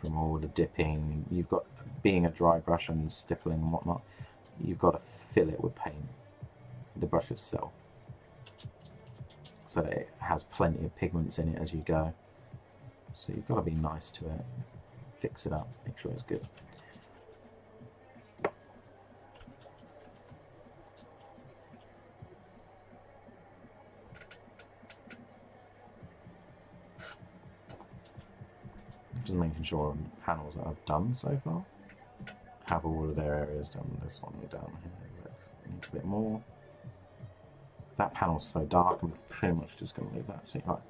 From all the dipping, you've got, being a dry brush and stippling and whatnot, you've got to fill it with paint, the brush itself, so that it has plenty of pigments in it as you go. So you've got to be nice to it, fix it up, make sure it's good. Just making sure panels that I've done so far have all of their areas done. This one down here needs a bit more. That panel's so dark, I'm pretty much just going to leave that. See, like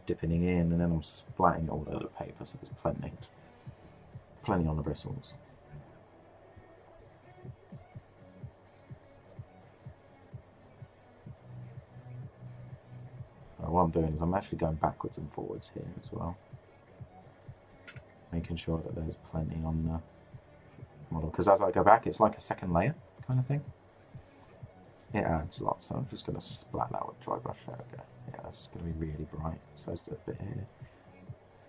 dipping in, and then I'm splatting it all over the paper, so there's plenty on the bristles. So what I'm doing is I'm actually going backwards and forwards here as well, making sure that there's plenty on the model, because as I go back it's like a second layer kind of thing. It adds a lot, so I'm just going to splat that with dry brush. There we go. Yeah, that's going to be really bright. So it's a bit here.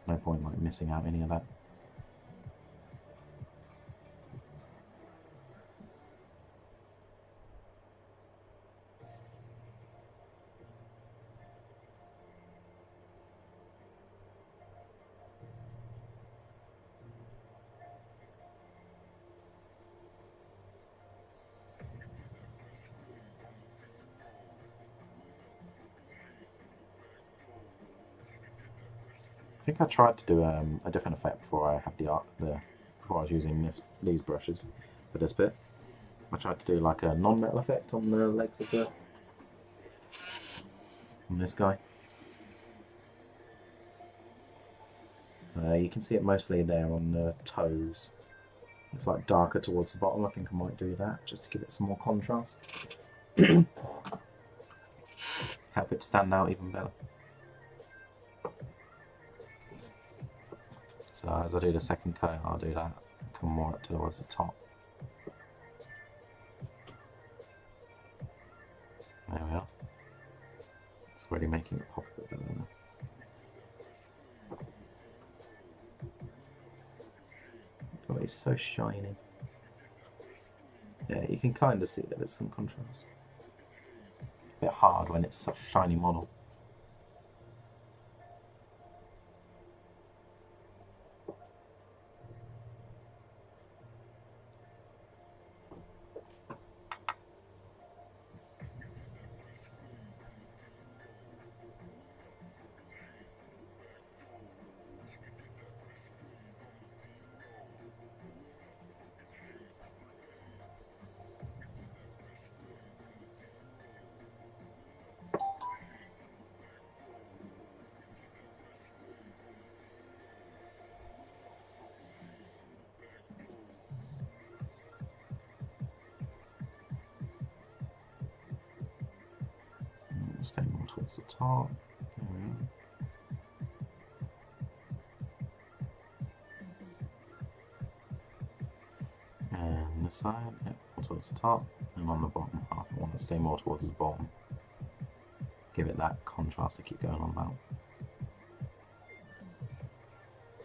No point like missing out any of that. I think I tried to do a different effect before I had before I was using these brushes for this bit. I tried to do like a non-metal effect on the legs of on this guy. You can see it mostly there on the toes. It's like darker towards the bottom. I think I might do that just to give it some more contrast. Help it stand out even better. So as I do the second coat, I'll do that, come more up towards the top. There we are. It's already making it pop a bit better now. Oh, it's so shiny. Yeah, you can kind of see that there's some contrast. bit hard when it's such a shiny model. Stay more towards the top. There we go. And this side, yep, more towards the top. And on the bottom half, I want to stay more towards the bottom. Give it that contrast to keep going on about.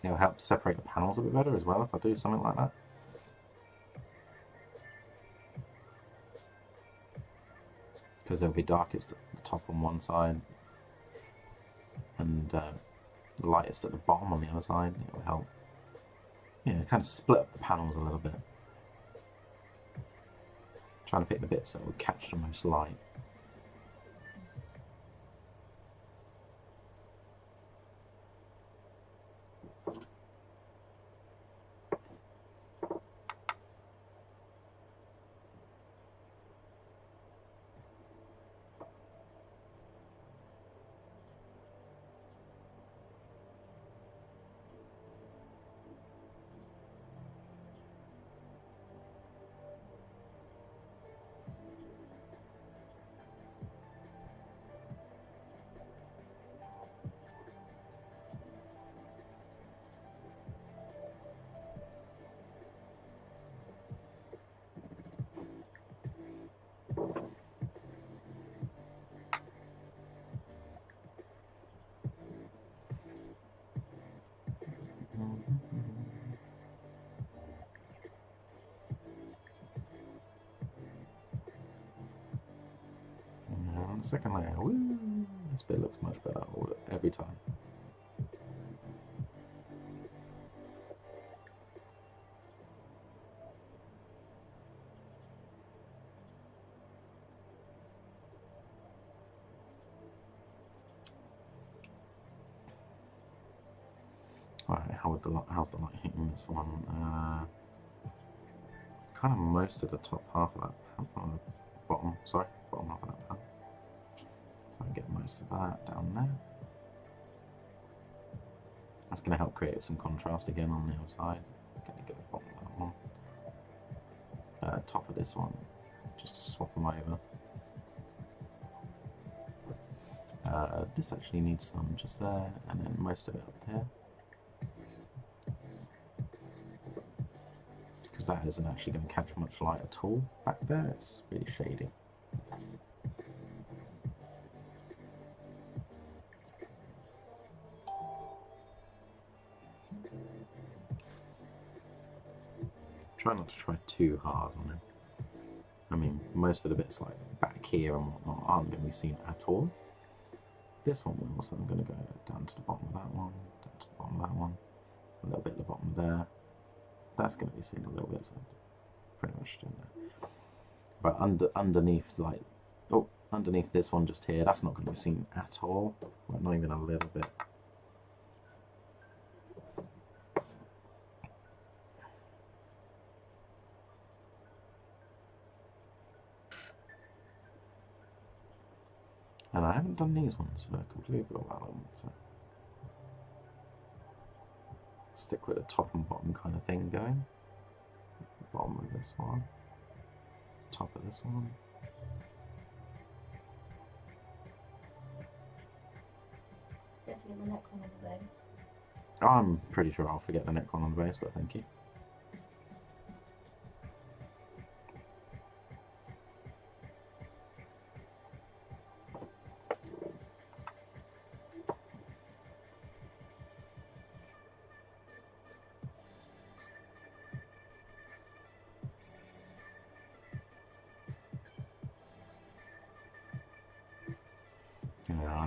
It'll help separate the panels a bit better as well if I do something like that. Because they'll be darkest at the top on one side and lightest at the bottom on the other side. It will help, yeah, kind of split up the panels a little bit. Trying to pick the bits that will catch the most light. And the second layer, woo, this bit looks much better every time. Right, how's the light hitting this one? Kind of most of the top half of that panel, bottom half of that panel. So I get most of that down there. That's going to help create some contrast again on the other side. Going to get the bottom of that one. Top of this one, just to swap them over. This actually needs some just there, and then most of it up there. Because that isn't actually going to catch much light at all back there, it's really shady. Try not to try too hard on it. I mean, most of the bits like back here and whatnot aren't going to be seen at all. This one will, so I'm going to go down to the bottom of that one, down to the bottom of that one, a little bit at the bottom there. That's going to be seen a little bit, so pretty much doing that. But underneath, like, oh, underneath this one just here, that's not going to be seen at all. Well, not even a little bit. And I haven't done these ones, so I completely forgot about them. So stick with the top and bottom kind of thing going. Bottom of this one, top of this one. Don't forget the Necron on the base. I'm pretty sure I'll forget the Necron on the base, but thank you.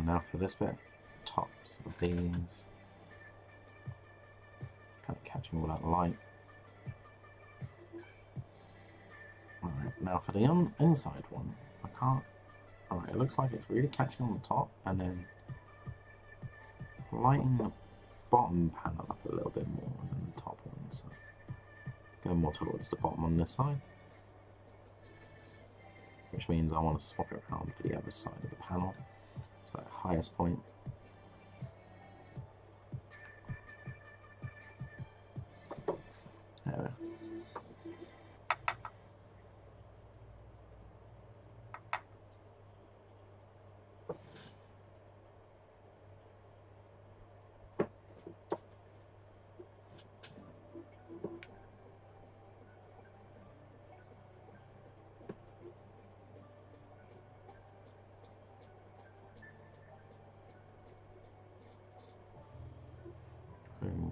now for this bit, tops of these. Kind of catching all that light. Alright, now for the inside one, I can't. Alright, it looks like it's really catching on the top and then lighting the bottom panel up a little bit more than the top one. So go more towards the bottom on this side. Which means I want to swap it around to the other side of the panel. So highest point. There we go.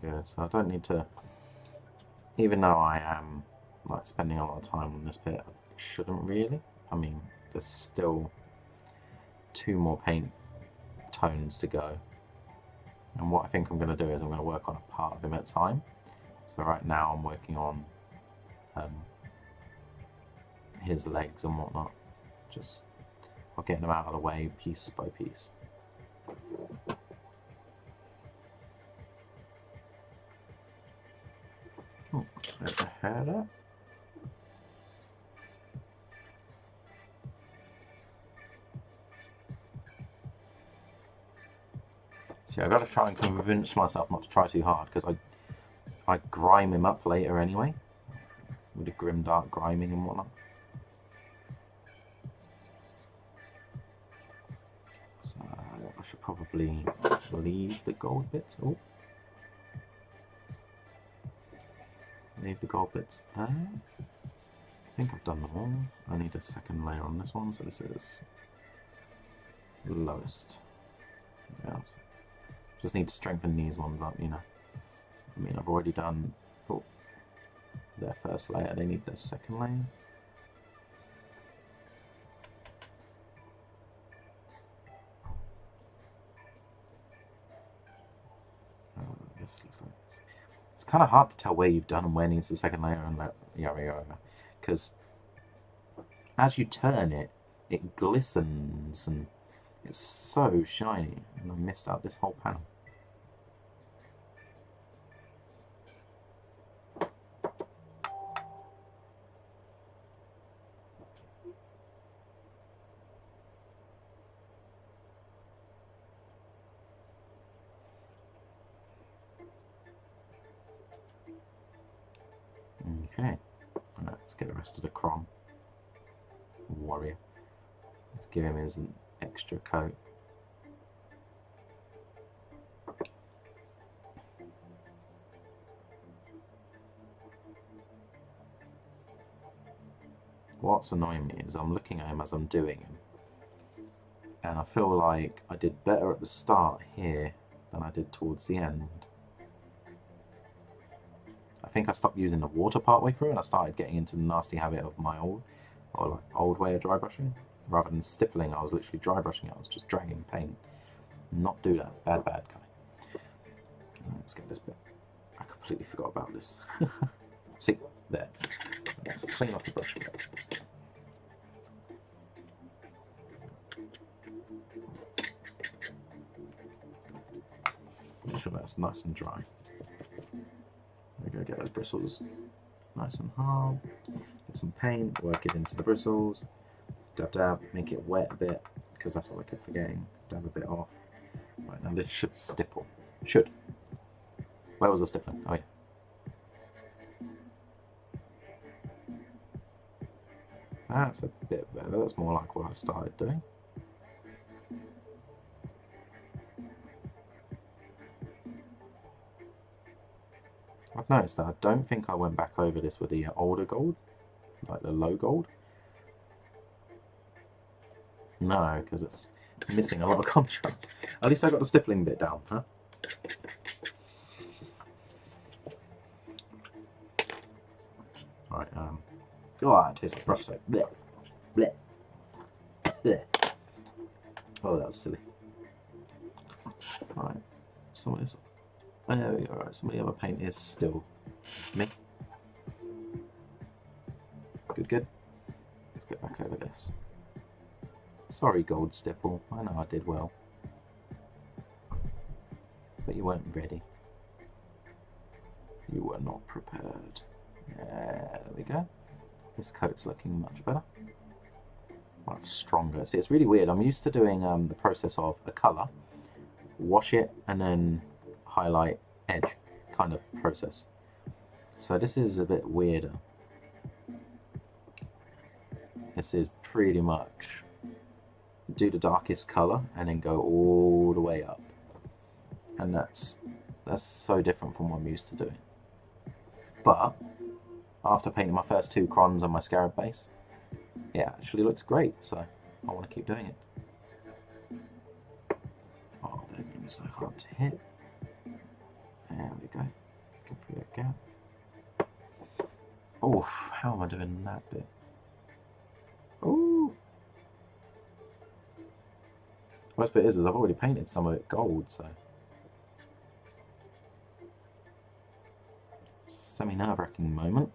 Good. So I don't need to, even though I am like spending a lot of time on this bit, I shouldn't really. I mean, there's still 2 more paint tones to go. And what I think I'm going to do is I'm going to work on a part of him at a time. So right now I'm working on his legs and whatnot. Just I'll get them out of the way piece by piece. Let the head up. See, I've got to try and convince myself not to try too hard because I grime him up later anyway, with the grim dark griming and whatnot. So I should probably leave the gold bits. Oh. Leave the gold bits there. I think I've done them all. I need a second layer on this one, so this is the lowest. Just need to strengthen these ones up, you know. I mean, I've already done their first layer, they need their second layer. This looks like this. It's kind of hard to tell where you've done and where needs the second layer and that, because as you turn it, it glistens and it's so shiny, and I missed out this whole panel. Okay, let's get the rest of the Cron warrior. Let's give him his extra coat. What's annoying me is I'm looking at him as I'm doing him, and I feel like I did better at the start here than I did towards the end. I think I stopped using the water partway through and I started getting into the nasty habit of my old way of dry brushing. Rather than stippling, I was literally dry brushing it. I was just dragging paint. Not do that. Bad guy. Let's get this bit. I completely forgot about this. See, there. Let's clean off the brush. Make sure that's nice and dry. There we go, get those bristles nice and hard. Get some paint, work it into the bristles. Dab dab, make it wet a bit, because that's what I kept forgetting. Dab a bit off. Right, now this should stipple. Should. Where was the stippling? Oh yeah. That's a bit better, that's more like what I started doing. I've noticed that I don't think I went back over this with the older gold, like the low gold. No, because it's missing a lot of contrast. At least I got the stippling bit down, huh? Right, oh, that tastes like brush soap. Blech. Blech. Blech. Oh, that was silly. Right. Somebody's. There we go. Right. Some of the other paint is still me. Good, good. Let's get back over this. Sorry, Gold Stipple. I know I did well. But you weren't ready. You were not prepared. Yeah, there we go. This coat's looking much better. Much stronger. See, it's really weird. I'm used to doing the process of a colour, wash it, and then highlight, edge kind of process. So this is a bit weirder. This is pretty much do the darkest colour and then go all the way up. And that's so different from what I'm used to doing. But after painting my first 2 crons on my scarab base, it actually looks great, so I want to keep doing it. Oh, they're going to be so hard to hit. There we go. Go through that gap. Oh, how am I doing that bit? Ooh. Worst bit is I've already painted some of it gold, so semi-nerve-wracking moment.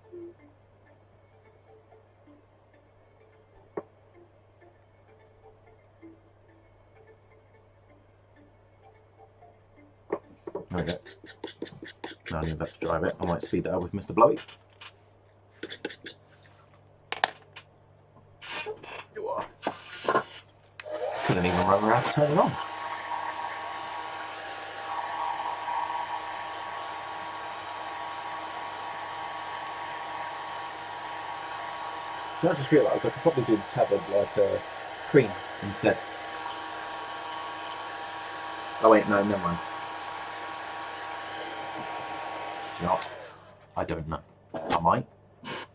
There we go. Now I need that to dry a bit. I might speed that up with Mr. Blowy. You are. Couldn't even remember how to turn it on. I just realised I could probably do the tabard like a cream instead. Oh wait, no, never mind. Do you know what? I don't know. I might. If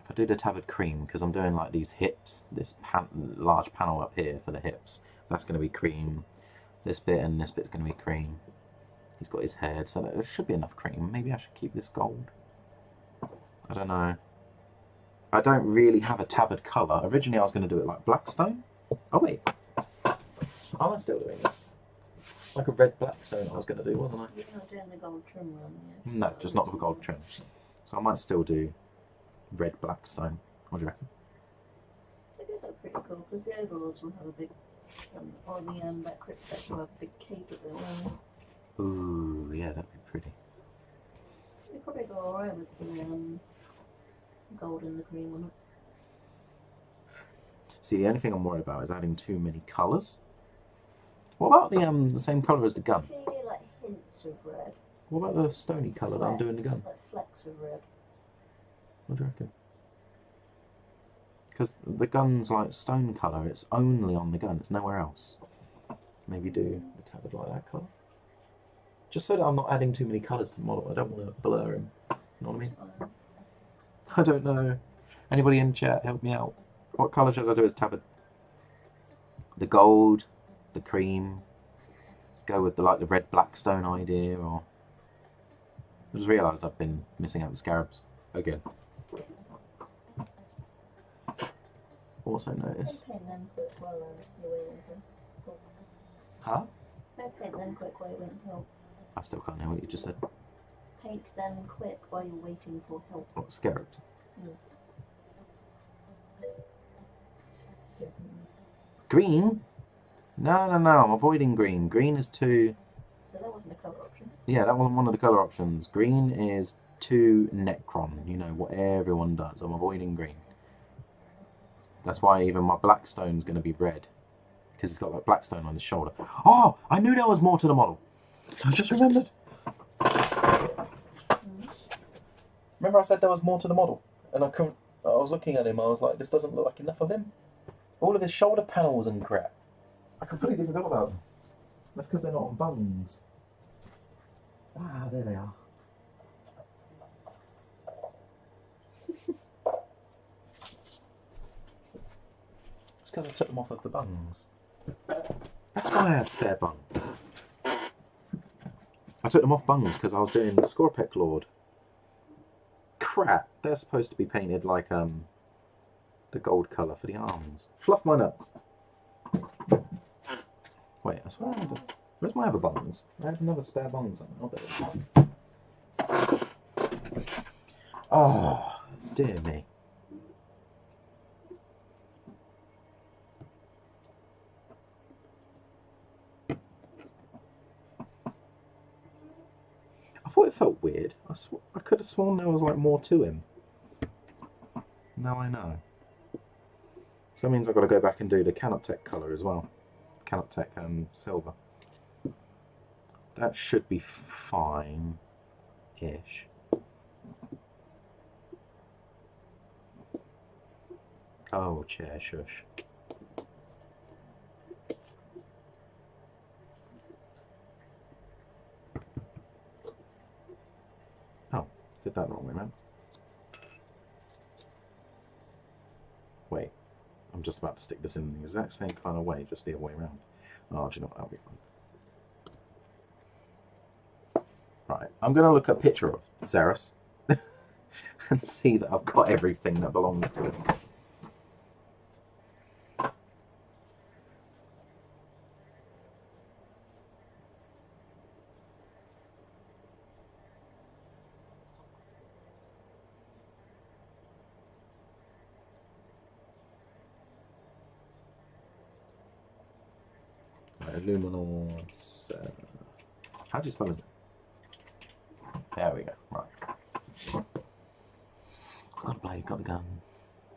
I do the tabard cream, because I'm doing like these hips, this large panel up here for the hips, that's going to be cream. This bit and this bit's going to be cream. He's got his head, so there should be enough cream. Maybe I should keep this gold. I don't know. I don't really have a tabard colour. Originally I was going to do it like Blackstone. Oh wait. Am I still doing it? Like a red Blackstone I was going to do, wasn't I? You're not doing the gold trim one yet? No, just not the gold trim. So I might still do red Blackstone. What do you reckon? They do look pretty cool, because the overalls will have a big, or the back crypt deck will have a big cape at the wearing. Ooh, yeah, that'd be pretty. They probably go alright with the gold and the cream on it. See, the only thing I'm worried about is adding too many colours. What about the same colour as the gun? Can you do like hints of red? What about the stony colour that I'm doing the gun? Like flecks of red. What do you reckon? Because the gun's like stone colour, it's only on the gun, it's nowhere else. Maybe do the tabard like that colour. Just so that I'm not adding too many colours to the model, I don't want to blur him. You know what I mean? I don't know. Anybody in chat, help me out. What colour should I do as tabard? The gold, the cream, go with the like the red Blackstone idea, or I just realised I've been missing out the scarabs again. Also noticed. Paint them quick while you're waiting for help. Huh? Paint them quick while you're waiting for help. I still can't hear what you just said. Paint them quick while you're waiting for help. What, scarabs? Green? No, no, no, I'm avoiding green. Green is too... So that wasn't a colour option? Yeah, that wasn't one of the colour options. Green is too Necron, you know, what everyone does. I'm avoiding green. That's why even my Blackstone's going to be red. Because it's got like Blackstone on his shoulder. Oh! I knew there was more to the model. I just remembered. Remember I said there was more to the model? And I was looking at him, I was like, this doesn't look like enough of him. All of his shoulder panels and crap. I completely forgot about them. That's because they're not on bungs. Ah, there they are. It's because I took them off of the bungs. That's why I have spare bung. I took them off bungs because I was doing the Scorpec Lord. Crap, they're supposed to be painted like the gold colour for the arms. Fluff my nuts. Wait, I swear I did. Where's my other bongs? I have another spare bongs on. Oh, there it is. Oh, dear me. I thought it felt weird. I could have sworn there was like more to him. Now I know. So that means I've got to go back and do the Canoptech colour as well. Canoptech silver. That should be fine-ish. Oh, chair, shush. Oh, did that the wrong way round. Wait, I'm just about to stick this in the exact same kind of way, just the other way around. Oh, do you know what, that'll be fun. Right, I'm going to look at a picture of Szeras and see that I've got everything that belongs to it. Luminous. How do you spell it? There we go. Right. Got a blade, got the gun.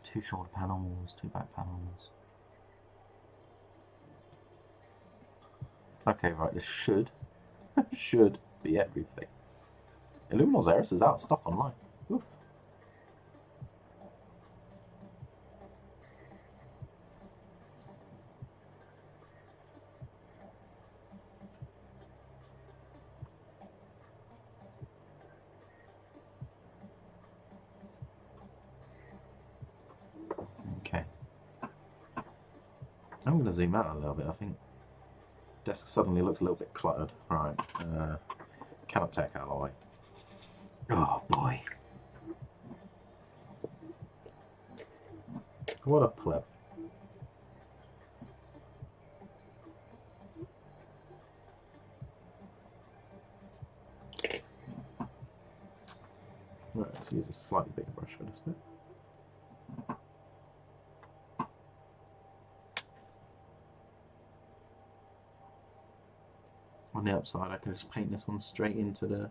2 shoulder panels, 2 back panels. Okay, right. This should be everything. Illuminal Szeras is out of stock online. Oof. Okay. I'm going to zoom out a little bit, I think. Desk suddenly looks a little bit cluttered. Right. Canoptech alloy. Oh boy. What a pleb. Right, let's use a slightly bigger brush for this bit. On the upside I can just paint this one straight into the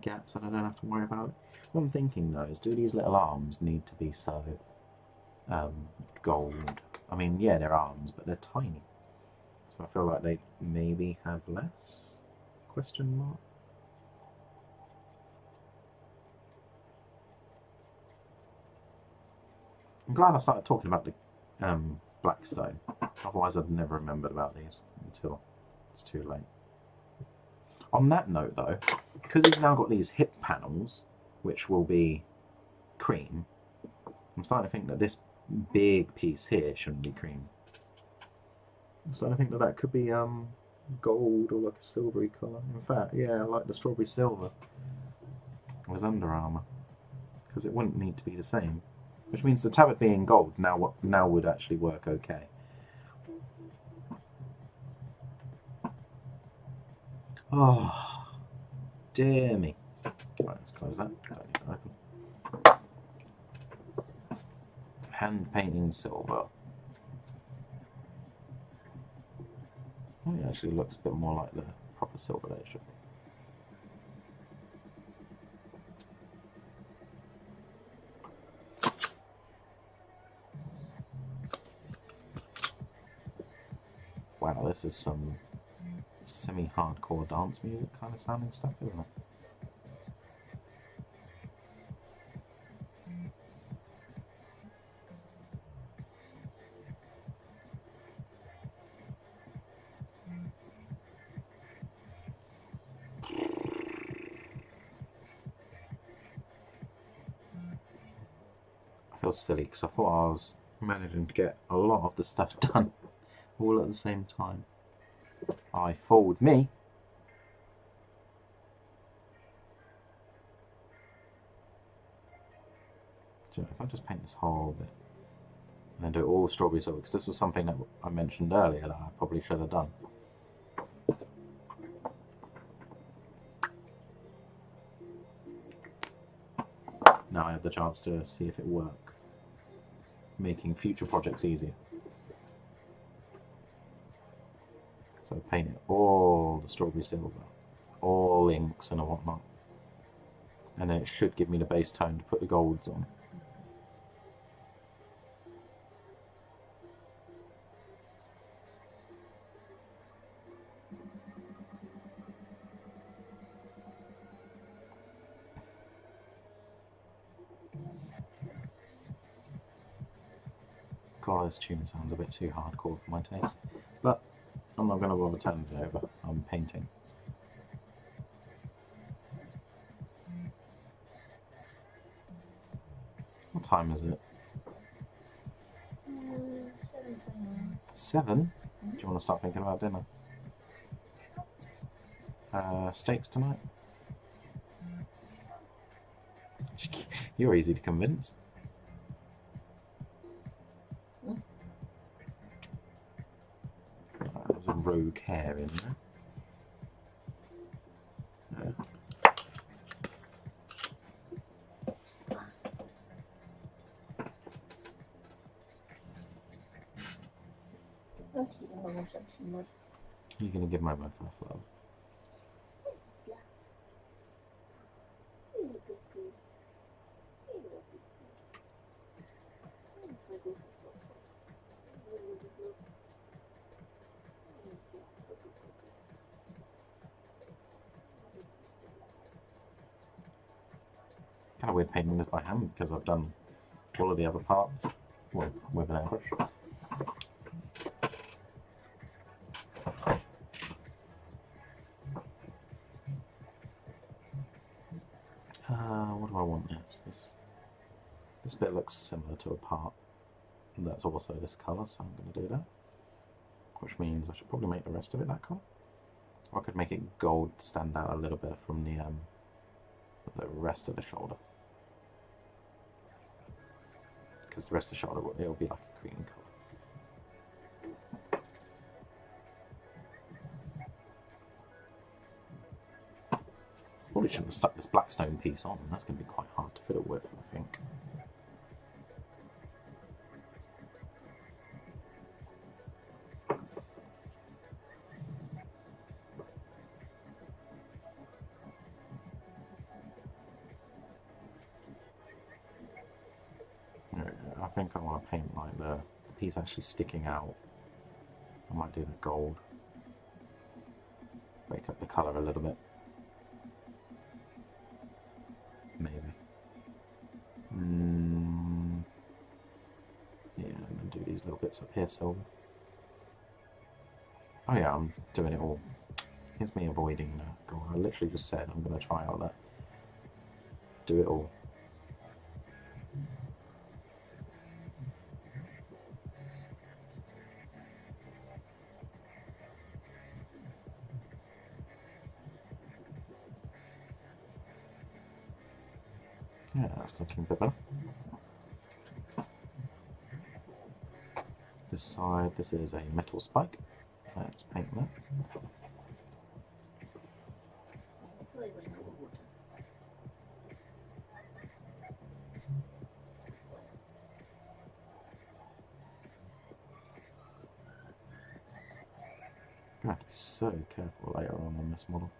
gaps and I don't have to worry about it. What I'm thinking though is, do these little arms need to be so gold? I mean, yeah, they're arms, but they're tiny. So I feel like they maybe have less? Question mark? I'm glad I started talking about the Blackstone. Otherwise I'd never remembered about these until it's too late. On that note though, because he's now got these hip panels, which will be cream, I'm starting to think that this big piece here shouldn't be cream. I'm starting to think that that could be gold or like a silvery colour. In fact, yeah, like the strawberry silver with Under Armour, because it wouldn't need to be the same. Which means the tablet being gold now would actually work okay. Oh, dear me. Right, let's close that. Don't need to open. Hand painting silver. Oh, it actually looks a bit more like the proper silver that it should be. Wow, this is some semi-hardcore dance music kind of sounding stuff, isn't it? I feel silly because I thought I was managing to get a lot of the stuff done all at the same time. I fooled me. If I just paint this whole bit and then do it all strawberry silver, because this was something that I mentioned earlier that I probably should have done. now I have the chance to see if it works, making future projects easier. So paint it all the strawberry silver, all inks and whatnot, and then it should give me the base tone to put the golds on. God, this tune sounds a bit too hardcore for my taste, but I'm not going to bother turning it over. I'm painting. What time is it? 7:29. 7? Do you want to start thinking about dinner? Steaks tonight? You're easy to convince. There's a rogue hair in there. You're going to give my wife a love. Kind of weird painting this by hand because I've done all of the other parts with an airbrush. What do I want this? This bit looks similar to a part that's also this colour, so I'm going to do that. Which means I should probably make the rest of it that colour. Or I could make it gold stand out a little bit from the rest of the shoulder. Because the rest of the shoulder, it'll be like a cream colour. Probably shouldn't have stuck this blackstone piece on. That's going to be quite hard to fiddle with, I think. I think I want to paint like the piece actually sticking out. I might do the gold. Break up the colour a little bit. Maybe. Yeah, I'm going to do these little bits up here silver. Oh yeah, I'm doing it all. Here's me avoiding gold. I literally just said I'm going to try out that. Do it all. Yeah, that's looking a bit better. This side, this is a metal spike. Let's paint that. I'm going to have to be so careful later on this model.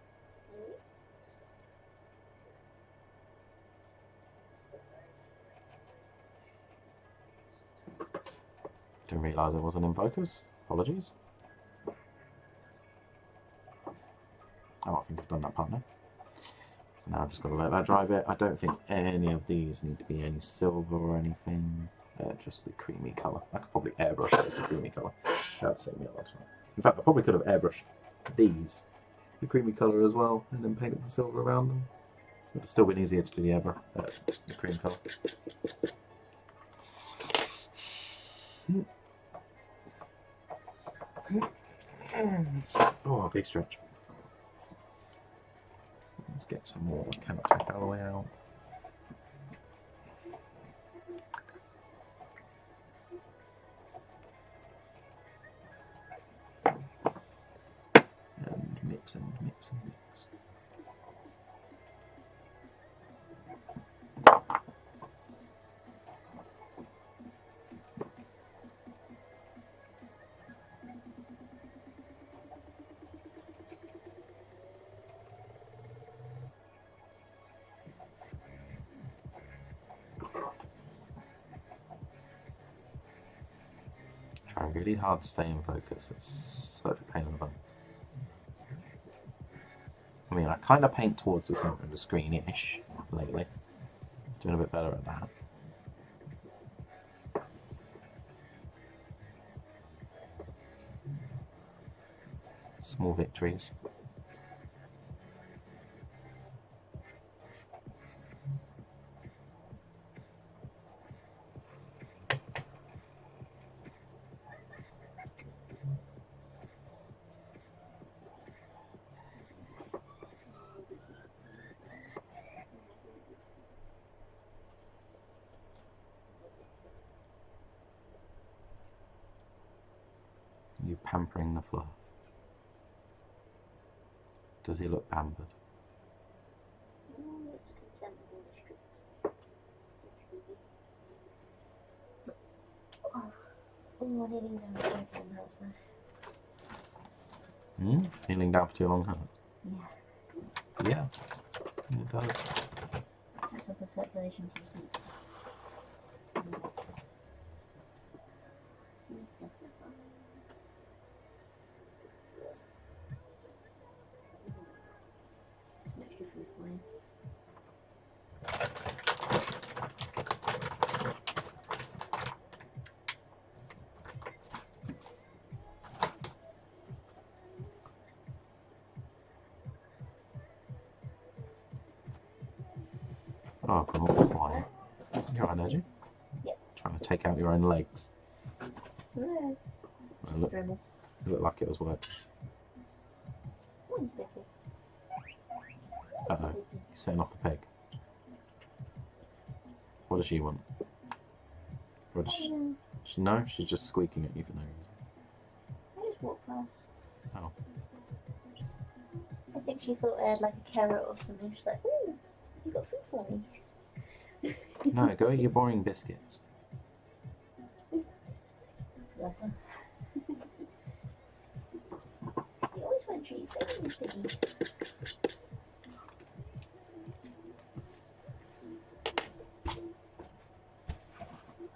Didn't realise it wasn't in focus. Apologies. Oh, I think I've done that part now. So now I've just got to let that dry a bit. I don't think any of these need to be any silver or anything. They're just the creamy colour. I could probably airbrush those to creamy colour. That would save me a lot of time. In fact, I probably could have airbrushed these, the creamy colour as well, and then painted the silver around them. It would have still been easier to do the airbrush, the cream colour. Oh, big stretch. Let's get some more. I cannot take all the way out. And mix and mix and mix. trying really hard to stay in focus. It's such a pain in the bum. I mean, I kind of paint towards the centre of the screen-ish lately. Doing a bit better at that. Small victories. You pampering the fluff. Does he look pampered? Oh, kneeling down for too long hurts though. Kneeling down for too long hurts? Yeah. Yeah, it does. That's what the circulation system. Oh, come on, quiet. You're right, Edgy. Yep. Trying to take out your own legs. No. It looked like it was working. Uh-oh, he's setting off the peg. What does she want? What does she no, she's just squeaking at you for no reason. I just walked past. Oh. I think she thought I had like a carrot or something. She's like, ooh, you got food for me. No, go eat your boring biscuits. You always want treats, don't you, Piggy? I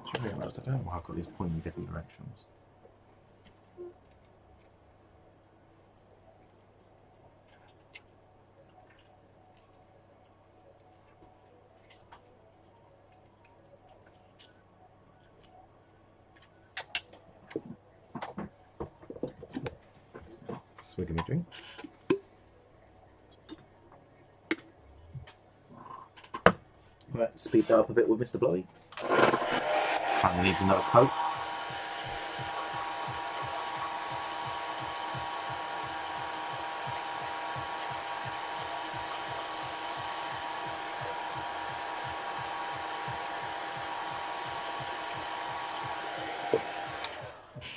just realised I don't know why I've got these pointy different directions. Swig of my drink. Right, speed that up a bit with Mr. Blowy. Apparently needs another coat.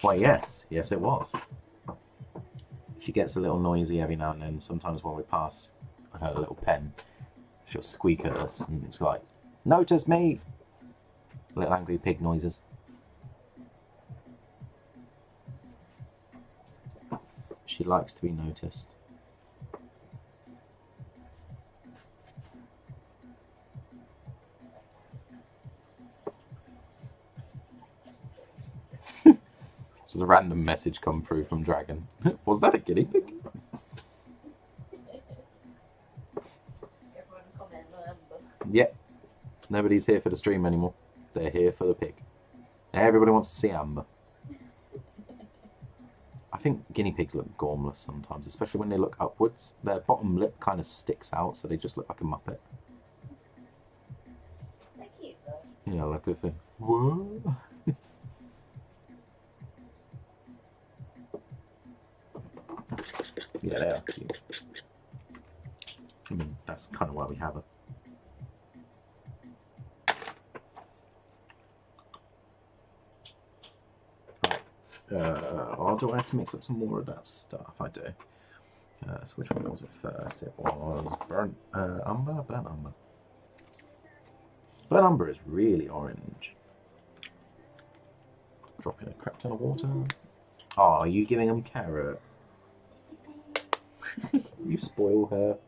Why, yes. Yes, it was. She gets a little noisy every now and then. Sometimes when we pass her little pen, she'll squeak at us, and it's like, "Notice me!" Little angry pig noises. She likes to be noticed. There's a random message come through from Dragon. Was that a guinea pig? Yep. Nobody's here for the stream anymore. They're here for the pig. Everybody wants to see Amber. I think guinea pigs look gormless sometimes, especially when they look upwards. Their bottom lip kind of sticks out, so they just look like a muppet. They're cute though. Yeah, like a thing. What? Yeah, they are cute. I mean, that's kind of why we have her. Or do I have to mix up some more of that stuff? I do. So which one was it first? It was burnt umber? Burnt umber. Burnt umber is really orange. Dropping a crap ton of water. Oh, are you giving them carrot? You spoil her.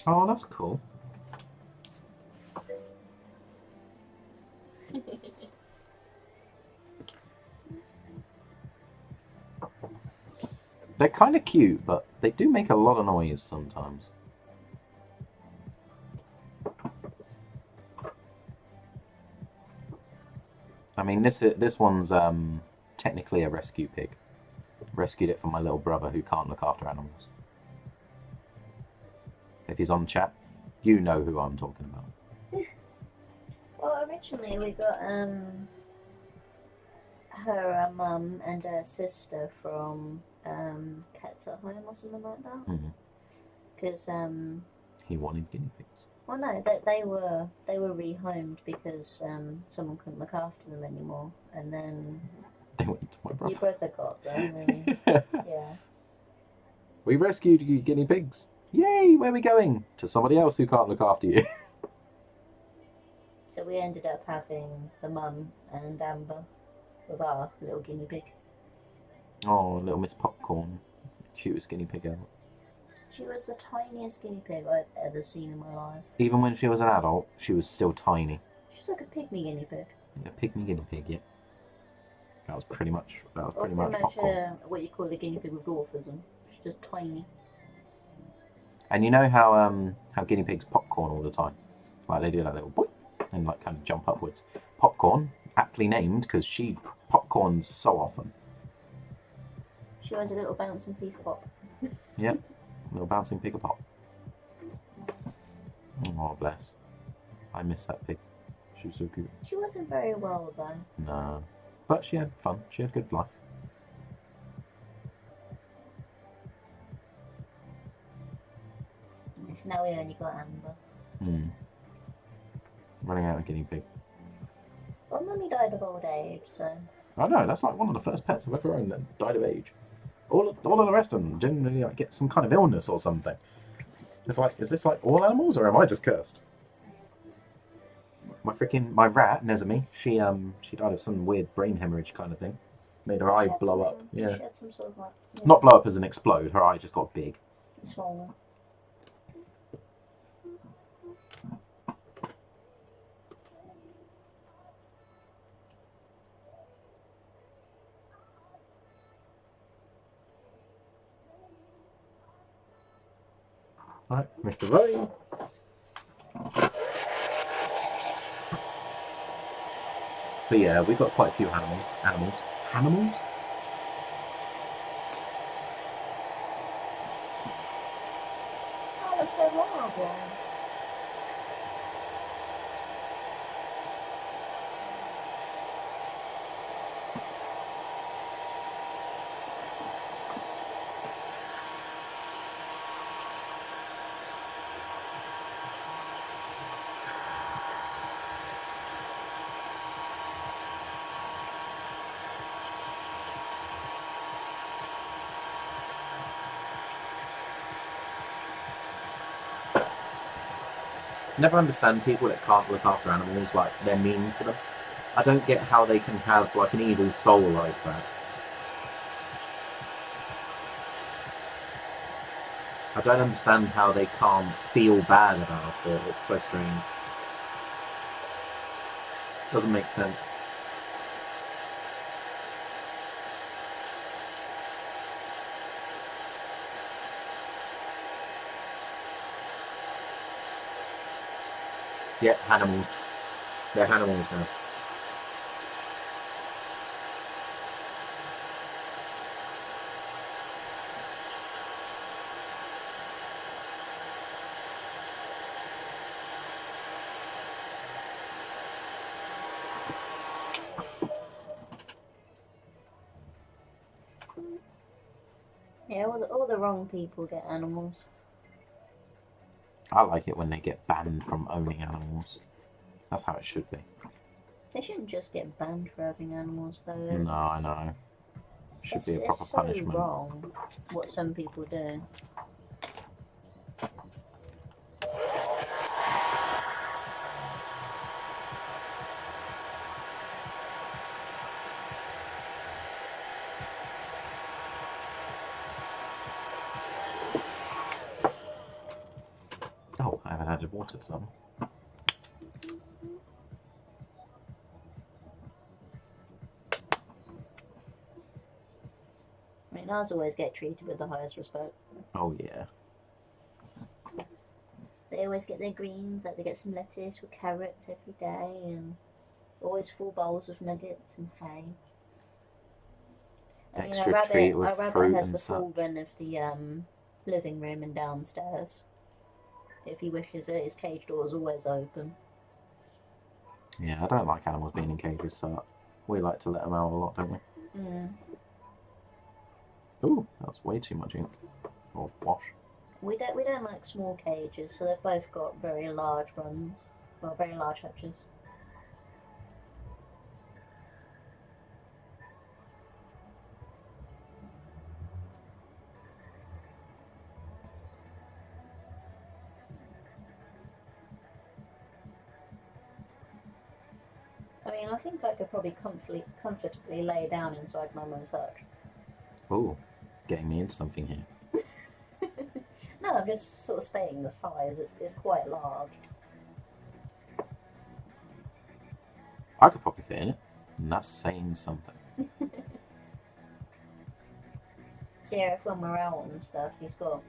Oh, that's cool. They're kind of cute, but they do make a lot of noise sometimes. I mean, this one's technically a rescue pig. Rescued it from my little brother who can't look after animals. If he's on chat, you know who I'm talking about. Well, originally we got her mum and her sister from Cats at Home or something like that. Because he wanted guinea pigs. Well, no, they were rehomed because someone couldn't look after them anymore, and then They went to my brother. your brother got them. And, yeah. We rescued you guinea pigs. Yay! Where are we going? To somebody else who can't look after you. So we ended up having the mum and Amber with our little guinea pig. Oh, little Miss Popcorn. Cutest guinea pig ever. She was the tiniest guinea pig I've ever seen in my life. Even when she was an adult, she was still tiny. She was like a pygmy guinea pig. A pygmy guinea pig, yeah. That was pretty much Pretty much Popcorn. what you call a guinea pig with dwarfism. She's just tiny. And you know how guinea pigs popcorn all the time? Like they do that little boing and like kind of jump upwards. Popcorn, aptly named because she popcorns so often. She was a little bouncing piece of pop. Yep, little bouncing pig of pop. Oh bless. I miss that pig. She was so cute. She wasn't very well though. No. But she had fun. She had a good life. So now we only got Amber. Running out of guinea pig. Well, Mummy died of old age, so... I know, that's like one of the first pets I've ever owned that died of age. All of the rest of them generally like, get some kind of illness or something. It's like, is this like all animals or am I just cursed? My rat, Nezami, she died of some weird brain hemorrhage kind of thing. Made her eye blow up. Yeah. She had some sort of like... Yeah. Not blow up as in explode, her eye just got big. Swollen. Right, Mr. Roy. But yeah, we've got quite a few animals. Animals? Oh, that's so horrible. Never understand people that can't look after animals, like they're mean to them. I don't get how they can have like an evil soul like that. I don't understand how they can't feel bad about it. It's so strange. Doesn't make sense. Yeah, animals. They're animals now. Yeah, all the wrong people get animals. I like it when they get banned from owning animals. That's how it should be. They shouldn't just get banned for having animals, though. No, I know. Should be a proper so punishment. Wrong what some people do. magic water to them. I mean, ours always get treated with the highest respect. Oh yeah. They always get their greens, like they get some lettuce with carrots every day, and always full bowls of nuggets and hay. I mean, Extra treat with our rabbit fruit has and the full such. run of the living room and downstairs. If he wishes it, his cage door is always open. Yeah, I don't like animals being in cages, so we like to let them out a lot, don't we? Mm. Ooh, that's way too much ink. Or wash. We don't like small cages, so they've both got very large runs, well, very large hutches. I mean, I think I could probably comfortably lay down inside my mum's hutch. Ooh, getting me into something here. No, I'm just sort of stating the size. It's quite large. I could probably fit in it, and that's saying something. So yeah, if when we're out and stuff, he's got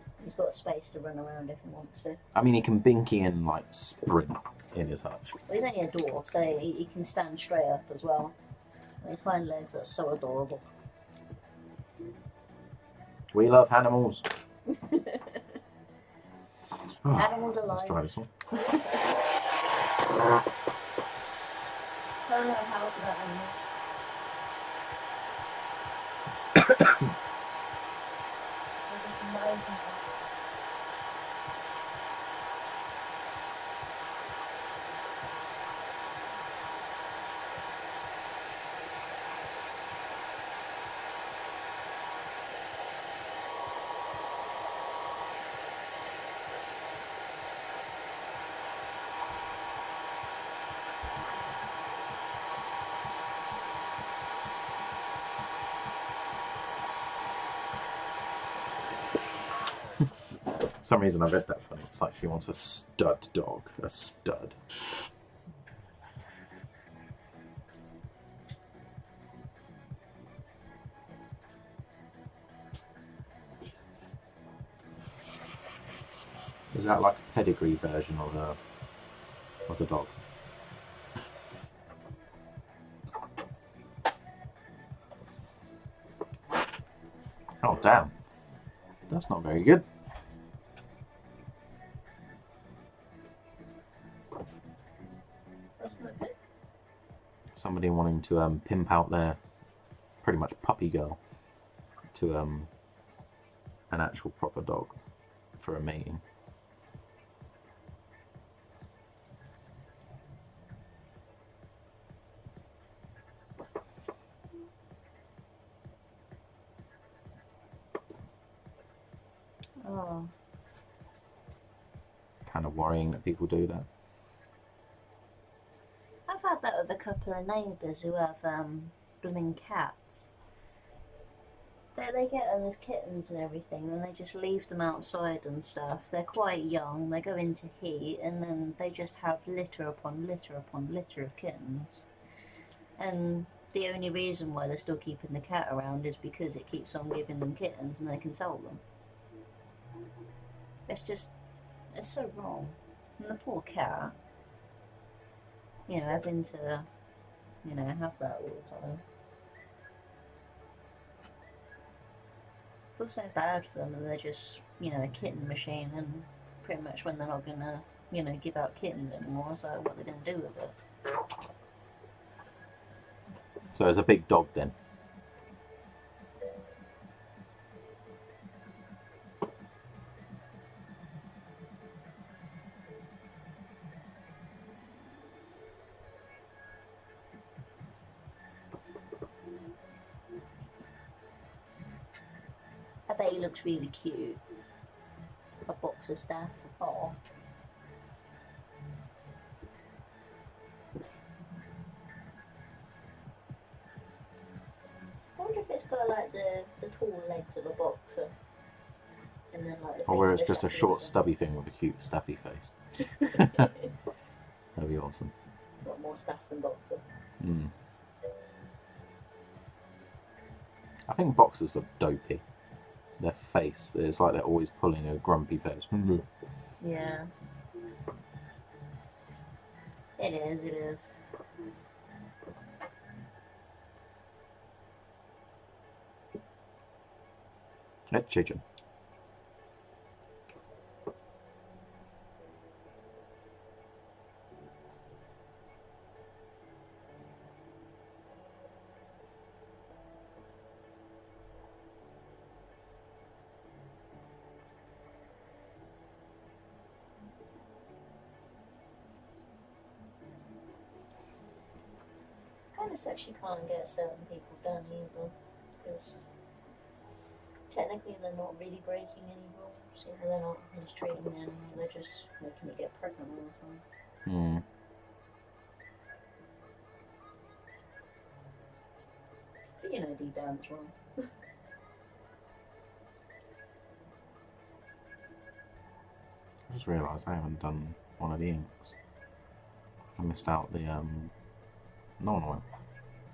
space to run around if he wants to. I mean, he can binky and like sprint in his hutch. Well, he's only a dwarf, so he can stand straight up as well. And his hind legs are so adorable. We love animals. Animals are Let's life. try this one. I don't know how else about animals. They're just amazing. For some reason I read that funny. It's like she wants a stud dog. A stud. Is that like a pedigree version of the dog? Oh damn. That's not very good. That's not good. Somebody wanting to pimp out their pretty much puppy girl to an actual proper dog for a mating. Oh. Kind of worrying that people do that. I've had that with a couple of neighbours who have blooming cats. They get them as kittens and everything, and they just leave them outside and stuff. They're quite young, they go into heat, and then they just have litter upon litter upon litter of kittens. And the only reason why they're still keeping the cat around is because it keeps on giving them kittens and they can sell them. It's so wrong. And the poor cat, having to, have that all the time. I feel so bad for them that they're just, a kitten machine, and pretty much when they're not gonna, give out kittens anymore, so what are they gonna do with it? So it's a big dog then. I bet he looks really cute. A box of stuff. Oh. I wonder if it's got like the tall legs of a boxer. And then like the Or where it's face just a of short, Steffi stubby thing with a cute, stuffy face. Wilson. That'd be awesome. Got more stuff than Boxer. Mm. I think Boxers got dopey. Their face, it's like they're always pulling a grumpy face. Yeah. It is. Let's change him. Kind of sucks you can't get certain people done either, because technically they're not really breaking any rules. Either they're not mistreating the animal, they're just making it get pregnant all the time. Hmm. But you know, deep down it's wrong. I just realised I haven't done one of the inks. I missed out the non-oil.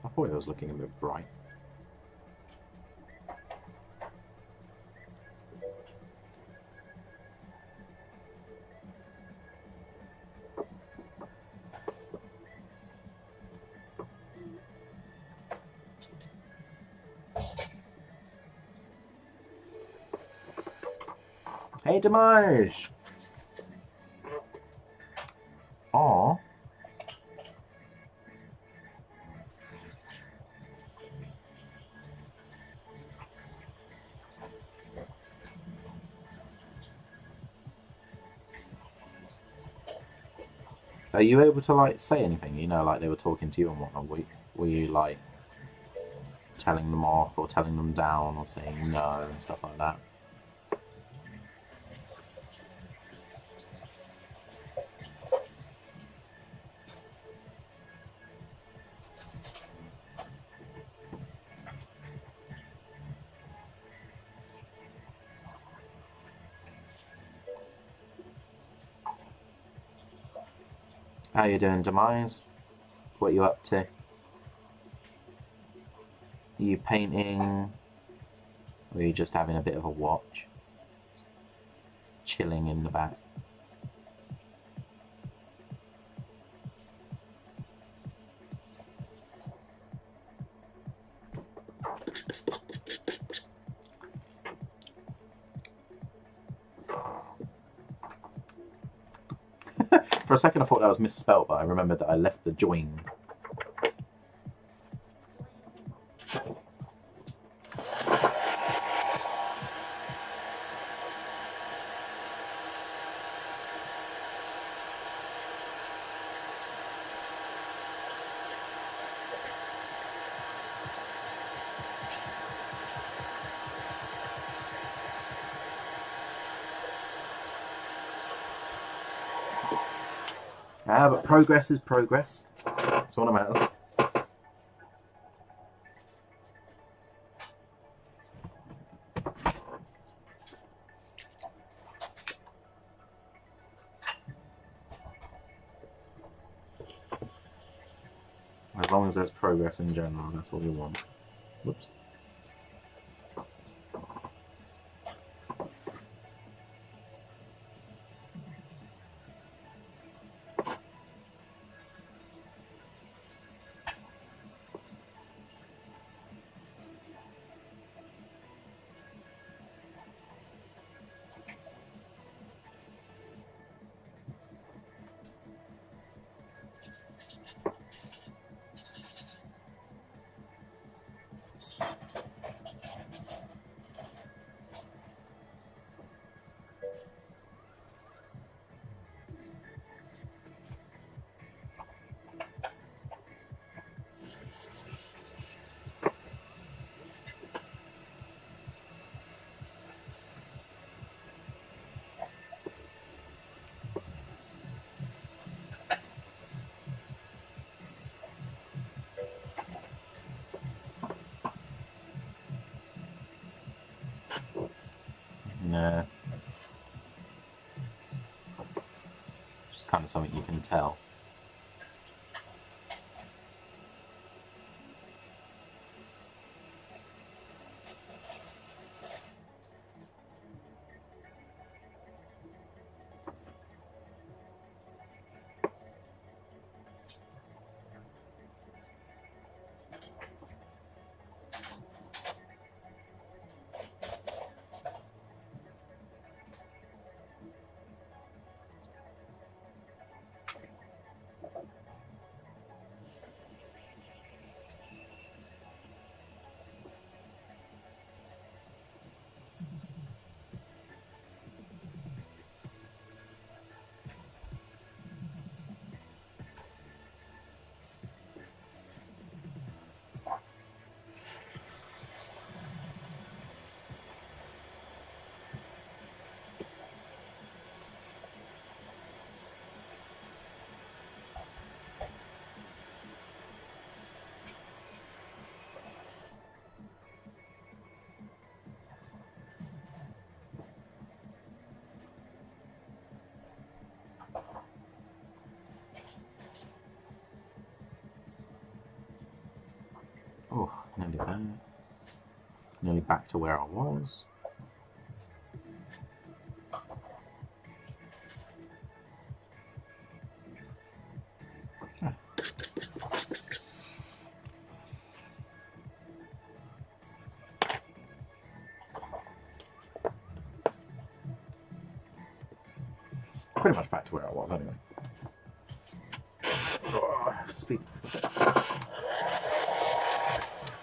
I thought it was looking a bit bright. Hey, Damage! Aw. Are you able to, like, say anything? You know, like they were talking to you and whatnot. Were you, like, telling them off or telling them down or saying no and stuff like that? How you doing, Demise? What you up to? Are you painting? Or are you just having a bit of a watch? Chilling in the back? For a second I thought that was misspelled, but I remembered that I left the join. But progress is progress. That's all that matters. As long as there's progress in general, that's all we want. Whoops. Just kind of something you can tell. Oh, nearly there. Nearly back to where I was. Ah. Pretty much back to where I was anyway. Speak.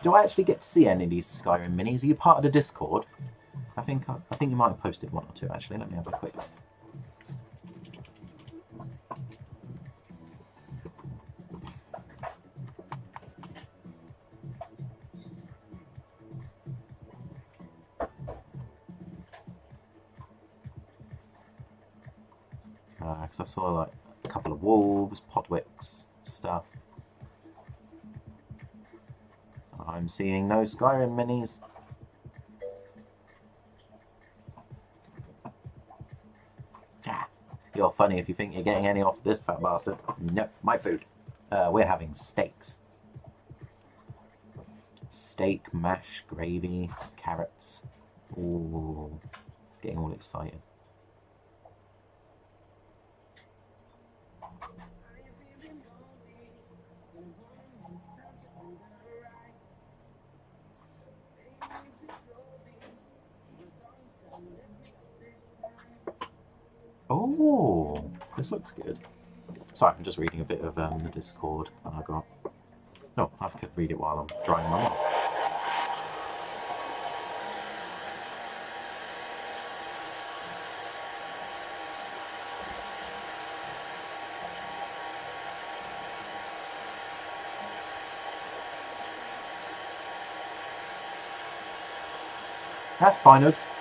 Do I actually get to see any of these Skyrim minis? Are you part of the Discord? I think you might have posted one or two actually. Let me have a quick look. Because I saw like a couple of wolves, Podwicks stuff. I'm seeing no Skyrim minis. Ah, you're funny if you think you're getting any off this fat bastard. Nope, my food. We're having steaks. Steak, mash, gravy, carrots. Ooh, getting all excited. Oh, this looks good. Sorry, I'm just reading a bit of the Discord that I got. No, I could read it while I'm drying my mouth. That's fine, Oops.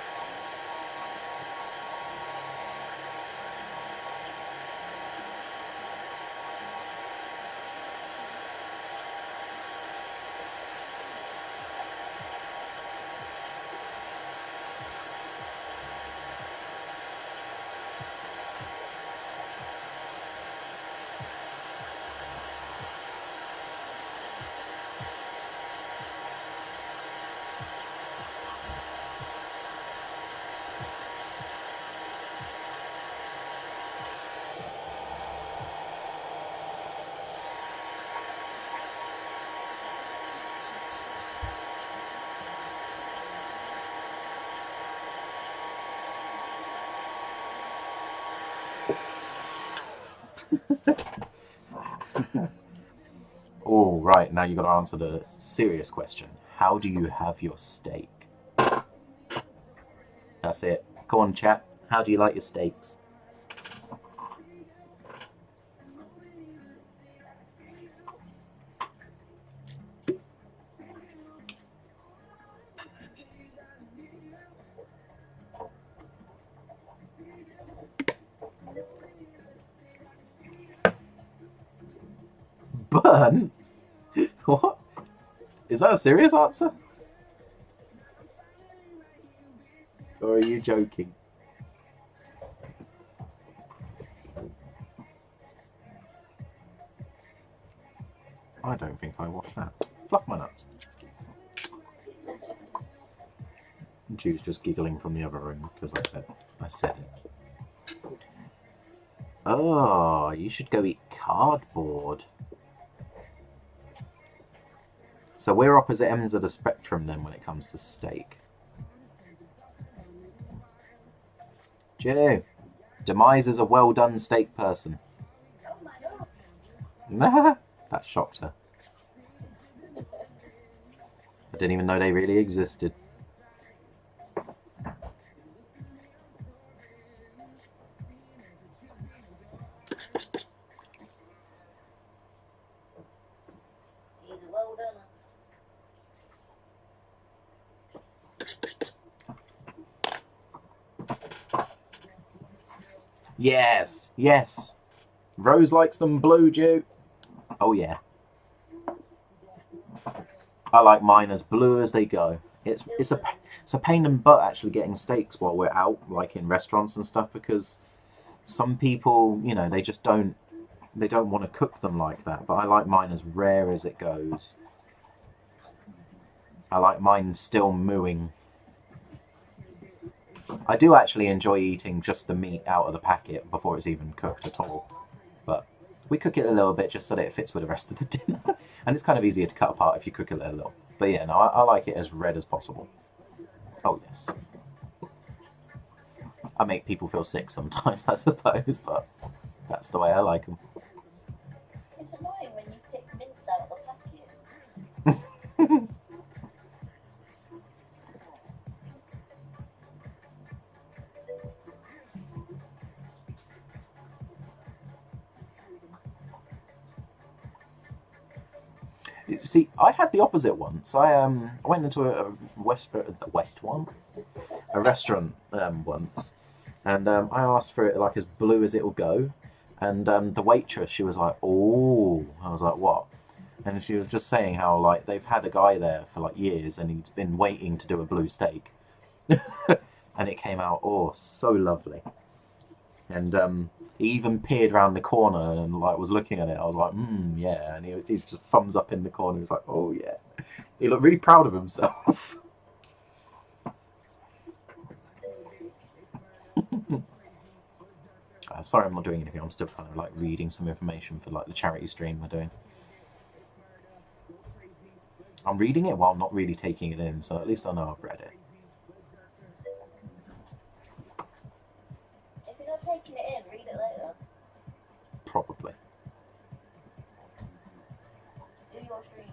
Oh, right, now you've got to answer the serious question. How do you have your steak? That's it. Go on, chat. How do you like your steaks? Burn? What? Is that a serious answer? Or are you joking? I don't think I washed that. Fluff my nuts. Juju's just giggling from the other room because I said it. Oh, you should go eat cardboard. So we're opposite ends of the spectrum then when it comes to steak. Ju, Demise is a well done steak person. Nah, that shocked her. I didn't even know they really existed. He's a well done. Yes, yes. Rose likes them blue, Ju. Oh yeah. I like mine as blue as they go. It's a pain in the butt actually getting steaks while we're out, like in restaurants and stuff, because some people, you know, they don't want to cook them like that. But I like mine as rare as it goes. I like mine still mooing. I do actually enjoy eating just the meat out of the packet before it's even cooked at all. But we cook it a little bit just so that it fits with the rest of the dinner. And it's kind of easier to cut apart if you cook it a little. But yeah, no, I like it as red as possible. Oh yes. I make people feel sick sometimes, I suppose, but that's the way I like them. It's annoying when you pick mince out of the packet. See, I had the opposite once. I went into a restaurant once, and I asked for it like as blue as it will go, and the waitress, she was like, "Oh," I was like, "What?" And she was just saying how like they've had a guy there for like years, and he's been waiting to do a blue steak, and it came out so lovely, and he even peered around the corner and like was looking at it. I was like, yeah. And he just thumbs up in the corner. He was like, oh yeah. He looked really proud of himself. Sorry, I'm not doing anything. I'm still kind of like reading some information for like the charity stream we're doing. I'm reading it while not really taking it in, so at least I know I've read it. If you're not taking it in, read it later. Probably. Do your stream.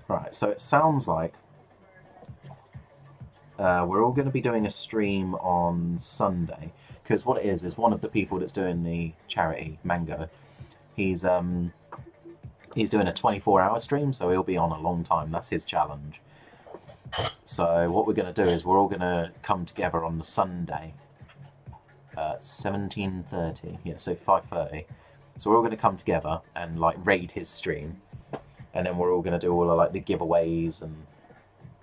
Right, so it sounds like we're all going to be doing a stream on Sunday, because what it is one of the people that's doing the charity, Mango, he's doing a 24-hour stream, so he'll be on a long time. That's his challenge. So what we're going to do is we're all going to come together on the Sunday, 17:30. Yeah, so 5:30. So we're all going to come together and like raid his stream, and then we're all going to do all of like the giveaways and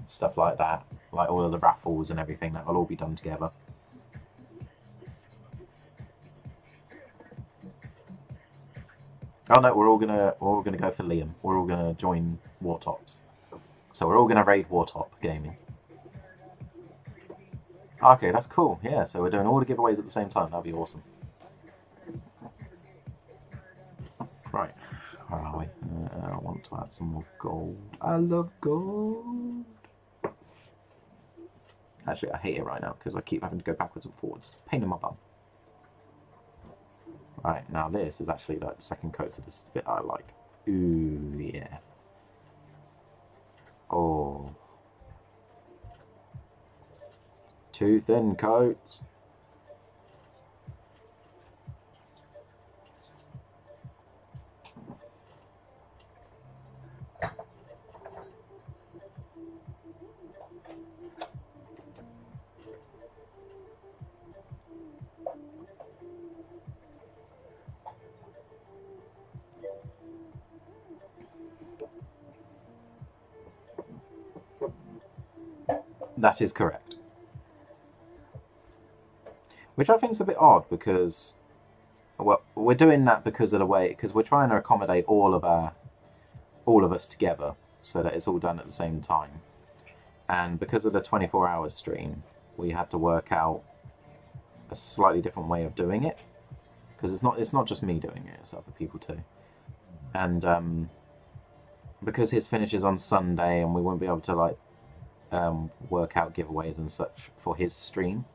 stuff like that, like all of the raffles and everything. That will all be done together. Oh no, we're all gonna go for Liam. We're all gonna join Wartops. So we're all gonna raid Wartop Gaming. Okay, that's cool. Yeah, so we're doing all the giveaways at the same time. That'd be awesome. Right, where are we? I want to add some more gold. I love gold. Actually, I hate it right now because I keep having to go backwards and forwards. Pain in my bum. Right, now this is actually like the second coat, so this is the bit I like. Ooh, yeah. Oh. 2 thin coats. That is correct. Which I think is a bit odd because, well, we're doing that because of the way, because we're trying to accommodate all of us together so that it's all done at the same time. And because of the 24-hour stream, we had to work out a slightly different way of doing it, because it's not just me doing it, it's other people too. And because his finishes on Sunday, and we won't be able to like work out giveaways and such for his stream,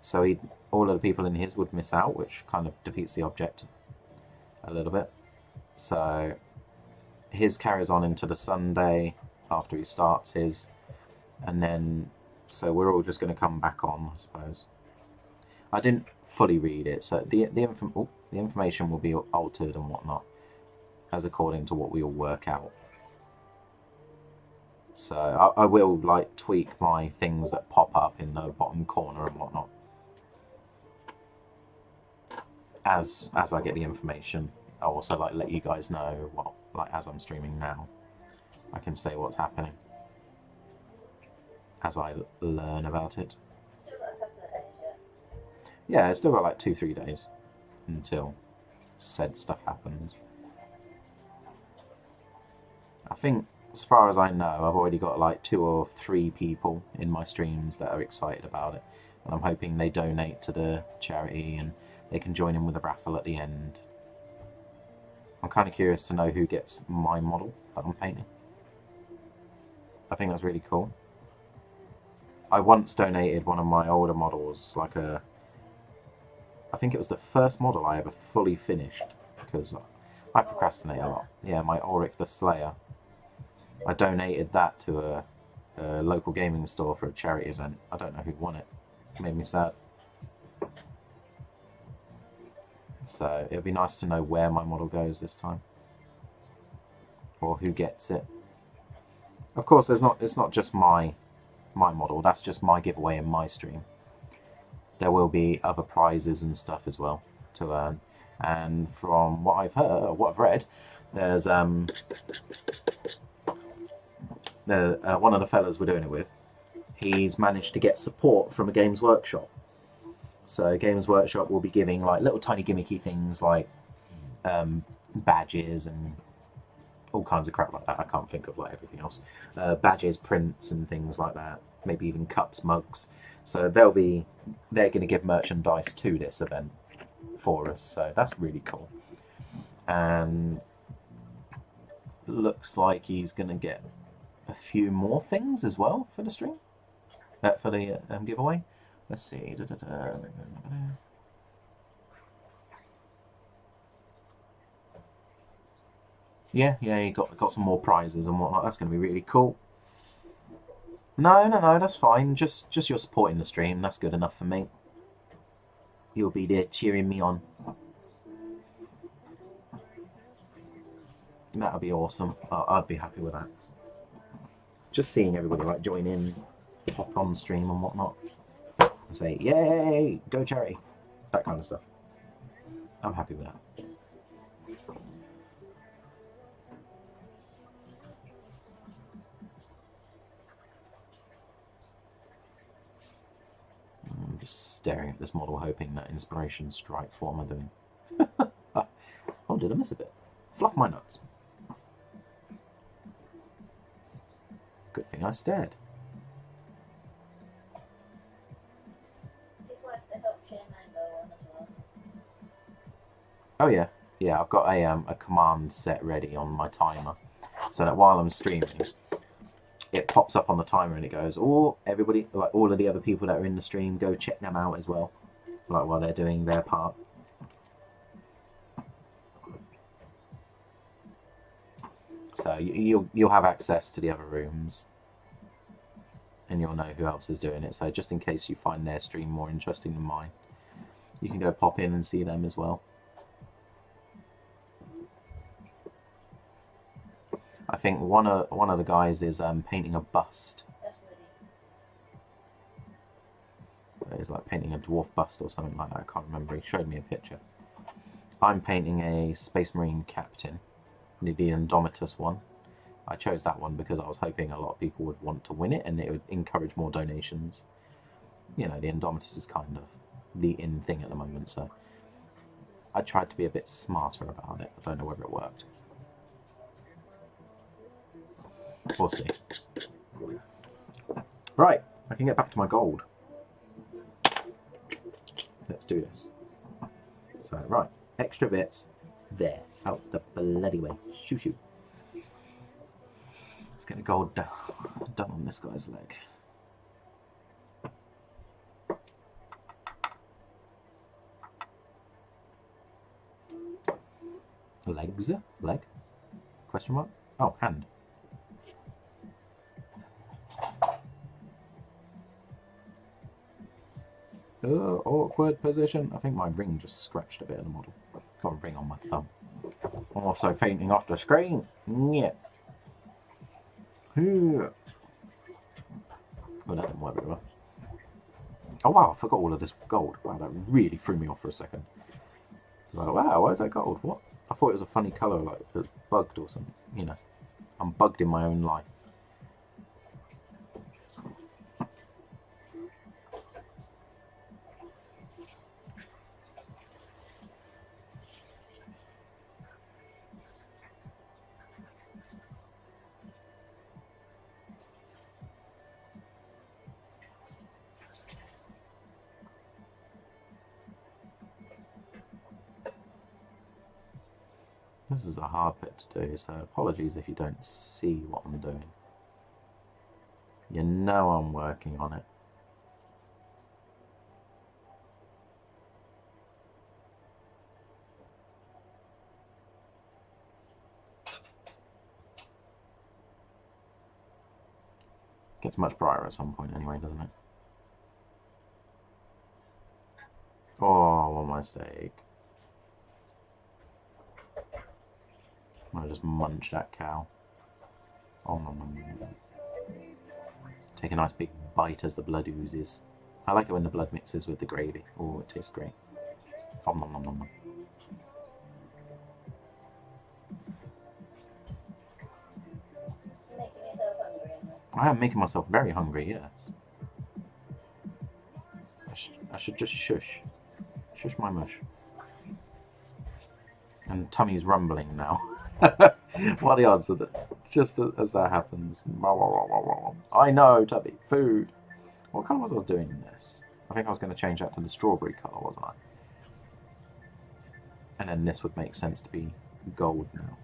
so all of the people in his would miss out, which kind of defeats the object a little bit. So his carries on into the Sunday after he starts his, and then so we're all just going to come back on, I suppose. I didn't fully read it, so the information will be altered and whatnot as according to what we all work out. So I will like tweak my things that pop up in the bottom corner and whatnot as I get the information. I'll also like let you guys know what, like as I'm streaming now, I can say what's happening as I learn about it. Yeah, it's still got like 2-3 days until said stuff happens. I think, as far as I know, I've already got like 2 or 3 people in my streams that are excited about it, and I'm hoping they donate to the charity and they can join in with a raffle at the end. I'm kind of curious to know who gets my model that I'm painting. I think that's really cool. I once donated one of my older models, like I think it was the first model I ever fully finished, because I procrastinate a lot. Yeah, my Auric the Slayer. I donated that to a local gaming store for a charity event. I don't know who won it. It made me sad. So it'd be nice to know where my model goes this time, or who gets it. Of course, it's not just my model. That's just my giveaway in my stream. There will be other prizes and stuff as well to earn. And from what I've heard, what I've read, there's one of the fellas we're doing it with, he's managed to get support from a Games Workshop. So Games Workshop will be giving like little tiny gimmicky things like badges and all kinds of crap like that. I can't think of like everything else. Badges, prints and things like that. Maybe even cups, mugs. So they're going to give merchandise to this event for us. So that's really cool. And looks like he's going to get a few more things as well for the stream. For the giveaway. Let's see. Yeah, he got some more prizes and whatnot. That's going to be really cool. No, that's fine. Just you're supporting the stream. That's good enough for me. You'll be there cheering me on. That'll be awesome. I'd be happy with that. Just seeing everybody like join in, pop on stream and whatnot, and say, "Yay, go charity," that kind of stuff. I'm happy with that. I'm just staring at this model, hoping that inspiration strikes. What am I doing? Oh, did I miss a bit? Fluff my nuts. Good thing I stared. Oh yeah, I've got a command set ready on my timer, so that while I'm streaming, it pops up on the timer and it goes, "Oh, everybody, like all of the other people that are in the stream, go check them out as well, like while they're doing their part." So you'll have access to the other rooms, and you'll know who else is doing it. So just in case you find their stream more interesting than mine, you can go pop in and see them as well. I think one of the guys is painting a bust. He's like painting a dwarf bust or something like that. I can't remember. He showed me a picture. I'm painting a Space Marine captain, the Indomitus one. I chose that one because I was hoping a lot of people would want to win it and it would encourage more donations. You know, the Indomitus is kind of the in thing at the moment, so I tried to be a bit smarter about it. I don't know whether it worked. We'll see. Right, I can get back to my gold. Let's do this. So, right, extra bits there, out the bloody way. Shoo shoo. Let's get a gold done on this guy's leg. Legs? Leg? Question mark? Oh, hand. Awkward position. I think my ring just scratched a bit of the model. Got a ring on my thumb. I'm also fainting off the screen. Yeah. Well, that didn't work very well. Oh wow, I forgot all of this gold. Wow, that really threw me off for a second. I was like, wow, why is that gold? What? I thought it was a funny colour, like it was bugged or something. You know, I'm bugged in my own life. This is a hard bit to do, so apologies if you don't see what I'm doing. You know I'm working on it. Gets much brighter at some point anyway, doesn't it? Oh, one mistake. I just munch that cow. Oh, no. Take a nice big bite as the blood oozes. I like it when the blood mixes with the gravy. Oh, it tastes great. Nom nom nom nom nom. I am making myself very hungry, yes. I should just shush. Shush my mush. And tummy's rumbling now. What are the odds of that? Just as that happens. I know, Tubby. Food. What colour was I doing in this? I think I was going to change that to the strawberry colour, wasn't I? And then this would make sense to be gold now.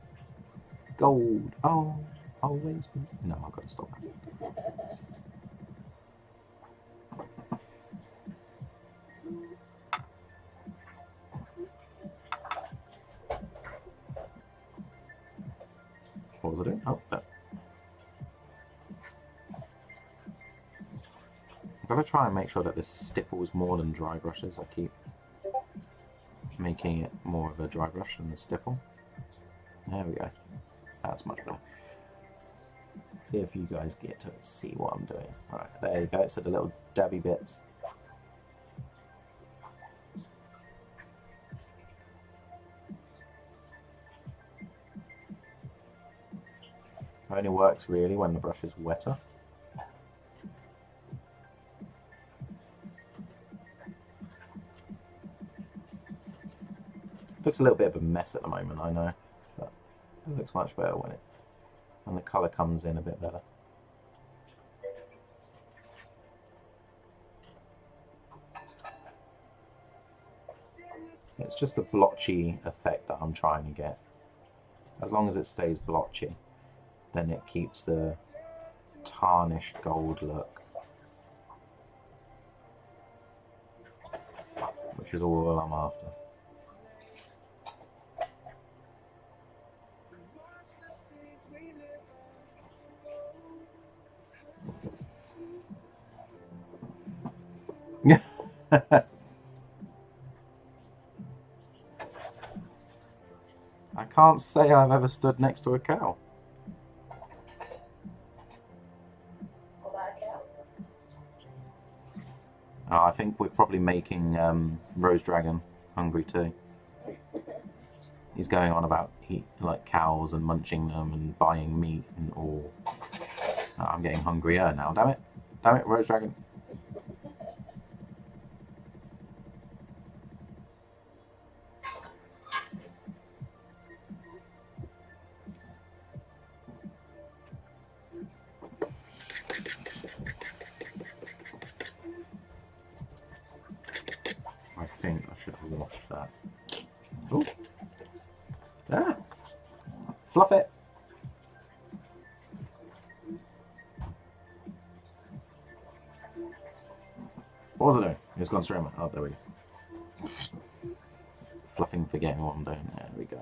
Gold. Oh, always. No, I've got to stop. What was I doing? Oh, there. I've got to try and make sure that this stipples more than dry brushes. I keep making it more of a dry brush than the stipple. There we go. That's much better. See if you guys get to see what I'm doing. Alright, there you go. So the little dabby bits. It only works really when the brush is wetter. Looks a little bit of a mess at the moment, I know, but it looks much better when the colour comes in a bit better. It's just the blotchy effect that I'm trying to get. As long as it stays blotchy, then it keeps the tarnished gold look, which is all I'm after. I can't say I've ever stood next to a cow. Oh, I think we're probably making Rose Dragon hungry too. He's going on about like cows and munching them and buying meat and all. Oh, I'm getting hungrier now. Damn it! Damn it, Rose Dragon. I think I should have washed that. Oh. Ah! Fluff it! What was I doing? It's gone straight. Oh, there we go. Fluffing, forgetting what I'm doing. There we go.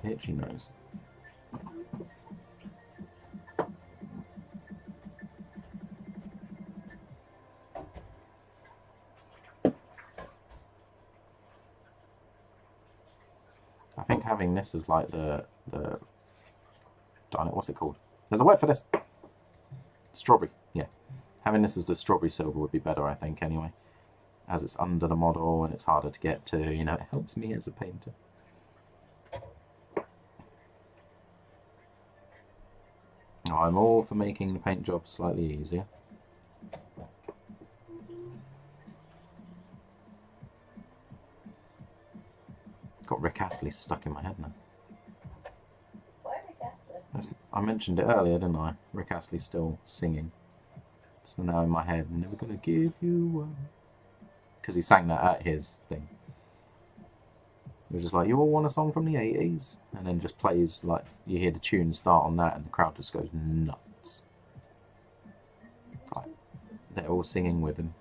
Itchy nose. I think having this as like the darn it, what's it called? There's a word for this. Strawberry, yeah. Having this as the strawberry silver would be better, I think, anyway. As it's under the model and it's harder to get to, you know, it helps me as a painter. Oh, I'm all for making the paint job slightly easier. Got Rick Astley stuck in my head now. Why Rick Astley? I mentioned it earlier, didn't I? Rick Astley's still singing. So now in my head, never gonna give you up. Because he sang that at his thing. It was just like, you all want a song from the 80s? And then just plays, like, you hear the tune start on that and the crowd just goes nuts. Like, they're all singing with him.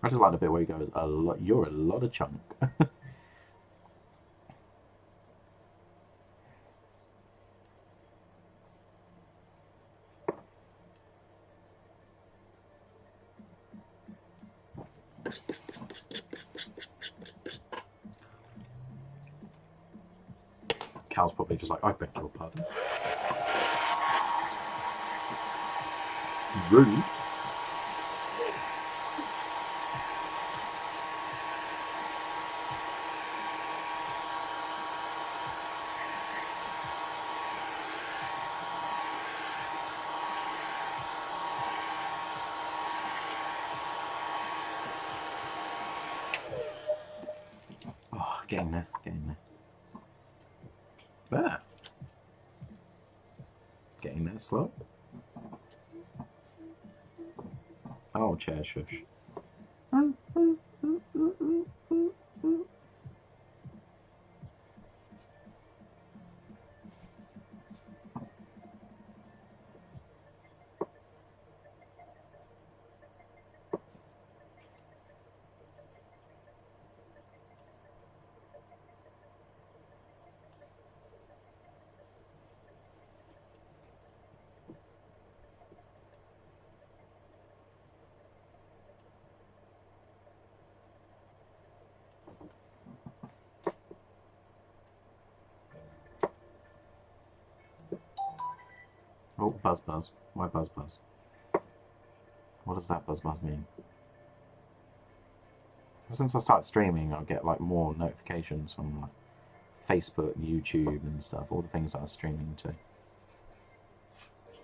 I just like the bit where he goes, you're a lot of chunk. Cal's probably just like, I beg your pardon. Rude. Oh, getting there, getting there. There. Getting there slow. Oh, chair shush. Oh, buzz buzz. Why buzz buzz? What does that buzz buzz mean? Ever since I started streaming, I'll get like more notifications from like Facebook, YouTube and stuff, all the things I was streaming to.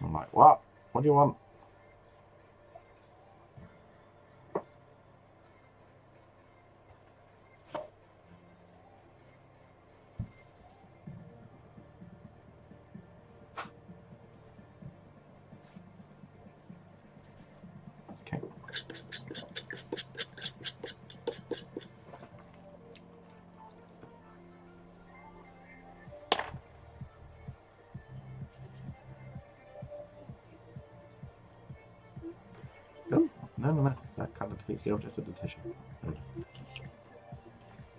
I'm like, what? What do you want? Okay. Oh, no. That kind of defeats the object of the tissue.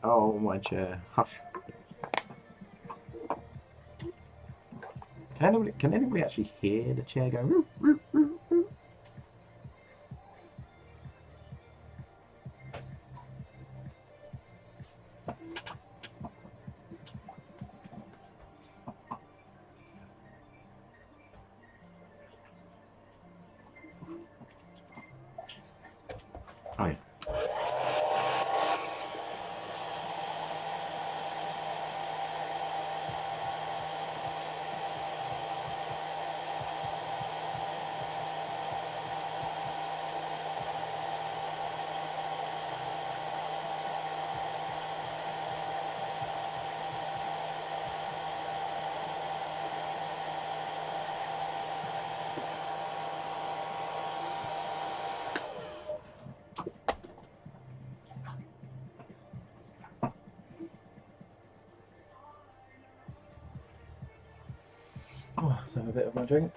Oh, my chair. Hush. Can anybody actually hear the chair go? Roo, roo, roo, roo? Oh, yeah. Oh, let's have a bit of my drink.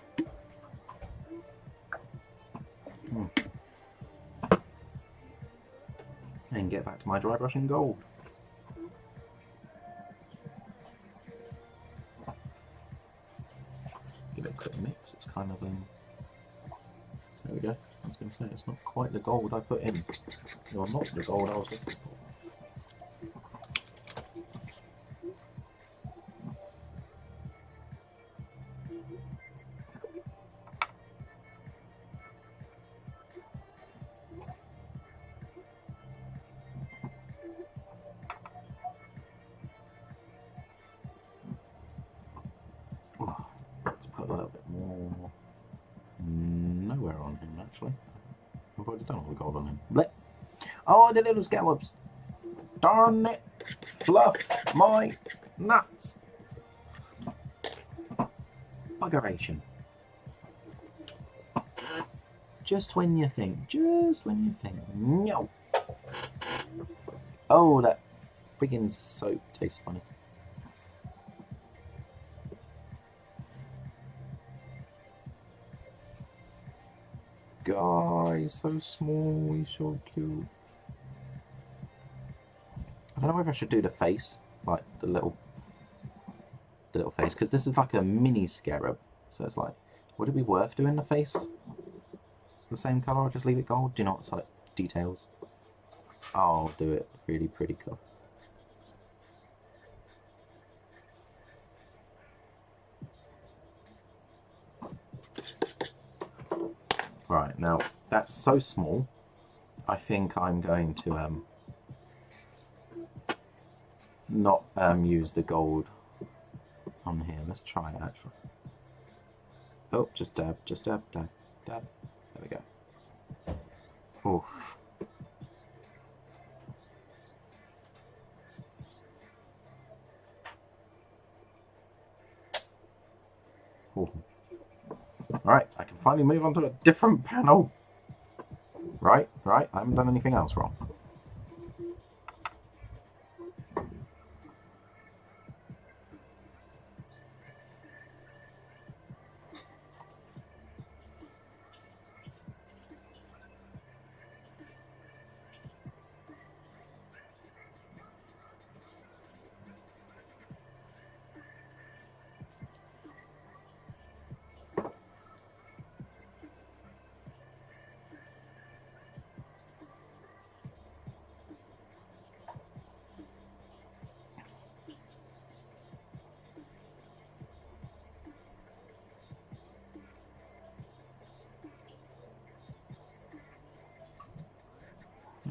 And get back to my dry brushing gold. Give it a quick mix. It's kind of there we go. I was going to say it's not quite the gold I put in. Well, not the gold I was looking for. Let's put a little bit more. Nowhere on him actually. I've already done all the gold on him. Blech. Oh, the little scallops! Darn it! Fluff my nuts! Buggeration. Just when you think. No! Oh, that freaking soap tastes funny. Guys, so small, he's so cute. I don't know whether I should do the face, like the little face, because this is like a mini scarab. So it's like, would it be worth doing the face the same colour or just leave it gold? Do you know what's like details? I'll do it really pretty cool. Right, now that's so small, I think I'm going to not use the gold on here. Let's try it actually. Oh, just dab, dab. There we go. Oof. Ooh. Alright, I can finally move on to a different panel. Right, I haven't done anything else wrong.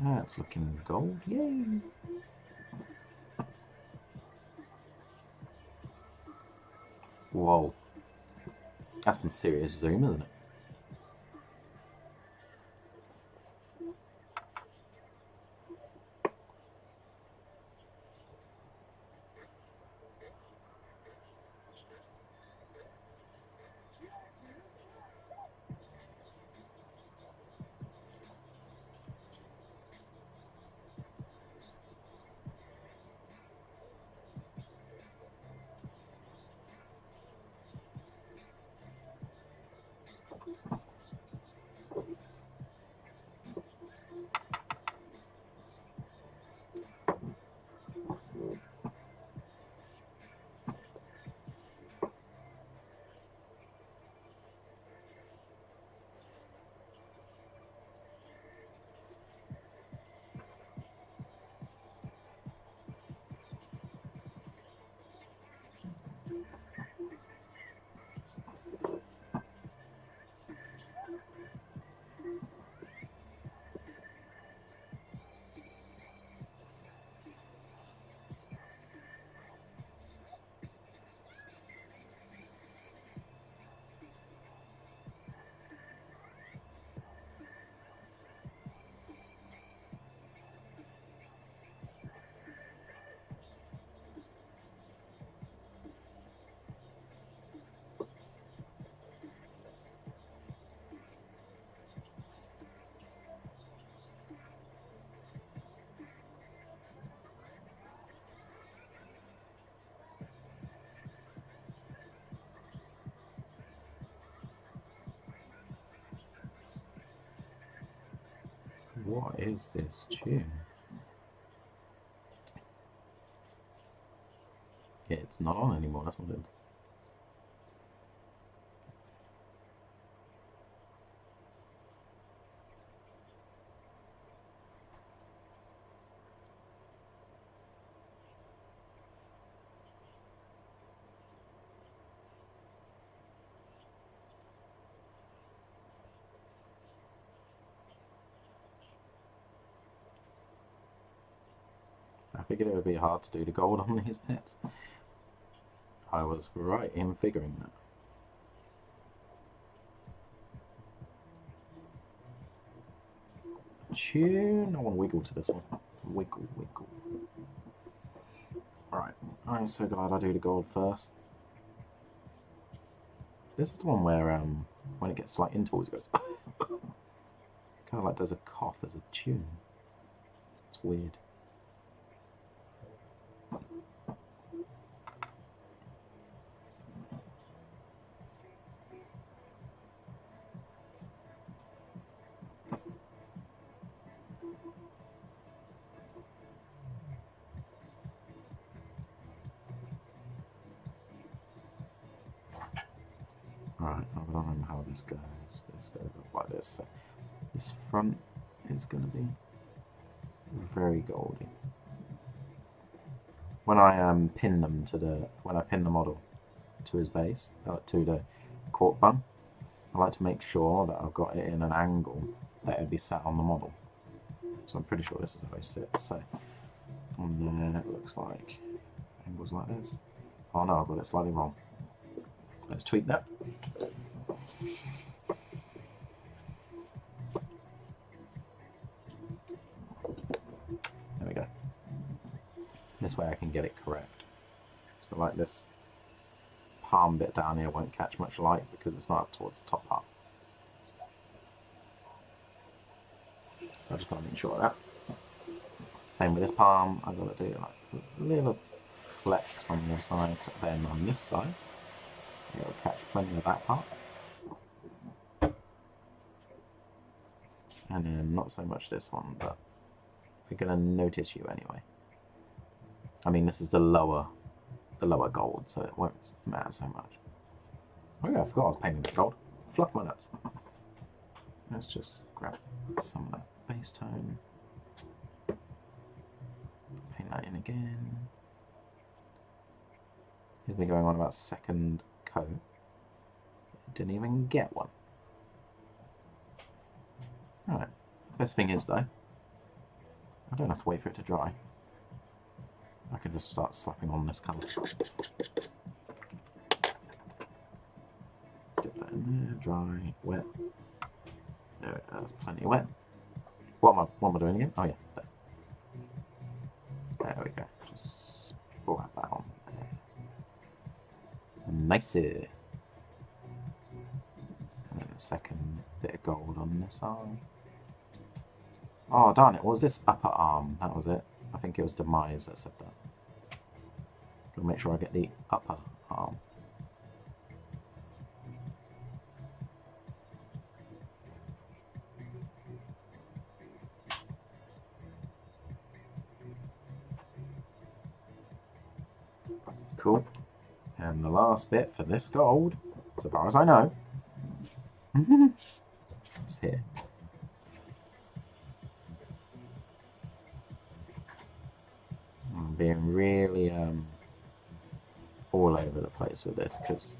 That's looking gold, yay! Whoa. That's some serious zoom, isn't it? What is this tune? Yeah, it's not on anymore, that's what it is. I figured it would be hard to do the gold on these bits. I was right in figuring that. Tune. I want to wiggle to this one. Wiggle, wiggle. Alright, I'm so glad I do the gold first. This is the one where when it gets like in towards it goes kind of like does a cough as a tune. It's weird. Alright, I don't know how this goes. This goes up like this. So this front is going to be very goldy. When I pin them to when I pin the model to his base, to the cork bung, I like to make sure that I've got it in an angle that it'll be sat on the model. So I'm pretty sure this is how it sits. So on there it looks like angles like this. Oh no, I've got it slightly wrong. Let's tweak that. There we go. This way I can get it correct. So like this palm bit down here won't catch much light because it's not up towards the top part. I just got to make sure of that. Same with this palm, I've got to do like a little flex on the other side, then on this side. It'll catch plenty of that part. And then not so much this one, but we're going to notice you anyway. I mean, this is the lower gold, so it won't matter so much. Oh yeah, I forgot I was painting it gold. Fluff my nuts. Let's just grab some of that base tone. Paint that in again. Here's me going on about second coat. Didn't even get one. Alright, best thing is though, I don't have to wait for it to dry. I can just start slapping on this colour. dry, wet. No, that's plenty wet. What am I doing again? Oh yeah, there we go. Just slap that on there. Nice. And then a second bit of gold on this arm. Oh darn it! What was this upper arm? That was it. I think it was Demise that said that. Gotta make sure I get the upper arm. Cool. And the last bit for this gold, so far as I know, is here. I'm being really all over the place with this because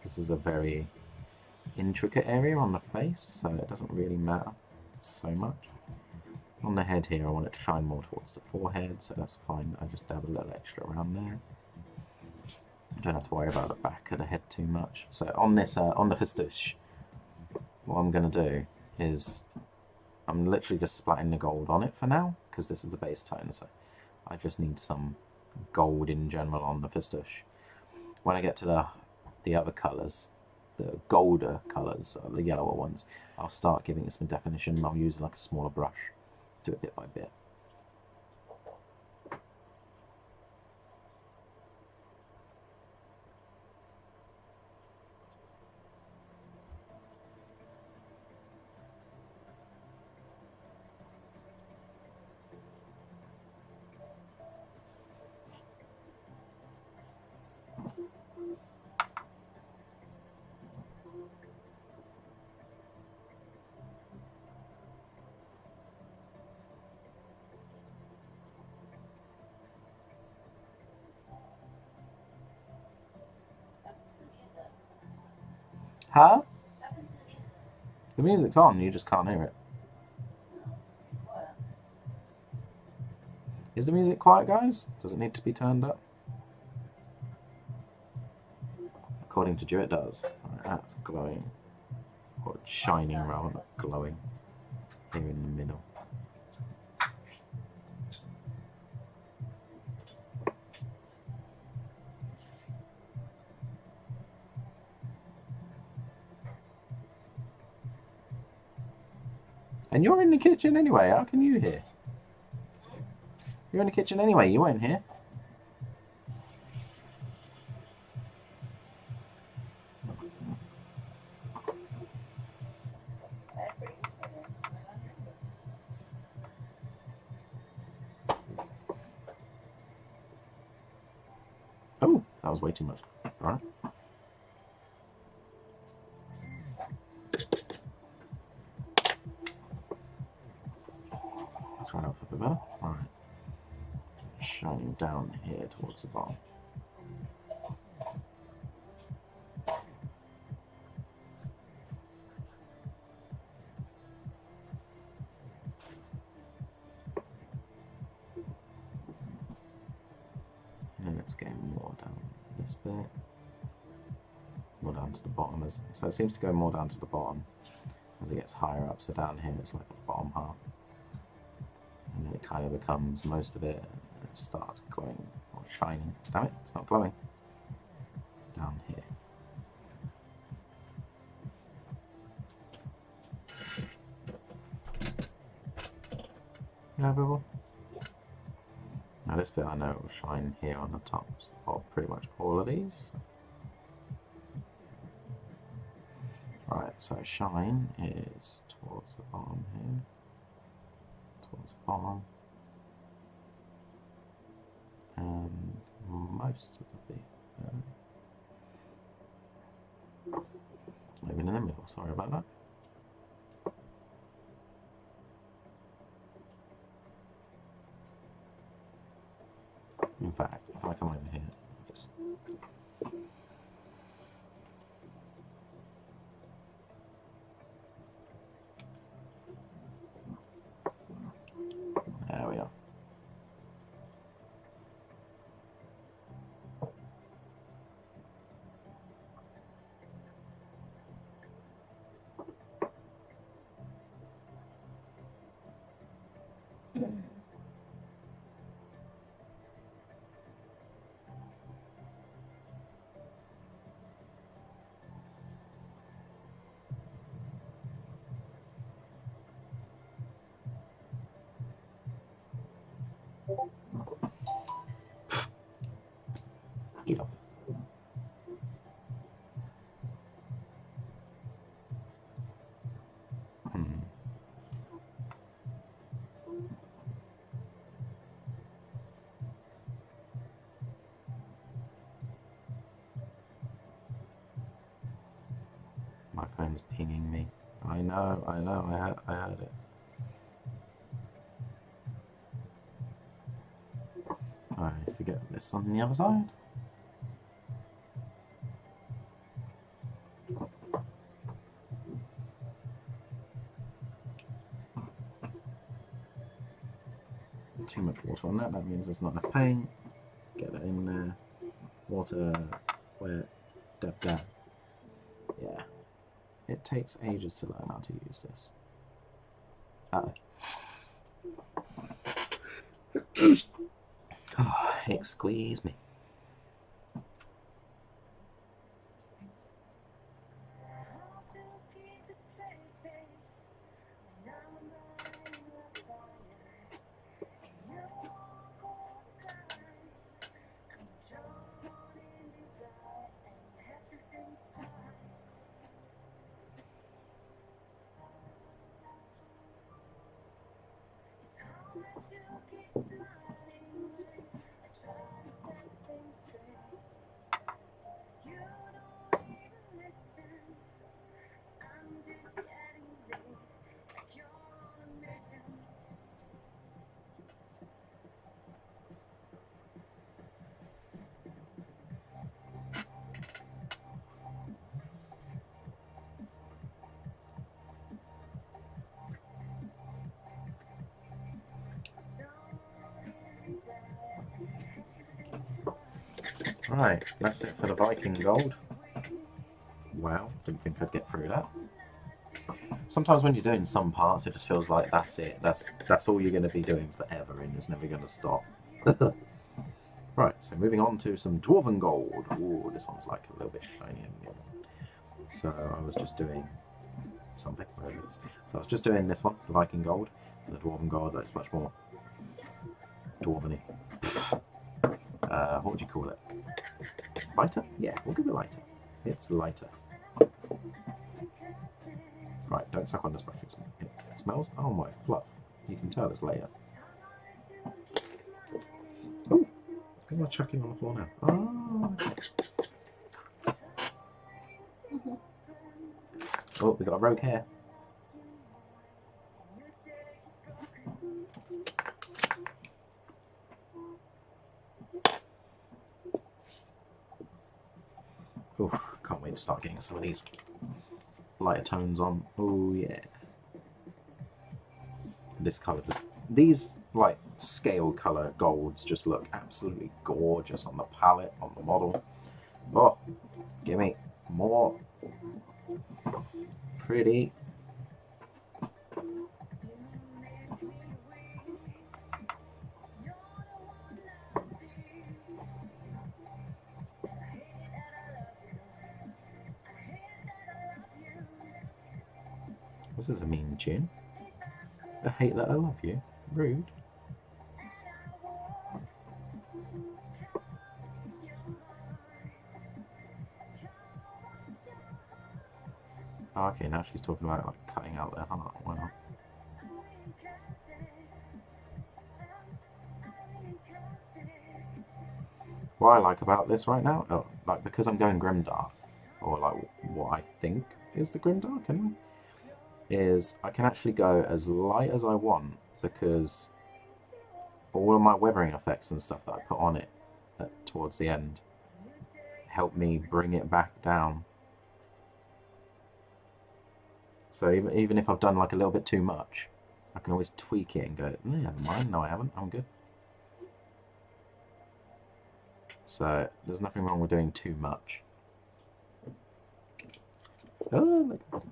this is a very intricate area on the face, so it doesn't really matter so much. On the head here, I want it to shine more towards the forehead, so that's fine. I just dab a little extra around there. I don't have to worry about the back of the head too much. So on this, on the fistouche, what I'm going to do is I'm literally just splatting the gold on it for now, because this is the base tone, so I just need some gold in general on the fistouche. When I get to the other colours, the golder colours, or the yellower ones, I'll start giving it some definition. I'll use like a smaller brush, do it bit by bit. Huh? The music's on, you just can't hear it. Is the music quiet, guys? Does it need to be turned up? According to Joe, it does. Right, that's glowing. Or shining rather, not glowing. Here in the middle. And you're in the kitchen anyway, how can you hear? You're in the kitchen anyway, you weren't here. Oh, that was way too much. Alright. Try it out for a bit better. Alright. Shining down here towards the bottom. And it's getting more down this bit. More down to the bottom. So it seems to go more down to the bottom as it gets higher up. So down here it's like the bottom half. And then it kind of becomes most of it, and it starts glowing or shining. Damn it, it's not glowing. Down here. Yeah, Bibble? Now this bit I know will shine here on the tops of pretty much all of these. Right, so shine is towards the bottom here. Towards the bottom. And most of the bit. Maybe in the middle, sorry about that. In fact, if I come over here, just there we are. Get up. My phone's pinging me. I know, I heard it. Alright, forget this on the other side. Too much water on that, that means there's not enough paint. Get that in there. Water, wet, dab dab. Yeah. It takes ages to learn how to use this. Oh, excuse me. Right, that's it for the Viking gold. Wow, didn't think I'd get through that. Sometimes when you're doing some parts, it just feels like that's it. That's all you're going to be doing forever, and it's never going to stop. Right, so moving on to some Dwarven gold. Ooh, this one's like a little bit shiny and new. So I was just doing something. Where it is. So I was just doing this one, the Viking gold, and the Dwarven gold. That's much more dwarven-y. What would you call it? Lighter? Yeah, we'll give it lighter. It's lighter. Right, don't suck on this brush. It smells. Oh my fluff. You can tell it's later. Oh, who am I chucking on the floor now? Oh, okay. Oh, we got a rogue hair. Oh, can't wait to start getting some of these lighter tones on. Oh yeah. This colour, these like scale colour golds just look absolutely gorgeous on the palette, on the model. Oh, give me more. Pretty. This is a mean tune. I hate that I love you. Rude. Oh, okay, now she's talking about like cutting out their heart. Why not? What I like about this right now, like because I'm going grimdark, or like what I think is the grimdark anyway, is I can actually go as light as I want because all of my weathering effects and stuff that I put on it towards the end help me bring it back down. So even if I've done like a little bit too much, I can always tweak it and go, never mind, no I haven't, I'm good. So there's nothing wrong with doing too much. Oh, look.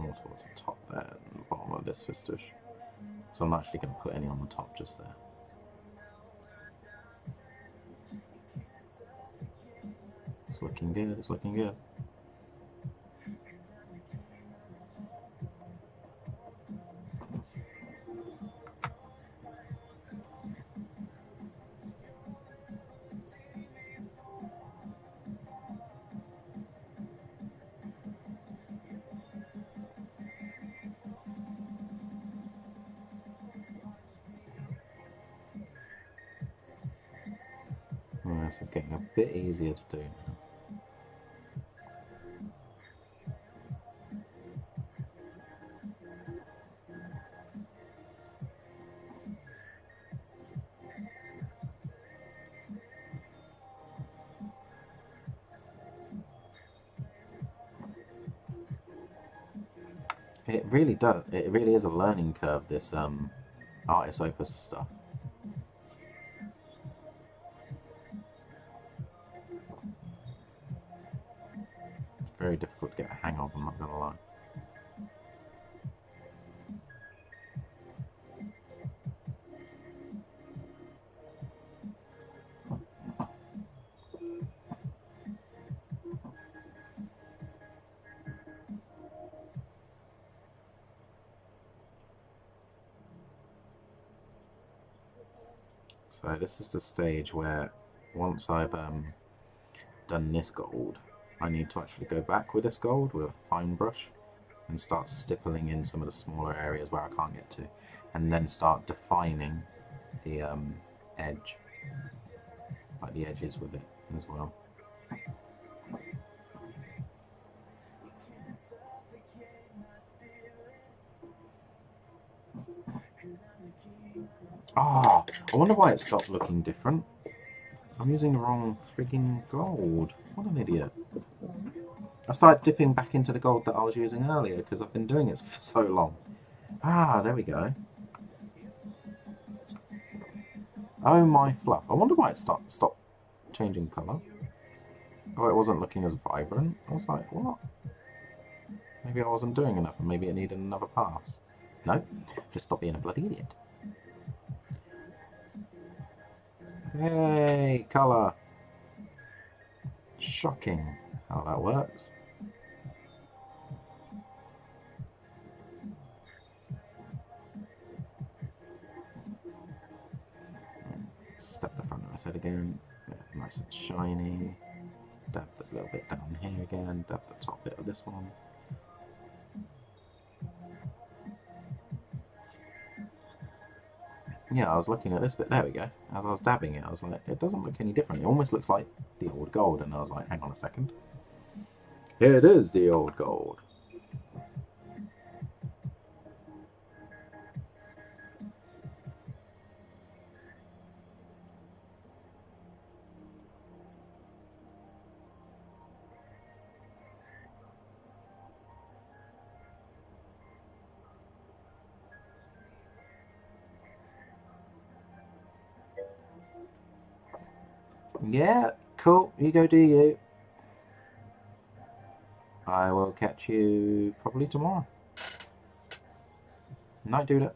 more towards the top there and the bottom of this fistush. So I'm not actually going to put any on the top, just there. It's looking good, it's looking good. This is getting a bit easier to do now. It really does. It really is a learning curve, this Artist Opus stuff. It's very difficult to get a hang of, I'm not going to lie. So this is the stage where once I've done this gold, I need to actually go back with this gold with a fine brush and start stippling in some of the smaller areas where I can't get to, and then start defining the edge, like the edges with it as well. Ah, I wonder why it stopped looking different. I'm using the wrong frigging gold. What an idiot. I started dipping back into the gold that I was using earlier because I've been doing it for so long. Ah, there we go. Oh my fluff. I wonder why it stopped changing colour. Oh, it wasn't looking as vibrant. I was like, what? Maybe I wasn't doing enough and maybe it needed another pass. No, just stop being a bloody idiot. Hey, colour. Shocking how that works. Step the front of my head again. Yeah, nice and shiny. Dab a little bit down here again. Dab the top bit of this one. Yeah, I was looking at this bit, there we go. As I was dabbing it, I was like, it doesn't look any different. It almost looks like the old gold, and I was like, hang on a second. Here it is, the old gold. Yeah, cool. You go do you. I will catch you probably tomorrow. Night, dude.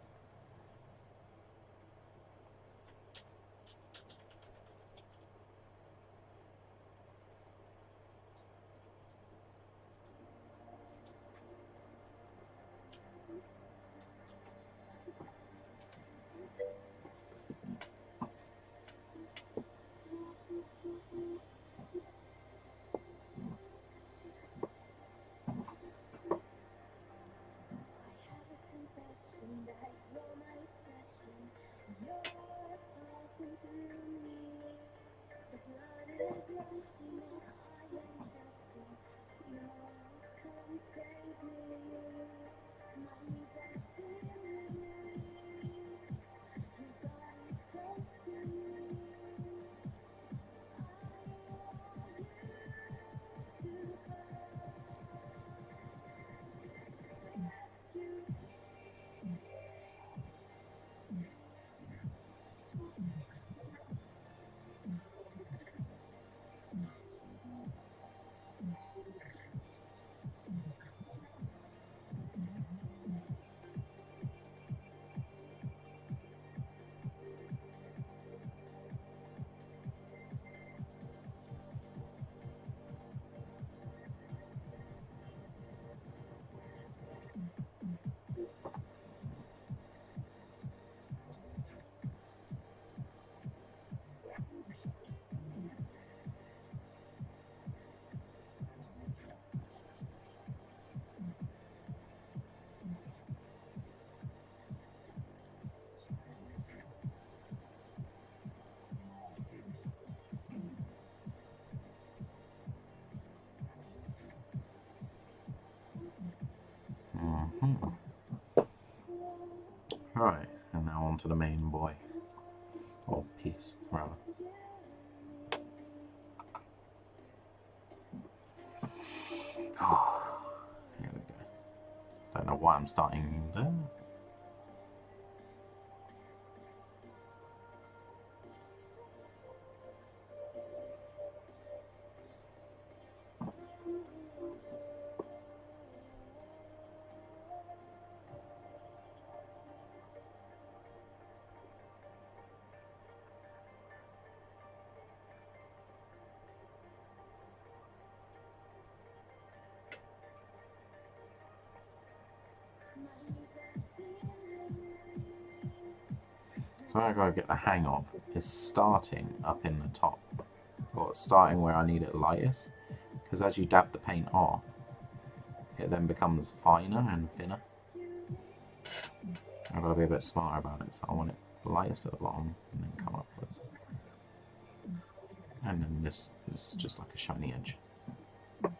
Right, and now on to the main boy. Or piece, rather. Oh, here we go. Don't know why I'm starting there. So what I gotta get the hang of is starting up in the top, or starting where I need it lightest, because as you dab the paint off, it then becomes finer and thinner. I've got to be a bit smarter about it, so I want it lightest at the bottom and then come upwards. And then this is just like a shiny edge. Here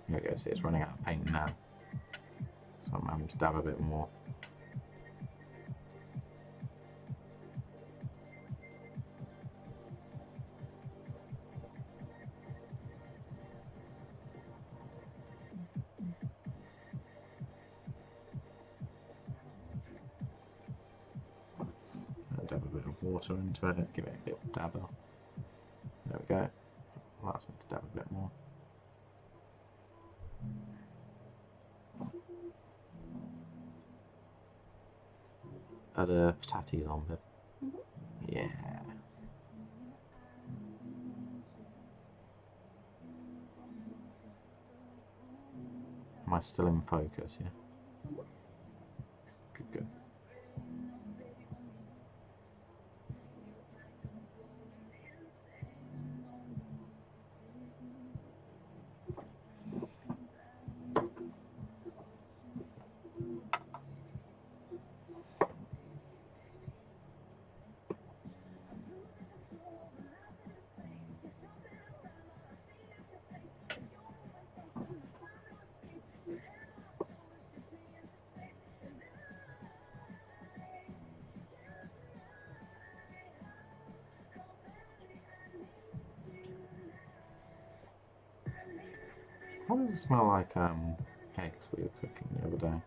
we go, see it's running out of paint now, so I'm having to dab a bit more. Dab a bit of water into it, give it a bit of dabber. There we go. Allows me to dab a bit more. Are the patatis on bit? Yeah. Am I still in focus? Yeah. Good, good. What does it smell like eggs we were cooking the other day?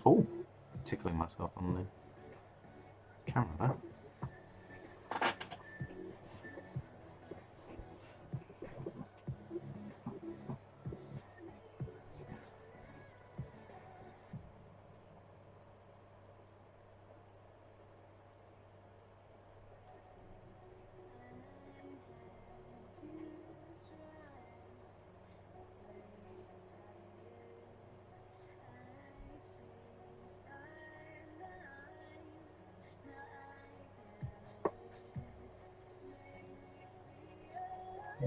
Oh, tickling myself on the camera there.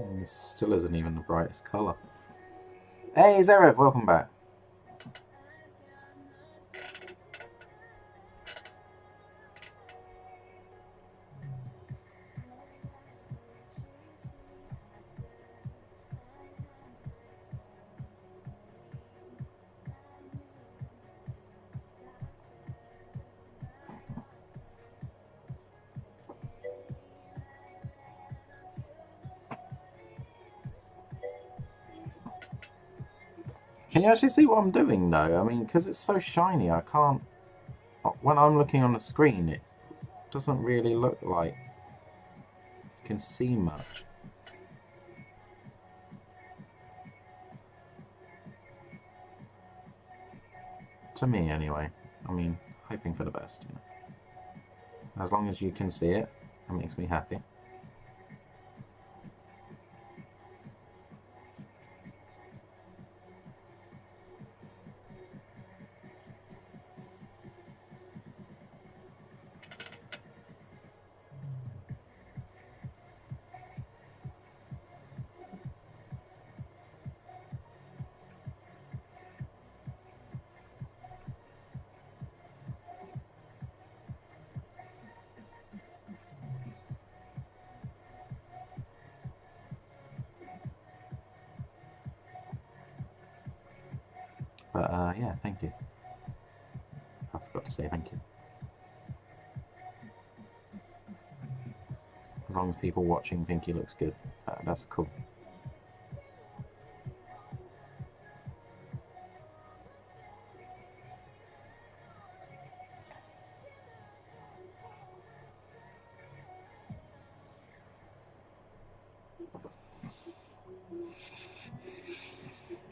It still isn't even the brightest colour. Hey, Zerev, welcome back. Can you actually see what I'm doing though? I mean, because it's so shiny, I can't... When I'm looking on the screen, it doesn't really look like you can see much. To me, anyway. I mean, hoping for the best, you know. As long as you can see it, that makes me happy. But yeah, thank you. I forgot to say thank you. As long as people watching think he looks good, that's cool.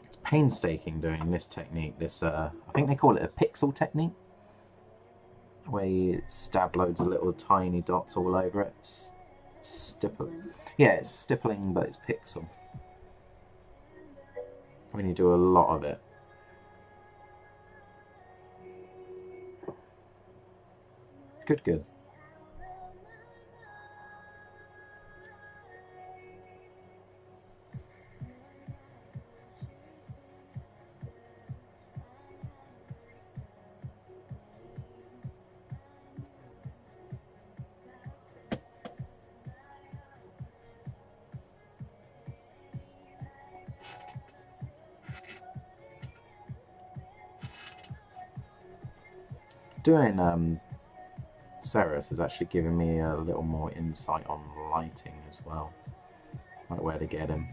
It's painstaking doing this technique. This I think they call it a pixel technique, where you stab loads of little tiny dots all over it. It's stippling. Yeah, it's stippling, but it's pixel. When you do a lot of it. Good, good. Doing Szeras has actually given me a little more insight on lighting as well, like where to get him,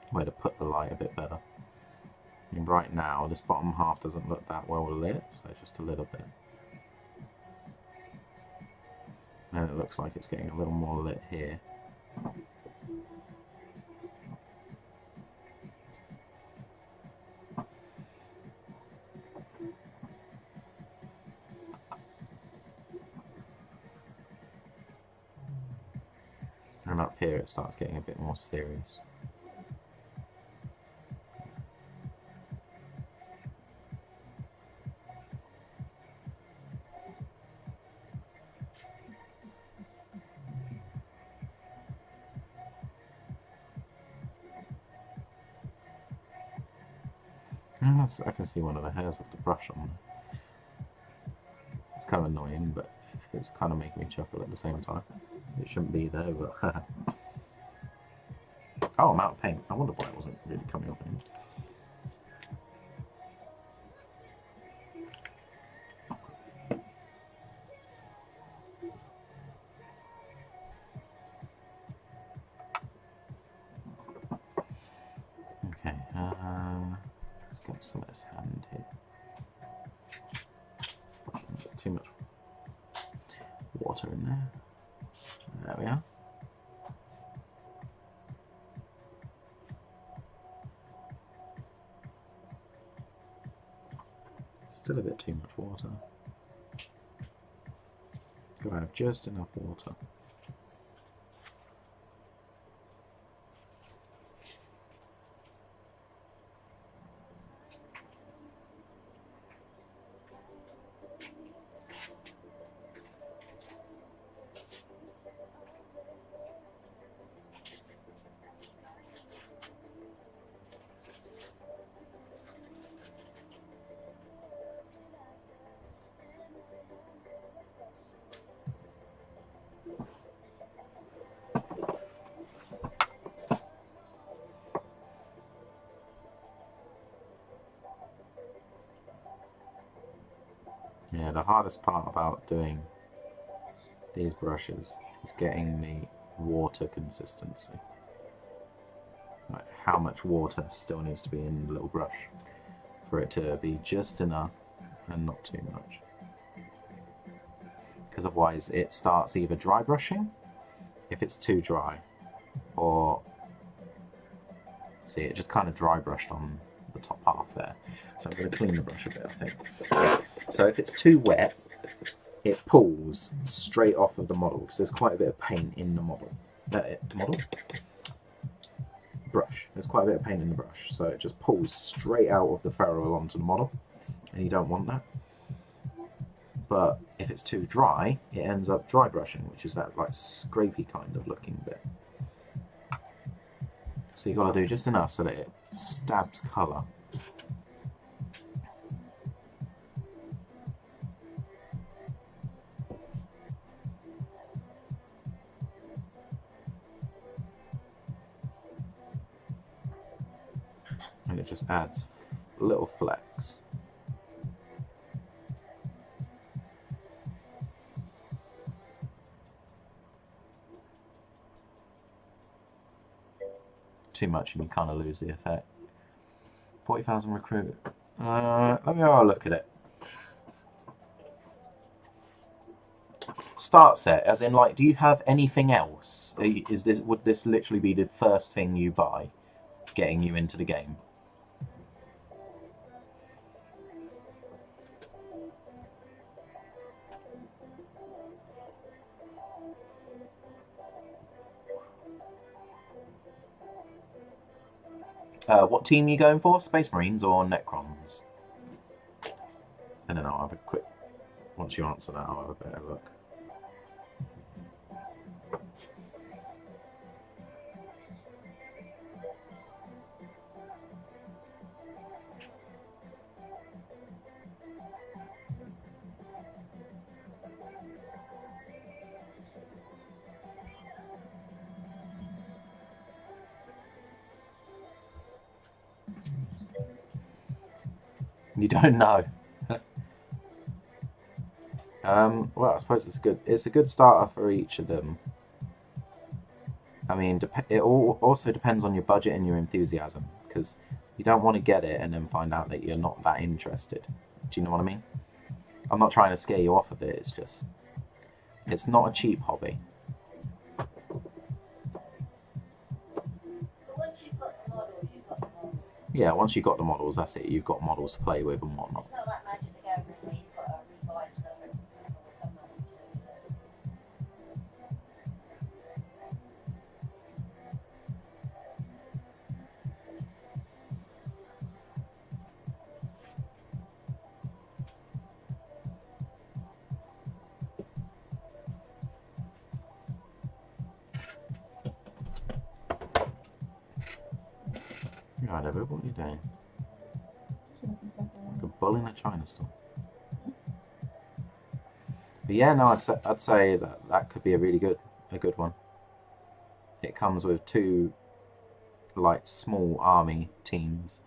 where to put the light a bit better. I mean, right now this bottom half doesn't look that well lit, so just a little bit. And it looks like it's getting a little more lit here. And up here it starts getting a bit more serious. I can see one of the hairs of the brush on there. It's kind of annoying, but it's kind of making me chuckle at the same time. It shouldn't be there, but... Oh, I'm out of paint. I wonder why it wasn't really coming off in. Okay, let's get some of this hand here. Too much water in there. There we are. Still a bit too much water. Gotta have just enough water. Yeah, the hardest part about doing these brushes is getting the water consistency. Like how much water still needs to be in the little brush for it to be just enough and not too much. Because otherwise it starts either dry brushing if it's too dry, or see, it just kind of dry brushed on the top half there. So I'm going to clean the brush a bit, I think. So if it's too wet, it pulls straight off of the model because there's quite a bit of paint in the model. Brush. There's quite a bit of paint in the brush, so it just pulls straight out of the ferrule onto the model, and you don't want that. But if it's too dry, it ends up dry brushing, which is that like scrapey kind of looking bit. So you've got to do just enough so that it stabs colour. And it just adds little flecks. Too much and you kind of lose the effect. 40,000 recruit. Let me have a look at it. Start set, as in, like, do you have anything else? Would this literally be the first thing you buy, getting you into the game? What team are you going for? Space Marines or Necrons? And then I'll have a quick... Once you answer that, I'll have a better look. You don't know. Well, I suppose it's a good starter for each of them. I mean, it also depends on your budget and your enthusiasm, because you don't want to get it and then find out that you're not that interested. Do you know what I mean? I'm not trying to scare you off of it, it's just... It's not a cheap hobby. Yeah, once you've got the models, that's it. You've got models to play with and whatnot. It's not like Magic the Gathering where you've got to rebuy stuff every time. Right, Evo, what are you doing? Like a bull in a china store. But yeah, no, I'd say that could be a good one. It comes with two like small army teams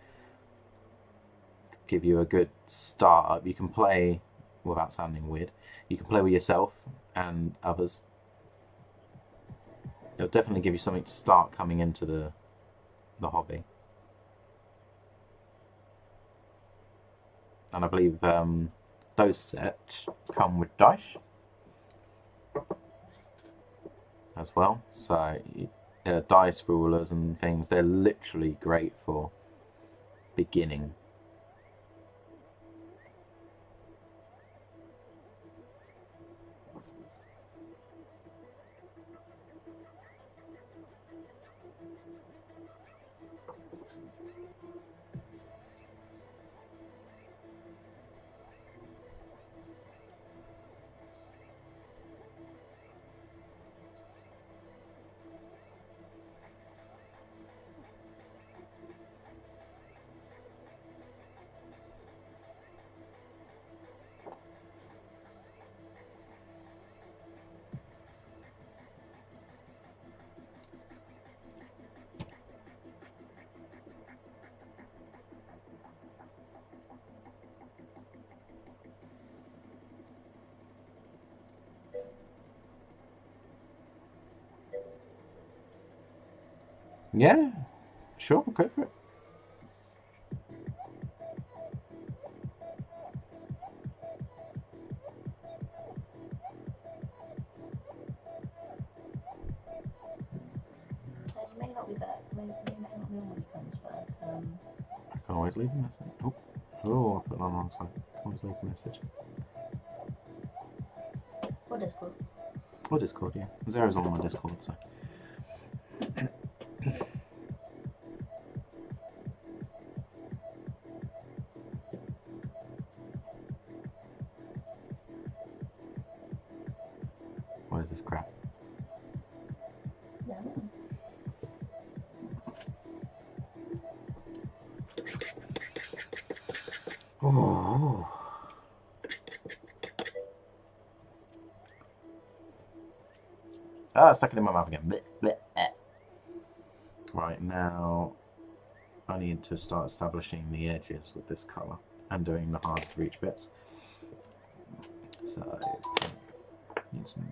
to give you a good start up. You can play, without sounding weird, you can play with yourself and others. It'll definitely give you something to start coming into the hobby. And I believe those sets come with dice as well. So dice rulers and things, they're literally great for beginning. Yeah, sure, go for it. He may not be back. Maybe he may not be on when he comes back. I can always leave a message. Oh, I put it on the wrong side. I can always leave a message. What Discord? Or Discord, yeah. Zero's on my Discord, so. What is this crap? Yeah, I know. Oh. Ah, stuck it in my mouth again. Blech, blech, eh. Right, now I need to start establishing the edges with this colour and doing the hard to reach bits. So, need some.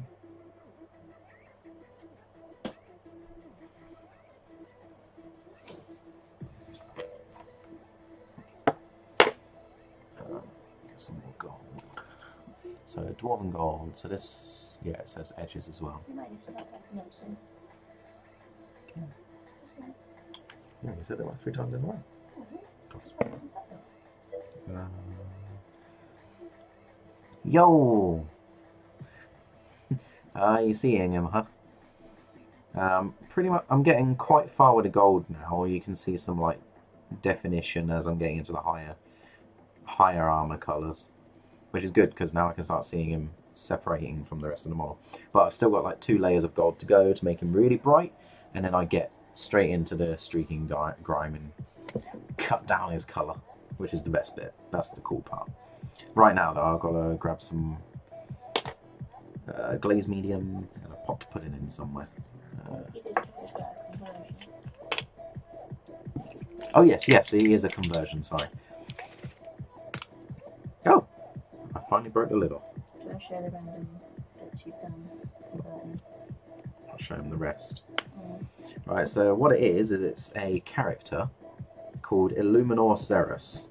Get some more gold. So, dwarven gold. So, this, yeah, it says edges as well. You might need to start packing up soon. Okay. Yeah, you said it like 3 times in a row. Yo! You're seeing him, huh? Pretty much, I'm getting quite far with the gold now. You can see some like definition as I'm getting into the higher armor colors, which is good because now I can start seeing him separating from the rest of the model. But I've still got like 2 layers of gold to go to make him really bright, and then I get straight into the streaking grime and cut down his color, which is the best bit. That's the cool part. Right now, though, I've got to grab some glaze medium and a pot to put it in somewhere. Oh yes, he is a conversion. Sorry. Oh, I finally broke the lid off. Do I show the random bits you've done converting? I'll show him the rest. Right, so what it is it's a character called Illuminor Szeras.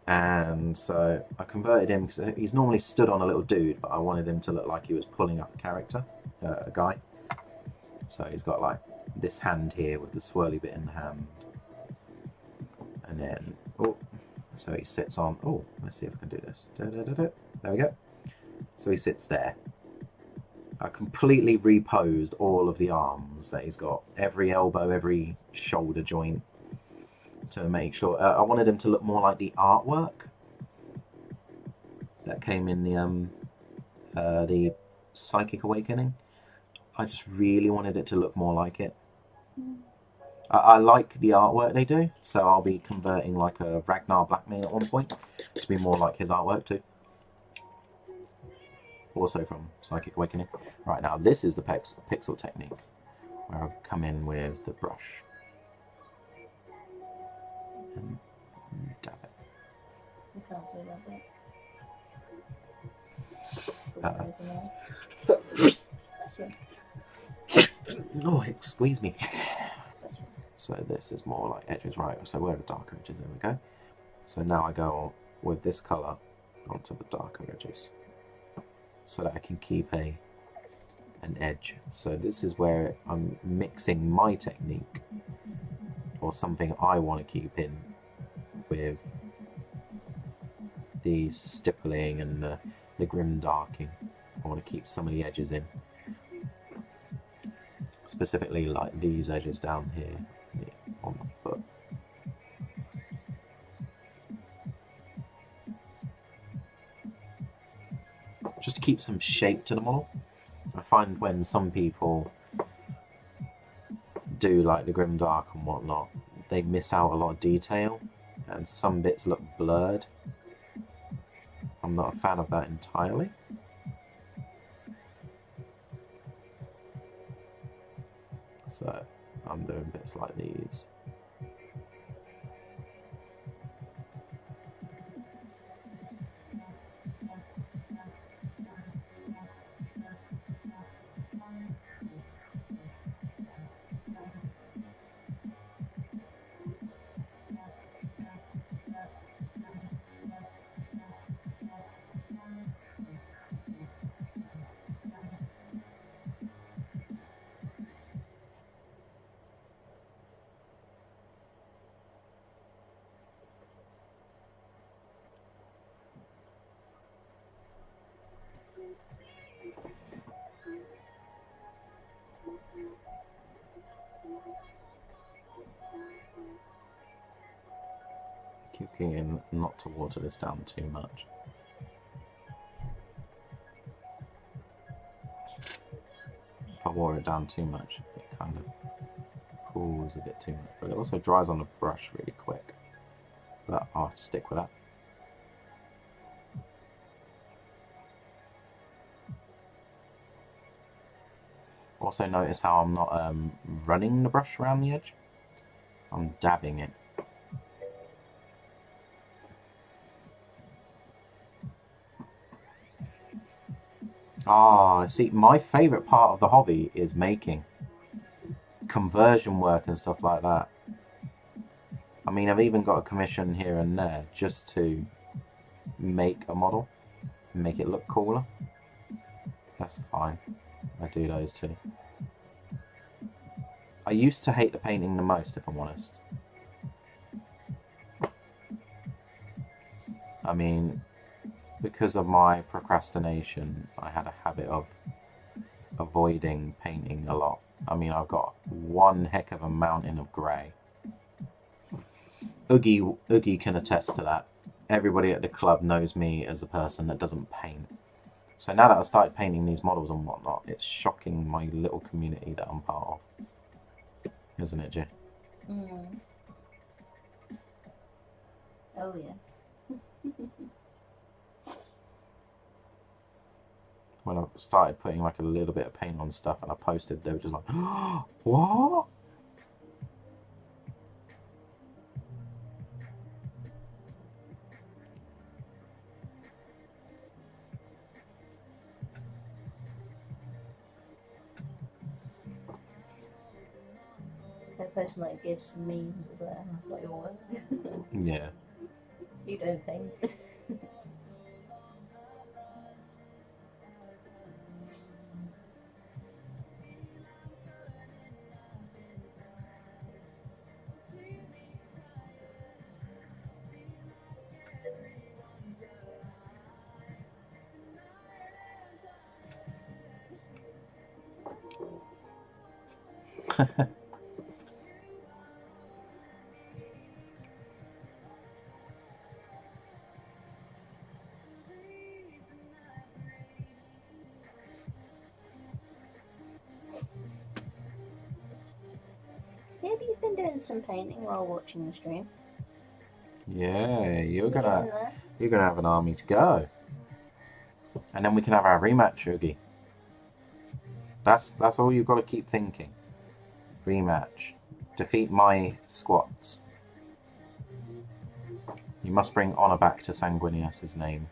And so I converted him because he's normally stood on a little dude, but I wanted him to look like he was pulling up a character, a guy. So he's got like this hand here with the swirly bit in the hand. And then, oh, so he sits on, oh, let's see if I can do this. There we go. So he sits there. I completely reposed all of the arms that he's got, every elbow, every shoulder joint, to make sure. I wanted him to look more like the artwork that came in the Psychic Awakening. I just really wanted it to look more like it. I like the artwork they do, so I'll be converting like a Ragnar Blackmane at one point to be more like his artwork too. Also from Psychic Awakening. Right, now this is the pixel technique, where I'll come in with the brush and dab it. You can't see that bit. Oh, it squeezed me. So this is more like edges, right? So where are the darker edges? There we go. So now I go with this colour onto the darker edges, so that I can keep an edge. So this is where I'm mixing my technique, or something I want to keep in, with the stippling and the grim darking. I want to keep some of the edges in. Specifically like these edges down here on the foot. Just to keep some shape to the model. I find when some people do like the grim dark and whatnot, they miss out a lot of detail and some bits look blurred. I'm not a fan of that entirely. So I'm doing bits like these. looking not to water this down too much. If I water it down too much, it kind of cools a bit too much. But it also dries on the brush really quick. But I'll have to stick with that. Also notice how I'm not running the brush around the edge. I'm dabbing it. Ah, see, my favourite part of the hobby is making. Conversion work and stuff like that. I mean, I've even got a commission here and there just to make a model and make it look cooler. That's fine. I do those too. I used to hate the painting the most, if I'm honest. I mean, because of my procrastination, I had a habit of avoiding painting a lot. I mean, I've got one heck of a mountain of grey. Oogie can attest to that. Everybody at the club knows me as a person that doesn't paint. So now that I've started painting these models and whatnot, it's shocking my little community that I'm part of. Isn't it, Jay? Mm. Oh, yeah. When I started putting like a little bit of paint on stuff and I posted, they were just like, oh, what? That person like gives some memes as well. That's what you want. Yeah. You don't paint. Yeah, you've been doing some painting while watching the stream. Yeah, you're gonna have an army to go. And then we can have our rematch, Oogie. That's all you've got to keep thinking. Rematch. Defeat my squats. You must bring honour back to Sanguinius' name.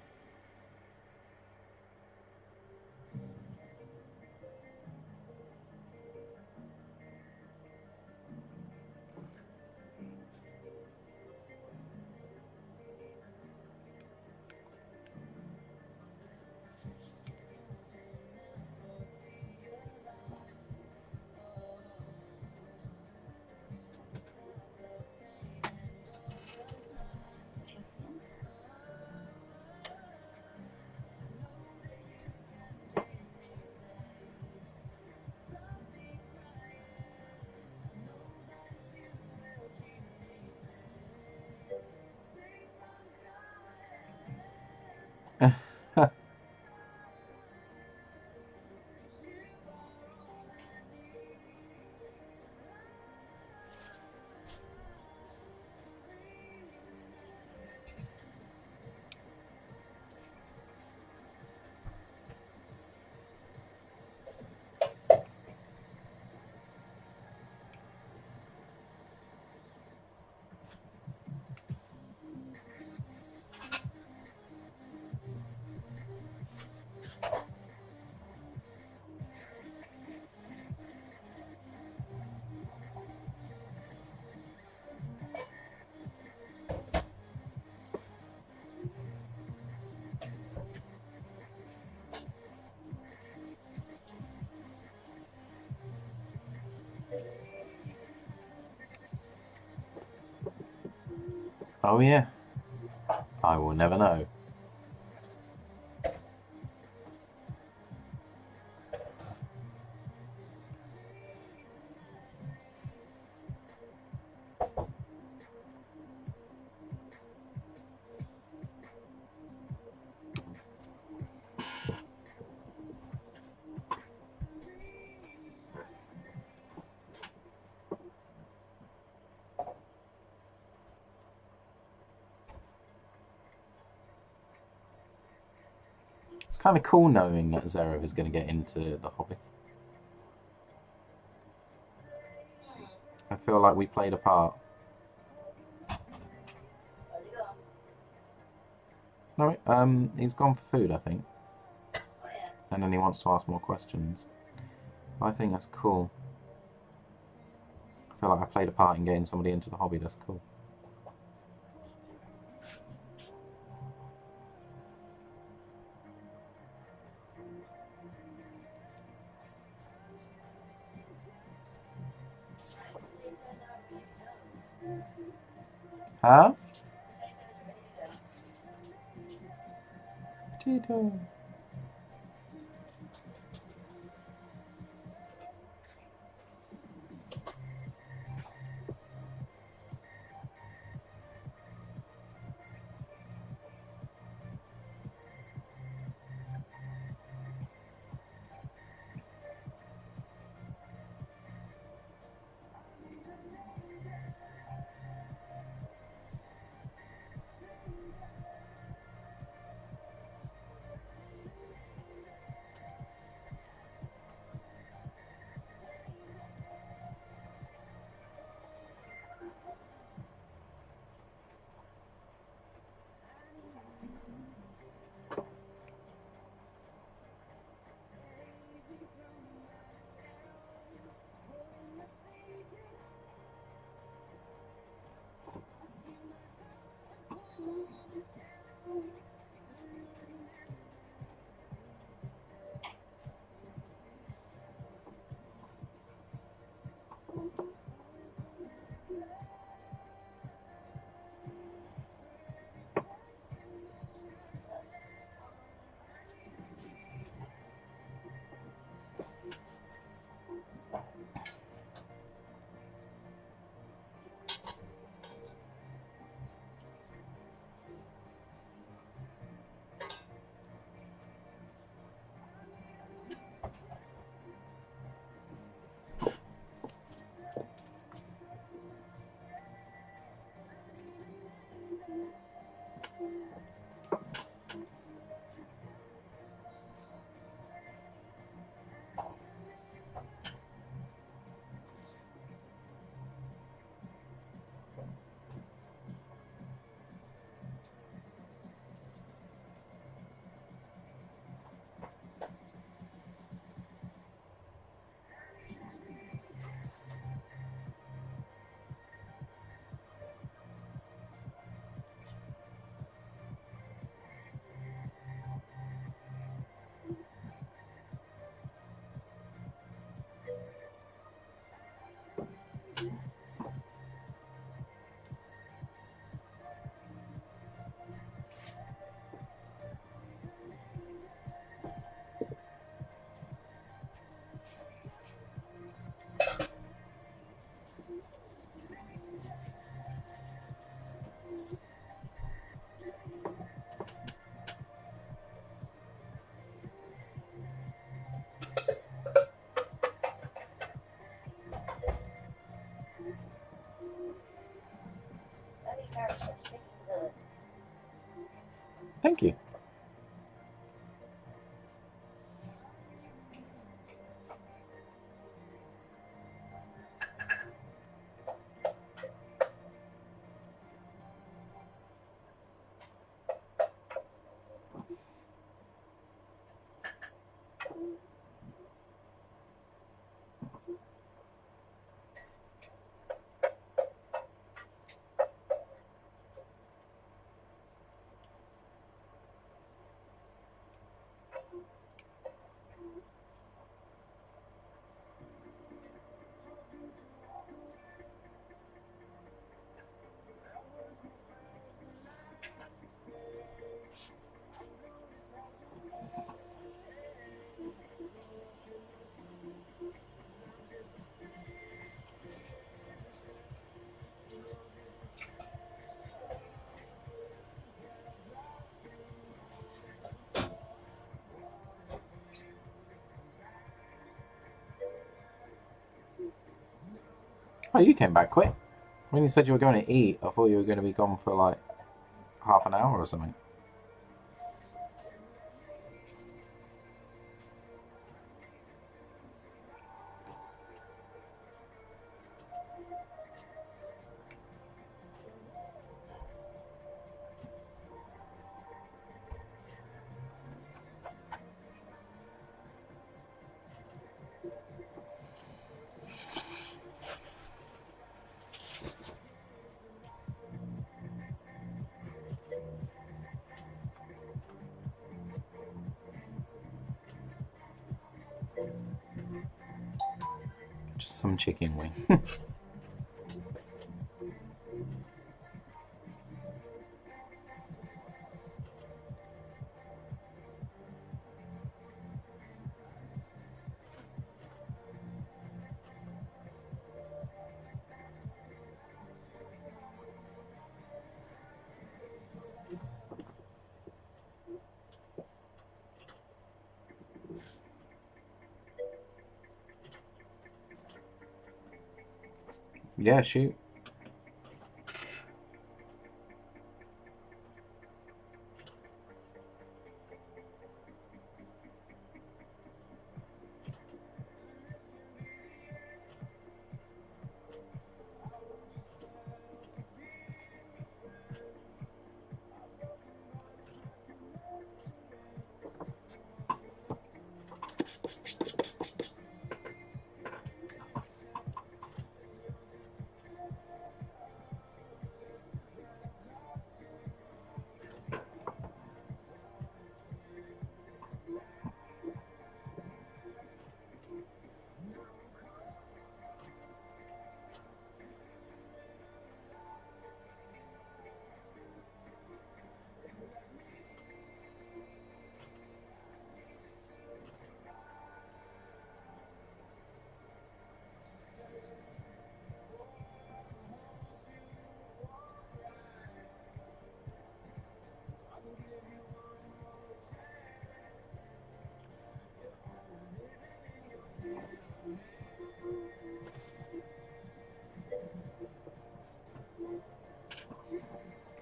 Oh yeah. I will never know. It's kind of cool knowing that Zerov is going to get into the hobby. I feel like we played a part. No, he's gone for food, I think. And then he wants to ask more questions. I think that's cool. I feel like I played a part in getting somebody into the hobby. That's cool. Huh? Tito. Thank you. Oh, you came back quick. When you said you were going to eat, I thought you were going to be gone for like half an hour or something. Some chicken wing. Yeah, shoot.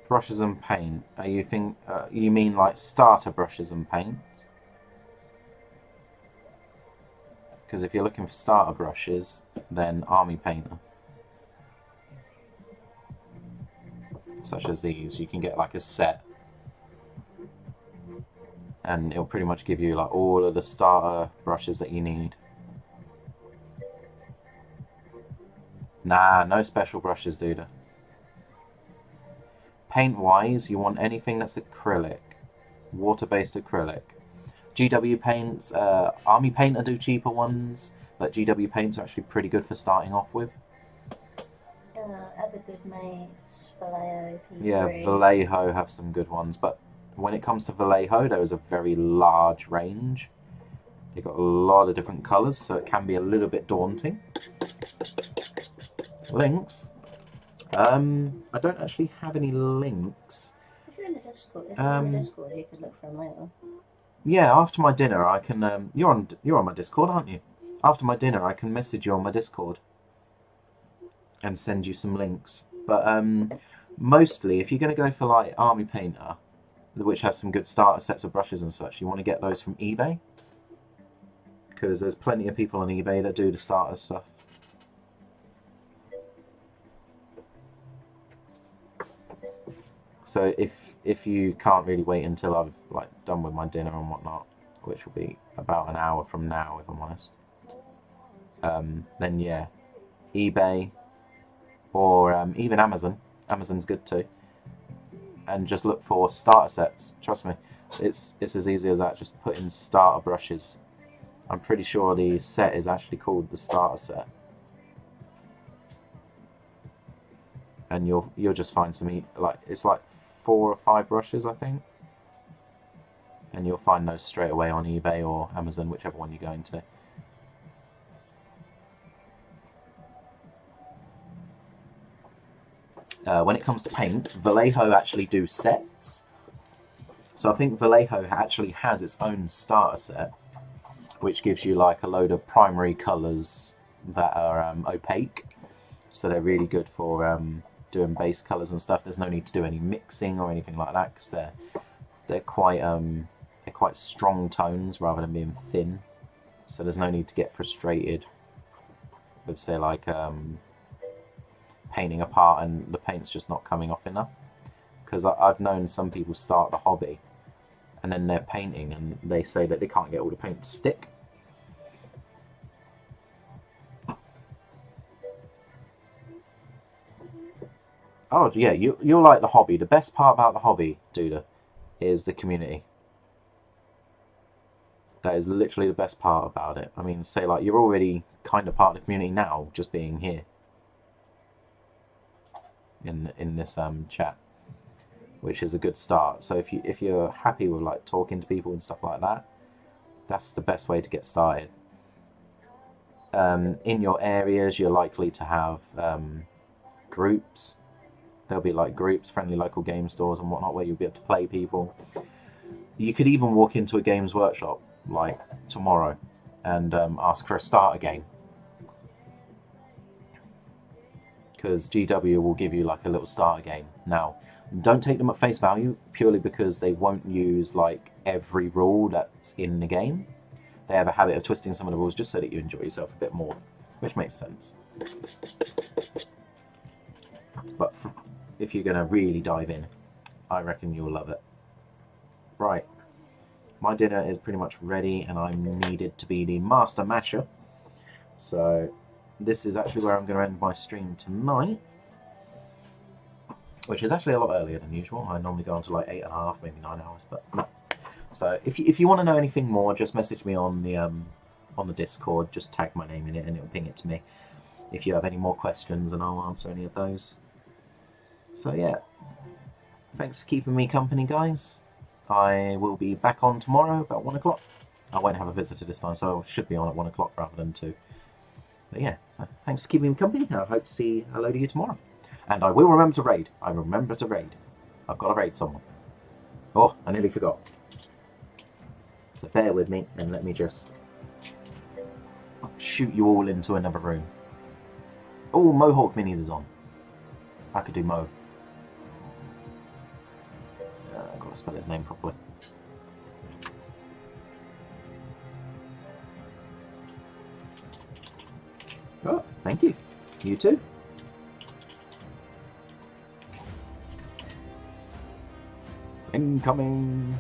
Brushes and paint. You mean like starter brushes and paints? Because if you're looking for starter brushes, then Army Painter, such as these, you can get like a set, and it'll pretty much give you like all of the starter brushes that you need. Nah, no special brushes, dude. Paint-wise, you want anything that's acrylic, water-based acrylic. GW paints, Army Painter do cheaper ones, but GW paints are actually pretty good for starting off with. Other good mates, Vallejo, P3. Yeah, Vallejo have some good ones, but when it comes to Vallejo, there is a very large range. They've got a lot of different colours, so it can be a little bit daunting. Links. I don't actually have any links. If you're in the Discord, you can look for them later. Yeah, after my dinner, I can. You're on my Discord, aren't you? After my dinner, I can message you on my Discord and send you some links. But mostly, if you're going to go for like Army Painter, which have some good starter sets of brushes and such, you want to get those from eBay, because there's plenty of people on eBay that do the starter stuff. So if you can't really wait until I've like done with my dinner and whatnot, which will be about an hour from now, if I'm honest, then yeah, eBay or even Amazon. Amazon's good too. And just look for starter sets. Trust me, it's as easy as that. Just put in starter brushes. I'm pretty sure the set is actually called the starter set. And you'll just find some it's like 4 or 5 brushes, I think, and you'll find those straight away on eBay or Amazon, whichever one you're going to. When it comes to paints, Vallejo actually do sets, so I think Vallejo actually has its own starter set, which gives you like a load of primary colours that are opaque, so they're really good for doing base colours and stuff. There's no need to do any mixing or anything like that, because they're quite strong tones rather than being thin. So there's no need to get frustrated with, say, like painting a part and the paint's just not coming off enough. Because I've known some people start the hobby and then they're painting and they say that they can't get all the paint to stick. Oh yeah, you'll like the hobby. The best part about the hobby, Duda, is the community. That is literally the best part about it. I mean, say like you're already kind of part of the community now, just being here in this chat, which is a good start. So if you're happy with like talking to people and stuff like that, that's the best way to get started. In your areas, you're likely to have groups. There'll be like groups, friendly local game stores and whatnot, where you'll be able to play people. You could even walk into a Games Workshop like tomorrow and ask for a starter game, because GW will give you like a little starter game. Now, don't take them at face value, purely because they won't use like every rule that's in the game. They have a habit of twisting some of the rules just so that you enjoy yourself a bit more, which makes sense. But if you're going to really dive in, I reckon you'll love it. Right, my dinner is pretty much ready and I'm needed to be the master masher. So this is actually where I'm going to end my stream tonight, which is actually a lot earlier than usual. I normally go on to like 8.5, maybe 9 hours, but no. So if you want to know anything more, just message me on the Discord. Just tag my name in it and it'll ping it to me. If you have any more questions, and I'll answer any of those. So yeah, thanks for keeping me company, guys. I will be back on tomorrow about 1 o'clock. I won't have a visitor this time, so I should be on at 1 o'clock rather than 2. But yeah, so thanks for keeping me company. I hope to see a load of you tomorrow. And I will remember to raid. I remember to raid. I've got to raid someone. Oh, I nearly forgot. So bear with me and let me just shoot you all into another room. Oh, Mohawk Minis is on. I could do Mo. I've got to spell his name properly. Oh, thank you. You too. Incoming.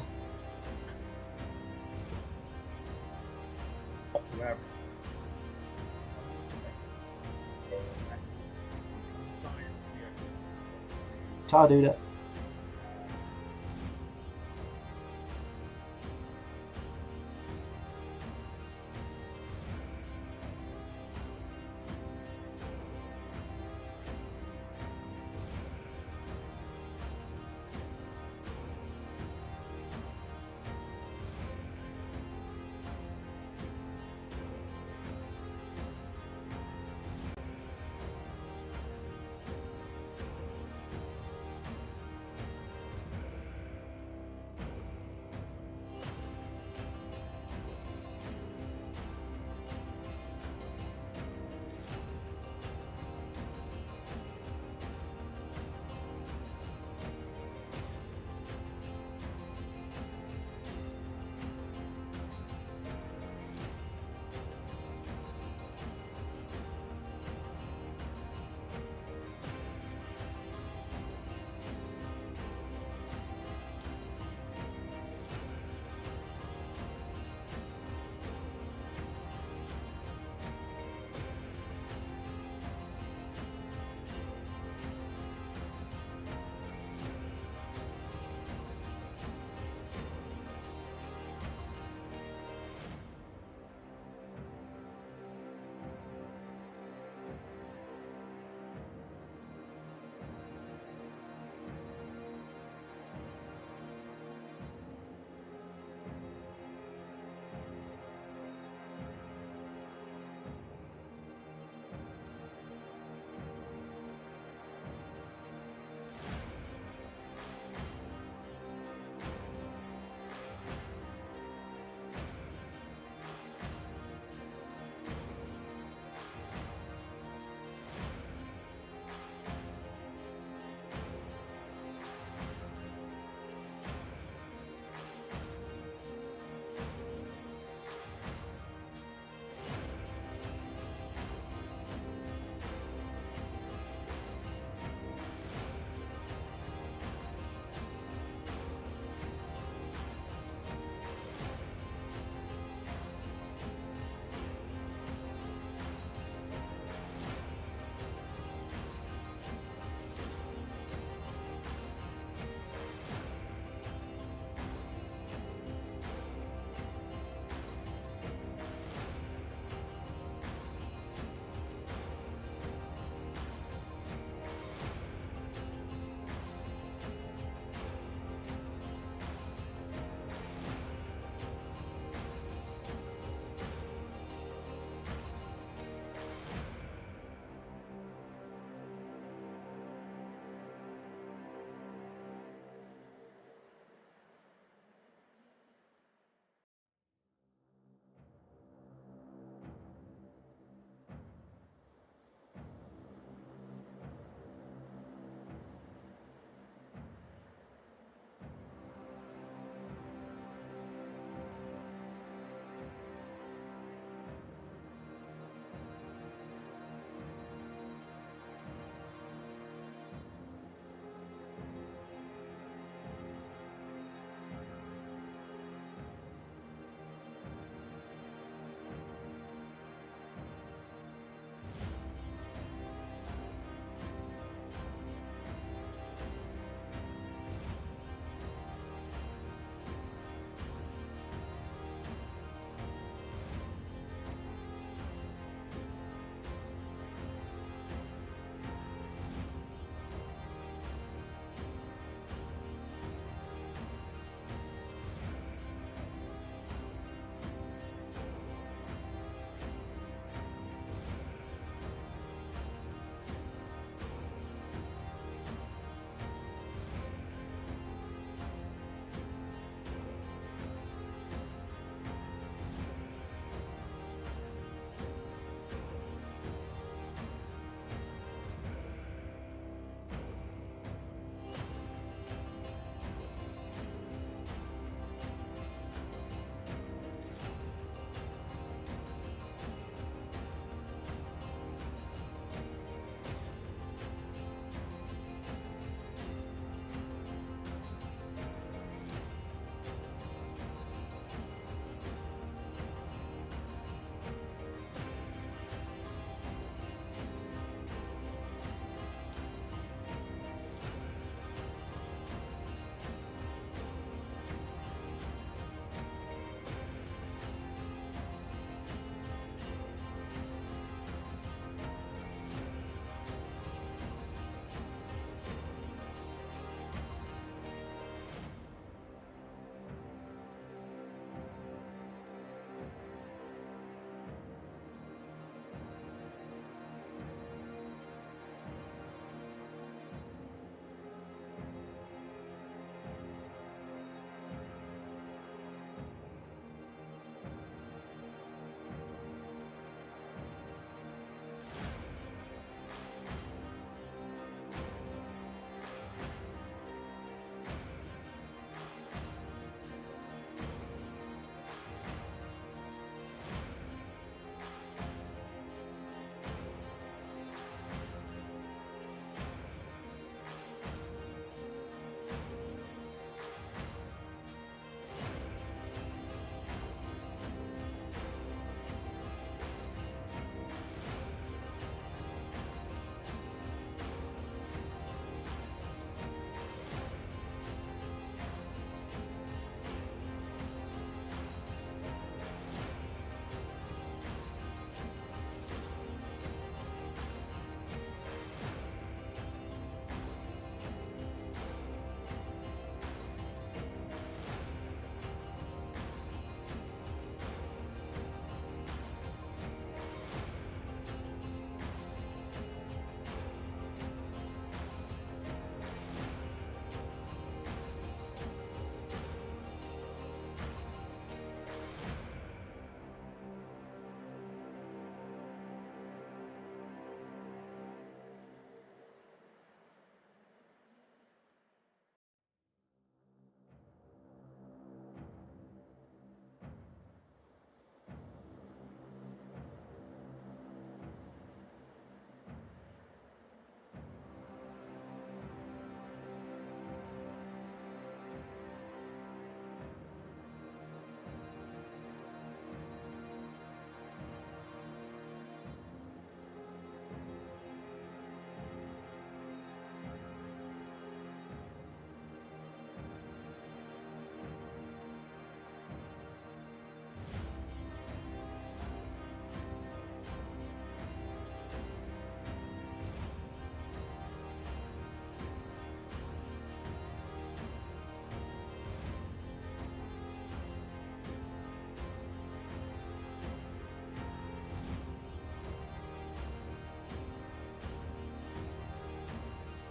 Ta, dude.